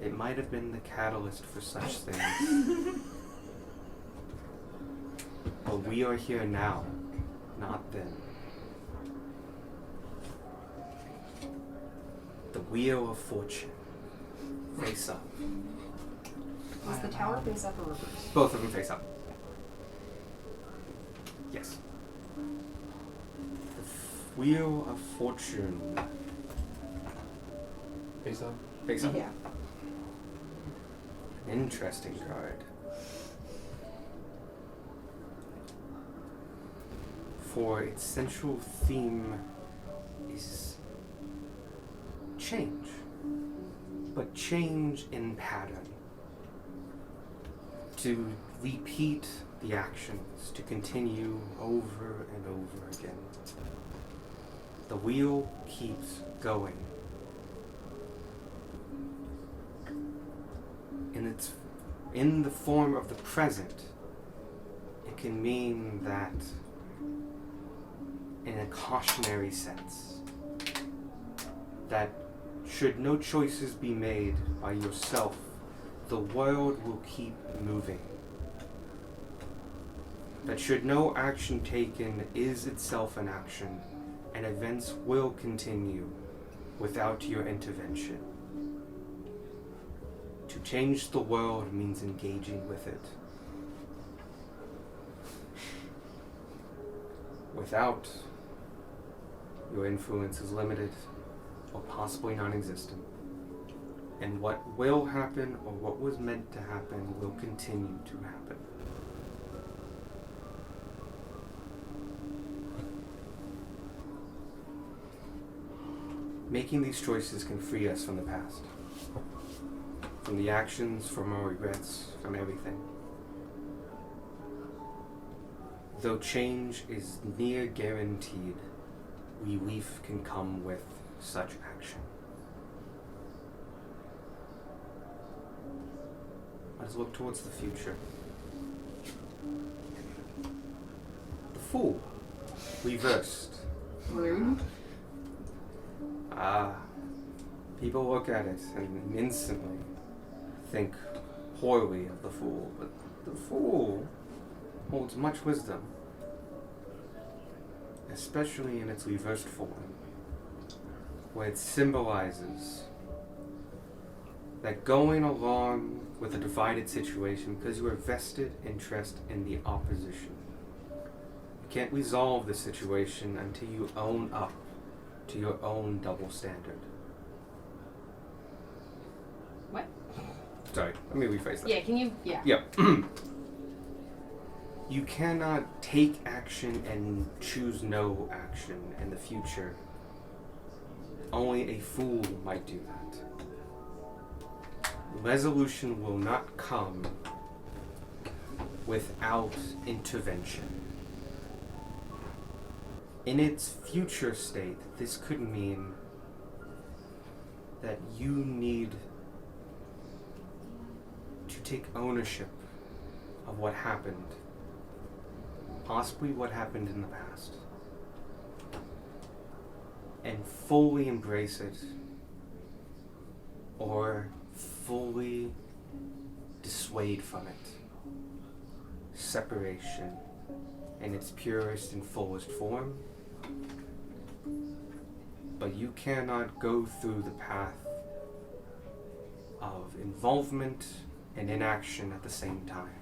It might have been the catalyst for such things. But we are here now, not then. The Wheel of Fortune. Face up. Is the tower face up or reverse? Both of them face up. Yes. The Wheel of Fortune. Face up. Face up. Yeah. Interesting card. For its central theme is change. But change in pattern. To repeat the actions, to continue over and over again. The wheel keeps going. In the form of the present, it can mean that in a cautionary sense, that should no choices be made by yourself, the world will keep moving. That should no action taken is itself an action, and events will continue without your intervention. To change the world means engaging with it. Without, your influence is limited or possibly non-existent. And what will happen or what was meant to happen will continue to happen. Making these choices can free us from the past. From the actions, from our regrets, from everything. Though change is near guaranteed, relief can come with such action. Let us look towards the future. The Fool, reversed. Rude. People look at it and instantly think poorly of the Fool, but the Fool holds much wisdom, especially in its reversed form, where it symbolizes that going along with a divided situation because you have vested interest in the opposition. You can't resolve the situation until you own up to your own double standard. What? Sorry, let me rephrase that. Yeah, can you? Yeah. Yep. You cannot take action and choose no action in the future. Only a fool might do that. Resolution will not come without intervention. In its future state, this could mean that you need to take ownership of what happened, possibly what happened in the past, and fully embrace it, or fully dissuade from it. Separation in its purest and fullest form. But you cannot go through the path of involvement and inaction at the same time.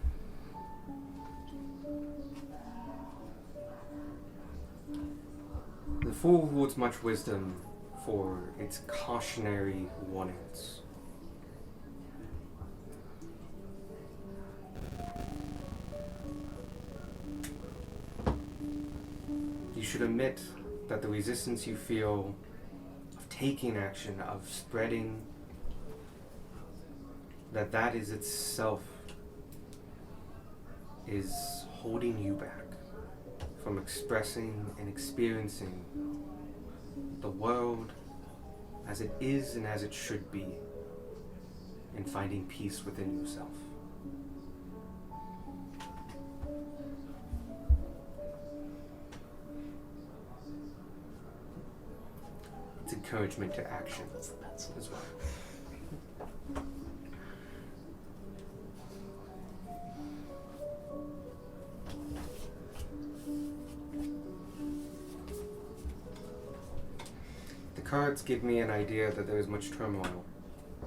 The Fool holds much wisdom for its cautionary warnings. You should admit that the resistance you feel of taking action, of spreading, that is itself is holding you back from expressing and experiencing the world as it is and as it should be, and finding peace within yourself. It's encouragement to action as well. The cards give me an idea that there is much turmoil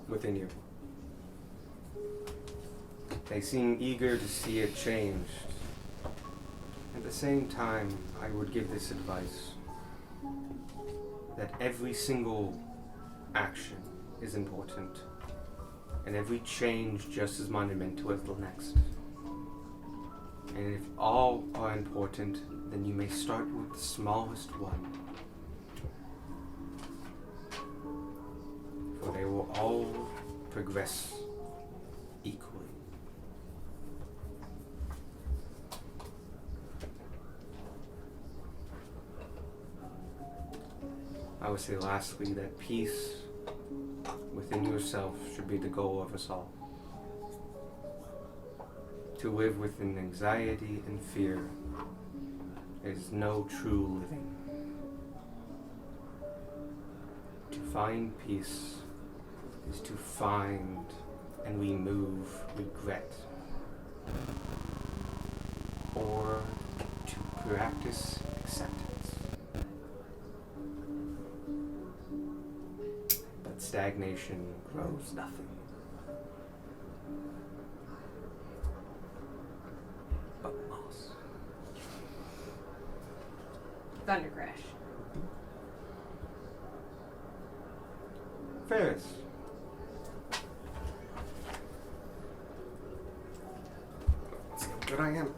within you. They seem eager to see it changed. At the same time, I would give this advice, that every single action is important, and every change just as monumental as the next. And if all are important, then you may start with the smallest one, for they will all progress equally. I would say lastly that peace within yourself should be the goal of us all. To live within anxiety and fear is no true living. To find peace is to find and remove regret, or to practice acceptance. But stagnation grows nothing but moss. Thunder Crash. Ferris. Let's see how good I am.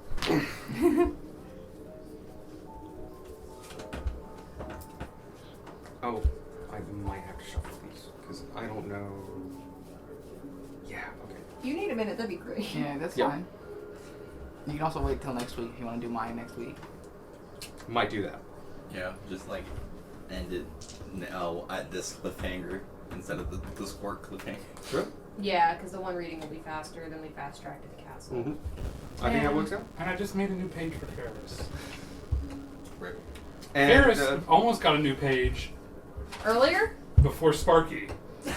Oh, I might have to shuffle these, because I don't know. Yeah, okay. If you need a minute, that'd be great. Yeah, that's Yep. fine. You can also wait till next week if you want to do mine next week. Might do that. Yeah, just like end it now at this cliffhanger instead of the squirt cliffhanger. Sure. Yeah, because the one reading will be faster than we fast track to the castle. Mm-hmm. I think that works out. And I just made a new page for Ferris. And, Ferris almost got a new page Earlier? before Sparky. You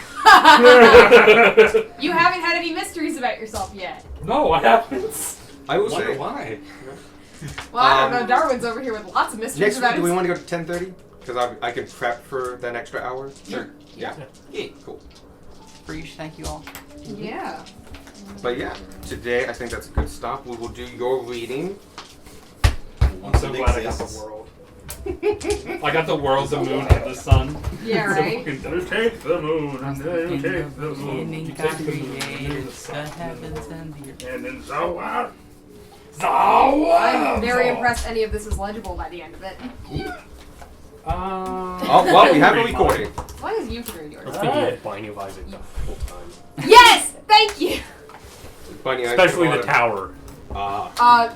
haven't had any mysteries about yourself yet. No, what happens? I will Wonder say, why. Well, I don't know. Darwin's over here with lots of mysteries next about week, do we his- want to go to 10:30? Because I can prep for that extra hour. Sure. Yeah. Cool. Preach, thank you all. Yeah. But yeah, today I think that's a good stop. We will do your reading. I'm Once so it glad I got exists. the world. I got the world, the moon, and the sun. Yeah, right? You take the moon, and then you take the moon. You take the moon, and then the sun. And then Zawa. I'm very impressed any of this is legible by the end of it. Oh, well, we have a recording. As long as you can read I yours. was thinking of Binding of Isaac the whole time. Yes! Thank you! Bunny, I Especially forgot the it. tower.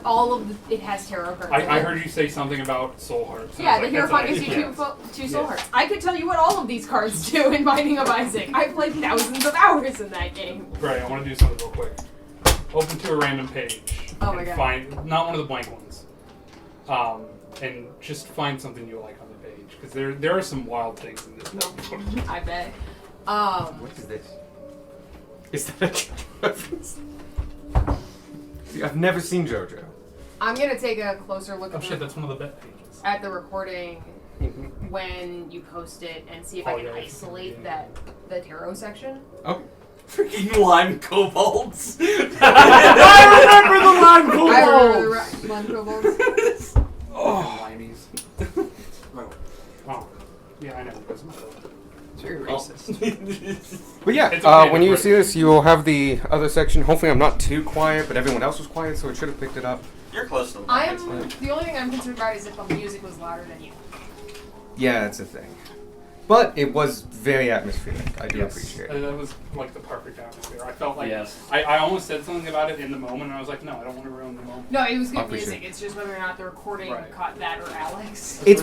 All of it has tarot cards. in I it. heard you say something about soul hearts. Yeah, the the Hierophant gives you two soul hearts. I could tell you what all of these cards do in Binding of Isaac. I've played thousands of hours in that game. Right, I want to do something real quick. Open to a random page. Oh my and God. Find not one of the blank ones. And just find something you like on the page because there are some wild things in this book. I bet. What is this? Is that a JoJo reference? See, I've never seen JoJo. I'm gonna take a closer look Oh at, shit, that's one of the bet pages. at the recording when you post it and see if I Oh, can yeah, isolate yeah. the tarot section. Okay. Freaking lime kobolds. I remember the lime I remember the Lime Kobolds. Oh, limeys. Oh, yeah, I know. That's my fault. It's very racist. But yeah, It's okay, when it's you right. see this, you will have the other section. Hopefully, I'm not too quiet, but everyone else was quiet, so it should have picked it up. You're close to the I'm mic. the only thing I'm concerned about is if the music was louder than you. Yeah, that's a thing. But it was very atmospheric. I do appreciate it. That was like the perfect atmosphere. I felt like Yes. I almost said something about it in the moment, and I was like, no, I don't want to ruin the moment. No, it was I good appreciate music. It's just whether or not the recording Right. caught that or Alex. It's